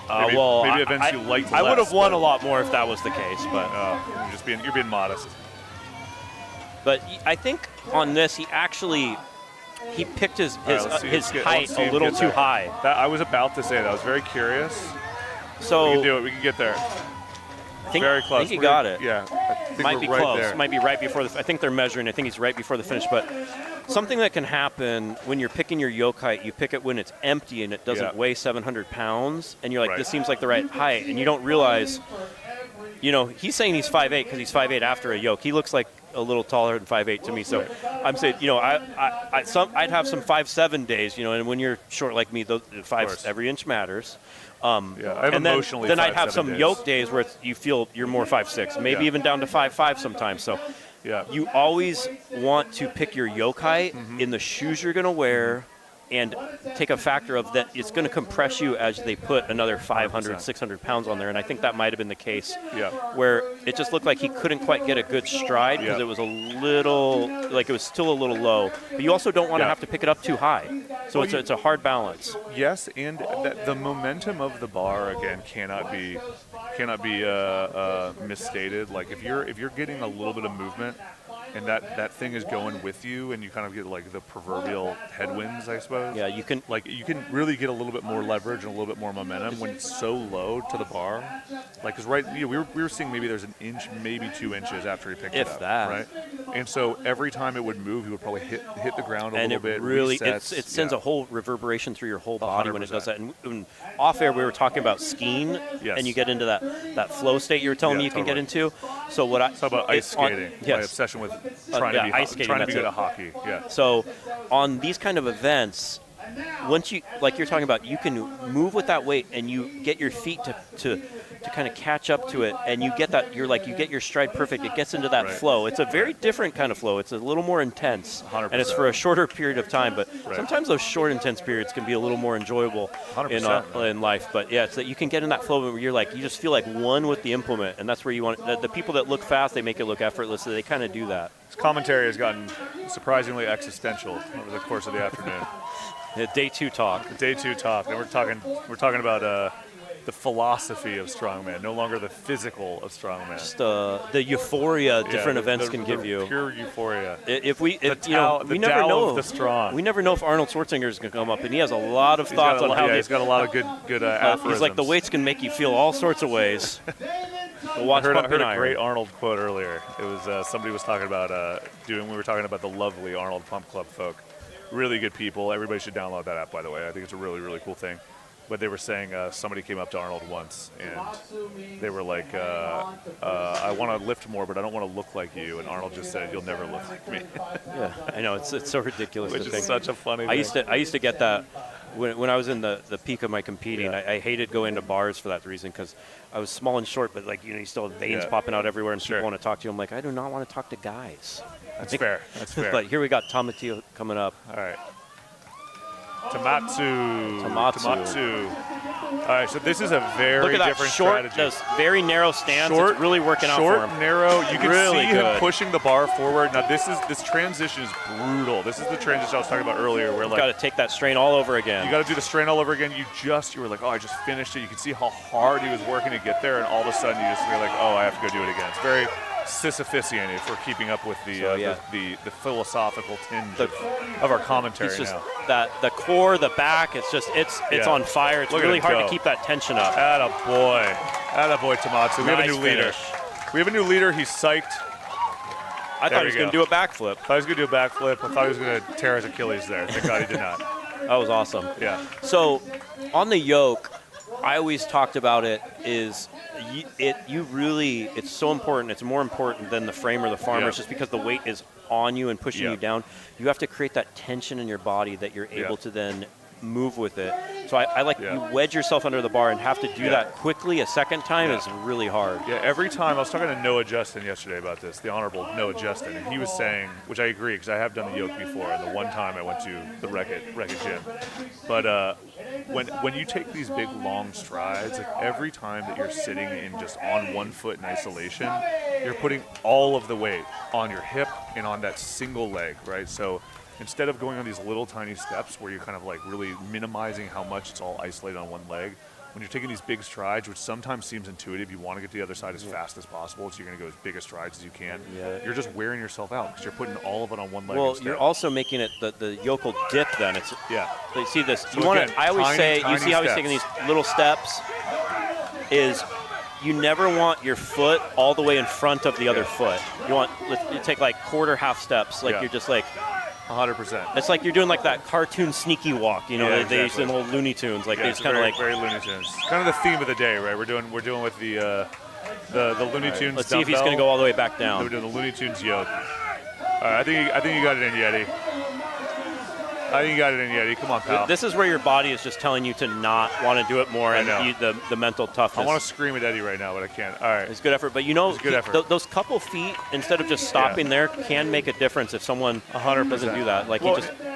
Maybe events you liked I less, would have won a lot more if that was the case, but you're being modest. But I think on this, he picked his height a little too high. I was about to say that. I was very curious. So we can do it. We can get there. Very close. I think he got it. Yeah. I think might we're be right close. there. Might be right before I think they're measuring. I think he's right before the finish. But something that can happen when you're picking your yoke height, you pick it when it's empty and it doesn't weigh 700 pounds, and you're like, this seems like the right height, and you don't realize. He's saying he's 5'8" because he's 5'8" after a yoke. He looks like a little taller than 5'8" to me. So I'm saying, I'd have some 5'7" days, and when you're short like me, every inch matters. I have and emotionally then I'd have 5'7" some days. yoke days where you feel you're more 5'6", maybe even down to 5'5" sometimes. So you always want to pick your yoke height in the shoes you're going to wear, and take a factor of that it's going to compress you as they put another 500, 600 pounds on there. And I think that might have been the case where it just looked like he couldn't quite get a good stride because it was a little, like it was still a little low. But you also don't want to have to pick it up too high. So it's a hard balance. Yes, and the momentum of the bar, again, cannot be misstated. Like if you're getting a little bit of movement, and that thing is going with you, and you kind of get like the proverbial headwinds, I suppose. Yeah, you can really get a little bit more leverage and a little bit more momentum when it's so low to the bar. Like, cause we were seeing maybe there's an inch, maybe 2 inches after he picked it up. If that. Right? And so every time it would move, he would probably hit the ground a little bit. Really, resets. it sends a whole reverberation through your whole body 100%. when it does that. And off air, we were talking about skiing, and you get into that flow state you were telling me you can get into. So what I talk about ice skating. My obsession with trying to be ice skating, trying to be good at hockey. Yeah. So on these kind of events, once you, like you're talking about, you can move with that weight and you get your feet to to kind of catch up to it, and you get that, you get your stride perfect. It gets into that flow. It's a very different kind of flow. It's a little more intense, 100%. and it's for a shorter period of time. But sometimes those short, intense periods can be a little more enjoyable in life. But yeah, it's that you can get in that flow where you just feel like one with the implement, and that's where you want the people that look fast, they make it look effortless. So they kind of do that. This commentary has gotten surprisingly existential over the course of the afternoon. Day 2 talk. Day 2 talk. And we're talking about the philosophy of strongman, no longer the physical of strongman. Just the euphoria different events can give you. Pure euphoria. We never know of the strong. We never know if Arnold Schwarzenegger is going to come up, and he has a lot of thoughts on how he's got a lot of good aphorisms. He's like, the weights can make you feel all sorts of ways. I heard a great Arnold quote earlier. It was somebody was talking about we were talking about the lovely Arnold Pump Club folk. Really good people. Everybody should download that app, by the way. I think it's a really, really cool thing. But they were saying somebody came up to Arnold once, and they were like, I want to lift more, but I don't want to look like you. And Arnold just said, you'll never look like me. Yeah, I know. It's so ridiculous Which to is think. such a funny thing. I used to get that when I was in the peak of my competing. I hated going to bars for that reason, because I was small and short, but you still have veins popping out everywhere, and people want to talk to you. I'm like, I do not want to talk to guys. That's fair. That's fair. But here we got Tamatio coming up. All right. Tamatsu. All right, so this is a very different strategy. Those very narrow stance. It's really working out for him. Short, narrow. You can really see him pushing the bar forward. Now this transition is brutal. This is the transition I was talking about earlier, where you got to take that strain all over again. You got to do the strain all over again. You were like, oh, I just finished it. You can see how hard he was working to get there, and all of a sudden you just feel like, oh, I have to go do it again. It's very Sisyphusian if we're keeping up with the philosophical tinge of our commentary it's just now. The core, the back, it's on fire. It's really hard to keep that tension up. Attaboy, Tamatsu. We have a new leader. We have a new leader. He's psyched. I thought he was going to do a backflip. I thought he was going to do a backflip. I thought he was going to tear his Achilles there. Thank God he did not. That was awesome. Yeah. So on the yoke, I always talked about it's so important. It's more important than the frame or the farmer. It's just because the weight is on you and pushing you down. You have to create that tension in your body that you're able to then move with it. So I like you wedge yourself under the bar and have to do that quickly a second time is really hard. Yeah, every time. I was talking to Noah Justin yesterday about this, the Honorable Noah Justin, and he was saying, which I agree, because I have done the yoke before, and the one time I went to the Wreck-It gym. But when you take these big, long strides, like every time that you're sitting in just on one foot in isolation, you're putting all of the weight on your hip and on that single leg, right? So instead of going on these little tiny steps where you're kind of like really minimizing how much it's all isolated on one leg, when you're taking these big strides, which sometimes seems intuitive, you want to get to the other side as fast as possible, so you're going to go as big a strides as you can. Yeah. You're just wearing yourself out because you're putting all of it on one leg. Well, instead. you're also making it the yoke will dip then. It's So you see this. So you want again, to. I always say. tiny You see how he's steps. taking these little steps. Is you never want your foot all the way in front of the other foot. You take like quarter, half steps. Like you're just like. 100%. It's like you're doing like that cartoon sneaky walk, they used in old Looney Tunes. Like they just kind of like very Looney Tunes. Kind of the theme of the day, right? We're doing with the Looney Tunes. Let's see if he's going to go all the way back down. We're doing the Looney Tunes yoke. All right, I think you got it in, Yeti. Come on, pal. This is where your body is just telling you to not want to do it more, and the mental toughness. I want to scream at Eddie right now, but I can't. All right. It's good effort, but those couple feet, instead of just stopping there, can make a difference if someone 100% doesn't do that.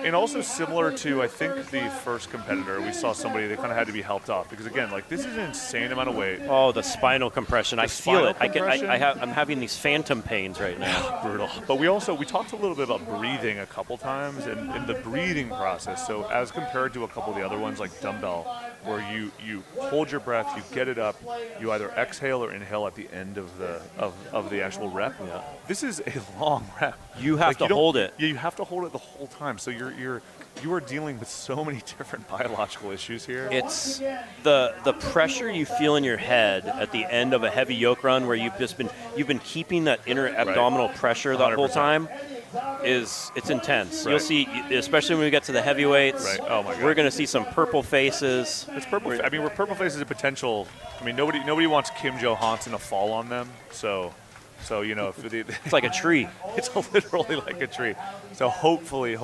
And also similar to, I think, the first competitor, we saw somebody that kind of had to be helped off because, again, like this is an insane amount of weight. Oh, the spinal compression. I feel it. I'm having these phantom pains right now. Brutal. But we talked a little bit about breathing a couple times and the breathing process. So as compared to a couple of the other ones like dumbbell, where you hold your breath, you get it up, you either exhale or inhale at the end of the actual rep. Yeah. This is a long rep. You have to hold it. Yeah, you have to hold it the whole time. So you are dealing with so many different biological issues here. It's the pressure you feel in your head at the end of a heavy yoke run, where you've been keeping that inner abdominal pressure the whole time. It's intense. Right. You'll see, especially when we get to the heavyweights. Right. Oh my God. We're going to see some purple faces. It's purple. I mean, we're purple faces a potential. I mean, nobody wants Kim Johansson to fall on them. So So, you know, if it's like a tree. It's literally like a tree. So hopefully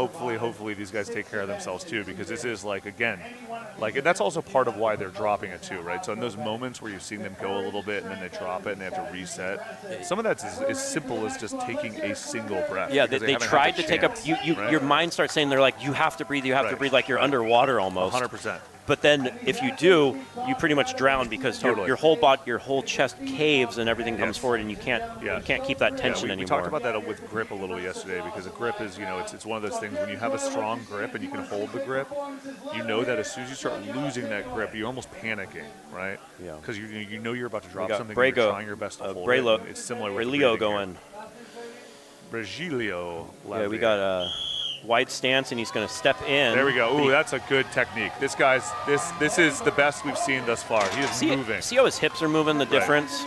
these guys take care of themselves too, because this is like, again, like, and that's also part of why they're dropping it too, right? So in those moments where you've seen them go a little bit and then they drop it and they have to reset, some of that's as simple as just taking a single breath. Yeah, they tried to take up. Right? Your mind starts saying they're like, you have to breathe, like you're underwater almost. 100%. But then if you do, you pretty much drown because your whole body, your whole chest caves and everything comes forward, and you can't keep that tension anymore. We talked about that with grip a little yesterday, because a grip is, you know, it's one of those things when you have a strong grip and you can hold the grip, you know that as soon as you start losing that grip, you're almost panicking, right? Yeah. Because you know you're about to drop something, Brago, and you're trying your best to hold it. It's similar with Brelio going. Bragilio. Yeah, we got a wide stance, and he's going to step in. There we go. Ooh, that's a good technique. This is the best we've seen thus far. He is moving. See how his hips are moving, the difference?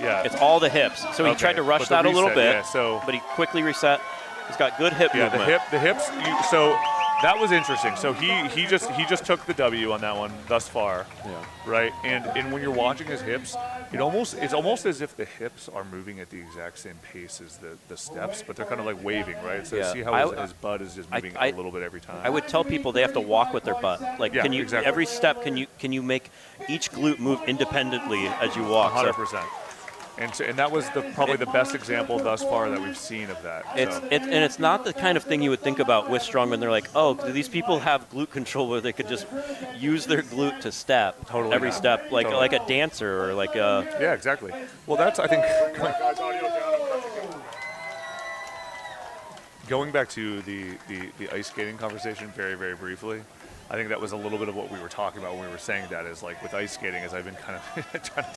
Yeah. It's all the hips. So he tried to rush that a little bit, yeah, but he quickly reset. He's got good hip movement. The hips. So that was interesting. So he just took the W on that one thus far. Yeah. Right. And when you're watching his hips, it's almost as if the hips are moving at the exact same pace as the steps, but they're kind of like waving, right? So see how his butt is just moving a little bit every time. I would tell people they have to walk with their butt. Like, can you exactly. every step? Can you make each glute move independently as you walk? 100%. And that was probably the best example thus far that we've seen of that. It's not the kind of thing you would think about with strongmen. They're like, oh, do these people have glute control where they could just use their glute to step every step, like a dancer or like a. Yeah, exactly. Well, that's, I think, going back to the ice skating conversation very, very briefly. I think that was a little bit of what we were talking about when we were saying that, is like with ice skating, as I've been kind of trying to.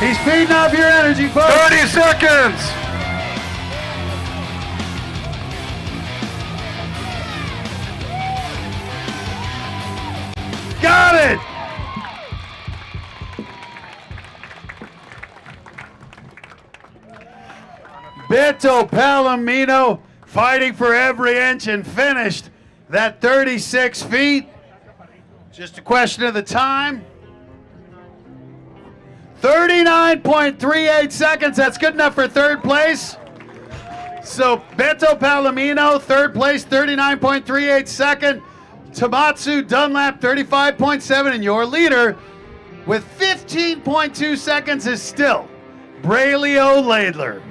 He's feeding off your energy, folks. 30 seconds. Got it. Beto Palomino fighting for every inch and finished that 36 feet. Just a question of the time. 39.38 seconds. That's good enough for third place. So Beto Palomino, third place, 39.38 second. Tamatsu Dunlap, 35.7. And your leader with 15.2 seconds is still Braylio Laidler.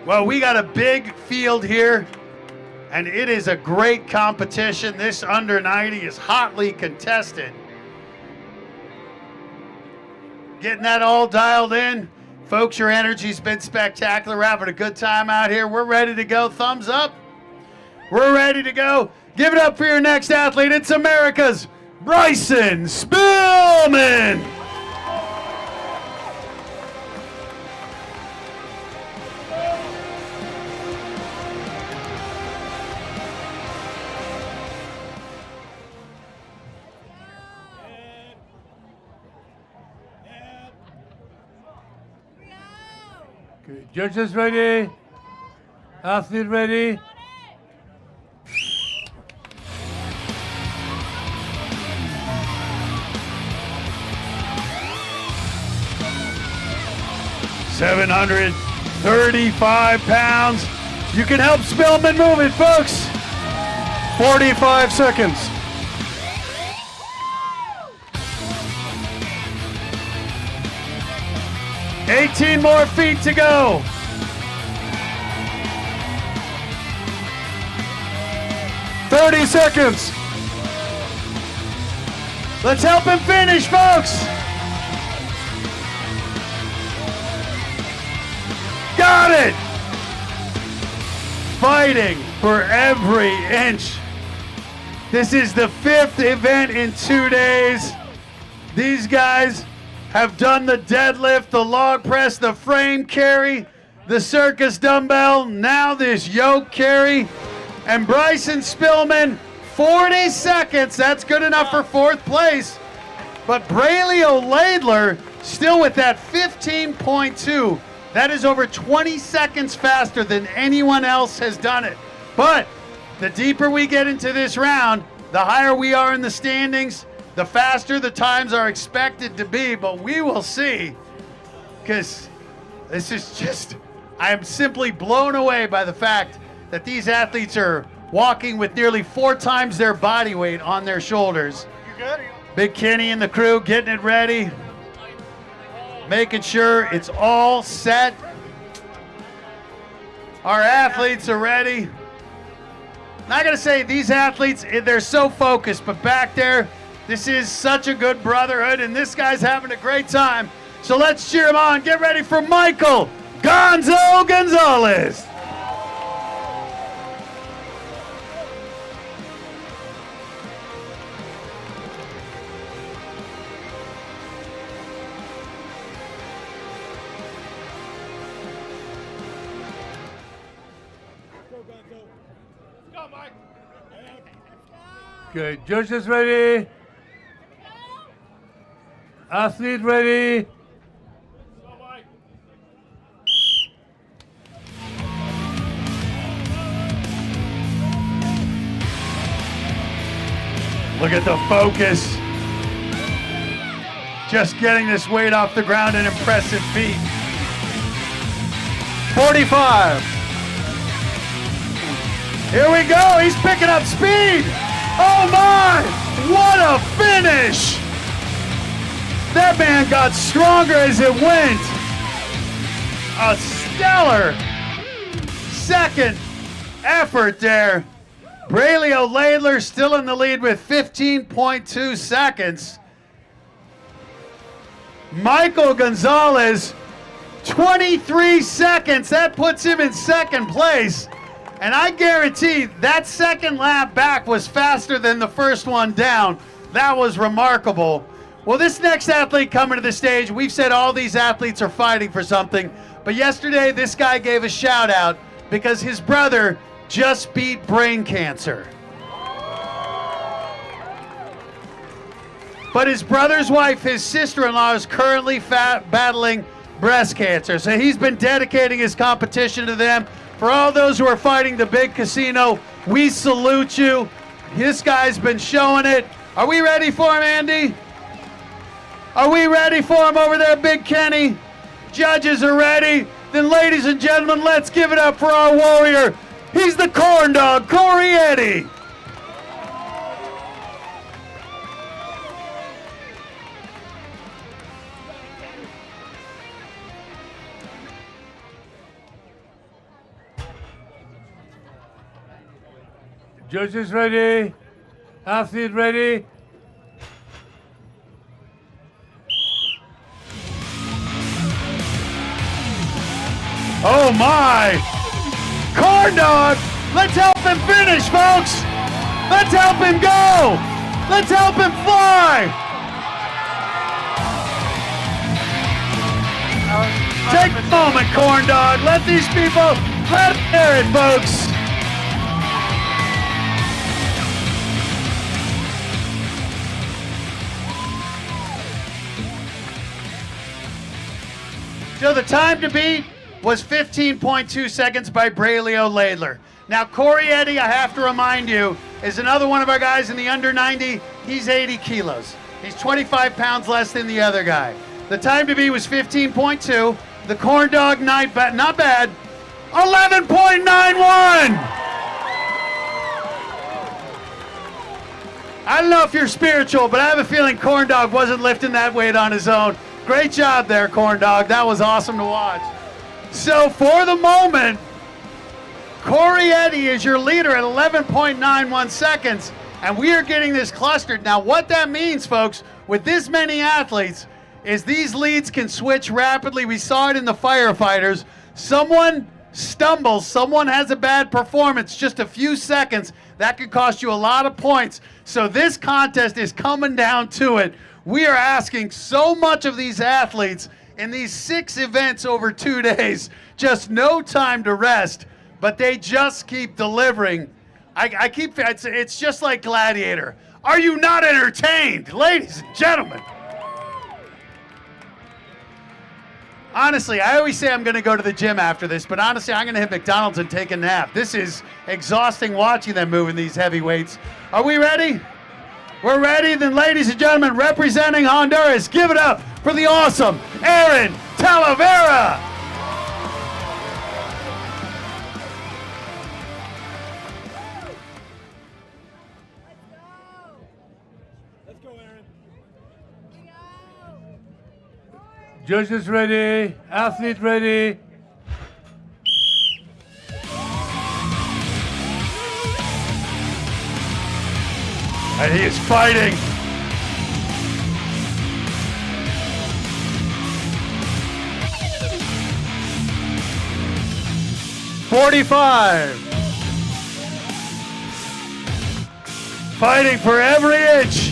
Well, we got a big field here, and it is a great competition. This under 90 is hotly contested. Getting that all dialed in. Folks, your energy's been spectacular. We're having a good time out here. We're ready to go. Thumbs up. We're ready to go. Give it up for your next athlete. It's America's Bryson Spillman. Okay, judges ready? Athlete ready? £735. You can help Spillman move it, folks. 45 seconds. $18 more feet to go. $30 seconds. Let's help him finish, folks. Got it. Fighting for every inch This is the 5th event in 2 days. These guys have done the deadlift, the log press, the frame carry, the circus dumbbell, now this yoke carry. And Bryson Spillman, 40 seconds. That's good enough for 4th place. But Braylio Laidler still with that 15.2. That is over 20 seconds faster than anyone else has done it. But the deeper we get into this round, the higher we are in the standings, the faster the times are expected to be. But we will see, because this is just, I am simply blown away by the fact that these athletes are walking with nearly 4 times their body weight on their shoulders. You good? Big Kenny and the crew getting it ready, making sure it's all set. Our athletes are ready. And I gotta say, these athletes, they're so focused, but back there, this is such a good brotherhood, and this guy's having a great time. So let's cheer him on. Get ready for Michael Gonzo Gonzalez. Okay, judges ready. Athlete ready. Look at the focus. Just getting this weight off the ground, an impressive feat. 45. Here we go, he's picking up speed. Oh my, what a finish. That man got stronger as it went. A stellar second effort there. Braylio Laidler still in the lead with 15.2 seconds. Michael Gonzalez, 23 seconds. That puts him in second place. And I guarantee that second lap back was faster than the first one down. That was remarkable. Well, this next athlete coming to the stage, we've said all these athletes are fighting for something. But yesterday, this guy gave a shout out because his brother just beat brain cancer. But his brother's wife, his sister-in-law, is currently battling breast cancer. So he's been dedicating his competition to them. For all those who are fighting the big casino, we salute you. This guy's been showing it. Are we ready for him, Andy? Are we ready for him over there, Big Kenny? Judges are ready. Then, ladies and gentlemen, let's give it up for our warrior. He's the corn dog, Corey Eddy. Judges ready. Athlete ready. Oh my! Corn dog! Let's help him finish, folks! Let's help him go! Let's help him fly! Take a moment, corn dog. Let these people, let them hear it, folks. So the time to beat was 15.2 seconds by Braylio Laidler. Now, Corey Eddy, I have to remind you, is another one of our guys in the under 90. He's 80 kilos. He's 25 pounds less than the other guy. The time to beat was 15.2. The corn dog night, not bad, 11.91. I don't know if you're spiritual, but I have a feeling corn dog wasn't lifting that weight on his own. Great job there, corn dog. That was awesome to watch. So for the moment, Corey Eddy is your leader at 11.91 seconds, and we are getting this clustered. Now, what that means, folks, with this many athletes, is these leads can switch rapidly. We saw it in the firefighters. Someone stumbles, someone has a bad performance, just a few seconds, that could cost you a lot of points. So this contest is coming down to it. We are asking so much of these athletes in these 6 events over 2 days, just no time to rest, but they just keep delivering. It's just like Gladiator. Are you not entertained, ladies and gentlemen? Honestly, I always say I'm going to go to the gym after this, but honestly, I'm going to hit McDonald's and take a nap. This is exhausting watching them moving these heavy weights. Are we ready? We're ready? Then, ladies and gentlemen, representing Honduras, give it up for the awesome Aaron Talavera. Judges ready, athlete ready. And he is fighting. .45. Fighting for every inch.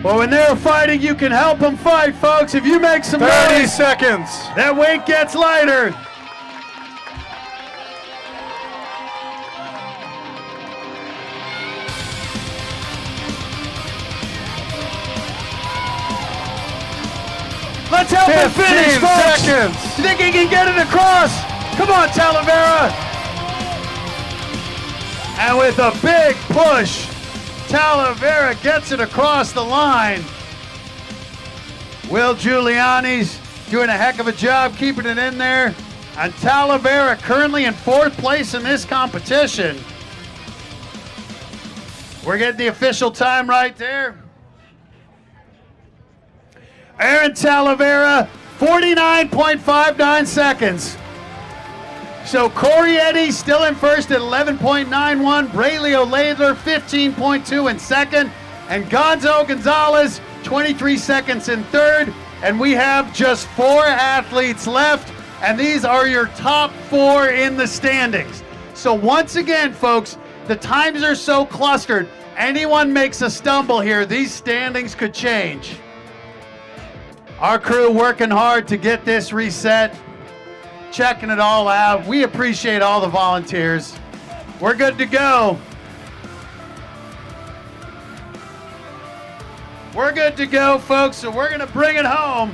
Well, when they're fighting, you can help them fight, folks. If you make some 30 noise, seconds. that weight gets lighter. Let's help him finish, 15 folks. seconds. You think he can get it across? Come on, Talavera. And with a big push, Talavera gets it across the line. Will Giuliani's doing a heck of a job keeping it in there. And Talavera currently in 4th place in this competition. We're getting the official time right there. Aaron Talavera, 49.59 seconds. So Corey Eddy still in first at 11.91. Braylio Laidler, 15.2 in second. And Gonzo Gonzalez, 23 seconds in third. And we have just 4 athletes left. And these are your top 4 in the standings. So once again, folks, the times are so clustered. Anyone makes a stumble here, these standings could change. Our crew working hard to get this reset, checking it all out. We appreciate all the volunteers. We're good to go. We're good to go, folks, so we're going to bring it home.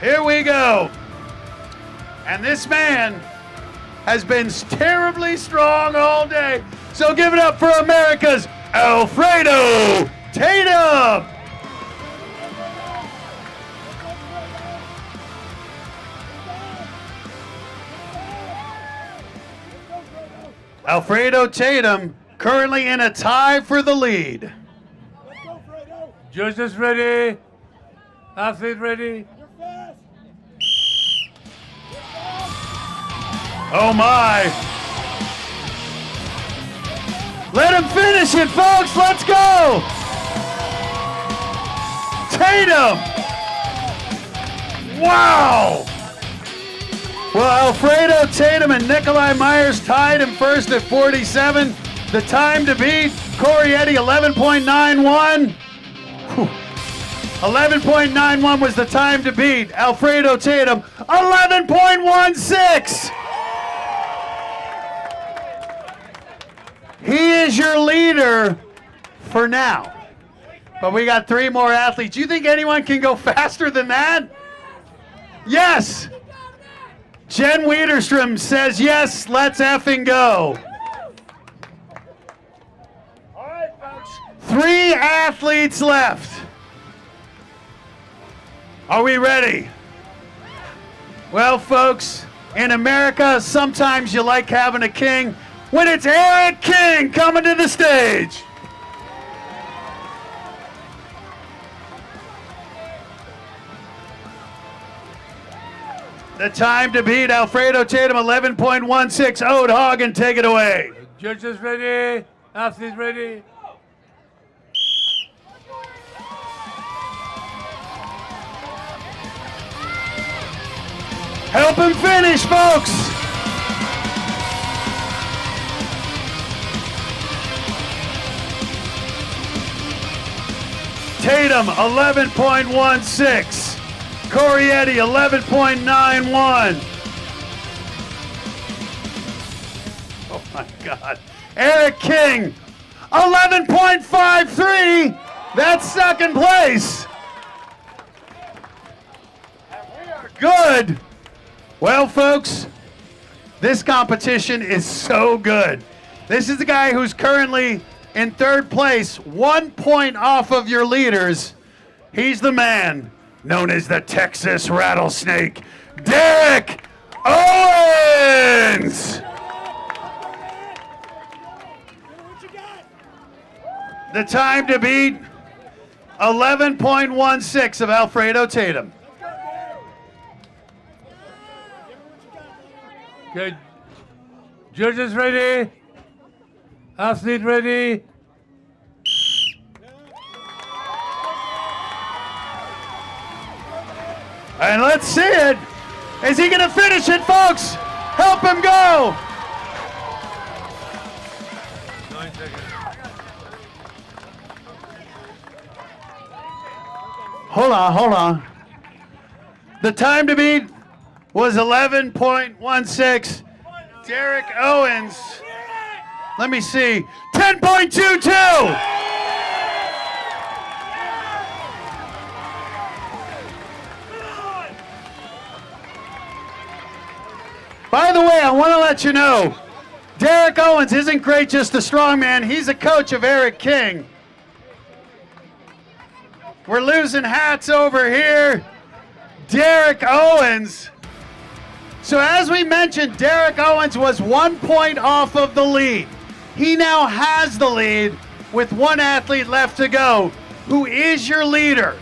Here we go. And this man has been terribly strong all day. So give it up for America's Alfredo Tatum. Alfredo Tatum currently in a tie for the lead. Judges ready, athlete ready. Oh my. Let him finish it, folks. Let's go. Tatum. Wow. Well, Alfredo Tatum and Nikolai Myers tied him first at 47. The time to beat, Corey Eddy, 11.91. 11.91 was the time to beat. Alfredo Tatum, 11.16. He is your leader for now. But we got 3 more athletes. You think anyone can go faster than that? Yes. Jen Wiederstrom says yes, let's effing go. All right, folks. 3 athletes left. Are we ready? Well, folks, in America, sometimes you like having a king. When it's Eric King coming to the stage. The time to beat Alfredo Tatum, 11.16. Ode Hagen, take it away. Judges ready, athletes ready. Help him finish, folks. Tatum, 11.16. Corietti, 11.91. Oh my God. Eric King, 11.53. That's second place. Good. Well, folks, this competition is so good. This is the guy who's currently in third place, 1 point off of your leaders. He's the man known as the Texas Rattlesnake, Derek Owens. The time to beat, 11.16 of Alfredo Tatum. Okay, judges ready? Athlete ready? And let's see it. Is he going to finish it, folks? Help him go. 9 seconds. Hold on. The time to beat was 11.16. Derek Owens. Let me see. 10.22. By the way, I want to let you know, Derek Owens isn't great just a strongman. He's a coach of Eric King. We're losing hats over here. Derek Owens. So as we mentioned, Derek Owens was 1 point off of the lead. He now has the lead with one athlete left to go, who is your leader.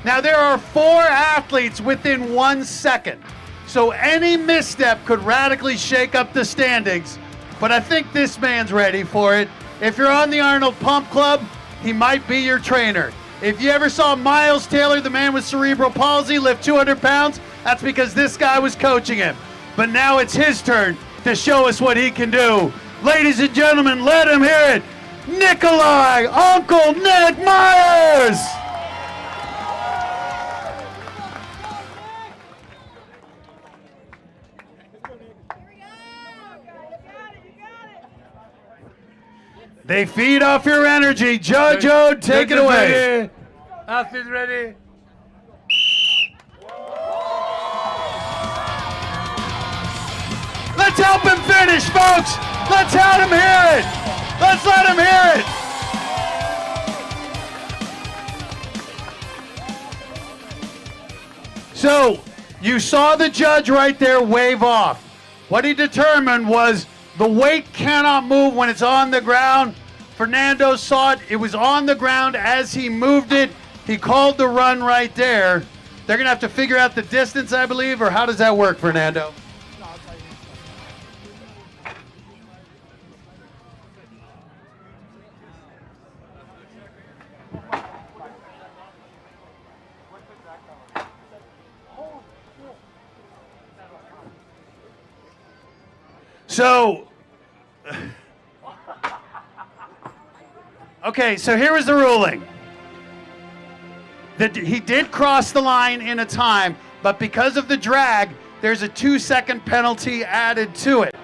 Now there are 4 athletes within 1 second. So any misstep could radically shake up the standings. But I think this man's ready for it. If you're on the Arnold Pump Club, he might be your trainer. If you ever saw Miles Taylor, the man with cerebral palsy, lift 200 pounds, that's because this guy was coaching him. But now it's his turn to show us what he can do. Ladies and gentlemen, let him hear it. Nikolai, Uncle Nick Myers! They feed off your energy. Judge Ode, take it away. Ready. Athlete ready. Let's help him finish, folks. Let's let him hear it. Let's let him hear it. So, you saw the judge right there wave off. What he determined was the weight cannot move when it's on the ground. Fernando saw it. It was on the ground as he moved it. He called the run right there. They're going to have to figure out the distance, I believe, or how does that work, Fernando? So, okay, so here was the ruling. He did cross the line in a time, but because of the drag, there's a 2-second penalty added to it.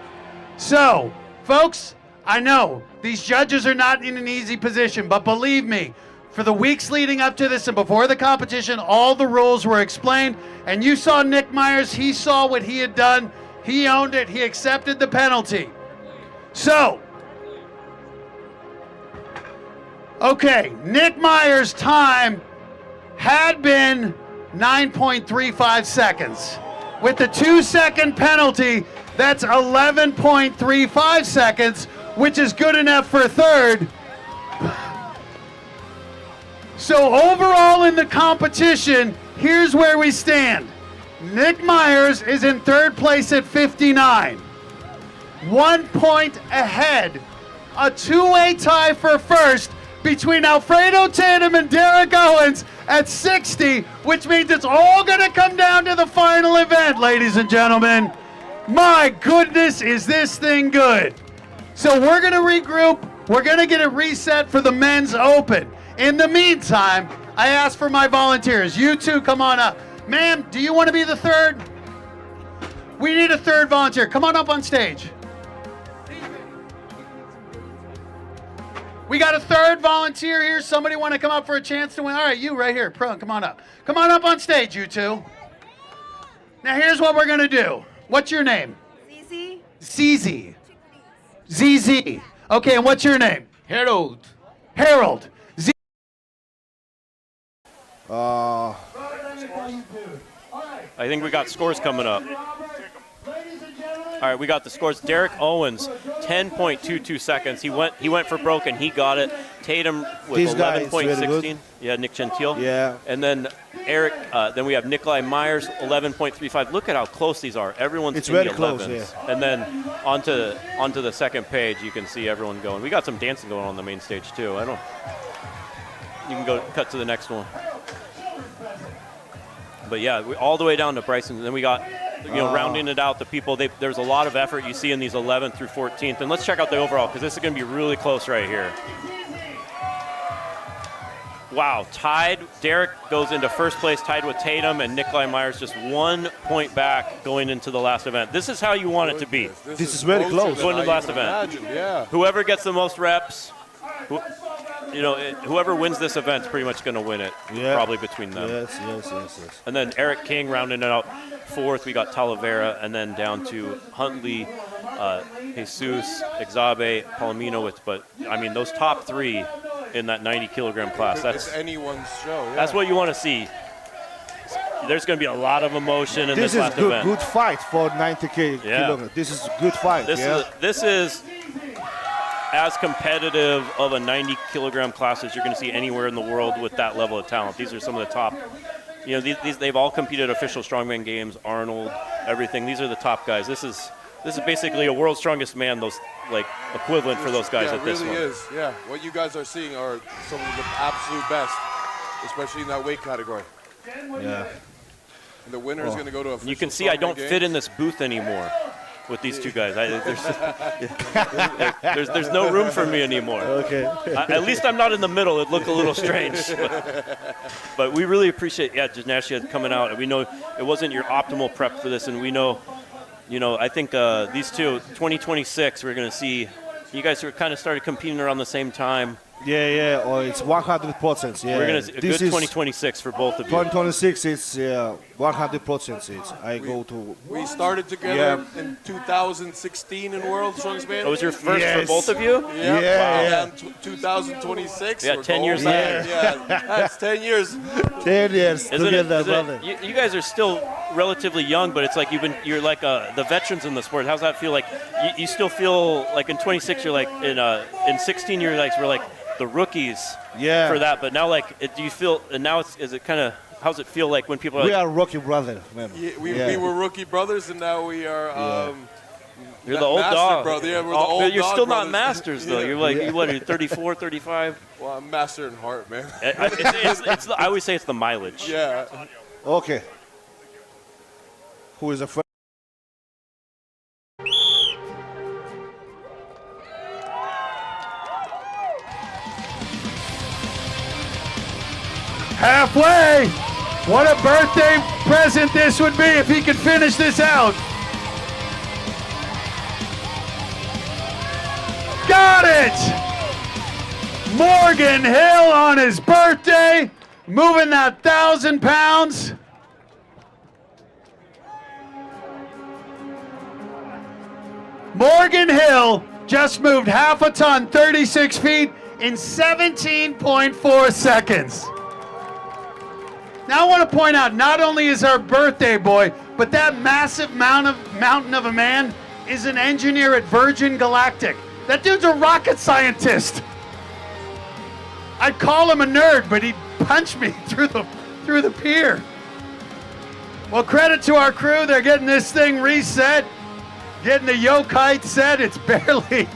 So, folks, I know these judges are not in an easy position, but believe me, for the weeks leading up to this and before the competition, all the rules were explained, and you saw Nick Myers, he saw what he had done, he owned it, he accepted the penalty. So, okay, Nick Myers' time had been 9.35 seconds. With the 2-second penalty, that's 11.35 seconds, which is good enough for third. So overall in the competition, here's where we stand. Nick Myers is in third place at 59. 1 point ahead. A 2-way tie for first between Alfredo Tatum and Derek Owens at 60, which means it's all going to come down to the final event, ladies and gentlemen. My goodness, is this thing good. So we're going to regroup. We're going to get it reset for the men's open. In the meantime, I asked for my volunteers. You two, come on up. Ma'am, do you want to be the third? We need a third volunteer. Come on up on stage. We got a third volunteer here. Somebody want to come up for a chance to win? All right, you right here. Pro, come on up. Come on up on stage, you two. Now here's what we're going to do. What's your name? Zizi. ZZ. ZZ. Okay, and what's your name? Harold. Harold. I think we got scores coming up. All right, we got the scores. Derek Owens, 10.22 seconds. He went for broke and he got it. Tatum with 11.16. Yeah, Nick Gentile. Yeah. And then Eric. Then we have Nikolai Myers, 11.35. Look at how close these are. Everyone's It's in the very 11s. close, yeah. And then onto the second page, you can see everyone going. We got some dancing going on the main stage too. You can go cut to the next one. But yeah, all the way down to Bryson. Then we got, rounding it out, the people. There's a lot of effort you see in these 11th through 14th. And let's check out the overall, because this is going to be really close right here. Wow, tied. Derek goes into first place, tied with Tatum, and Nikolai Myers just 1 point back going into the last event. This is how you want it to be. This is very close. Going to the last event. Yeah. Whoever gets the most reps, whoever wins this event is pretty much going to win it. Yeah. Probably between them. Yes. And then Eric King rounding it out fourth. We got Talavera, and then down to Huntley, Jesus, Exabe, Palomino. But I mean, those top three in that 90 kilogram class. It's anyone's show. Yeah. That's what you want to see. There's going to be a lot of emotion in this last event. Good fight for 90 kilograms. This is good fight. This is as competitive of a 90 kilogram class as you're going to see anywhere in the world with that level of talent. These are some of the top. They've all competed at official strongman games, Arnold, everything. These are the top guys. This is basically a world's strongest man. Those equivalent for those guys at this one. It really is. Yeah, what you guys are seeing are some of the absolute best, especially in that weight category. Yeah. And the winner is going to go to a. You can see I don't fit in this booth anymore with these two guys. There's no room for me anymore. Okay. At least I'm not in the middle. It'd look a little strange. But we really appreciate, Janashia coming out. We know it wasn't your optimal prep for this, and we know, I think these two, 2026, we're going to see you guys who kind of started competing around the same time. Yeah. Oh, it's 100%. Yeah. We're going to see a good 2026 for both of you. 2026 is 100%. I go to. We started together in 2016 in World Strongest Man. That was your first for both of you? Yeah. And 2026. Yeah, 10 years later. Yeah, that's 10 years. 10 years together. You guys are still relatively young, but it's like you're like the veterans in the sport. How's that feel? Like you still feel like in 26 you're like in 16 you're like we're like the rookies for that, but now do you feel, and now is it kind of, how's it feel like when people we are rookie brothers, man. We were rookie brothers, and now we are you're the old dog. Brother. Yeah, we're the old you're dog still brothers. not masters though. You're like what are you, 34, 35? Well, I'm master in heart, man. I always say it's the mileage. Yeah. Okay. Who is a friend? Halfway! What a birthday present this would be if he could finish this out. Got it! Morgan Hill on his birthday, moving that 1,000 pounds. Morgan Hill just moved half a ton, 36 feet, in 17.4 seconds. Now I want to point out, not only is our birthday boy, but that massive mountain of a man is an engineer at Virgin Galactic. That dude's a rocket scientist. I'd call him a nerd, but he'd punch me through the pier. Well, credit to our crew. They're getting this thing reset, getting the yoke height set. It's barely,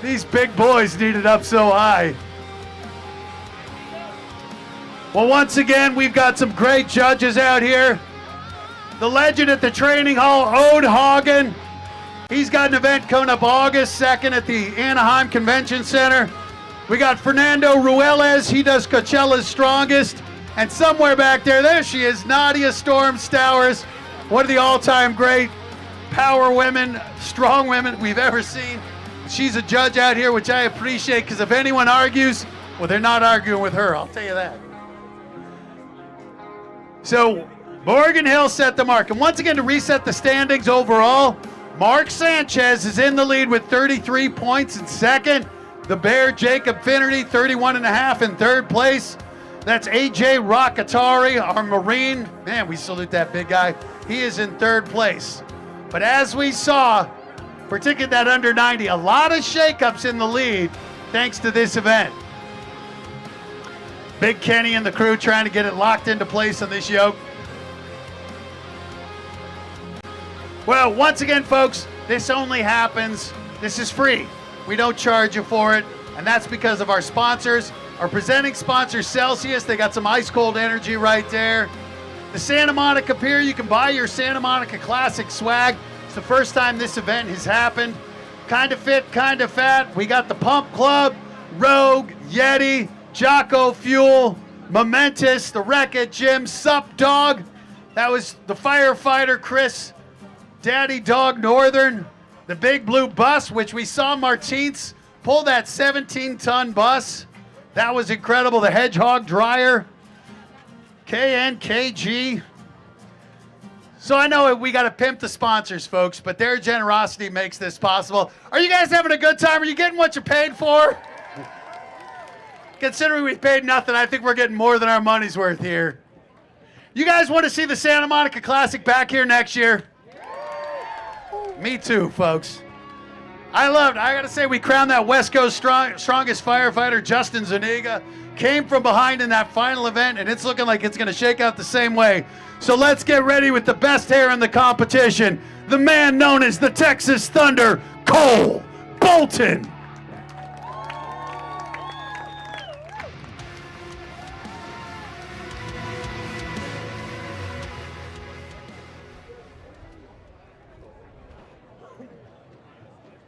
these big boys need it up so high. Well, once again, we've got some great judges out here. The legend at the training hall, Ode Hagen. He's got an event coming up August 2nd at the Anaheim Convention Center. We got Fernando Ruelas. He does Coachella's Strongest. And somewhere back there she is, Nadia Storm Stowers. One of the all-time great power women, strong women we've ever seen. She's a judge out here, which I appreciate, because if anyone argues, well, they're not arguing with her, I'll tell you that. So Morgan Hill set the mark. And once again, to reset the standings overall, Mark Sanchez is in the lead with 33 points in second. The Bear Jacob Finnerty, 31.5 in third place. That's AJ Rockatari, our Marine. Man, we salute that big guy. He is in third place. But as we saw, particularly that under 90, a lot of shakeups in the lead thanks to this event. Big Kenny and the crew trying to get it locked into place on this yoke. Well, once again, folks, this only happens, this is free. We don't charge you for it, and that's because of our sponsors. Our presenting sponsor, Celsius, they got some ice cold energy right there. The Santa Monica Pier, you can buy your Santa Monica Classic swag. It's the first time this event has happened. Kinda Fit, Kinda Fat. We got the Pump Club, Rogue, Yeti, Jocko Fuel, Momentous, the Wreck-It Gym, Sup Dog. That was the firefighter, Chris, Daddy Dog Northern, the Big Blue Bus, which we saw Martins pull that 17-ton bus. That was incredible. The Hedgehog Dryer, KNKG. So I know we got to pimp the sponsors, folks, but their generosity makes this possible. Are you guys having a good time? Are you getting what you paid for? Considering we paid nothing, I think we're getting more than our money's worth here. You guys want to see the Santa Monica Classic back here next year? Me too, folks. I got to say, we crowned that West Coast strongest firefighter, Justin Zuniga. Came from behind in that final event, and it's looking like it's going to shake out the same way. So let's get ready with the best hair in the competition. The man known as the Texas Thunder, Cole Bolton.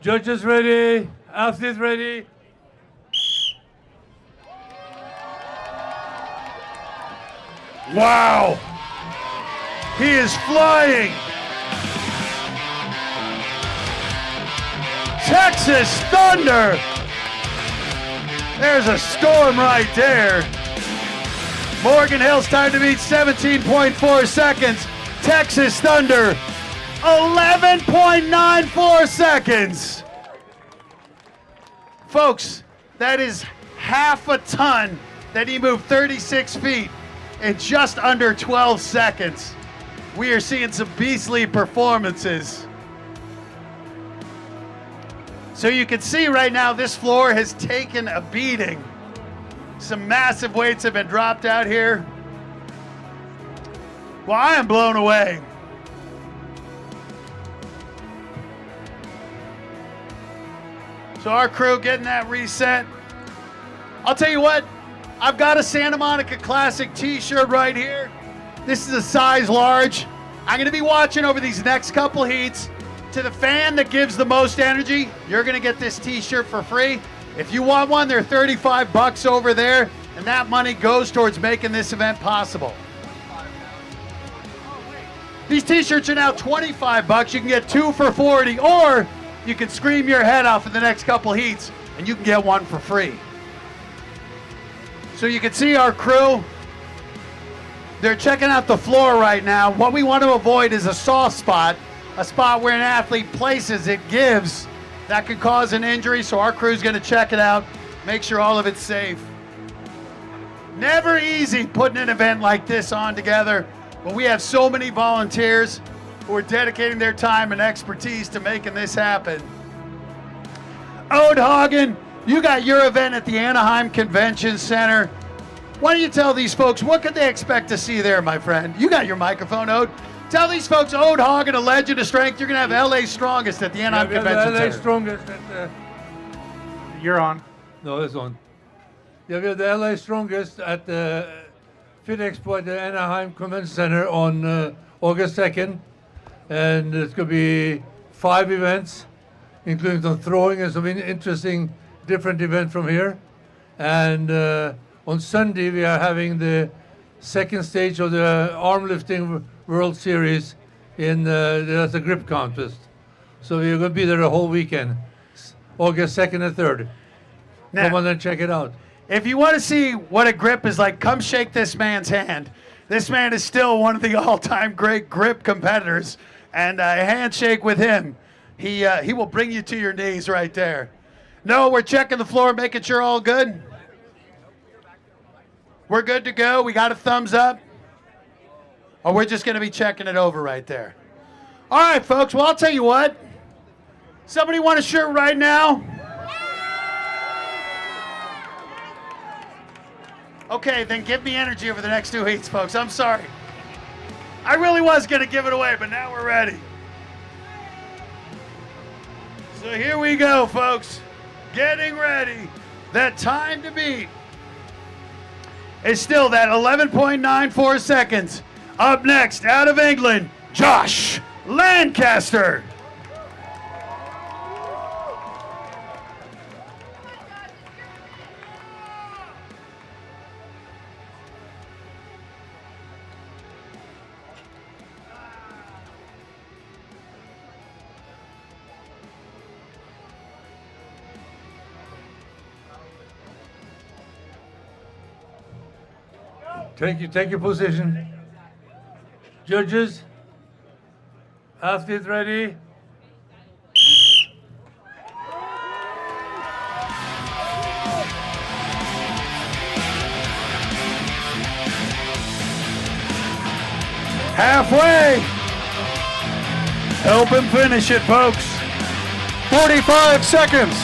Judges ready, athletes ready. Wow! He is flying! Texas Thunder! There's a storm right there. Morgan Hill's time to beat 17.4 seconds. Texas Thunder, 11.94 seconds. Folks, that is half a ton that he moved 36 feet in just under 12 seconds. We are seeing some beastly performances. So you can see right now this floor has taken a beating. Some massive weights have been dropped out here. Well, I am blown away. So our crew getting that reset. I'll tell you what, I've got a Santa Monica Classic t-shirt right here. This is a size large. I'm gonna be watching over these next couple heats. To the fan that gives the most energy, you're gonna get this t-shirt for free. If you want one, they're $35 over there, and that money goes towards making this event possible. These t-shirts are now $25. You can get two for $40, or you can scream your head off in the next couple heats, and you can get one for free. So you can see our crew. They're checking out the floor right now. What we want to avoid is a soft spot, a spot where an athlete places it gives. That could cause an injury, so our crew's going to check it out, make sure all of it's safe. Never easy putting an event like this on together, but we have so many volunteers who are dedicating their time and expertise to making this happen. Ode Hagen, you got your event at the Anaheim Convention Center. Why don't you tell these folks, what could they expect to see there, my friend? You got your microphone, Ode. Tell these folks, Ode Hagen, a legend of strength. You're going to have LA's strongest at the Anaheim Convention Center. LA's strongest at You're on. No, it's on. Yeah, we have the LA strongest at the Fit Expo at the Anaheim Convention Center on August 2nd. And it's going to be 5 events, including some throwing and some interesting different events from here. And on Sunday, we are having the second stage of the arm lifting World Series that's a grip contest. So we're going to be there the whole weekend, August 2nd and 3rd. Now, come on and check it out. If you want to see what a grip is like, come shake this man's hand. This man is still one of the all-time great grip competitors, and a handshake with him, he will bring you to your knees right there. No, we're checking the floor, making sure all good. We're good to go. We got a thumbs up. Or we're just going to be checking it over right there. All right, folks. Well, I'll tell you what. Somebody want a shirt right now? Okay, then give me energy over the next 2 heats, folks. I'm sorry. I really was going to give it away, but now we're ready. So here we go, folks. Getting ready. That time to beat is still that 11.94 seconds. Up next, out of England, Josh Lancaster. Take your position. Judges, athletes ready. Halfway. Help him finish it, folks. 45 seconds.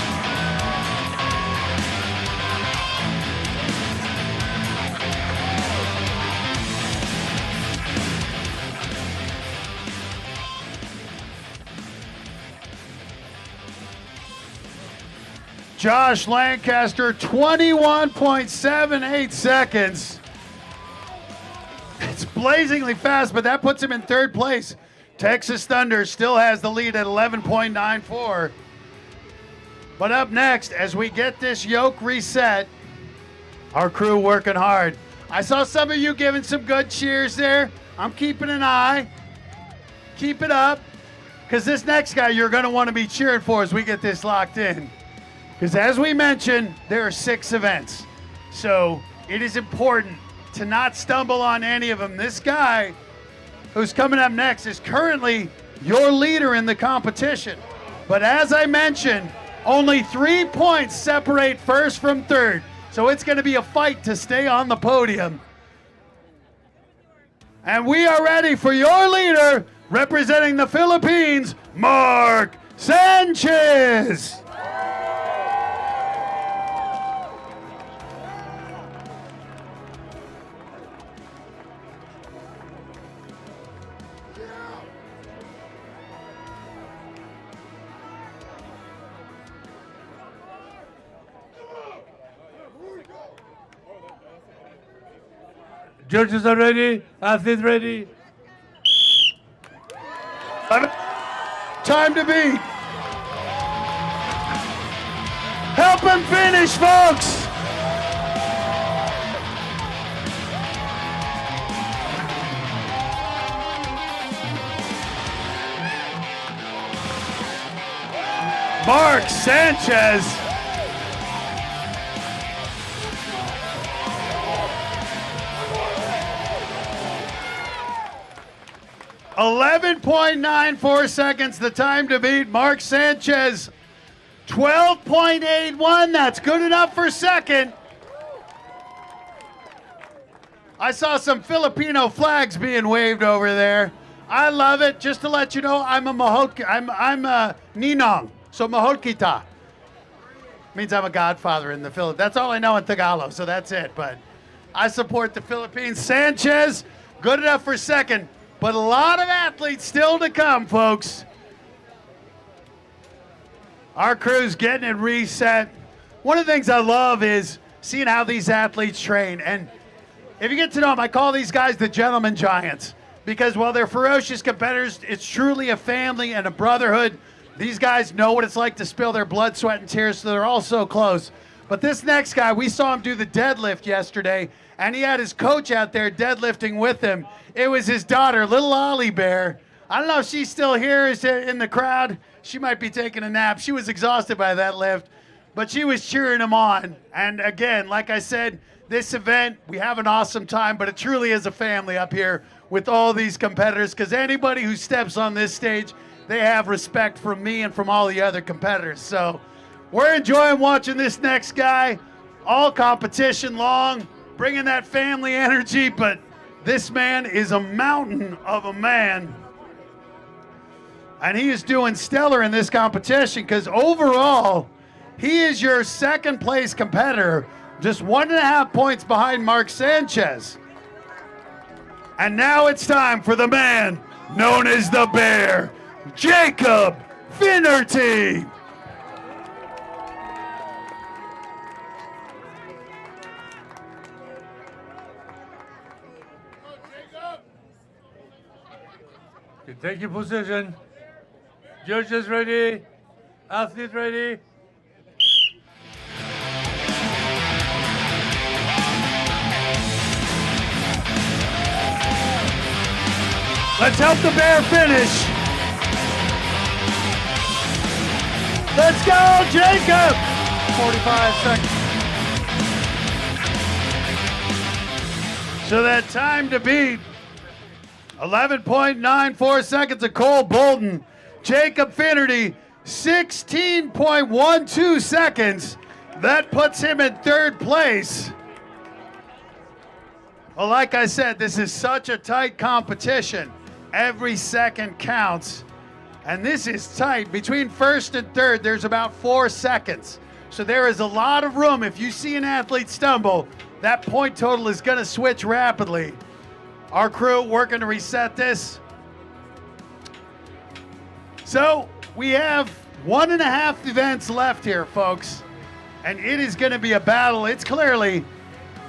Josh Lancaster, 21.78 seconds. It's blazingly fast, but that puts him in 3rd place. Texas Thunder still has the lead at 11.94. But up next, as we get this yoke reset, our crew working hard. I saw some of you giving some good cheers there. I'm keeping an eye. Keep it up, because this next guy you're going to want to be cheering for as we get this locked in. Because as we mentioned, there are 6 events. So it is important to not stumble on any of them. This guy who's coming up next is currently your leader in the competition. But as I mentioned, only 3 points separate first from third. So it's going to be a fight to stay on the podium. And we are ready for your leader, representing the Philippines, Mark Sanchez. Judges are ready. Athletes ready. Time to beat. Help him finish, folks. Mark Sanchez. .94 seconds, the time to beat. Mark Sanchez, 12.81. That's good enough for second. I saw some Filipino flags being waved over there. I love it. Just to let you know, I'm a Ninong, so mahal kita. Means I'm a godfather in the Philippines. That's all I know in Tagalog, so that's it. But I support the Philippines. Sanchez, good enough for second. But a lot of athletes still to come, folks. Our crew's getting it reset. One of the things I love is seeing how these athletes train. And If you get to know them, I call these guys the gentleman giants because while they're ferocious competitors, it's truly a family and a brotherhood. These guys know what it's like to spill their blood, sweat, and tears, so they're all so close. But this next guy, we saw him do the deadlift yesterday, and he had his coach out there deadlifting with him. It was his daughter, little Ollie Bear. I don't know if she's still here in the crowd. She might be taking a nap. She was exhausted by that lift, but she was cheering him on. And again, like I said, this event, we have an awesome time, but it truly is a family up here with all these competitors, because anybody who steps on this stage, they have respect from me and from all the other competitors. So we're enjoying watching this next guy, all competition long, bringing that family energy, but this man is a mountain of a man. And he is doing stellar in this competition because overall, he is your second place competitor, just 1.5 points behind Mark Sanchez. And now it's time for the man known as the Bear, Jacob Finnerty. Okay, take your position. Judges ready. Athlete ready. Let's help the Bear finish. Let's go, Jacob. 45 seconds. So that time to beat, 11.94 seconds of Cole Bolton. Jacob Finnerty, 16.12 seconds. That puts him in third place. Well, like I said, this is such a tight competition. Every second counts. And this is tight. Between first and third, there's about 4 seconds. So there is a lot of room. If you see an athlete stumble, that point total is going to switch rapidly. Our crew working to reset this. So we have 1.5 events left here, folks. And it is going to be a battle. It's clearly,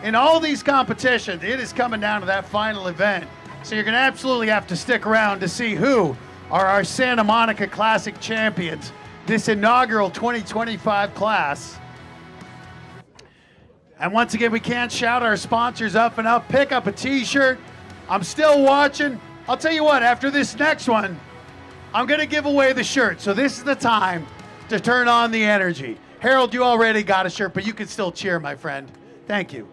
in all these competitions, it is coming down to that final event. So you're going to absolutely have to stick around to see who are our Santa Monica Classic champions, this inaugural 2025 class. And once again, we can't shout our sponsors up and up. Pick up a t-shirt. I'm still watching. I'll tell you what, after this next one, I'm going to give away the shirt. So this is the time to turn on the energy. Harold, you already got a shirt, but you can still cheer, my friend. Thank you.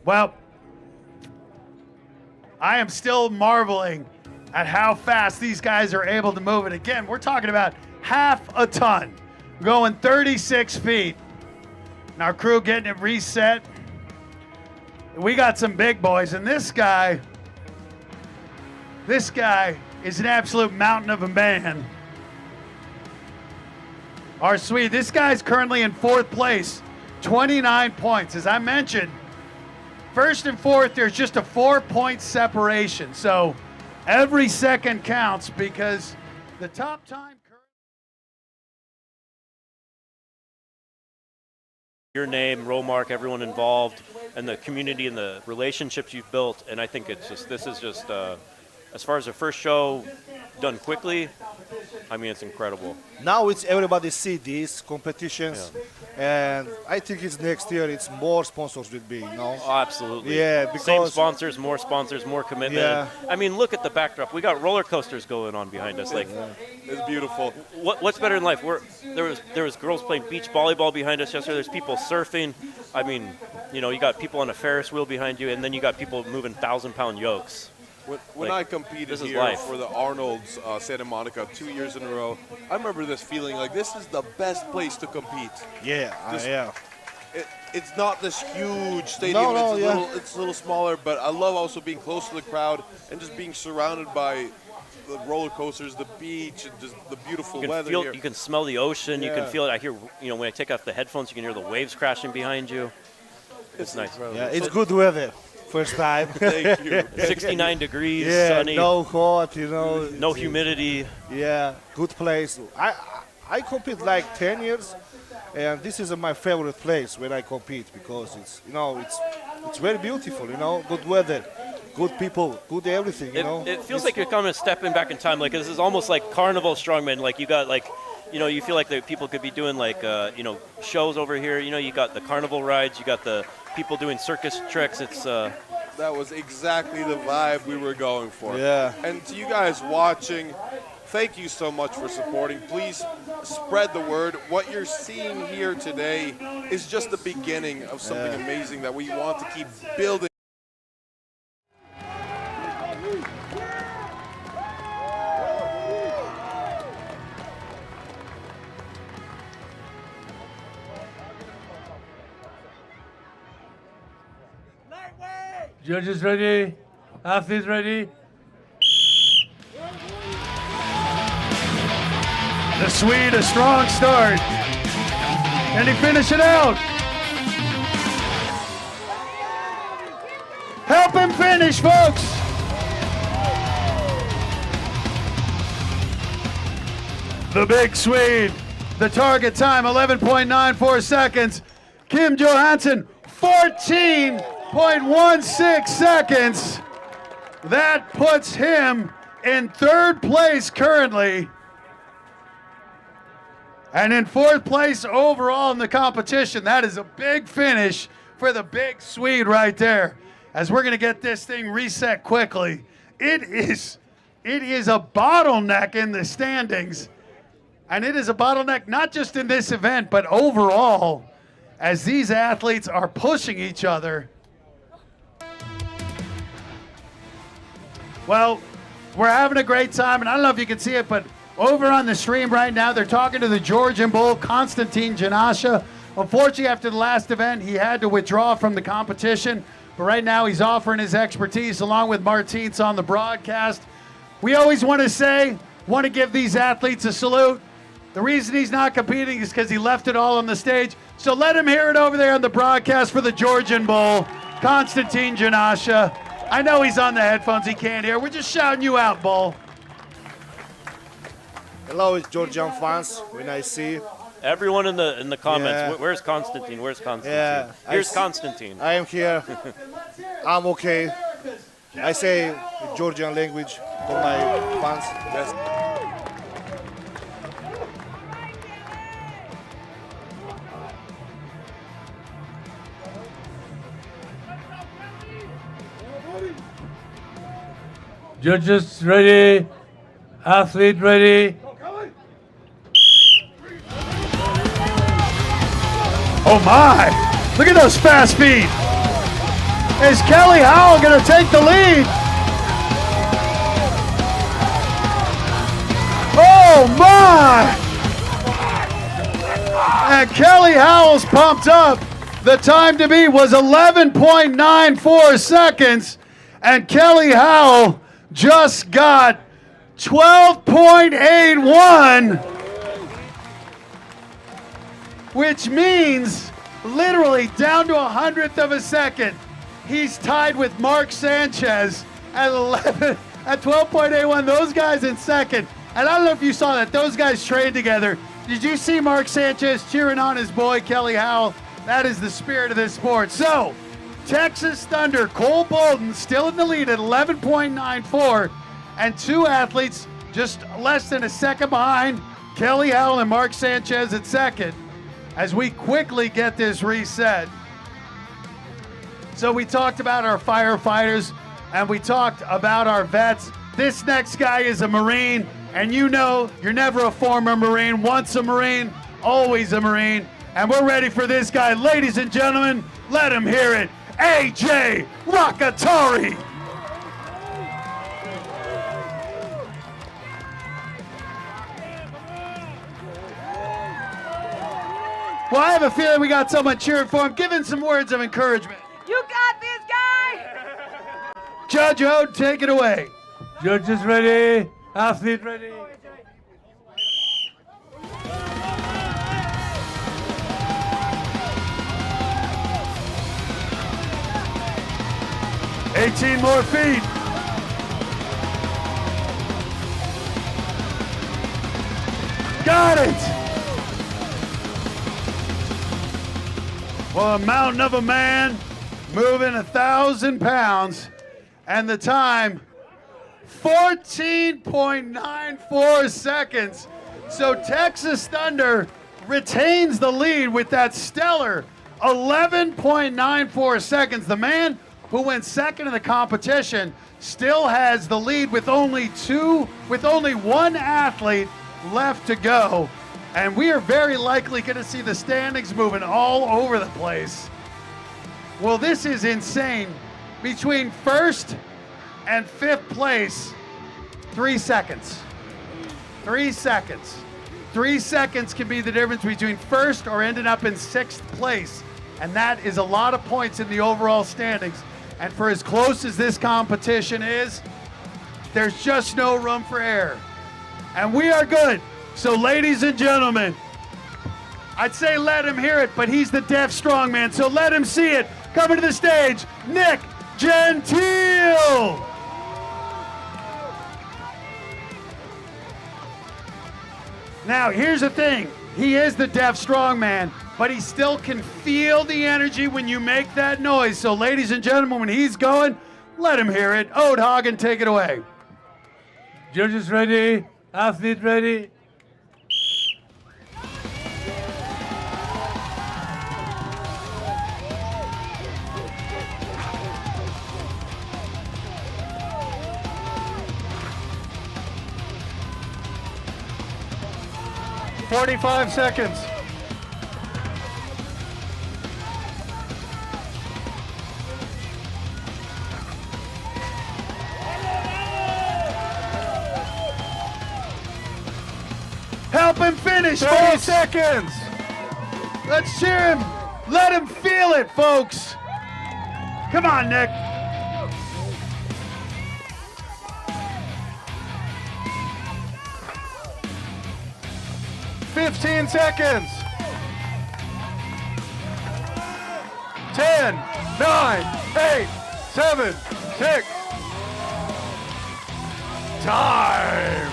Well, I am still marveling at how fast these guys are able to move it. Again, we're talking about half a ton, going 36 feet. And our crew getting it reset. We got some big boys, and this guy is an absolute mountain of a man. Our Swede, this guy's currently in 4th place, 29 points. As I mentioned, first and fourth, there's just a 4-point separation. So every second counts because the top time. Your name, Romark, everyone involved, and the community and the relationships you've built. And I think this is just, as far as the first show done quickly, I mean, it's incredible. Now it's everybody see these competitions, and I think it's next year it's more sponsors will be, you know? Oh, absolutely. Yeah, because same sponsors, more commitment. Yeah. I mean, look at the backdrop. We got roller coasters going on behind us. Like, it's beautiful. What's better in life? There was girls playing beach volleyball behind us yesterday. There's people surfing. I mean, you know, you got people on a Ferris wheel behind you, and then you got people moving 1,000-pound yokes. When I competed here for the Arnold's Santa Monica 2 years in a row, I remember this feeling like this is the best place to compete. Yeah, yeah. It's not this huge stadium. It's a little smaller, but I love also being close to the crowd and just being surrounded by the roller coasters, the beach, and just the beautiful weather here. You can smell the ocean. You can feel it. I hear, you know, when I take off the headphones, you can hear the waves crashing behind you. It's nice. Yeah, it's good weather. First time. Thank you. 69 degrees, yeah, sunny. No hot, you know. No humidity. Yeah, good place. I compete like 10 years, And this is my favorite place when I compete because it's it's very beautiful. Good weather, good people, good everything. It feels like you're kind of stepping back in time. Like this is almost like carnival strongman. Like you got like, you feel like the people could be doing like shows over here. You got the carnival rides. You got the people doing circus tricks. It's that was exactly the vibe we were going for. Yeah. And to you guys watching, thank you so much for supporting. Please spread the word. What you're seeing here today is just the beginning of something amazing that we want to keep building. Judges ready? Athletes ready? The Swede, a strong start. Can he finish it out? Help him finish, folks. The big Swede. The target time, 11.94 seconds. Kim Johansson, 14.16 seconds. That puts him in third place currently. And in fourth place overall in the competition. That is a big finish for the big Swede right there. As we're going to get this thing reset quickly. It is a bottleneck in the standings. And it is a bottleneck not just in this event, but overall, as these athletes are pushing each other. Well, we're having a great time, and I don't know if you can see it, but over on the stream right now, they're talking to the Georgian bull, Konstantin Janasha. Unfortunately, after the last event, he had to withdraw from the competition, but right now he's offering his expertise along with Martins on the broadcast. We always want to give these athletes a salute. The reason he's not competing is because he left it all on the stage. So let him hear it over there on the broadcast for the Georgian bull, Konstantin Janasha. I know he's on the headphones, he can't hear. We're just shouting you out, bull. Hello, it's Georgian fans. When I see everyone in the comments, where's Konstantin? Where's Konstantin? Yeah, here's Konstantin. I am here. I'm okay. I say Georgian language for my fans. Yes. Judges ready? Athlete ready? Oh my! Look at those fast feet! Is Kelly Howell gonna take the lead? Oh my! And Kelly Howell's pumped up. The time to beat was 11.94 seconds, and Kelly Howell just got 12.81, which means literally down to 100th of a second. He's tied with Mark Sanchez at 12.81. Those guys in second. And I don't know if you saw that. Those guys trained together. Did you see Mark Sanchez cheering on his boy Kelly Howell? That is the spirit of this sport. So, Texas Thunder, Cole Bolden still in the lead at 11.94, and two athletes just less than a second behind, Kelly Howell and Mark Sanchez at second, as we quickly get this reset. So we talked about our firefighters, and we talked about our vets. This next guy is a Marine, and you know you're never a former Marine. Once a Marine, always a Marine. And we're ready for this guy. Ladies and gentlemen, let him hear it. AJ Rakatari. Well, I have a feeling we got someone cheering for him. Give him some words of encouragement. You got this, guy! Judge Ode, take it away. Judges ready? Athlete ready? $18 more feet. Got it. Well, a mountain of a man moving 1,000 pounds, and the time 14.94 seconds. So Texas Thunder retains the lead with that stellar 11.94 seconds. The man who went second in the competition still has the lead with only one athlete left to go. And we are very likely going to see the standings moving all over the place. Well, this is insane. Between first and fifth place, 3 seconds. 3 seconds. 3 seconds can be the difference between first or ending up in sixth place. And that is a lot of points in the overall standings. And for as close as this competition is, there's just no room for error. And we are good. So ladies and gentlemen, I'd say let him hear it, but he's the deaf strongman, so let him see it. Coming to the stage, Nick Gentile. Now, here's the thing. He is the deaf strongman, but he still can feel the energy when you make that noise. So ladies and gentlemen, when he's going, let him hear it. Ode Hagen, take it away. Judges ready, athlete ready. 45 seconds. Help him finish, 30 seconds. Let's cheer him. Let him feel it, folks. Come on, Nick. $15 seconds. 10, 9, 8, 7, 6. Time.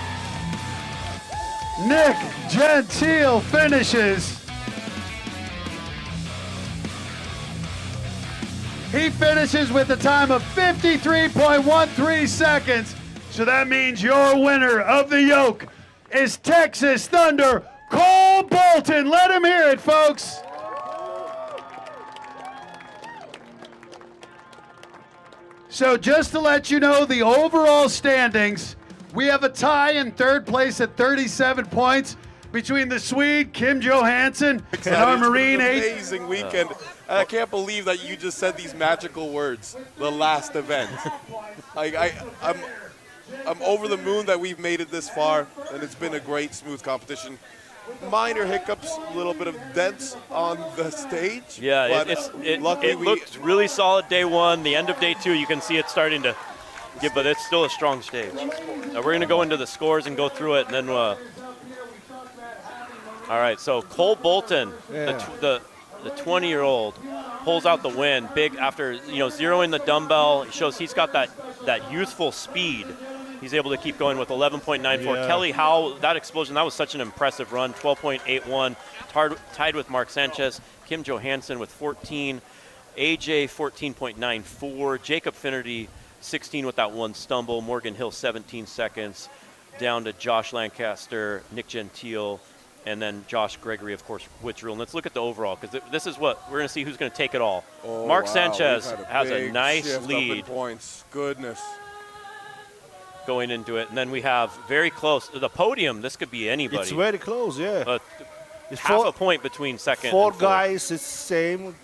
Nick Gentile finishes. He finishes with a time of 53.13 seconds. So that means your winner of the yoke is Texas Thunder Cole Bolton. Let him hear it, folks. So just to let you know the overall standings, we have a tie in third place at 37 points between the Swede Kim Johansson and our Marine It's been an amazing weekend. And I can't believe that you just said these magical words, the last event. I'm over the moon that we've made it this far, and it's been a great, smooth competition. Minor hiccups, a little bit of dents on the stage. Yeah, but it luckily looked really solid day one. The end of day two, you can see it starting to give, but it's still a strong stage. We're going to go into the scores and go through it, and then all right, so Cole Bolton, the 20-year-old, pulls out the win big after zeroing the dumbbell. It shows he's got that youthful speed. He's able to keep going with 11.94. Yeah. Kelly Howe, that explosion, that was such an impressive run, 12.81, tied with Mark Sanchez. Kim Johansson with 14, AJ 14.94, Jacob Finnerty 16 with that one stumble, Morgan Hill 17 seconds, down to Josh Lancaster, Nick Gentile, and then Josh Gregory, of course, Witch Rule. And let's look at the overall, because this is what we're going to see who's going to take it all. Oh, Mark wow. Sanchez has a big nice shift up in lead points. Goodness. going into it. And then we have very close, the podium, this could be anybody. It's very close, yeah. It's half a point between second four and fourth. guys, it's same.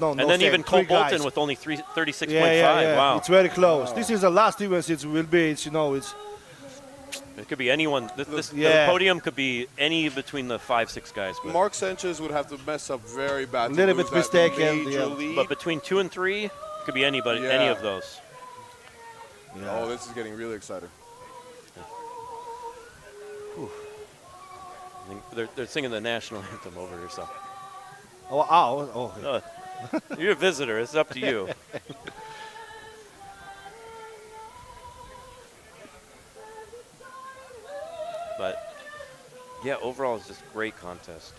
And then even Cole Bolton with only 36.5. Yeah. Wow. It's very close. This is the last event. It will be. It's It could be anyone. The podium could be any between the 5-6 guys. But Mark Sanchez would have to mess up very bad. A little bit mistaken. But between 2 and 3, it could be anybody, any of those. Yeah. Oh, this is getting really exciting. They're singing the national anthem over here, so. You're a visitor. It's up to you. But, yeah, overall, it's just a great contest.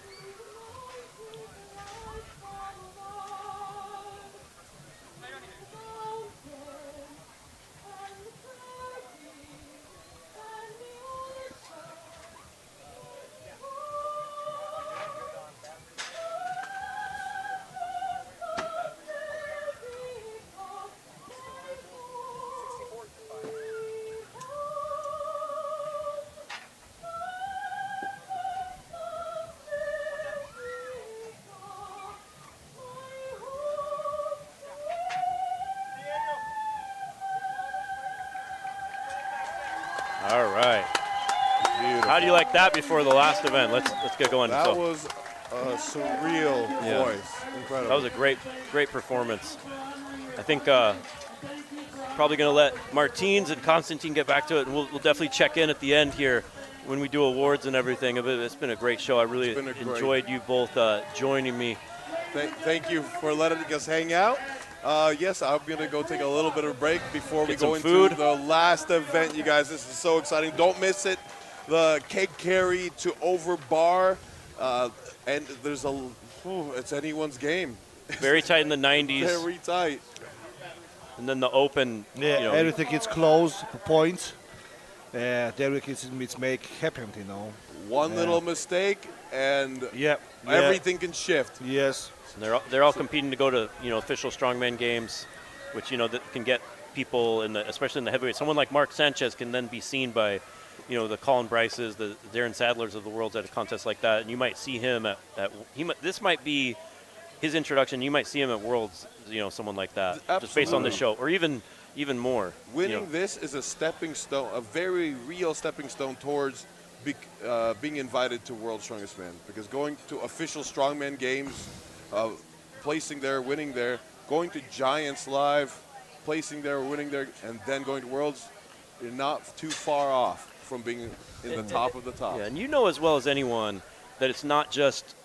All right. Beautiful. How do you like that before the last event? Let's get going. That was a surreal voice. Incredible. That was a great performance. I think probably going to let Martins and Constantine get back to it, and we'll definitely check in at the end here when we do awards and everything. It's been a great show. I really enjoyed you both joining me. Thank you for letting us hang out. Yes, I'm going to go take a little bit of a break before we go into food. the last event, you guys. This is so exciting. Don't miss it. The cake carry to over bar. And there's it's anyone's game. Very tight in the 90s. Very tight. And then the open. Yeah, everything is close to points. Derek is make happen, One little mistake and everything can shift. Yes. And they're all competing to go to official strongman games, which that can get people especially in the heavyweight. Someone like Mark Sanchez can then be seen by the Colin Bryces, the Darren Sadlers of the world at a contest like that, and you might see him this might be his introduction. You might see him at Worlds, someone like that, Absolutely. just based on the show, or even more. Winning this is a stepping stone, a very real stepping stone towards being invited to World's Strongest Man. Because going to official strongman games, placing there, winning there, going to Giants Live, placing there, winning there, and then going to Worlds, you're not too far off from being in the top of the top. Yeah, and as well as anyone that it's not just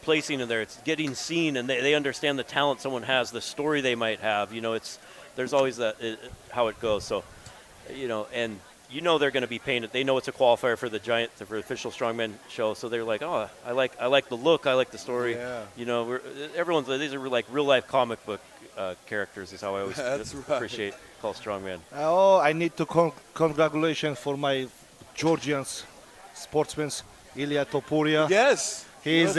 placing in there, it's getting seen, and they understand the talent someone has, the story they might have. There's always that how it goes. So, and they're going to be paying it. They know it's a qualifier for the official strongman show, so they're like, oh, I like the look, I like the story. Yeah. These are like real life comic book characters. Is how I always appreciate call strongman. Oh, I need to congratulations for my Georgians sportsmen, Ilya Topuria. Yes. He's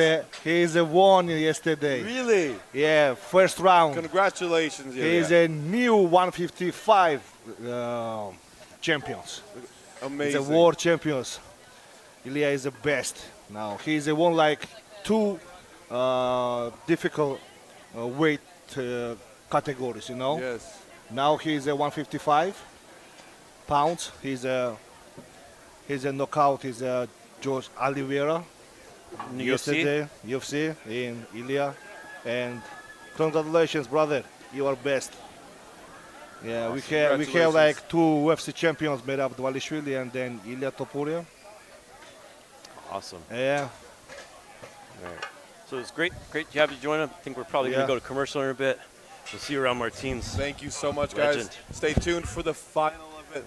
won yesterday. Really? Yeah, first round. Congratulations, Ilya. He's a new 155 champions. Amazing. He's a world champions. Ilya is the best now. He's won like two difficult weight categories, Yes. Now he's a 155 pounds. He's a knockout. He's George Oliveira. Yesterday, UFC in Ilya, and congratulations, brother! You are best. Yeah, awesome. we have like two UFC champions, Merab Dvalishvili and then Ilya Topuria. Awesome. Yeah. All right. So it's great to have you join us. I think we're probably going to go to commercial in a bit. We'll see you around Martins. Thank you so much, guys. Legend. Stay tuned for the final event.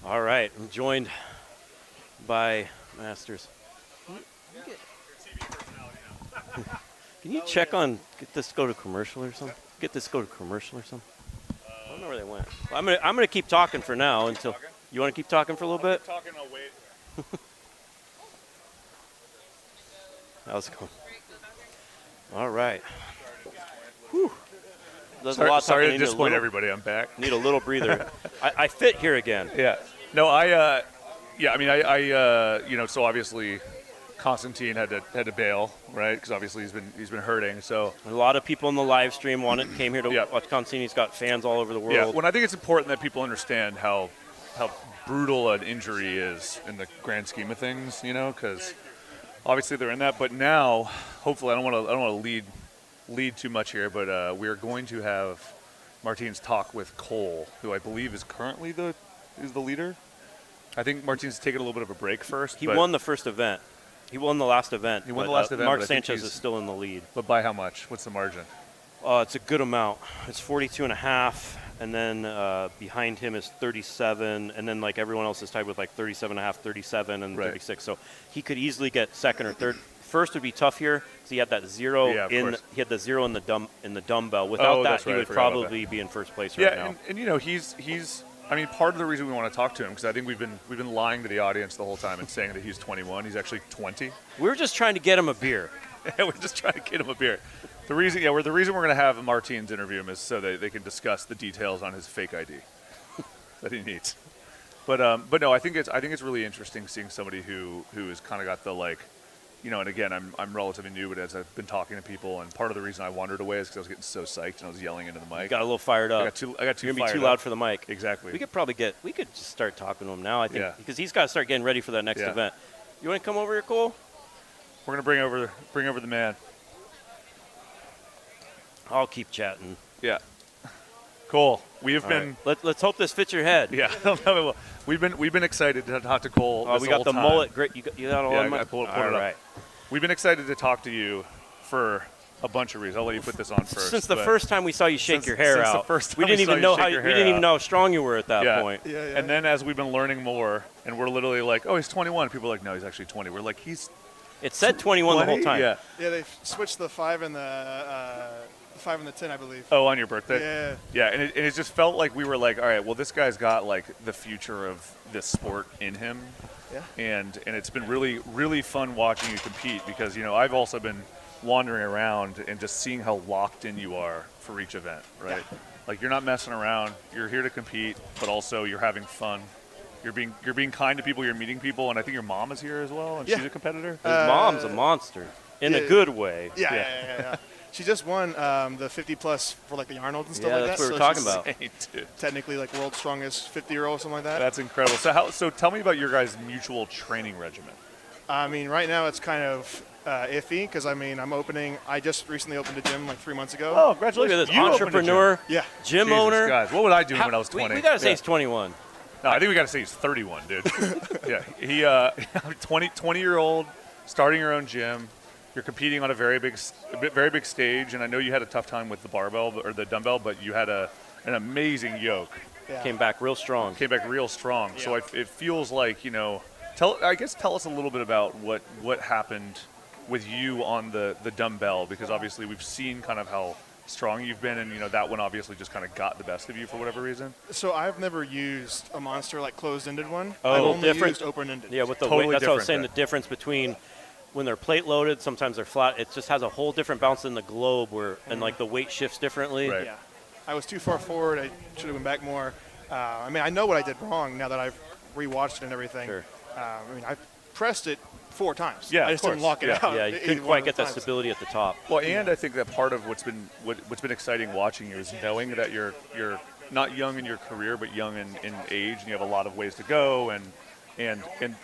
All right, I'm joined by Masters. Can you check on get this to go to commercial or something? I don't know where they went. Well, I'm gonna keep talking for now until you want to keep talking for a little bit. Talking, I'll wait. How's it going? All right. Whew. Sorry to disappoint everybody. I'm back. Need a little breather. I fit here again. Yeah. No, so obviously Constantine had to bail, right? Because obviously he's been hurting. So a lot of people in the live stream came here to watch Constantine. He's got fans all over the world. Yeah. Well, I think it's important that people understand how brutal an injury is in the grand scheme of things, because obviously they're in that. But now, hopefully, I don't want to lead too much here, but we are going to have Martin's talk with Cole, who I believe is currently the leader. I think Martin's taking a little bit of a break first. He won the first event. He won the last event. He won the last event. Mark Sanchez is still in the lead. But by how much? What's the margin? It's a good amount. It's 42.5, and then behind him is 37, and then like everyone else is tied with like 37.5, 37, and 36. So he could easily get second or third. First would be tough here because he had that zero he had the zero in the dumbbell. Without that, he would probably be in first place right now. And he's. I mean, part of the reason we want to talk to him because I think we've been lying to the audience the whole time and saying that he's 21. He's actually 20. We're just trying to get him a beer. We're just trying to get him a beer. The reason we're going to have Martins interview him is so that they can discuss the details on his fake ID that he needs. But no, I think it's really interesting seeing somebody who has kind of got the and again, I'm relatively new, but as I've been talking to people, and part of the reason I wandered away is because I was getting so psyched and I was yelling into the mic. You got a little fired up. I got too You're gonna be fired too up. loud for the mic. Exactly. We could just start talking to him now, I think, Yeah. because he's got to start getting ready for that next event. You want to come over here, Cole? We're gonna bring over the man. I'll keep chatting. Yeah. Cole, we have been. Right. Let's hope this fits your head. Yeah. We've been excited to talk to Cole. Oh, we got the time. mullet. Great. You got all Yeah, my. I pulled all it up. right. We've been excited to talk to you for a bunch of reasons. I'll let you put this on first. Since the first time we saw you shake your hair since out, the first time we didn't even know how strong you were at that Yeah. point. And then as we've been learning more, and we're literally like, oh, he's 21. People are like, no, he's actually 20. We're like, he's. It said 21 the whole time. Yeah. Yeah, they switched the 5 and the 5 and the 10, I believe. Oh, on your birthday? Yeah. Yeah, and it just felt like we were like, all right, well, this guy's got like the future of this sport in him. Yeah. And it's been really, really fun watching you compete because, I've also been wandering around and just seeing how locked in you are for each event, right? Yeah. Like you're not messing around. You're here to compete, but also you're having fun. You're being kind to people. You're meeting people, and I think your mom is here as well, and she's a competitor. His mom's a monster in a good way. Yeah. She just won the 50+ for like the Arnold and stuff like that. That's what we're talking about. Technically, like world's strongest 50-year-old, something like that. That's incredible. So tell me about your guys' mutual training regimen. I mean, right now it's kind of iffy because I just recently opened a gym like 3 months ago. Oh, congratulations! Look at this entrepreneur, gym owner. Guys, what was I doing when I was 20? We gotta say he's 21. No, I think we gotta say he's 31, dude. Yeah, he 20-year-old, starting your own gym. You're competing on a very big stage, and I know you had a tough time with the barbell or the dumbbell, but you had an amazing yoke. Yeah. Came back real strong. Yeah. So it feels like tell us a little bit about what happened with you on the dumbbell, because obviously we've seen kind of how strong you've been, and that one obviously just kind of got the best of you for whatever reason. So I've never used a monster like closed-ended one. Oh, I've only different. used open-ended. Yeah, with the Totally weight. That's what I was saying. different The difference between when they're plate loaded, sometimes they're flat. It just has a whole different bounce than the globe, and like the weight shifts differently. Right. Yeah, I was too far forward. I should have been back more. I know what I did wrong now that I've rewatched it and everything. Sure. I pressed it 4 times. Yeah, I just didn't lock it out. Yeah, you couldn't quite get that stability at the top. Well, and I think that part of what's been exciting watching you is knowing that you're not young in your career, but young in age, and you have a lot of ways to go, and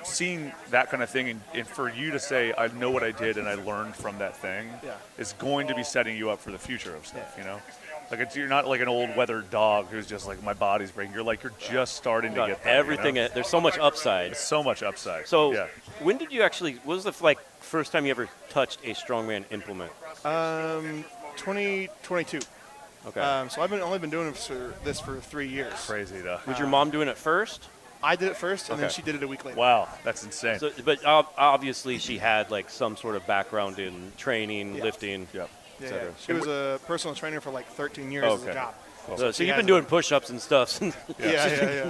seeing that kind of thing, and for you to say, I know what I did and I learned from that thing, is going to be setting you up for the future of stuff, Like you're not like an old weathered dog who's just like, my body's breaking. You're just starting to get that, everything. There's so much upside. There's so much upside. So when did you actually, what was the first time you ever touched a strongman implement? 2022. Okay. So I've only been doing this for 3 years. Crazy though. Was your mom doing it first? I did it first, and then Okay. she did it a week later. Wow, that's insane. So, but obviously she had like some sort of background in training, lifting, Yeah, etc. she was a personal trainer for like 13 years as a job. So you've been doing push-ups and stuff. Yeah.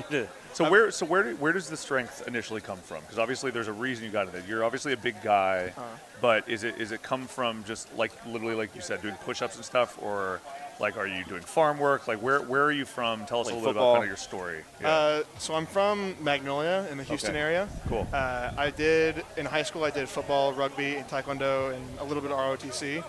So where does the strength initially come from? Because obviously there's a reason you got it. You're obviously a big guy, but is it come from just like literally like you said, doing push-ups and stuff, or like are you doing farm work? Like where are you from? Tell us a little bit about kind of your story. So I'm from Magnolia in the Houston area. Cool. In high school I did football, rugby, and taekwondo, and a little bit of ROTC.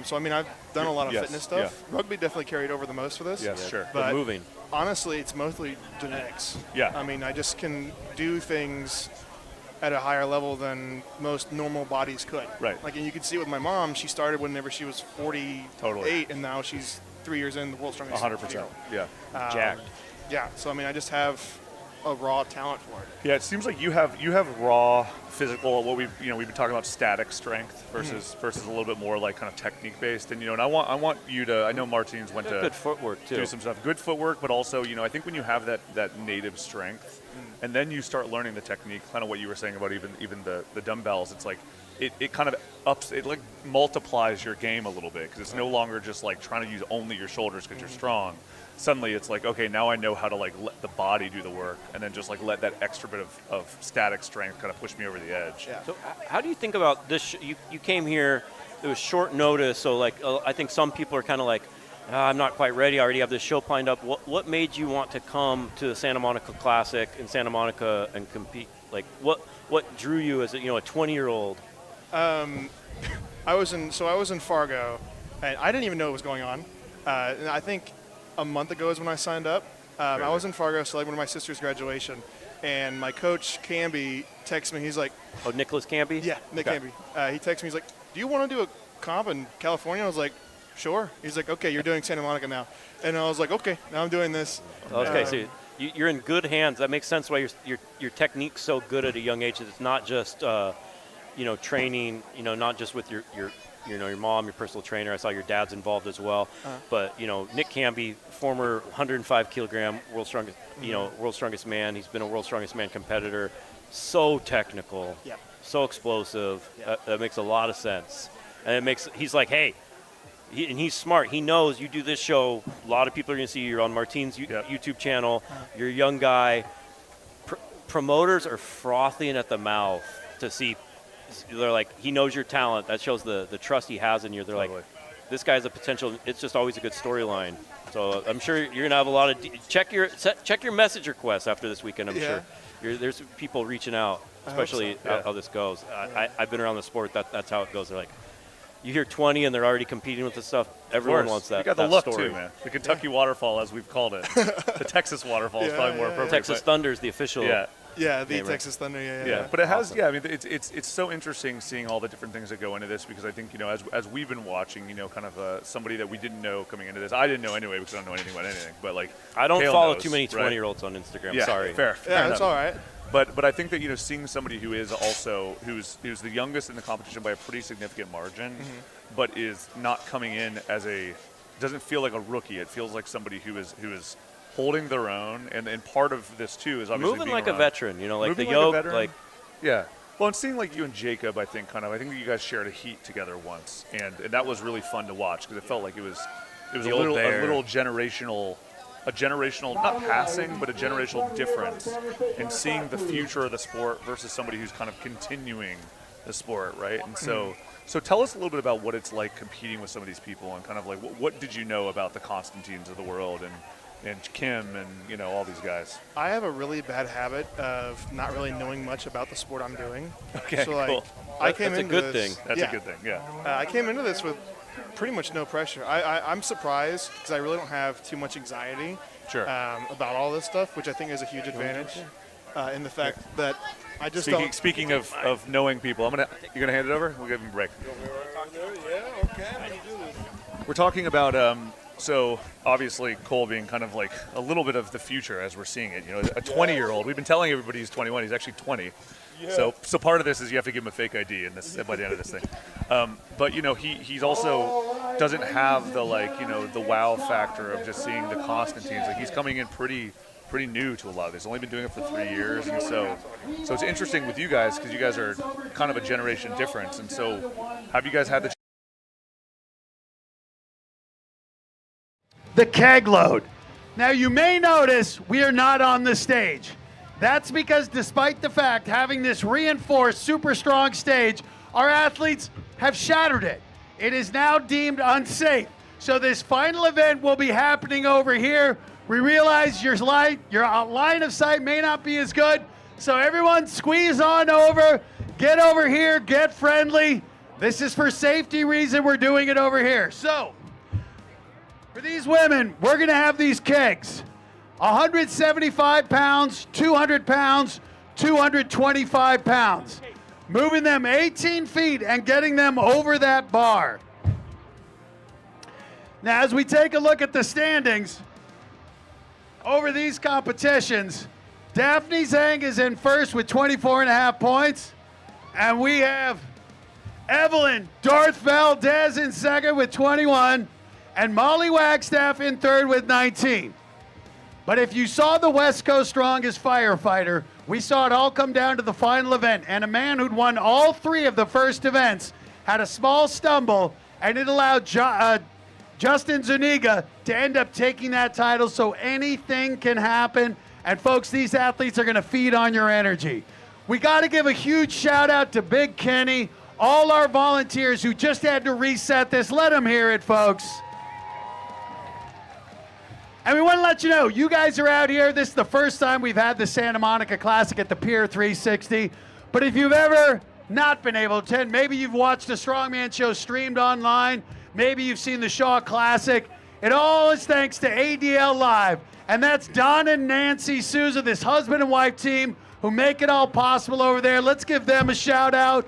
So I've done a lot of fitness stuff. Rugby definitely carried over the most for this. Yes, sure. But moving. Honestly, it's mostly genetics. Yeah. I just can do things at a higher level than most normal bodies could. Right. Like, and you can see with my mom, she started whenever she was 48, and now she's 3 years in, the world's strongest. 100%. Yeah. Jacked. Yeah. So I just have a raw talent for it. Yeah, it seems like you have raw physical. What we've been talking about static strength versus a little bit more like kind of technique based. And and I want you to. I know Martins went to good footwork too. Do some stuff. Good footwork, but also I think when you have that native strength, and then you start learning the technique, kind of what you were saying about even the dumbbells. It's like it kind of ups, it like multiplies your game a little bit because it's no longer just like trying to use only your shoulders because you're strong. Suddenly it's like, okay, now I know how to like let the body do the work, and then just like let that extra bit of static strength kind of push me over the edge. Yeah. So how do you think about this? You came here, it was short notice, so like I think some people are kind of like, I'm not quite ready. I already have this show lined up. What made you want to come to the Santa Monica Classic in Santa Monica and compete? Like what drew you as a 20-year-old? I was in Fargo, and I didn't even know what was going on. And I think a month ago is when I signed up. I was in Fargo celebrating my sister's graduation, and my coach Camby texts me. He's like, "Oh, Nicholas Camby." Yeah, Nick Camby. He texts me. He's like, "Do you want to do a comp in California?" I was like, "Sure." He's like, "Okay, you're doing Santa Monica now," and I was like, "Okay, now I'm doing this." Okay, so you're in good hands. That makes sense why your technique's so good at a young age. It's not just training. Not just with your mom, your personal trainer. I saw your dad's involved as well. But Nick Camby, former 105 kilogram world's strongest man. He's been a world's strongest man competitor. So technical. Yeah. So explosive. That makes a lot of sense. And he's like, hey. And he's smart. He knows you do this show. A lot of people are going to see you. You're on Martine's YouTube channel. You're a young guy. Promoters are frothing at the mouth to see. They're like, he knows your talent. That shows the trust he has in you. They're like, this guy's a potential. It's just always a good storyline. So I'm sure you're going to have a lot of check your message requests after this weekend. I'm sure there's people reaching out, especially how this goes. I've been around the sport. That's how it goes. They're like, you hear 20 and they're already competing with this stuff. Everyone wants that. You got the look story. too, man. The Kentucky waterfall, as we've called it. The Texas waterfall is probably more appropriate. Texas Thunder is the official. Yeah, the Texas Thunder. Yeah. But it has. Awesome. Yeah, I mean, it's so interesting seeing all the different things that go into this because I think as we've been watching, kind of somebody that we didn't know coming into this. I didn't know anyway because I don't know anything about anything. But like, I don't Kale follow knows, too many right? 20-year-olds on Instagram. Yeah, Sorry. Fair that's enough. all right. But I think that seeing somebody who is also who's the youngest in the competition by a pretty significant margin, but is not coming in as doesn't feel like a rookie. It feels like somebody who is holding their own, and part of this too is obviously moving being like around. A veteran. Like moving the Yoke, like yeah. Well, and seeing like you and Jacob, I think that you guys shared a heat together once, and that was really fun to watch because it felt like it was a little generational. A generational, not passing, but a generational difference in seeing the future of the sport versus somebody who's kind of continuing the sport, right? And so tell us a little bit about what it's like competing with some of these people and kind of like what did you know about the Constantines of the world and Kim and all these guys? I have a really bad habit of not really knowing much about the sport I'm doing. Okay, so like, cool. That's a good thing. That's a good thing. Yeah. I came into this with pretty much no pressure. I'm surprised because I really don't have too much anxiety about all this stuff, which I think is a huge advantage in the fact that I just don't. Speaking of knowing people, you're gonna hand it over. We'll give him a break. Yeah, okay. We're talking about so obviously Cole being kind of like a little bit of the future as we're seeing it. A 20-year-old. We've been telling everybody he's 21. He's actually 20. Yeah. So part of this is you have to give him a fake ID by the end of this thing. But he's also doesn't have the the wow factor of just seeing the Constantines. Like he's coming in pretty new to a lot of this. He's only been doing it for 3 years, and so it's interesting with you guys because you guys are kind of a generation difference. And so have you guys had the keg load? Now you may notice we are not on the stage. That's because despite the fact having this reinforced super strong stage, our athletes have shattered it. It is now deemed unsafe. So this final event will be happening over here. We realize your line of sight may not be as good. So everyone squeeze on over, get over here, get friendly. This is for safety reason we're doing it over here. So for these women, we're gonna have these kegs. 175 pounds, 200 pounds, 225 pounds. Moving them 18 feet and getting them over that bar. Now, as we take a look at the standings over these competitions, Daphne Zhang is in first with 24.5 points. And we have Evelyn Darth Valdez in second with 21. And Molly Wagstaff in third with 19. But if you saw the West Coast Strongest Firefighter, we saw it all come down to the final event. And a man who'd won all three of the first events had a small stumble, and it allowed Justin Zuniga to end up taking that title. So anything can happen. And folks, these athletes are going to feed on your energy. We got to give a huge shout out to Big Kenny, all our volunteers who just had to reset this. Let them hear it, folks. And we want to let you know, you guys are out here. This is the first time we've had the Santa Monica Classic at the Pier 360. But if you've ever not been able to attend, maybe you've watched the Strongman Show streamed online, maybe you've seen the Shaw Classic, it all is thanks to ADL Live. And that's Don and Nancy Souza, this husband and wife team who make it all possible over there. Let's give them a shout out.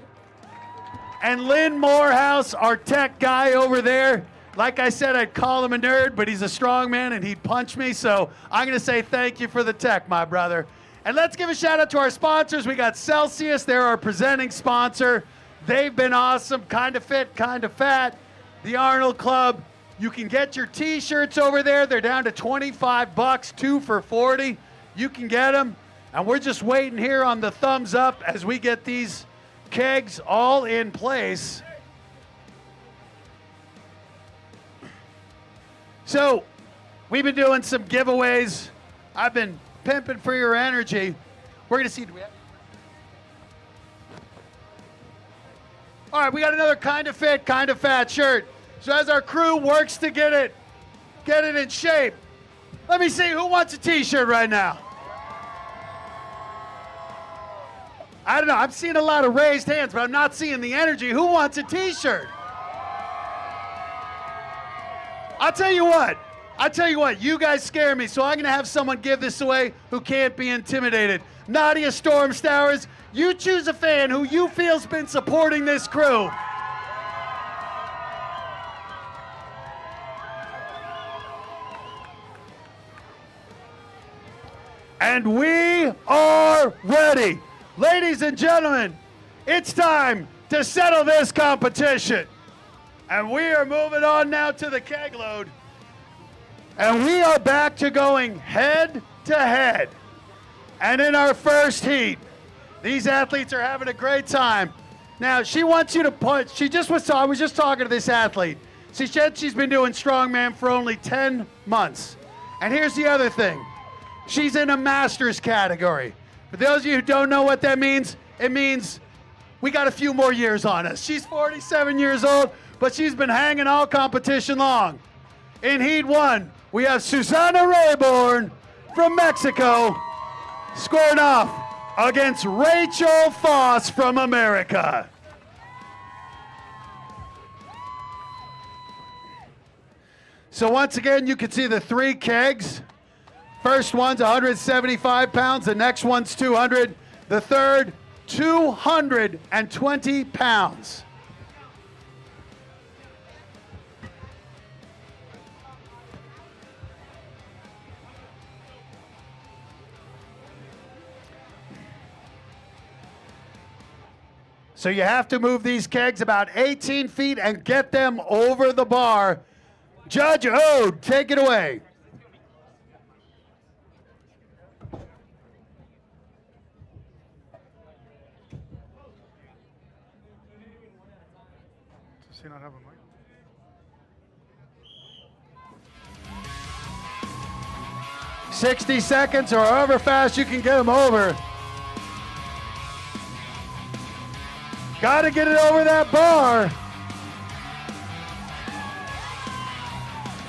And Lynn Morehouse, our tech guy over there. Like I said, I'd call him a nerd, but he's a strong man and he'd punch me. So I'm going to say thank you for the tech, my brother. And let's give a shout out to our sponsors. We got Celsius. They're our presenting sponsor. They've been awesome. Kind of Fit, Kind of Fat. The Arnold Club. You can get your t-shirts over there. They're down to $25, 2 for $40. You can get them. And we're just waiting here on the thumbs up as we get these kegs all in place. So, we've been doing some giveaways. I've been pimping for your energy. We're going to see. Do we have? All right, we got another Kind of Fit, Kind of Fat shirt. So as our crew works to get it in shape, let me see who wants a t-shirt right now. I don't know, I'm seeing a lot of raised hands, but I'm not seeing the energy. Who wants a t-shirt? I'll tell you what, you guys scare me, so I'm gonna have someone give this away who can't be intimidated. Nadia Stormstowers, you choose a fan who you feel's been supporting this crew. And we are ready. Ladies and gentlemen, it's time to settle this competition. And we are moving on now to the keg load. And we are back to going head to head. And in our first heat, these athletes are having a great time. Now, she wants you to punch. I was just talking to this athlete. She said she's been doing strongman for only 10 months. And here's the other thing. She's in a master's category. For those of you who don't know what that means, it means we got a few more years on us. She's 47 years old, but she's been hanging all competition long. In Heat 1, we have Susana Rayborn from Mexico scoring off against Rachel Foss from America. So once again, you can see the 3 kegs. First one's 175 pounds, the next one's 200, the third, 220 pounds. So you have to move these kegs about 18 feet and get them over the bar. Judge Ode, take it away. Does he not have a mic? $60 seconds or however fast you can get them over. Got to get it over that bar.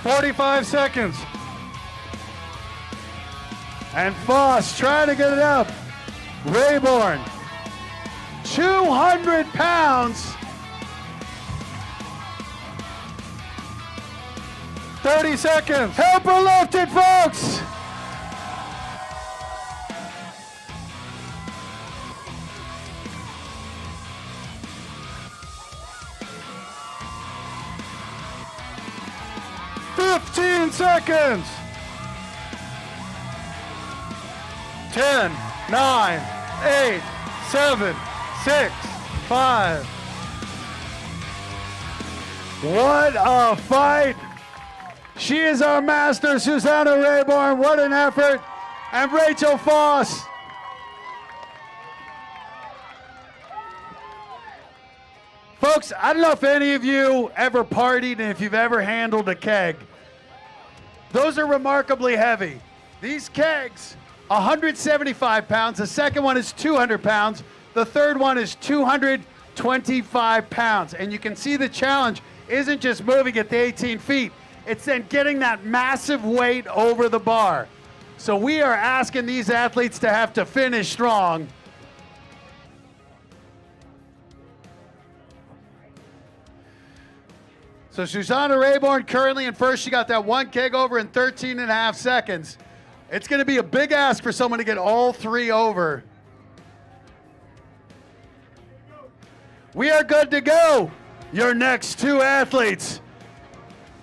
45 seconds. And Foss trying to get it up. Rayborn, 200 pounds. 30 seconds. Help her lift it, folks. Seconds. 10, 9, 8, 7, 6, 5. What a fight. She is our master, Susana Rayborn. What an effort. And Rachel Foss. Folks, I don't know if any of you ever partied and if you've ever handled a keg. Those are remarkably heavy. These kegs, 175 pounds. The second one is 200 pounds. The third one is 225 pounds. And you can see the challenge isn't just moving at the 18 feet. It's then getting that massive weight over the bar. So we are asking these athletes to have to finish strong. So Susanna Rayborn currently in first. She got that one keg over in 13.5 seconds. It's going to be a big ask for someone to get all three over. We are good to go. Your next two athletes.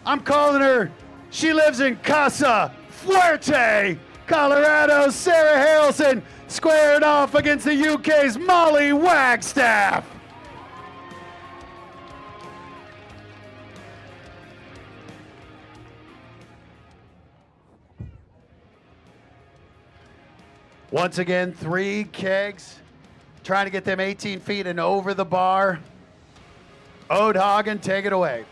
I'm calling her, she lives in Casa Fuerte, Colorado. Sarah Harrelson squared off against the UK's Molly Wagstaff. Once again, 3 kegs, trying to get them 18 feet and over the bar. Ode Hagen, take it away.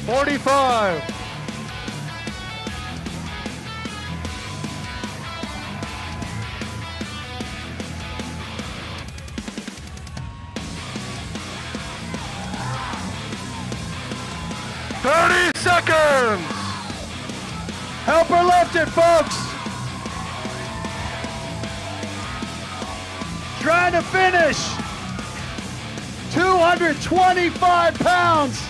$45. $30. Help her lift it, folks. Trying to finish. 225 pounds.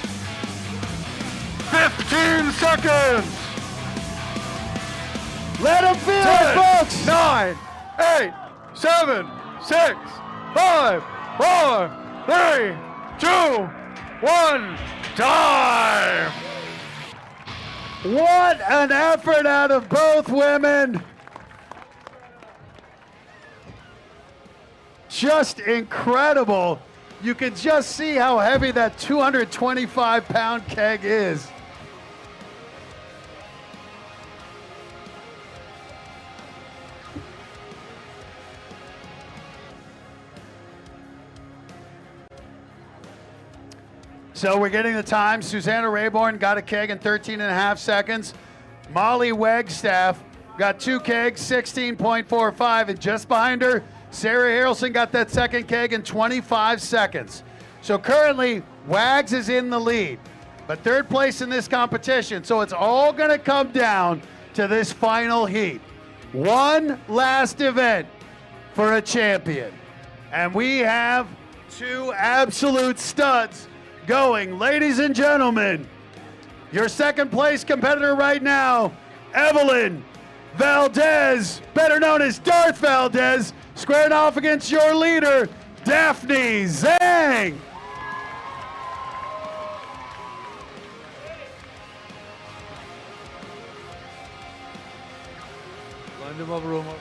15 seconds. Let them feel 10, it, folks. 9, 8, 7, 6, 5, 4, 3, 2, 1. Time. What an effort out of both women. Just incredible. You can just see how heavy that 225-pound keg is. So we're getting the time. Susanna Rayborn got a keg in 13.5 seconds. Molly Wagstaff got 2 kegs, 16.45, and just behind her, Sarah Harrelson got that second keg in 25 seconds. So currently, Wags is in the lead, but third place in this competition. So it's all going to come down to this final heat. One last event for a champion. And we have 2 absolute studs going. Ladies and gentlemen, your second place competitor right now, Evelyn Valdez, better known as Darth Valdez, squaring off against your leader, Daphne Zhang. Line them up, Roma.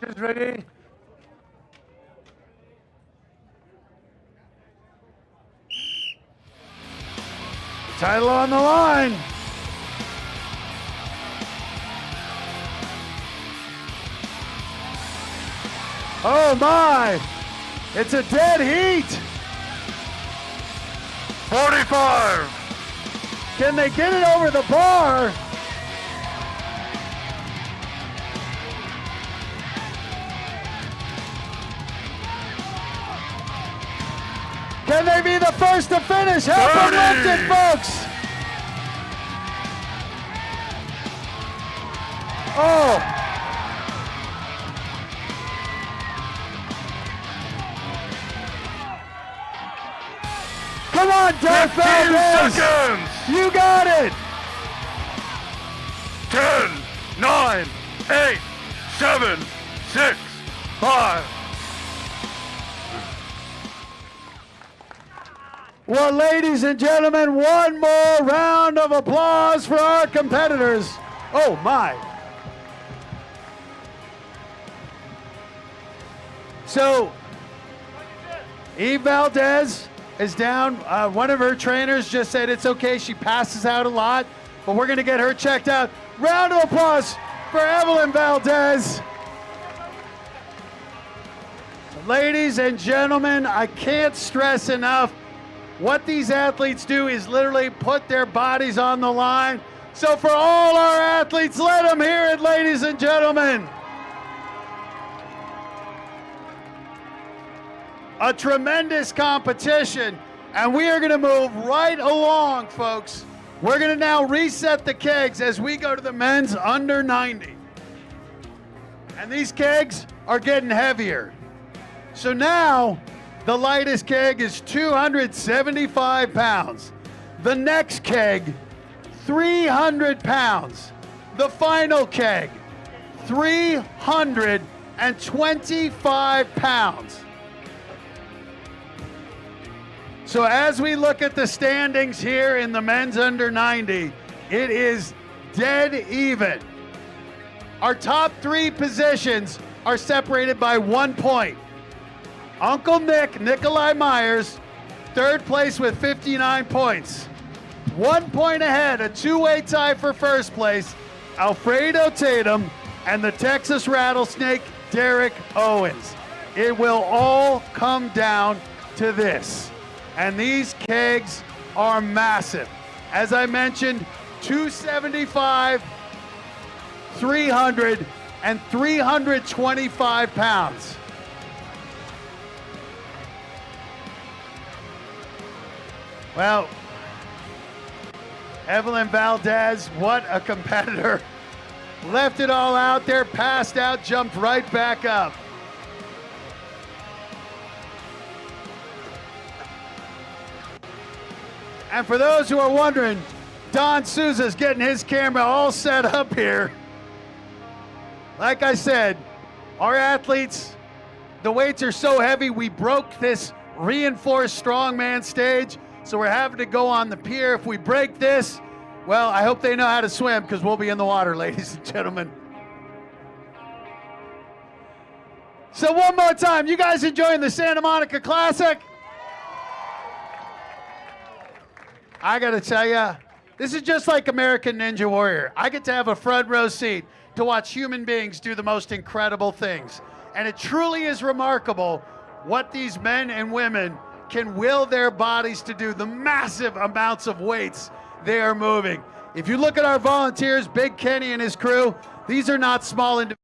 Is ready. Title on the line. Oh my, it's a dead heat. 45. Can they get it over the bar? Can they be the first to finish? Help them lift it, folks! Oh! Come on, Darth Valdez! Seconds! You got it! 10, 9, 8, 7, 6, 5. Well, ladies and gentlemen, one more round of applause for our competitors. Oh, my. So, Eve Valdez is down. One of her trainers just said it's okay. She passes out a lot, but we're going to get her checked out. Round of applause for Evelyn Valdez. Ladies and gentlemen, I can't stress enough, what these athletes do is literally put their bodies on the line. So for all our athletes, let them hear it, ladies and gentlemen. A tremendous competition, and we are going to move right along, folks. We're going to now reset the kegs as we go to the men's under 90. And these kegs are getting heavier. So now, the lightest keg is 275 pounds. The next keg, 300 pounds. The final keg, 325 pounds. So as we look at the standings here in the men's under 90, it is dead even. Our top 3 positions are separated by 1 point. Uncle Nick, Nikolai Myers, third place with 59 points. 1 point ahead, a 2-way tie for first place, Alfredo Tatum and the Texas Rattlesnake, Derek Owens. It will all come down to this. And these kegs are massive. As I mentioned, 275, 300, and 325 pounds. Well, Evelyn Valdez, what a competitor. Left it all out there, passed out, jumped right back up. And for those who are wondering, Don Souza's getting his camera all set up here. Like I said, our athletes, the weights are so heavy, we broke this reinforced strongman stage, so we're having to go on the pier. If we break this, well, I hope they know how to swim because we'll be in the water, ladies and gentlemen. So one more time, you guys enjoying the Santa Monica Classic? I gotta tell you, this is just like American Ninja Warrior. I get to have a front row seat to watch human beings do the most incredible things. And it truly is remarkable what these men and women can will their bodies to do, the massive amounts of weights they are moving. If you look at our volunteers, Big Kenny and his crew, these are not small individuals.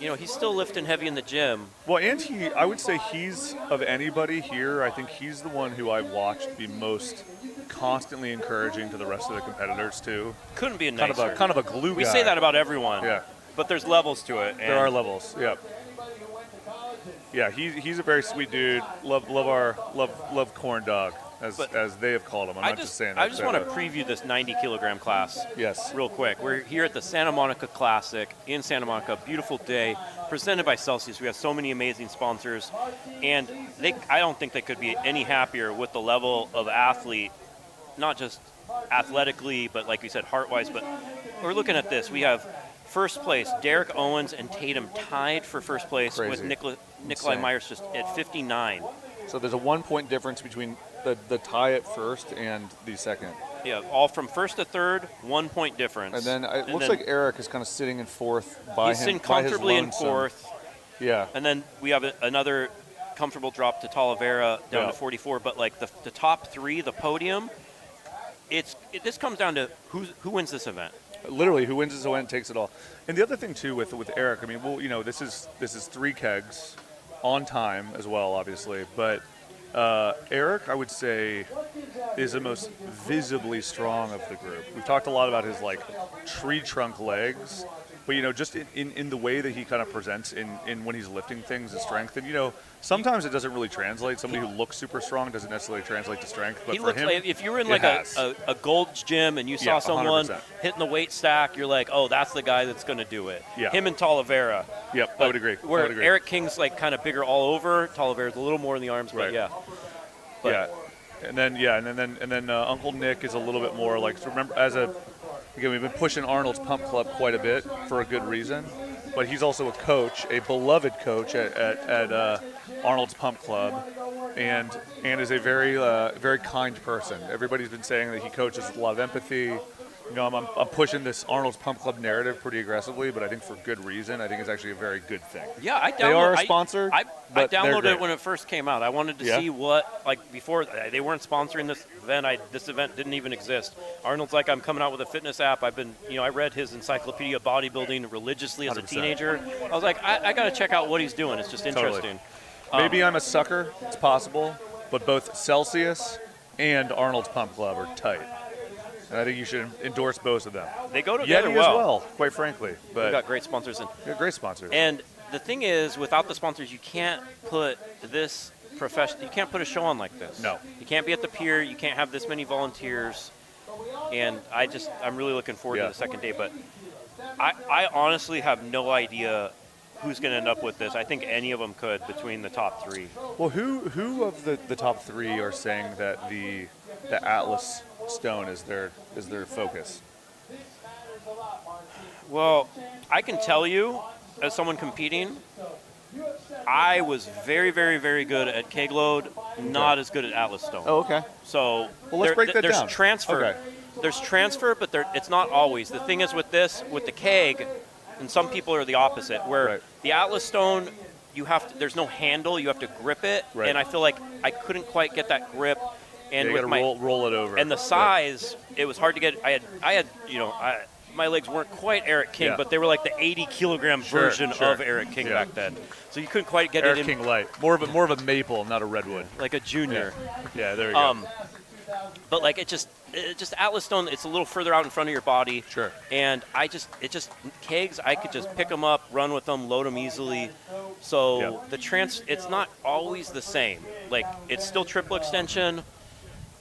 You know, he's still lifting heavy in the gym. Well, and I would say he's, of anybody here, I think he's the one who I've watched be most constantly encouraging to the rest of the competitors, too. Couldn't be nicer. Kind of a glue guy. We say that about everyone. Yeah. But there's levels to it. There are levels, yeah. Yeah, he's a very sweet dude. Love Corn Dog, as they have called him. I'm not just saying that. I just want to preview this 90-kilogram class. Yes. Real quick. We're here at the Santa Monica Classic in Santa Monica. Beautiful day, presented by Celsius. We have so many amazing sponsors, and I don't think they could be any happier with the level of athlete, not just athletically, but like we said, heart-wise. But we're looking at this. We have first place, Derek Owens and Tatum tied for first place. Crazy. With Nikolai Myers just at 59. So there's a 1 point difference between the tie at first and the second. Yeah, all from first to third, 1 point difference. And then it looks like Eric is kind of sitting in fourth by him. He's sitting comfortably in fourth. Yeah. And then we have another comfortable drop to Talavera down to 44. But like the top 3, the podium, this comes down to who wins this event. Literally, who wins this event takes it all. And the other thing too with Eric, I mean, well, you know, this is 3 kegs on time as well, obviously. But Eric, I would say, is the most visibly strong of the group. We've talked a lot about his like tree trunk legs, but you know, just in the way that he kind of presents in when he's lifting things, his strength. And you know, sometimes it doesn't really translate. Somebody who looks super strong doesn't necessarily translate to strength. But he for looks him, like if you were in like a Gold's gym and you saw someone 100%. hitting the weight stack, you're like, oh, that's the guy that's going to do it. Yeah. Him and Talavera. Yep, I would agree. Where Eric King's like kind of bigger all over, Talavera's a little more in the arms, but Right. yeah. Yeah. And then Uncle Nick is a little bit more like, so remember, again, we've been pushing Arnold's Pump Club quite a bit for a good reason, but he's also a coach, a beloved coach at Arnold's Pump Club, and is a very very kind person. Everybody's been saying that he coaches with a lot of empathy. You know, I'm pushing this Arnold's Pump Club narrative pretty aggressively, but I think for good reason. I think it's actually a very good thing. Yeah, They are a sponsor. I but they're downloaded great. it when it first came out. I wanted to see what, like, before they weren't sponsoring this event. This event didn't even exist. Arnold's like, I'm coming out with a fitness app. I've been, I read his Encyclopedia of Bodybuilding religiously as a 100%. teenager. I was like, I got to check out what he's doing. It's just interesting. Maybe I'm a sucker. It's possible, but both Celsius and Arnold's Pump Club are tight. And I think you should endorse both of them. They go together Yeti well. as well, quite frankly. But We've got great sponsors. Great sponsors. And the thing is, without the sponsors, you can't put this you can't put a show on like this. No. You can't be at the pier. You can't have this many volunteers. And I'm really looking forward to the second day. But I honestly have no idea who's going to end up with this. I think any of them could between the top three. Well, who of the top three are saying that the Atlas Stone is their focus? Well, I can tell you, as someone competing, I was very, very, very good at keg load, not as good at Atlas Stone. Oh, okay. So let's break that there's down. transfer. Okay. There's transfer, but it's not always. The thing is with the keg, and some people are the opposite, where the Atlas Stone, there's no handle, you have to grip it, and I feel like I couldn't quite get that grip. And you with got my to roll it over. and the size, it was hard to get. I had my legs weren't quite Eric King, but they were like the 80-kilogram version of Eric King back then. So you couldn't quite get Eric it in. King light, more of a maple, not a redwood, like a junior. Yeah, there you go. But like it just Atlas Stone, it's a little further out in front of your body. Sure. And kegs, I could just pick them up, run with them, load them easily. So it's not always the same. Like it's still triple extension,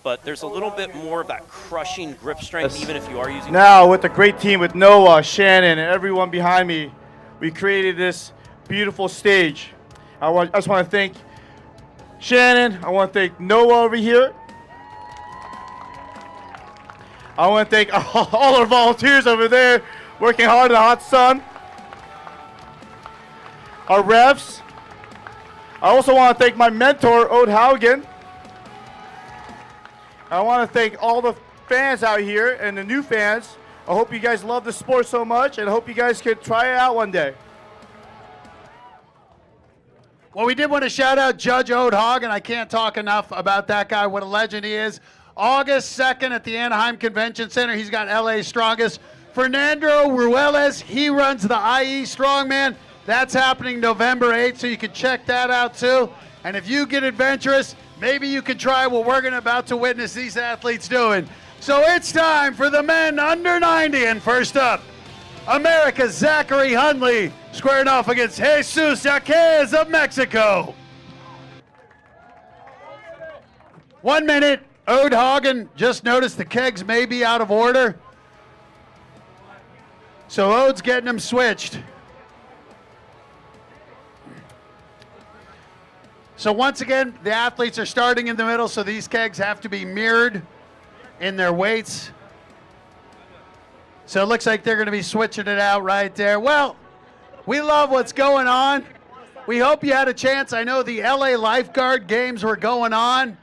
but there's a little bit more of that crushing grip strength, even if you are using. Now with the great team with Noah, Shannon, and everyone behind me, we created this beautiful stage. I just want to thank Shannon. I want to thank Noah over here. I want to thank all our volunteers over there working hard in the hot sun. Our refs. I also want to thank my mentor, Ode Haugen. I want to thank all the fans out here and the new fans. I hope you guys love the sport so much, and I hope you guys can try it out one day. Well, we did want to shout out Judge Ode Haugen. I can't talk enough about that guy, what a legend he is. August 2nd at the Anaheim Convention Center. He's got LA's strongest. Fernando Ruelas, he runs the IE Strongman. That's happening November 8th, so you can check that out too. And if you get adventurous, maybe you can try what we're about to witness these athletes doing. So it's time for the men under 90. And first up, America's Zachary Hundley squaring off against Jesus Yaquez of Mexico. 1 minute. Ode Haugen just noticed the kegs may be out of order. So Ode's getting them switched. So once again, the athletes are starting in the middle, so these kegs have to be mirrored in their weights. So it looks like they're going to be switching it out right there. Well, we love what's going on. We hope you had a chance. I know the LA Lifeguard games were going on.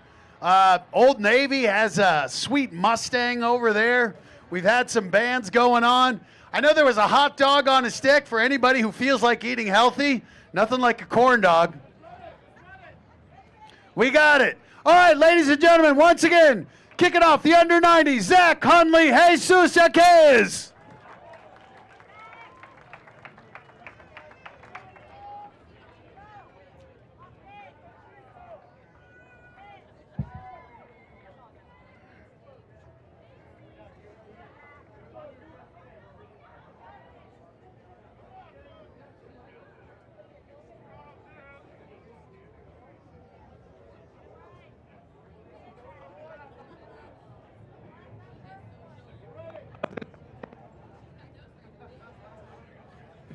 Old Navy has a sweet Mustang over there. We've had some bands going on. I know there was a hot dog on a stick for anybody who feels like eating healthy. Nothing like a corn dog. We got it. All right, ladies and gentlemen, once again, kicking off the under 90, Zach Hundley, Jesus Yaquez.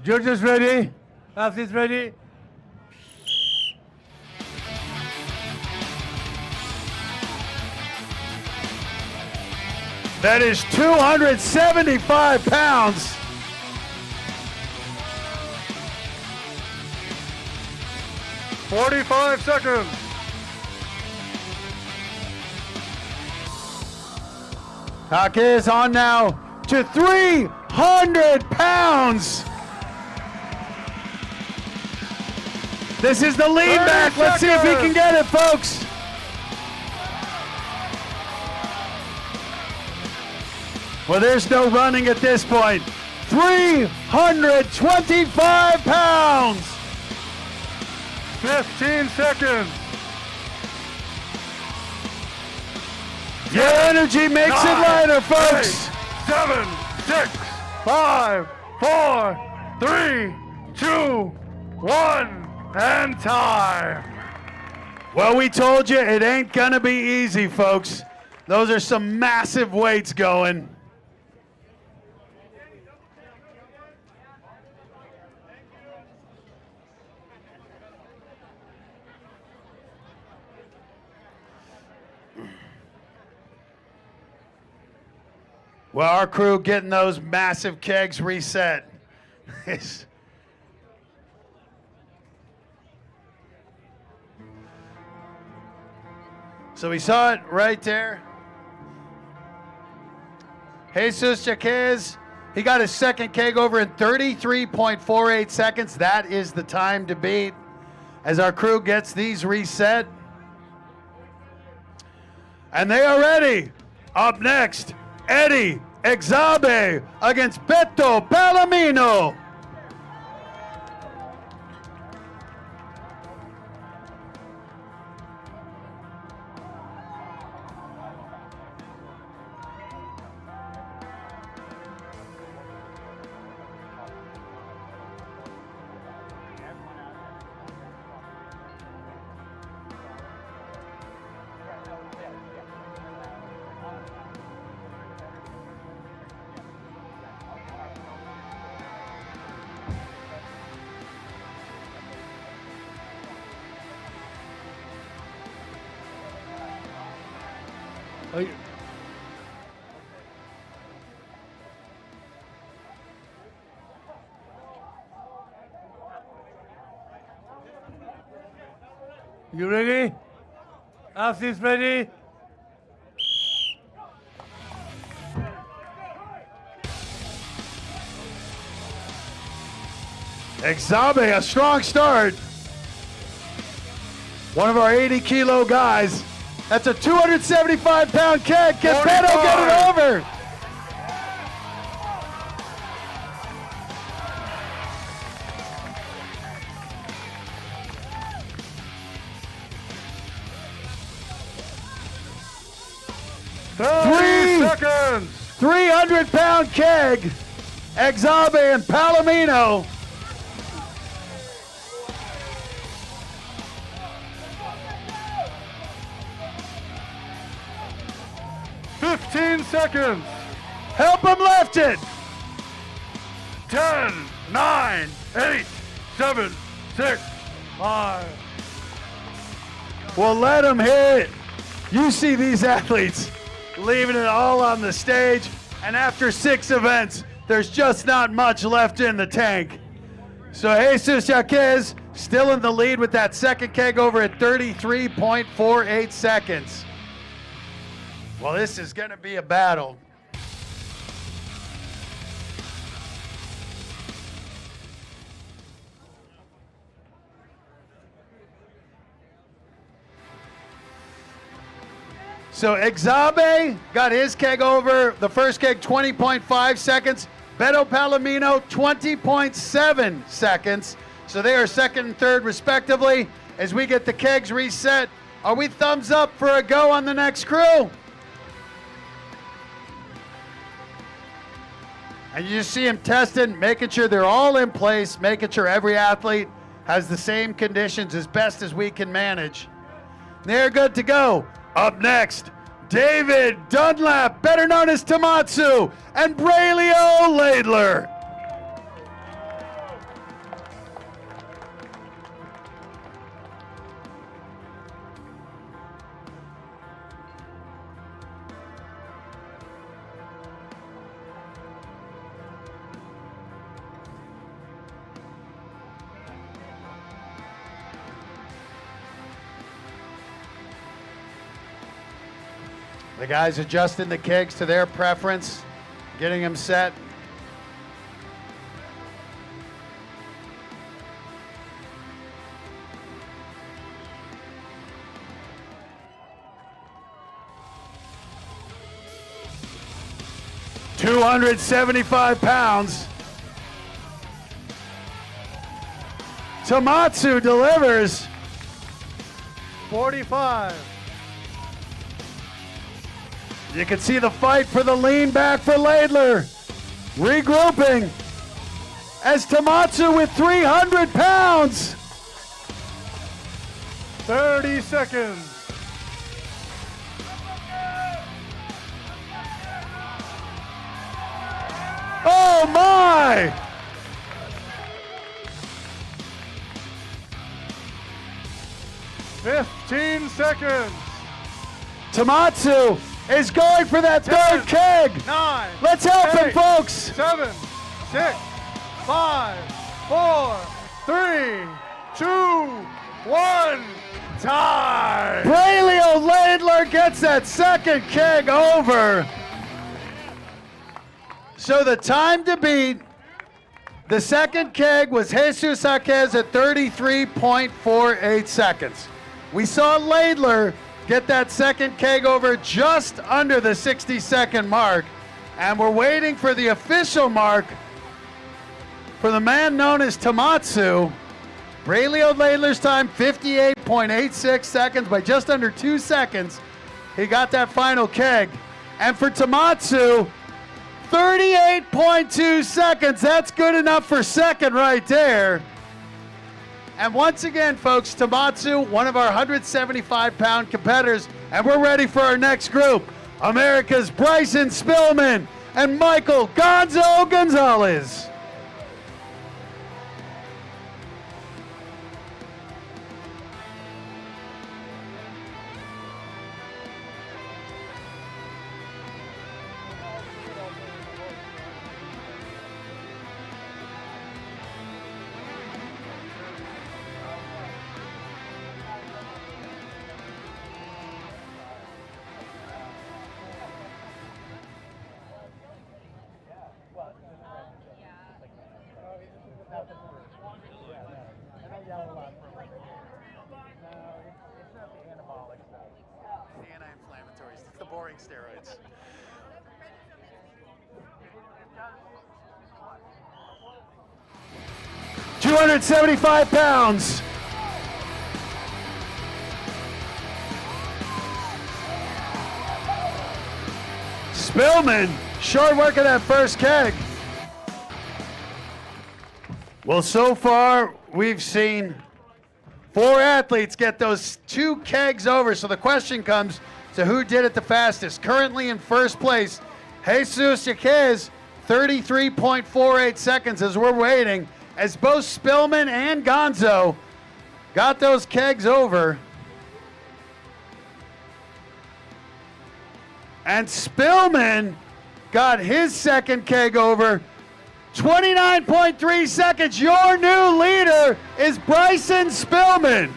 Judges ready? Athletes ready? That is 275 pounds. "45 seconds." Jaquez on now to 300 pounds. This is the lean back. Let's see if he can get it, folks. Well, there's no running at this point. 325 pounds. 15 seconds. Your energy makes it lighter, folks. 7, 6, 5, 4, 3, 2, 1, and time. Well, we told you it ain't gonna be easy, folks. Those are some massive weights going. Well, our crew getting those massive kegs reset. So we saw it right there. Jesus Jaquez, he got his second keg over in 33.48 seconds. That is the time to beat as our crew gets these reset. And they are ready. Up next, Eddie Exabe against Beto Palomino. You ready? Athletes ready? Exabe, a strong start. One of our 80-kilo guys. That's a 275-pound keg. Can Beto get it over? Seconds. 300-pound keg. Exabe and Palomino. Seconds. Help him lift it. 10, 9, 8, 7, 6, 5. Well, let him hit. You see these athletes leaving it all on the stage, and after 6 events, there's just not much left in the tank. So Jesus Jaquez still in the lead with that second keg over at 33.48 seconds. Well, this is going to be a battle. So Exabe got his keg over, the first keg 20.5 seconds. Beto Palomino 20.7 seconds. So they are second and third respectively. As we get the kegs reset, are we thumbs up for a go on the next crew? And you just see him testing, making sure they're all in place, making sure every athlete has the same conditions as best as we can manage. They're good to go. Up next, David Dunlap, better known as Tomatsu, and Braylio Laidler. The guys adjusting the kegs to their preference, getting them set. £275. Tomatsu delivers. 45. You can see the fight for the lean back for Laidler. Regrouping as Tomatsu with 300 pounds. 30 seconds. Oh my! $15 seconds. Tomatsu is going for that 10, third keg. 9. Let's help him, 8, folks. 7, 6, 5, 4, 3, 2, 1. Time. Braylio Laidler gets that second keg over. So the time to beat the second keg was Jesus Jaquez at 33.48 seconds. We saw Laidler get that second keg over just under the 60-second mark, and we're waiting for the official mark for the man known as Tomatsu. Braylio Laidler's time, 58.86 seconds. By just under 2 seconds, he got that final keg. And for Tomatsu, 38.2 seconds. That's good enough for second right there. And once again, folks, Tomatsu, one of our 175-pound competitors, and we're ready for our next group. America's Bryson Spillman and Michael Gonzo Gonzalez. Anti-inflammatories. It's the boring steroids. £275. Spillman, short work of that first keg. Well, so far, we've seen 4 athletes get those 2 kegs over. So the question comes to who did it the fastest. Currently in first place, Jesus Jaquez, 33.48 seconds as we're waiting, as both Spillman and Gonzo got those kegs over. And Spillman got his second keg over. 29.3 seconds. Your new leader is Bryson Spillman.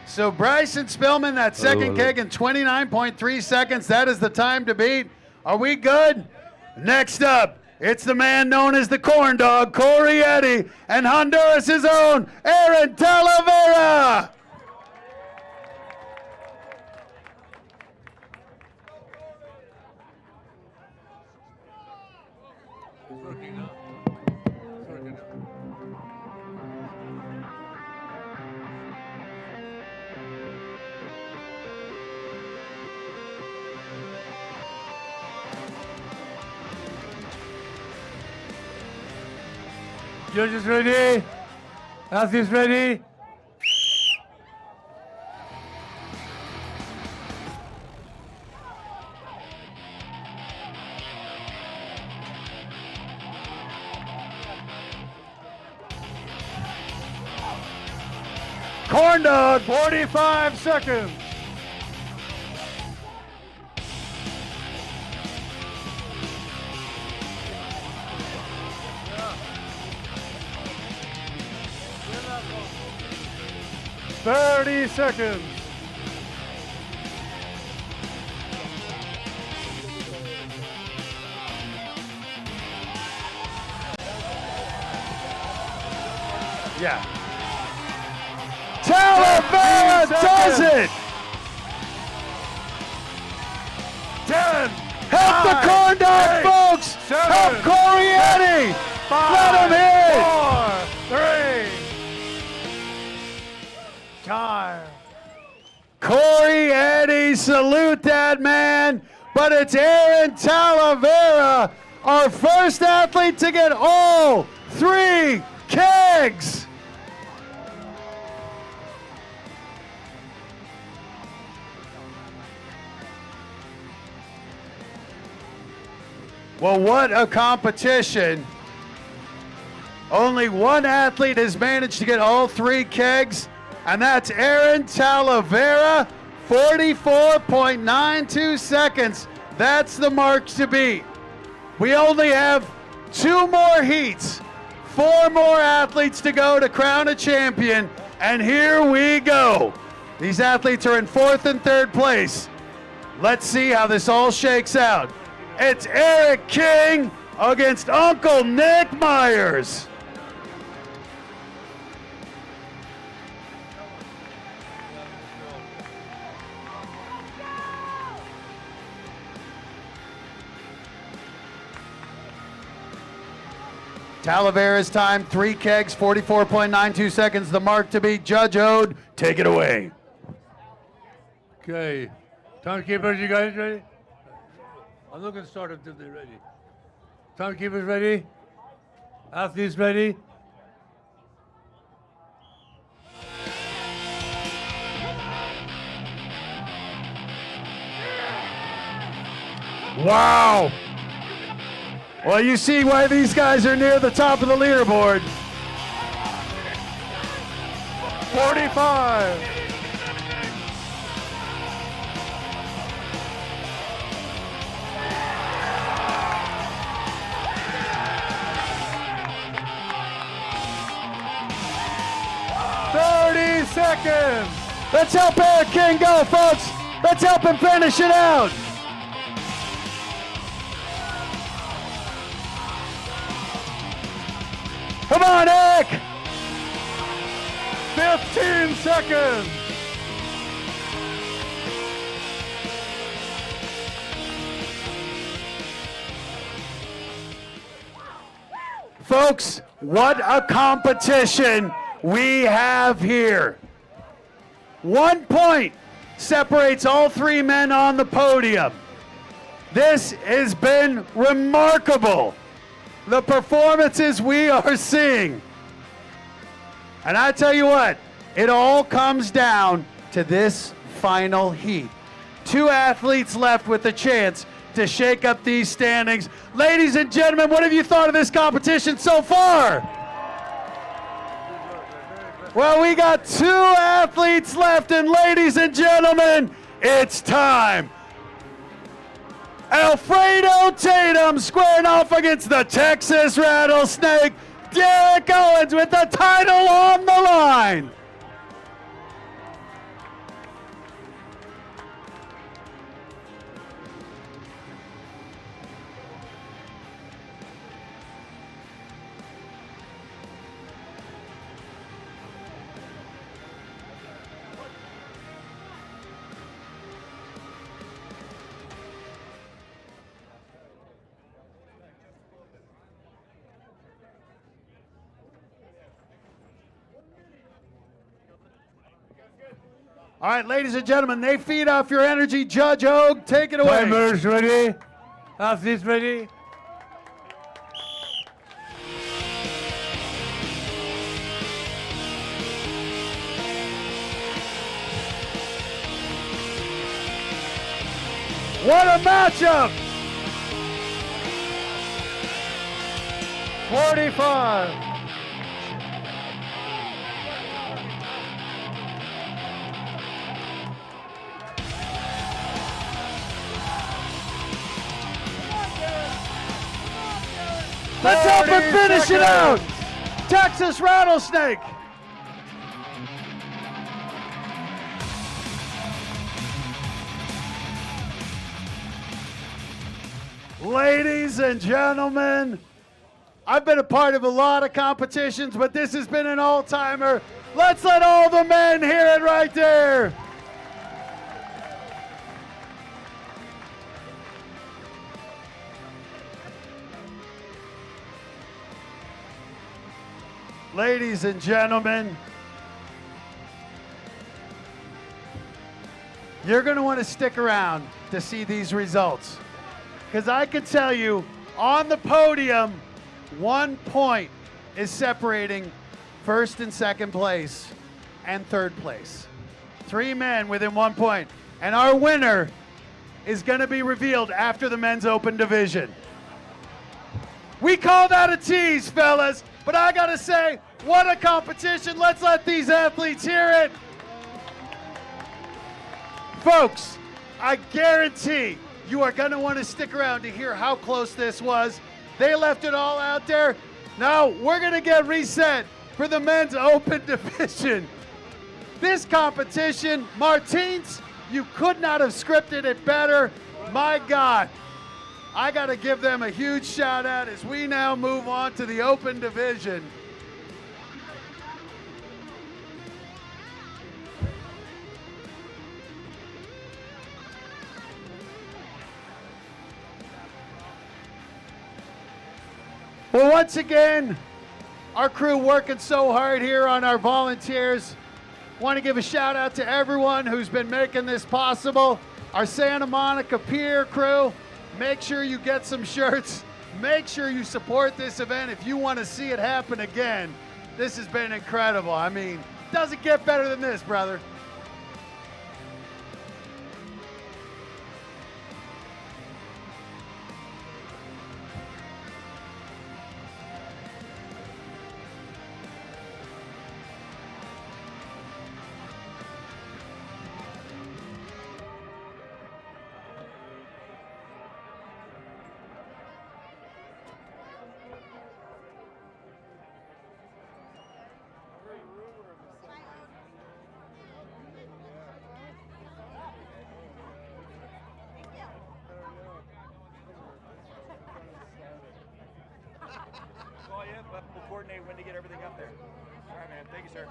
So Bryson Spillman, that second keg in 29.3 seconds. That is the time to beat. Are we good? Next up, it's the man known as the corn dog, Corey Eddy, and Honduras' own Aaron Talavera. Judges ready? Athletes ready? Corn dog, 45 seconds. 30 seconds. Yeah. Talavera does it! 10. Help the corn dog, folks! Help Corey Eddy! Let him hit! 4, 3. Time. Corey Eddy, salute that man. But it's Aaron Talavera, our first athlete to get all 3 kegs. Well, what a competition. Only one athlete has managed to get all 3 kegs, and that's Aaron Talavera, 44.92 seconds. That's the mark to beat. We only have 2 more heats, 4 more athletes to go to crown a champion, and here we go. These athletes are in 4th and 3rd place. Let's see how this all shakes out. It's Eric King against Uncle Nick Myers. Talavera's time, 3 kegs, 44.92 seconds, the mark to beat. Judge Ode, take it away. Okay. Timekeepers, you guys ready? I'm not going to start until they're ready. Timekeepers ready? Athletes ready? Wow. Well, you see why these guys are near the top of the leaderboard. 45. Seconds. Let's help Eric King go, folks. Let's help him finish it out. Come on, Eric. 15 seconds. Folks, what a competition we have here. 1 point separates all 3 men on the podium. This has been remarkable, the performances we are seeing. And I tell you what, it all comes down to this final heat. 2 athletes left with a chance to shake up these standings. Ladies and gentlemen, what have you thought of this competition so far? Well, we got 2 athletes left, and ladies and gentlemen, it's time. Alfredo Tatum squaring off against the Texas Rattlesnake. Derek Owens with the title on the line. All right, ladies and gentlemen, they feed off your energy. Judge Hogue, take it away. Timers ready? Athletes ready? What a matchup! 45. Let's help him finish it out. Texas Rattlesnake. Ladies and gentlemen, I've been a part of a lot of competitions, but this has been an all-timer. Let's let all the men hear it right there. Ladies and gentlemen, you're going to want to stick around to see these results. Because I can tell you, on the podium, 1 point is separating first and second place and third place. 3 men within 1 point. And our winner is going to be revealed after the men's open division. We call that a tease, fellas. But I got to say, what a competition. Let's let these athletes hear it. Folks, I guarantee you are going to want to stick around to hear how close this was. They left it all out there. Now we're going to get reset for the men's open division. This competition, Martins, you could not have scripted it better. My God, I got to give them a huge shout out as we now move on to the open division. Well, once again, our crew working so hard here on our volunteers. Want to give a shout out to everyone who's been making this possible. Our Santa Monica Pier crew, make sure you get some shirts. Make sure you support this event if you want to see it happen again. This has been incredible. I mean, doesn't get better than this, brother. We'll coordinate when to get everything up there. All right, man. Thank you, sir.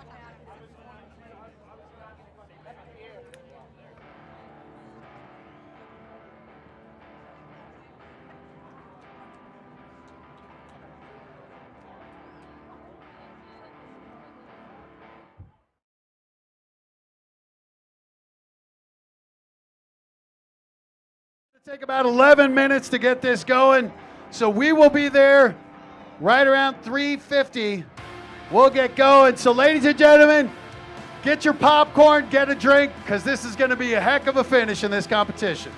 It'll take about 11 minutes to get this going, so we will be there right around 3:50. We'll get going. So ladies and gentlemen, get your popcorn, get a drink, because this is going to be a heck of a finish in this competition.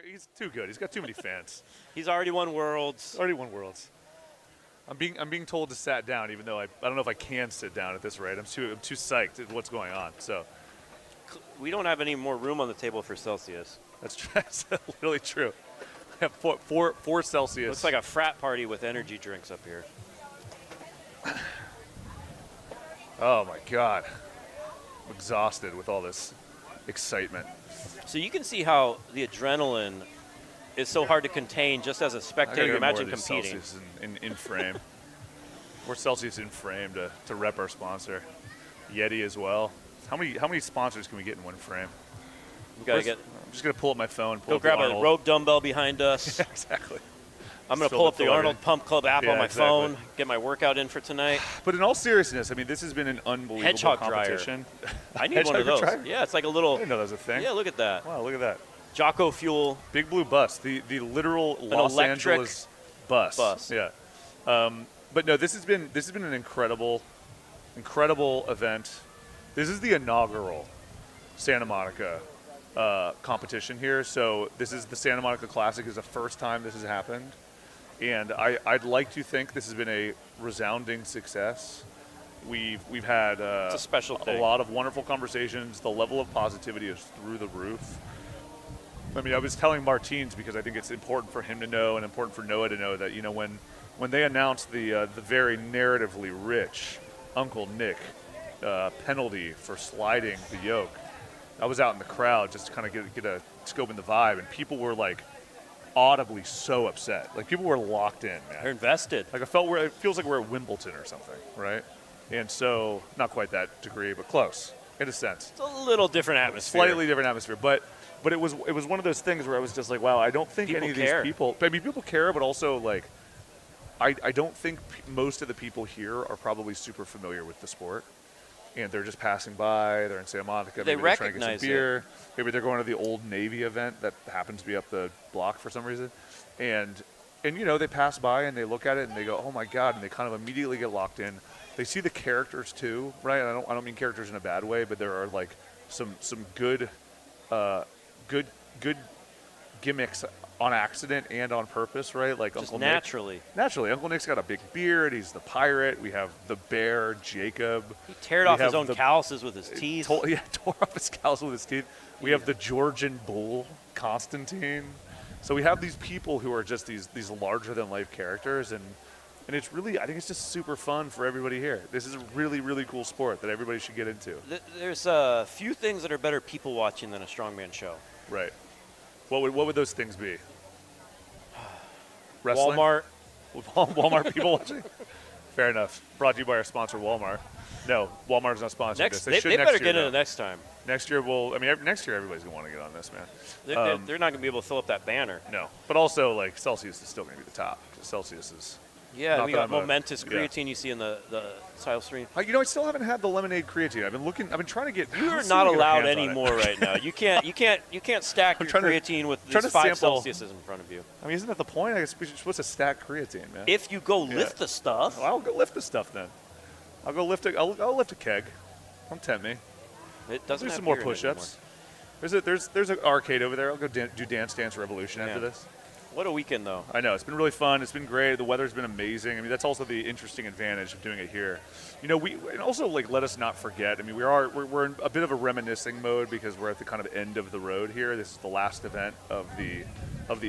He's too good. He's got too many fans. He's already won Worlds. Already won Worlds. I'm being told to sit down, even though I don't know if I can sit down at this rate. I'm too psyched at what's going on. So we don't have any more room on the table for Celsius. That's true. That's literally true. I have four Celsius. Looks like a frat party with energy drinks up here. Oh my God. I'm exhausted with all this excitement. So you can see how the adrenaline is so hard to contain just as a spectator. Imagine competing. Celsius in frame. More Celsius in frame to rep our sponsor. Yeti as well. How many sponsors can we get in one frame? We gotta get. I'm just gonna pull up my phone. Go grab a rope dumbbell behind us. Yeah, exactly. I'm gonna pull up the Arnold Pump Club app on my phone. Get my workout in for tonight. But in all seriousness, I mean, this has been an unbelievable Hedgehog competition. I need one of those. Dryer? Yeah, it's like a little. I didn't know that was a thing. Yeah, look at that. Wow, look at that. Jocko Fuel. Big Blue Bus. The literal Los Angeles bus. Yeah. But no, this has been an incredible event. This is the inaugural Santa Monica competition here. So this is the Santa Monica Classic. Is the first time this has happened, and I'd like to think this has been a resounding success. We've had it's a special thing. A lot of wonderful conversations. The level of positivity is through the roof. I mean, I was telling Martins because I think it's important for him to know and important for Noah to know that, you know, when when they announced the very narratively rich Uncle Nick penalty for sliding the yoke, I was out in the crowd just to kind of get a scope in the vibe, and people were like audibly so upset. Like people were locked in, man. They're invested. Like it feels like we're at Wimbledon or something, right? And so not quite that degree, but close in a sense. It's a little different atmosphere. Slightly different atmosphere, but it was one of those things where I was just like, wow, I don't think People any of care. these people. I mean, people care, but also like, I don't think most of the people here are probably super familiar with the sport, and they're just passing by. They're in Santa Monica. They Maybe they're trying to get recognize some beer. Maybe they're going to the Old Navy event that happens to be up the block for some reason, and you know they pass by and they look at it and they go, oh my god, and they kind of immediately get locked in. They see the characters too, right? I don't mean characters in a bad way, but there are like some good gimmicks on accident and on purpose, right? Like Just Uncle naturally. Nick. Naturally. Uncle Nick's got a big beard. He's the pirate. We have the bear, Jacob. He teared off his own calluses with his teeth. Tore off his calluses with his teeth. We have the Georgian bull, Constantine. So we have these people who are just these larger-than-life characters, and it's really, I think it's just super fun for everybody here. This is a really, really cool sport that everybody should get into. There's a few things that are better people watching than a strongman show. Right. What would those things be? Wrestling? Walmart people watching? Fair enough. Brought to you by our sponsor, Walmart. No, Walmart's not sponsoring this. They better get in it next time. Next year, next year everybody's going to want to get on this, man. They're not going to be able to fill up that banner. No. But also, like, Celsius is still going to be the top. Celsius is... Yeah, we got momentous creatine you see in the title stream. I still haven't had the lemonade creatine. I've been trying to get. You are not allowed anymore right now. You can't stack your creatine with these 5 Celsiuses in front of you. I mean, isn't that the point? I guess we're supposed to stack creatine, man. If you go lift the stuff. Well, I'll go lift the stuff then. I'll go lift it. I'll lift a keg. Don't tempt me. It doesn't. Do have some more beer in it push-ups. There's an arcade over there. I'll go do Dance Dance Revolution after this. What a weekend, though. I know. It's been really fun. It's been great. The weather's been amazing. I mean, that's also the interesting advantage of doing it here. You know, and also, like, let us not forget. I mean, we're in a bit of a reminiscing mode because we're at the kind of end of the road here. This is the last event of the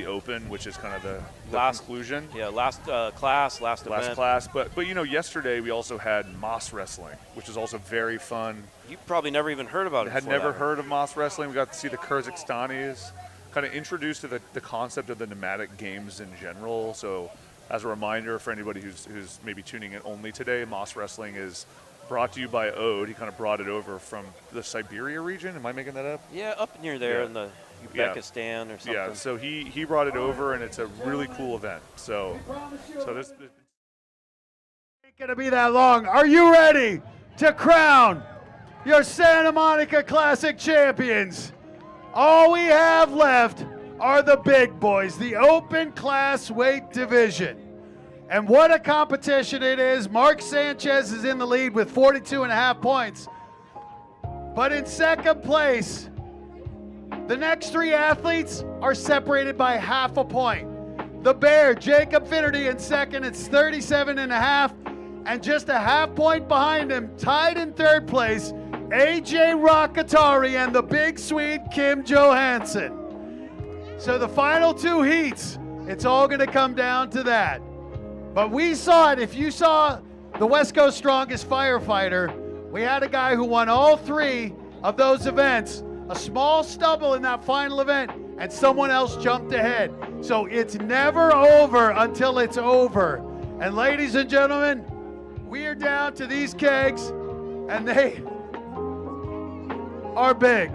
Open, which is kind of the conclusion. Yeah, last class, last event. Last class. But, you know, yesterday we also had Moss Wrestling, which is also very fun. You probably never even heard about it. Had never heard of Moss Wrestling. We got to see the Kyrgyzstanis. Kind of introduced to the concept of the nomadic games in general. So as a reminder for anybody who's maybe tuning in only today, Moss Wrestling is brought to you by Ode. He kind of brought it over from the Siberia region. Am I making that up? Yeah, up near there in the Uzbekistan or something. Yeah, so he brought it over, and it's a really cool event. So this Ain't gonna be that long. Are you ready to crown your Santa Monica Classic champions? All we have left are the big boys, the open class weight division. And what a competition it is. Mark Sanchez is in the lead with 42.5 points. But in second place, the next 3 athletes are separated by half a point. The Bear, Jacob Finnerty in second, it's 37.5. And just a half point behind him, tied in third place, AJ Rakatari and the big sweet Kim Johansson. So the final 2 heats, it's all going to come down to that. But we saw it. If you saw the West Coast Strongest Firefighter, we had a guy who won all 3 of those events. A small stumble in that final event, and someone else jumped ahead. So it's never over until it's over. And ladies and gentlemen, we are down to these kegs, and they are big.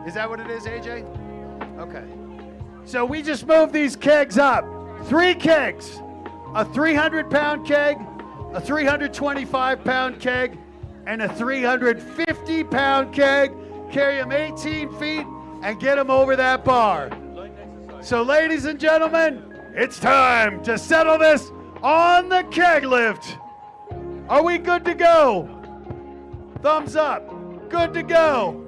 Is that what it is, AJ? Okay. So we just moved these kegs up. 3 kegs. A 300-pound keg, a 325-pound keg, and a 350-pound keg. Carry them 18 feet and get them over that bar. So ladies and gentlemen, it's time to settle this on the keg lift. Are we good to go? Thumbs up. Good to go.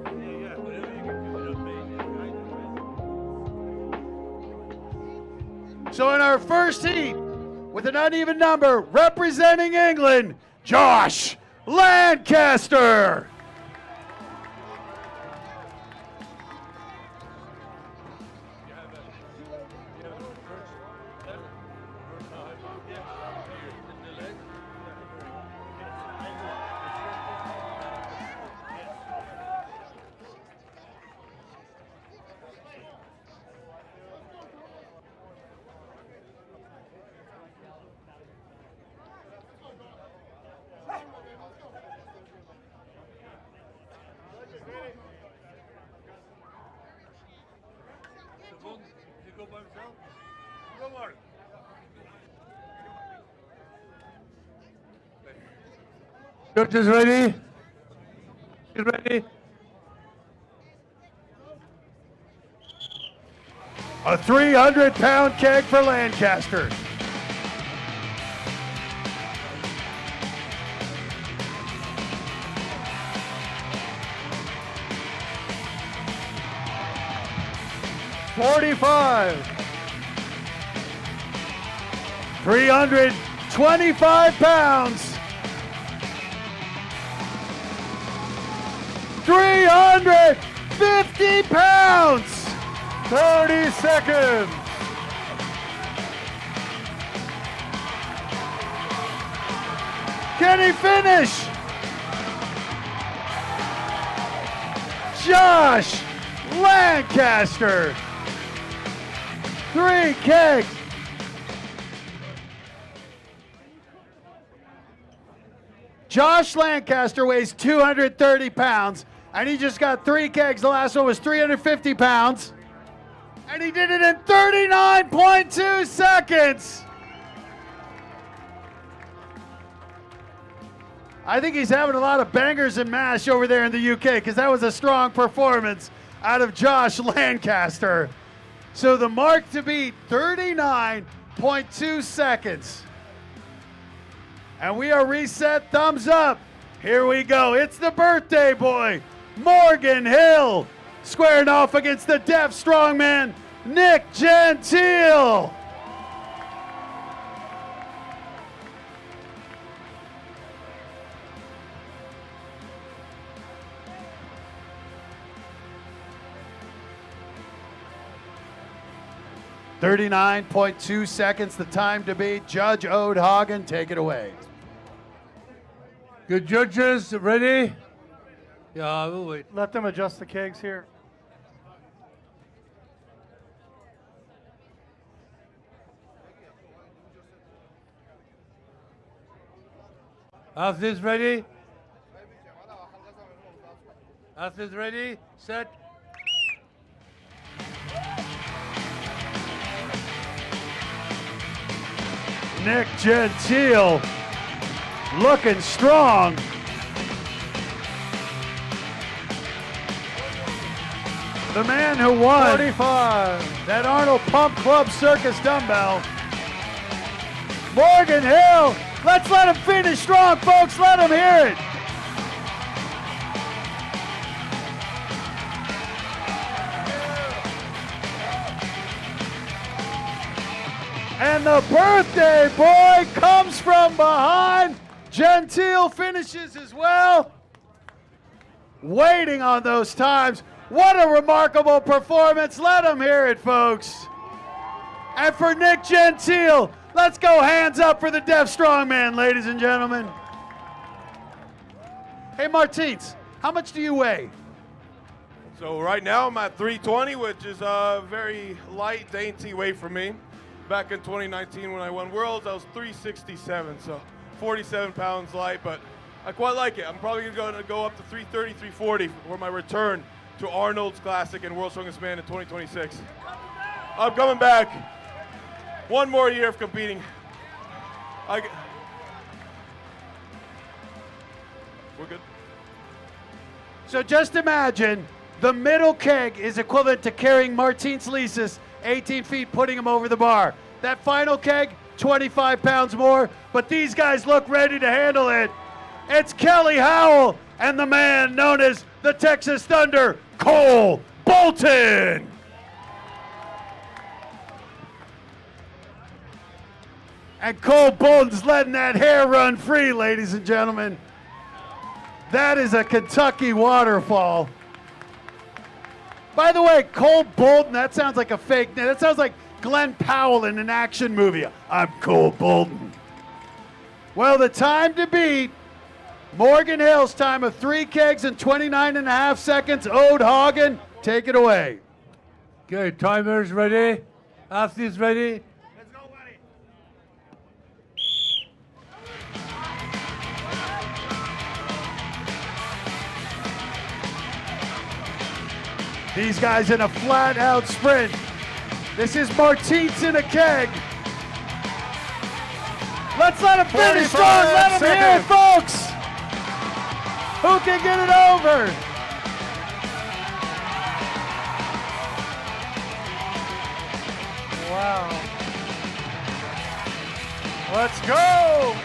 So in our first heat, with an uneven number, representing England, Josh Lancaster. Judges ready? You ready? A 300-pound keg for Lancaster. $45. 325 pounds. 350 pounds. 30 seconds. Can he finish? Josh Lancaster. 3 kegs. Josh Lancaster weighs 230 pounds, and he just got 3 kegs. The last one was 350 pounds. And he did it in 39.2 seconds. I think he's having a lot of bangers and mash over there in the UK, because that was a strong performance out of Josh Lancaster. So the mark to beat, 39.2 seconds. And we are reset, thumbs up. Here we go. It's the birthday boy, Morgan Hill, squaring off against the deaf strongman, Nick Gentile. $39.2 seconds, the time to beat. Judge Ode Hagen, take it away. Good judges, ready? Yeah, we'll wait. Let them adjust the kegs here. Athletes ready? Athletes ready? Set. Nick Gentile looking strong. The man who won 45. That Arnold Pump Club Circus dumbbell. Morgan Hill, let's let him finish strong, folks. Let him hear it. And the birthday boy comes from behind. Gentile finishes as well. Waiting on those times. What a remarkable performance. Let them hear it, folks. And for Nick Gentile, let's go hands up for the deaf strongman, ladies and gentlemen. Hey, Martins, how much do you weigh? So right now I'm at 320, which is a very light, dainty weight for me. Back in 2019 when I won Worlds, I was 367, so 47 pounds light, but I quite like it. I'm probably going to go up to 330, 340 for my return to Arnold's Classic and World's Strongest Man in 2026. I'm coming back. One more year of competing. We're good. So just imagine the middle keg is equivalent to carrying Martins Lisis 18 feet, putting him over the bar. That final keg, 25 pounds more, but these guys look ready to handle it. It's Kelly Howell and the man known as the Texas Thunder, Cole Bolton. And Cole Bolton's letting that hair run free, ladies and gentlemen. That is a Kentucky waterfall. By the way, Cole Bolton, that sounds like a fake name. That sounds like Glenn Powell in an action movie. I'm Cole Bolton. Well, the time to beat, Morgan Hill's time of 3 kegs and 29.5 seconds. Ode Hagen, take it away. Okay, timers ready. Athletes ready. These guys in a flat-out sprint. This is Martins in a keg. Let's let him finish strong. Let him hear it, folks. Who can get it over? Wow. Let's go.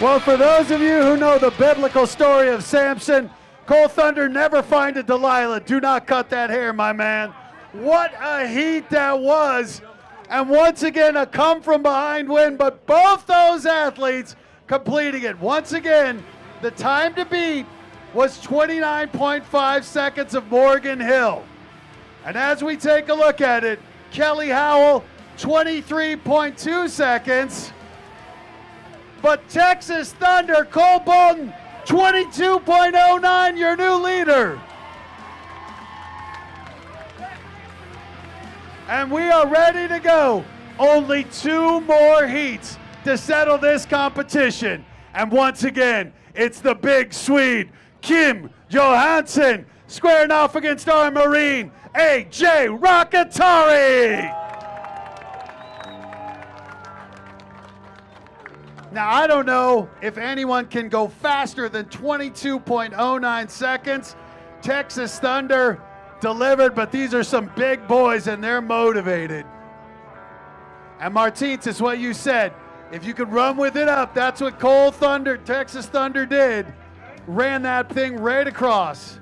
Well, for those of you who know the biblical story of Samson, Cole Thunder, never find a Delilah. Do not cut that hair, my man. What a heat that was. And once again, a come from behind win, but both those athletes completing it. Once again, the time to beat was 29.5 seconds of Morgan Hill. And as we take a look at it, Kelly Howell, 23.2 seconds. But Texas Thunder, Cole Bolton, 22.09, your new leader. And we are ready to go. Only 2 more heats to settle this competition. And once again, it's the big Swede, Kim Johansson, squaring off against our Marine, AJ Rakatari. Now, I don't know if anyone can go faster than 22.09 seconds. Texas Thunder delivered, but these are some big boys, and they're motivated. And Martins, it's what you said. If you could run with it up, that's what Cole Thunder, Texas Thunder did. Ran that thing right across.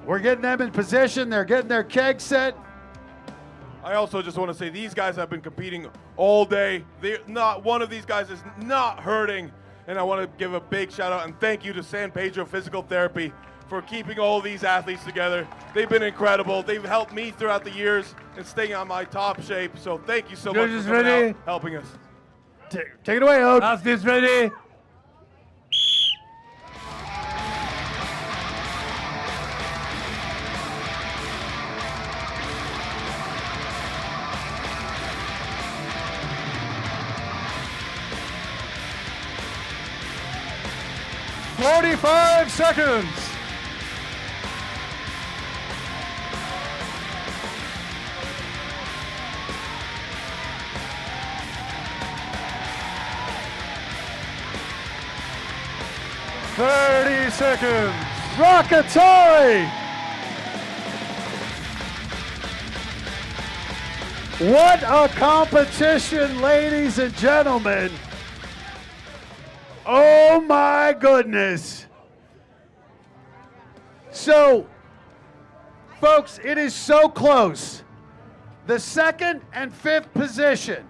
We're getting them in position. They're getting their keg set. I also just want to say these guys have been competing all day. Not one of these guys is not hurting. And I want to give a big shout out and thank you to San Pedro Physical Therapy for keeping all these athletes together. They've been incredible. They've helped me throughout the years in staying on my top shape. So thank you so much for coming out, helping us. Take it away, Ode. Athletes ready. $45 seconds. $30 seconds. Rakatari. What a competition, ladies and gentlemen. Oh my goodness. So, folks, it is so close. The 2nd and 5th position,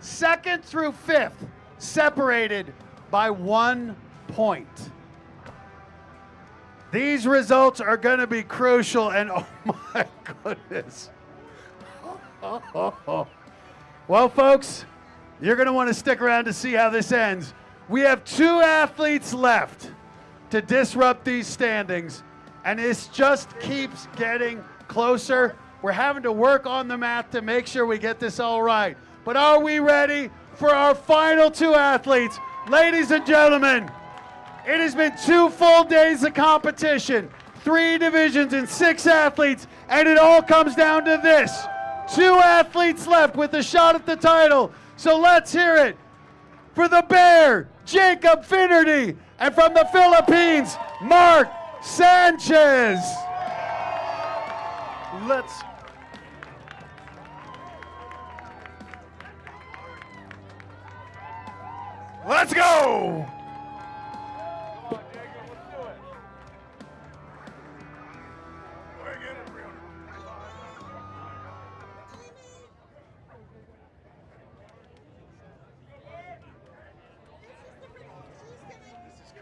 2nd through 5th, separated by 1 point. These results are going to be crucial, and oh my goodness. Well, folks, you're going to want to stick around to see how this ends. We have 2 athletes left to disrupt these standings, and this just keeps getting closer. We're having to work on the math to make sure we get this all right. But are we ready for our final 2 athletes? Ladies and gentlemen, it has been 2 full days of competition, 3 divisions and 6 athletes, and it all comes down to this. 2 athletes left with a shot at the title. So let's hear it for the Bear, Jacob Finnerty, and from the Philippines, Mark Sanchez. Let's go.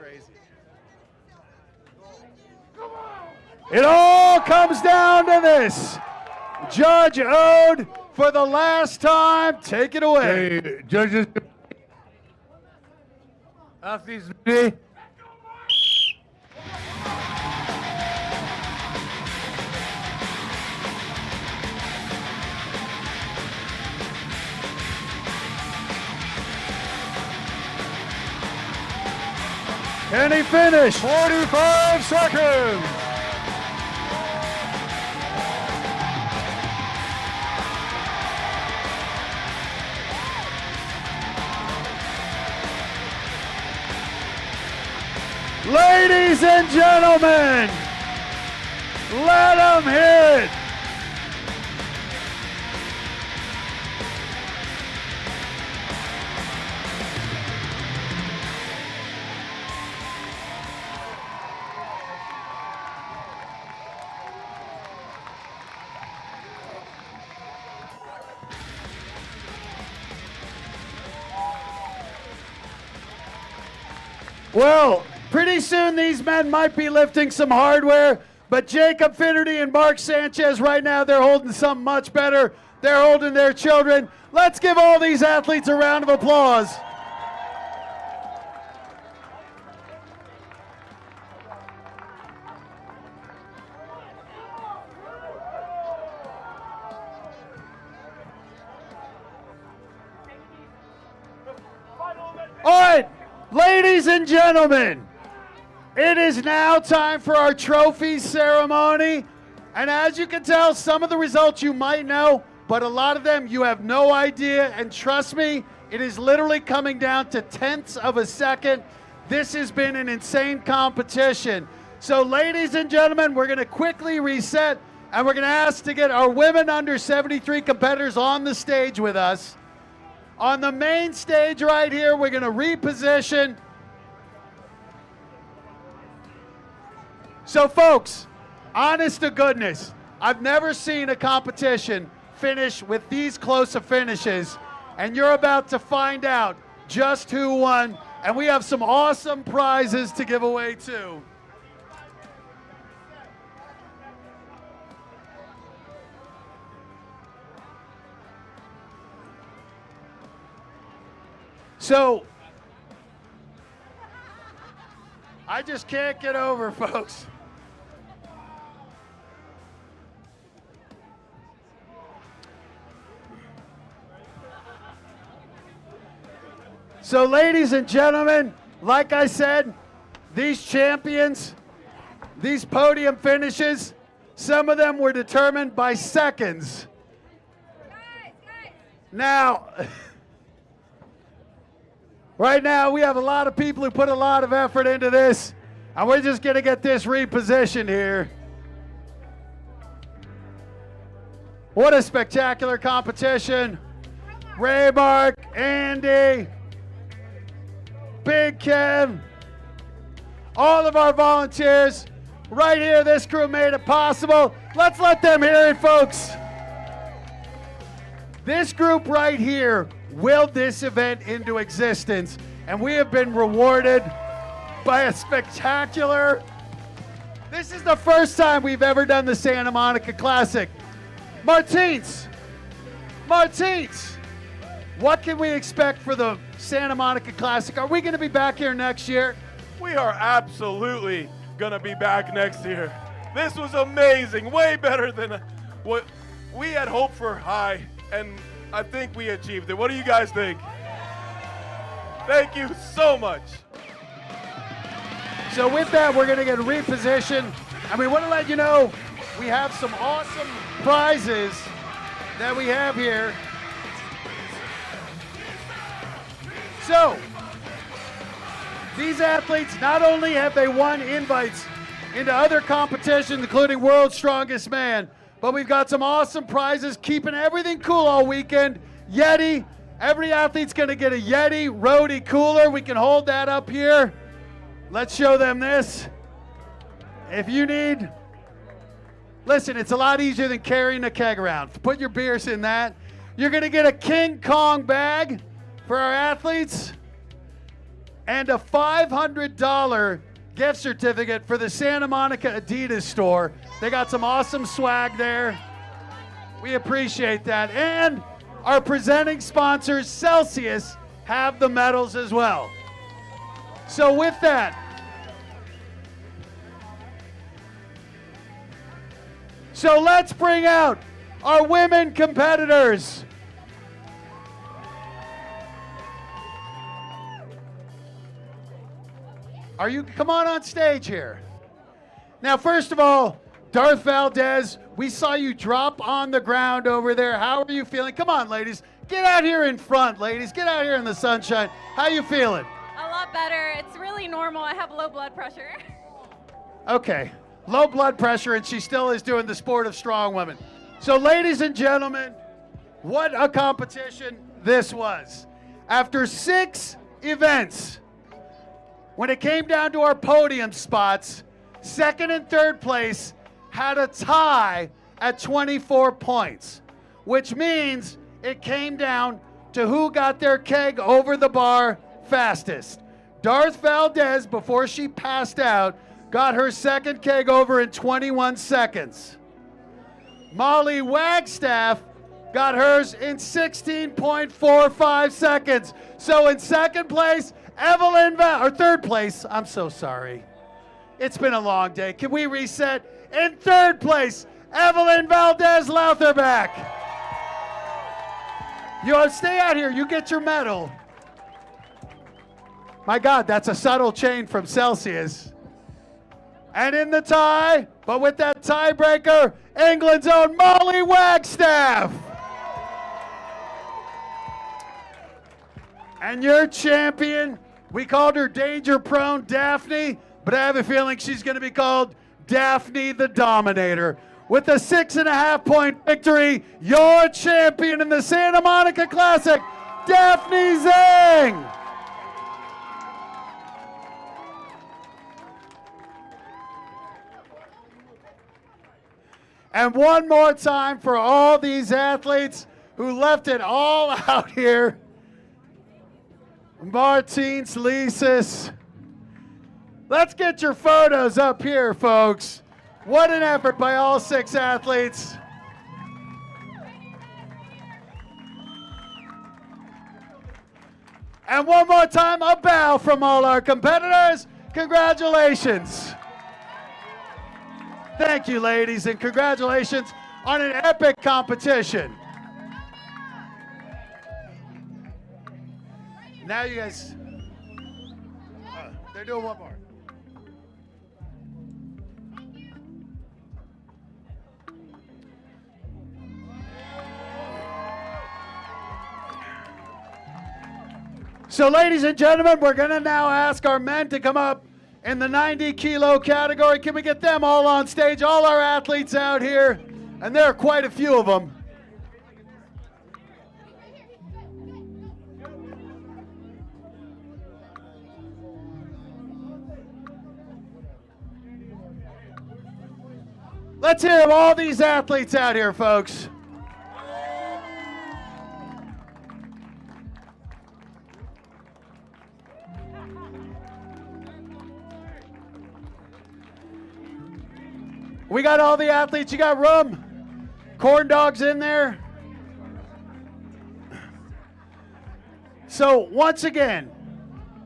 crazy. It all comes down to this. Judge Ode, for the last time, take it away. Okay, judges, athletes ready? Can he finish? 45 seconds. Ladies and gentlemen, let him hit. Well, pretty soon these men might be lifting some hardware, but Jacob Finnerty and Mark Sanchez right now, they're holding something much better. They're holding their children. Let's give all these athletes a round of applause. All right, ladies and gentlemen, it is now time for our trophy ceremony. And as you can tell, some of the results you might know, but a lot of them you have no idea. And trust me, it is literally coming down to tenths of a second. This has been an insane competition. So ladies and gentlemen, we're going to quickly reset, and we're going to ask to get our women under 73 competitors on the stage with us. On the main stage right here, we're going to reposition. So folks, honest to goodness, I've never seen a competition finish with these close of finishes, and you're about to find out just who won, and we have some awesome prizes to give away too. So, I just can't get over, folks. So, ladies and gentlemen, like I said, these champions, these podium finishes, some of them were determined by seconds. Now, right now, we have a lot of people who put a lot of effort into this, and we're just going to get this repositioned here. What a spectacular competition. Ray Mark, Andy, Big Kev, all of our volunteers, right here, this crew made it possible. Let's let them hear it, folks. This group right here willed this event into existence, and we have been rewarded by a spectacular. This is the first time we've ever done the Santa Monica Classic. Martins, what can we expect for the Santa Monica Classic? Are we going to be back here next year? We are absolutely going to be back next year. This was amazing, way better than what we had hoped for high, and I think we achieved it. What do you guys think? Thank you so much. So with that, we're going to get repositioned, and we want to let you know we have some awesome prizes that we have here. So, these athletes, not only have they won invites into other competitions, including World's Strongest Man, but we've got some awesome prizes, keeping everything cool all weekend. Yeti, every athlete's gonna get a Yeti Roadie cooler. We can hold that up here. Let's show them this. If you need, listen, it's a lot easier than carrying a keg around. Put your beers in that. You're gonna get a King Kong bag for our athletes. and a $500 gift certificate for the Santa Monica Adidas store. They got some awesome swag there. We appreciate that. And our presenting sponsors, Celsius, have the medals as well. So with that, so let's bring out our women competitors. Come on stage here. Now, first of all, Darth Valdez, we saw you drop on the ground over there. How are you feeling? Come on, ladies. Get out here in front, ladies. Get out here in the sunshine. How you feeling? A lot better. It's really normal. I have low blood pressure. Okay. Low blood pressure, and she still is doing the sport of strong women. So, ladies and gentlemen, what a competition this was. After 6 events, when it came down to our podium spots, second and third place had a tie at 24 points, which means it came down to who got their keg over the bar fastest. Darth Valdez, before she passed out, got her second keg over in 21 seconds. Molly Wagstaff got hers in 16.45 seconds. So in second place, third place, I'm so sorry. It's been a long day. Can we reset? In third place, Evelyn Valdez-Loutherback. You want to stay out here. You get your medal. My God, that's a subtle change from Celsius. And in the tie, but with that tiebreaker, England's own Molly Wagstaff. And your champion, we called her danger-prone Daphne, but I have a feeling she's going to be called Daphne the Dominator. With a 6.5-point victory, your champion in the Santa Monica Classic, Daphne Zhang. And one more time for all these athletes who left it all out here. Martins Lisis. Let's get your photos up here, folks. What an effort by all 6 athletes. And one more time, a bow from all our competitors. Congratulations. Thank you, ladies, and congratulations on an epic competition. Now you guys, they're doing one more. So ladies and gentlemen, we're gonna now ask our men to come up in the 90-kilo category. Can we get them all on stage? All our athletes out here, and there are quite a few of them. Let's hear all these athletes out here, folks. We got all the athletes. You got room? Corn dogs in there? So once again,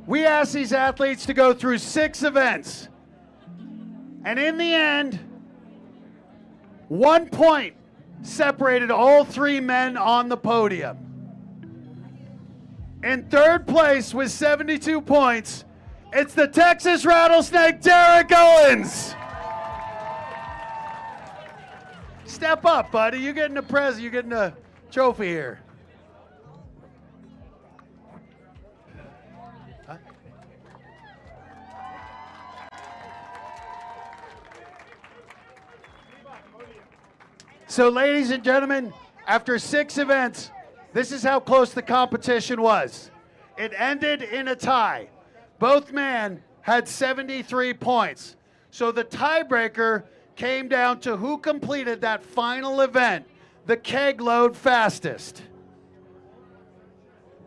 we asked these athletes to go through 6 events. And in the end, 1 point separated all 3 men on the podium. In third place with 72 points, it's the Texas Rattlesnake, Derek Owens. Step up, buddy. You're getting a present. You're getting a trophy here. Huh? So, ladies and gentlemen, after 6 events, this is how close the competition was. It ended in a tie. Both men had 73 points. So the tiebreaker came down to who completed that final event, the keg load fastest.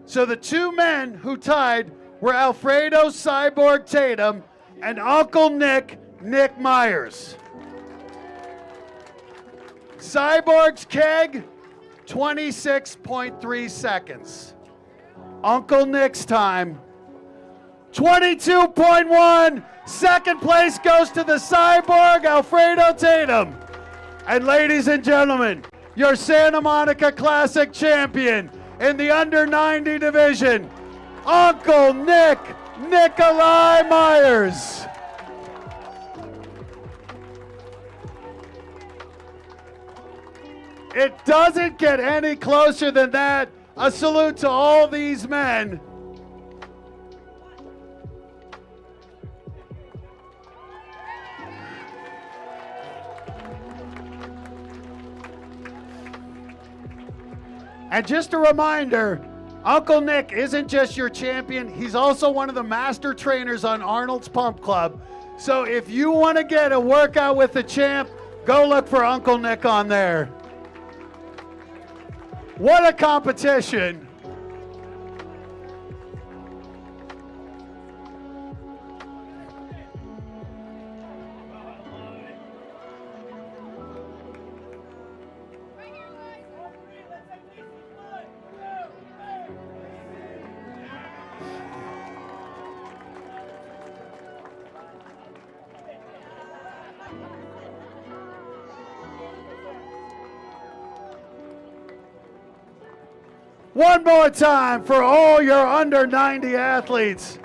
So the 2 men who tied were Alfredo Cyborg Tatum and Uncle Nick Myers. Cyborg's keg, 26.3 seconds. Uncle Nick's time, 22.1. Second place goes to the Cyborg, Alfredo Tatum. And ladies and gentlemen, your Santa Monica Classic champion in the under 90 division, Uncle Nikolai Myers. It doesn't get any closer than that. A salute to all these men. And just a reminder, Uncle Nick isn't just your champion, he's also one of the master trainers on Arnold's Pump Club. So if you want to get a workout with the champ, go look for Uncle Nick on there. What a competition. One more time for all your under 90 athletes.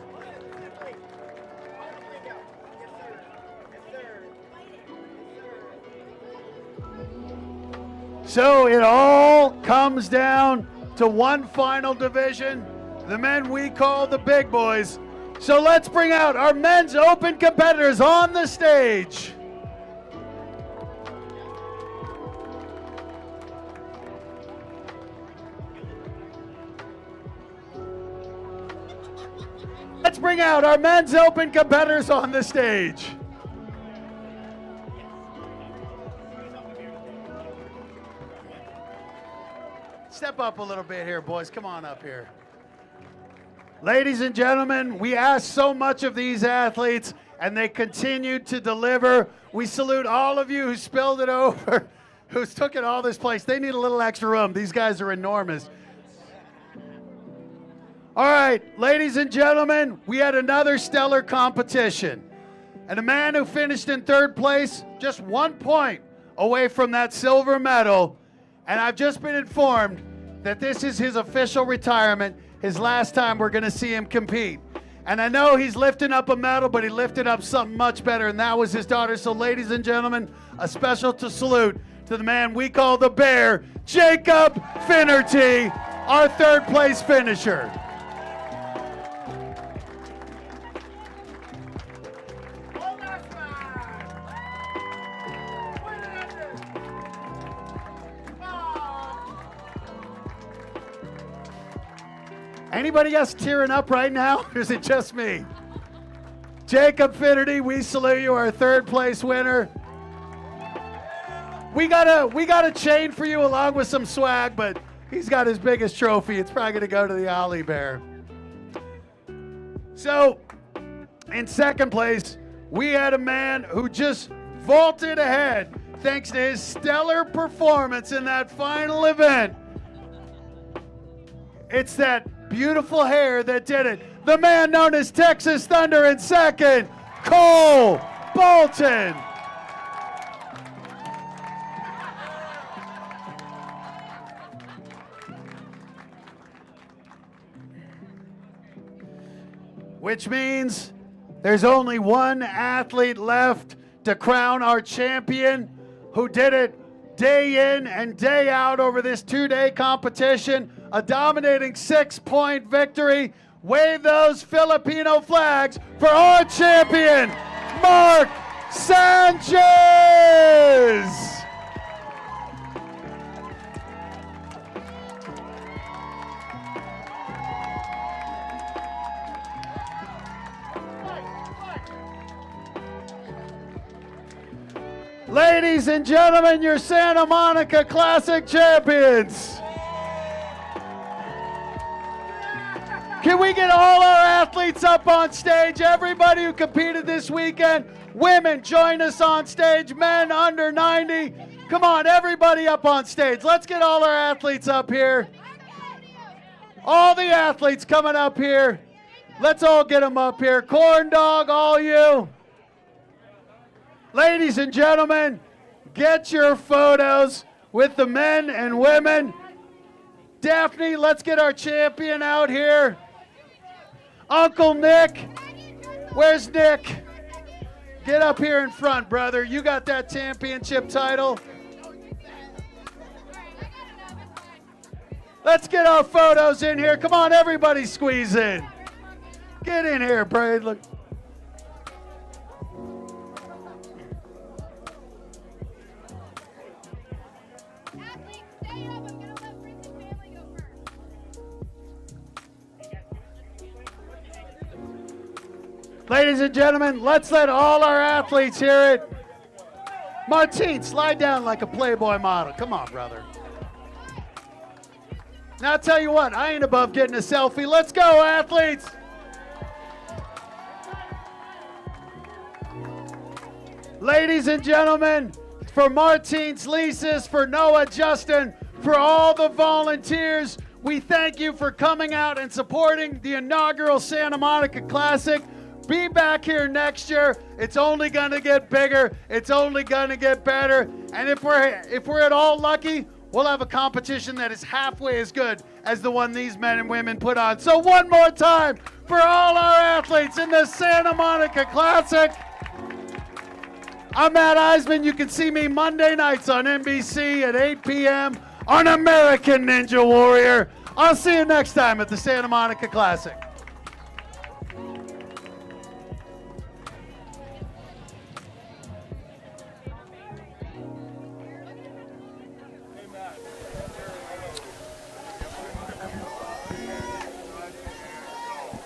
So it all comes down to one final division, the men we call the big boys. So let's bring out our men's open competitors on the stage. Let's bring out our men's open competitors on the stage. Step up a little bit here, boys. Come on up here. Ladies and gentlemen, we ask so much of these athletes, and they continue to deliver. We salute all of you who spilled it over, who's took it all this place. They need a little extra room. These guys are enormous. All right, ladies and gentlemen, we had another stellar competition. And a man who finished in third place, just 1 point away from that silver medal. And I've just been informed that this is his official retirement, his last time we're going to see him compete. And I know he's lifting up a medal, but he lifted up something much better, and that was his daughter. So ladies and gentlemen, a special salute to the man we call the Bear, Jacob Finnerty, our third place finisher. Anybody else tearing up right now, or is it just me? Jacob Finnerty, we salute you, our third place winner. We got a chain for you along with some swag, but he's got his biggest trophy. It's probably going to go to the Ollie Bear. So, in second place, we had a man who just vaulted ahead thanks to his stellar performance in that final event. It's that beautiful hair that did it. The man known as Texas Thunder in second, Cole Bolton. Which means there's only one athlete left to crown our champion, who did it day in and day out over this two-day competition. A dominating 6-point victory. Wave those Filipino flags for our champion, Mark Sanchez. Ladies and gentlemen, your Santa Monica Classic champions. Can we get all our athletes up on stage? Everybody who competed this weekend. Women, join us on stage. Men under 90. Come on, everybody up on stage. Let's get all our athletes up here. All the athletes coming up here. Let's all get them up here. Corn Dog, all you. Ladies and gentlemen, get your photos with the men and women. Daphne, let's get our champion out here. Uncle Nick, where's Nick? Get up here in front, brother. You got that championship title. Let's get our photos in here. Come on, everybody squeeze in. Get in here, Braid. Look. Ladies and gentlemen, let's let all our athletes hear it. Martine, slide down like a Playboy model. Come on, brother. Now, I'll tell you what, I ain't above getting a selfie. Let's go, athletes. Ladies and gentlemen, for Martine's Lisa's, for Noah, Justin, for all the volunteers, we thank you for coming out and supporting the inaugural Santa Monica Classic. Be back here next year. It's only going to get bigger. It's only going to get better. And if we're at all lucky, we'll have a competition that is halfway as good as the one these men and women put on. So one more time for all our athletes in the Santa Monica Classic. I'm Matt Eisman. You can see me Monday nights on NBC at 8 p.m. on American Ninja Warrior. I'll see you next time at the Santa Monica Classic.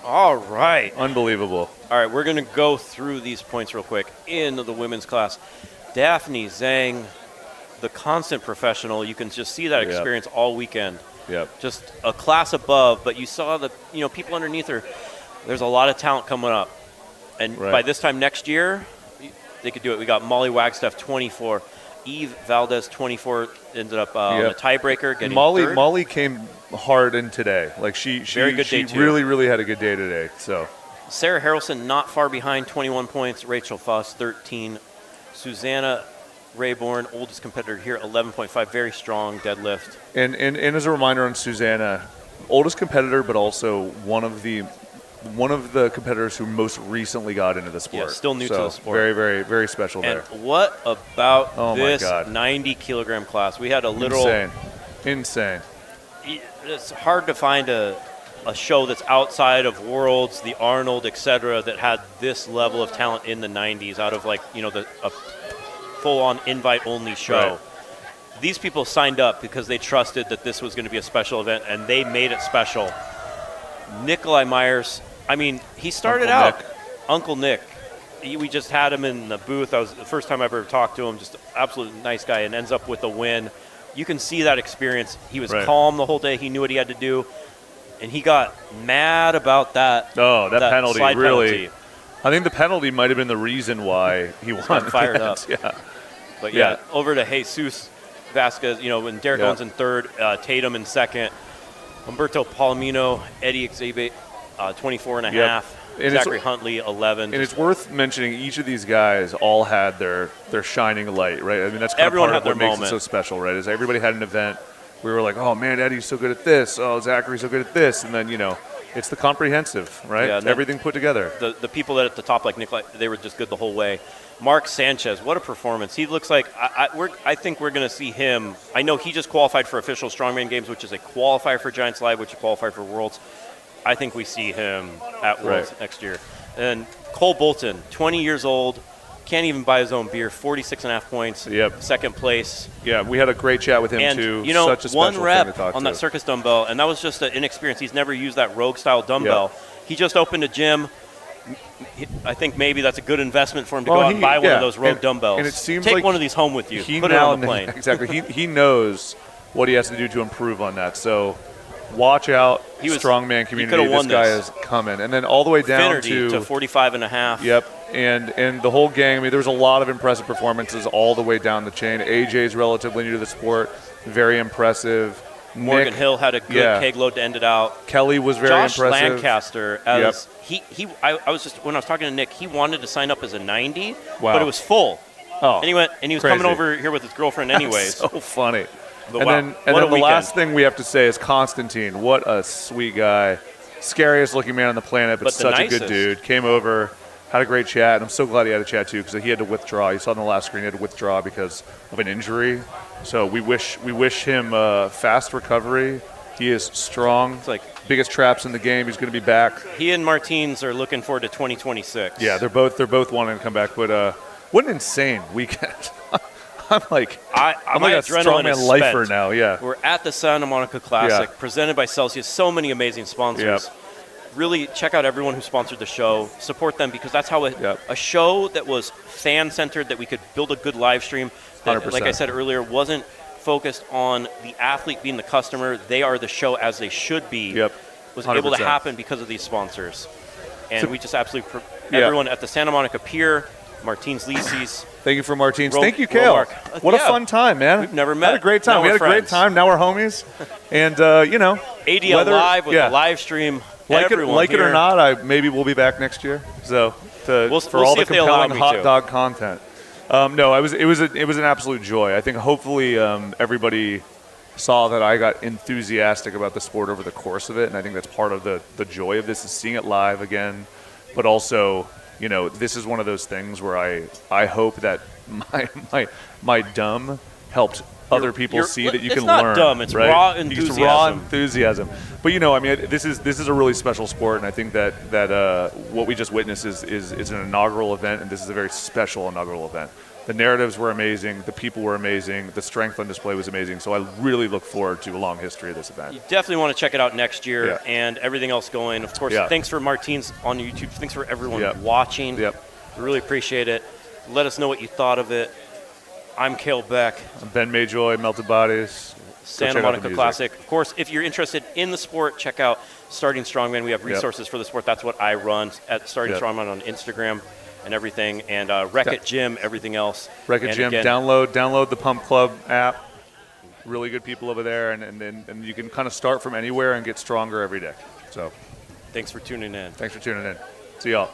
All right. Unbelievable. All right, we're going to go through these points real quick in the women's class. Daphne Zhang, the constant professional. You can just see that experience all weekend. Yep. Just a class above, but you saw the people underneath her. There's a lot of talent coming up. And by this time next year, they could do it. We got Molly Wagstaff, 24. Eve Valdez, 24, ended up a tiebreaker. Getting third. Molly came hard in today. Like she really had a good day today. So Sarah Harrelson not far behind, 21 points. Rachel Foss, 13. Susanna Rayborn, oldest competitor here, 11.5. Very strong deadlift. And as a reminder on Susanna, oldest competitor, but also one of the competitors who most recently got into the sport. Yeah, still new to the sport. Very, very, very special and there. What about this my God. 90-kilogram class? We had a literal... Insane. It's hard to find a show that's outside of Worlds, the Arnold, etc., that had this level of talent in the 90s out of a full-on invite-only show. Right. These people signed up because they trusted that this was going to be a special event, and they made it special. Nikolai Myers, he started Uncle Nick. We just had him in the booth. That was the first time I ever talked to him. Just an absolute nice guy, and ends up with a win. You can see that experience. He was calm the whole day. He knew what he had to do, and he got mad about that. Oh, that penalty really. Penalty. I think the penalty might have been the reason why he won. Got fired up. Yeah. But over to Jesus Vasquez. When Derek Owens in third, Tatum in second. Humberto Palomino, Eddie Xavier, 24 and a half. And Zachary Huntley, 11. And it's worth mentioning each of these guys all had their shining light, right? That's kind Everyone of part had of what their makes moment. it so special, right? Is everybody had an event. We were like, oh man, Eddie's so good at this. Oh, Zachary's so good at this. And then it's the comprehensive, right? Yeah, everything put together. The people that at the top, like Nikolai, they were just good the whole way. Mark Sanchez, what a performance. He looks like, I think we're going to see him. I know he just qualified for official Strongman Games, which is a qualifier for Giants Live, which is a qualifier for Worlds. I think we see him at Worlds next year. And Cole Bolton, 20 years old, can't even buy his own beer, 46.5 points, second place. Yeah, we had a great chat with him and, too. Such a special one rep thing to talk on that Circus dumbbell, and that was just an inexperience. He's never used that Rogue-style dumbbell. He just opened a gym. I think maybe that's a good investment for him to go out and buy one of those Rogue dumbbells. And it seems Take like one of these home with you. He Put it on the plane. Exactly. He knows what he has to do to improve on that. So watch out, He was- strongman he community, could've this won guy this. is coming. And then all the way down Finnerty to 45.5. Yep, and the whole gang, I mean, there was a lot of impressive performances all the way down the chain. AJ's relatively new to the sport, very impressive. Morgan Nick, Hill had a good yeah. keg load to end it out. Kelly was very Josh impressive. Lancaster, as I was just when I was talking to Nick, he wanted to sign up as a 90, Wow. but it was full. Oh, and he went and he was crazy. coming over here with his girlfriend anyways. So funny. But and wow, then, what a the last weekend. thing we have to say is Constantine. What a sweet guy. Scariest looking man on the planet, but But the such a good nicest. dude. Came over, had a great chat, and I'm so glad he had a chat too because he had to withdraw. You saw on the last screen he had to withdraw because of an injury. So we wish him fast recovery. He is strong. It's like biggest traps in the game. He's going to be back. He and Martins are looking forward to 2026. Yeah, they're both wanting to come back. But what an insane weekend! I'm like my I'm like a adrenaline is strongman lifer spent. now. Yeah. We're at the Santa Monica Classic, presented by Celsius. So many amazing sponsors. Yep. Really check out everyone who sponsored the show. Support them because that's how a show that was fan-centered, that we could build a good live stream, that, 100%. like I said earlier, wasn't focused on the athlete being the customer. They are the show as they should be. Yep. Was able to 100%. happen because of these sponsors. And So- we just absolutely, Yeah. everyone at the Santa Monica Pier, Martins Lisi's. Thank you for Martins. Ro- Thank you, Kale. Romark. What a Yeah. fun time, man. We've never met. Had a great time. Now We we're had a great friends. time. Now we're homies. And, ADL whether- Live with yeah. the live stream. Like it Everyone or here. not, maybe we'll be back next year. So for We'll all see the if they allow compelling me hot to. dog content. No, it was an absolute joy. I think hopefully everybody saw that I got enthusiastic about the sport over the course of it, and I think that's part of the joy of this is seeing it live again. But also, this is one of those things where I hope that my dumb helped other people see that you it's can not learn. dumb, it's right? raw It's raw enthusiasm. enthusiasm. But this is a really special sport, and I think that what we just witnessed is an inaugural event, and this is a very special inaugural event. The narratives were amazing, the people were amazing, the strength on display was amazing. So I really look forward to a long history of this event. You definitely want to check it out next year Yeah. and everything else going. Of course, Yeah. thanks for Martins on YouTube. Thanks for everyone Yep. watching. Yep. We really appreciate it. Let us know what you thought of it. I'm Cale Beck. I'm Ben Mayjoy, Melted Bodies. Go Santa check out the Monica music. Classic. Of course, if you're interested in the sport, check out Starting Strongman. We have resources for the sport. That's what I run at Starting Yep. Strongman on Instagram and everything. And Wreck-It Gym, everything else. Wreck-It And Gym, again, download the Pump Club app. Really good people over there, and you can kind of start from anywhere and get stronger every day. So thanks for tuning in. Thanks for tuning in. See y'all.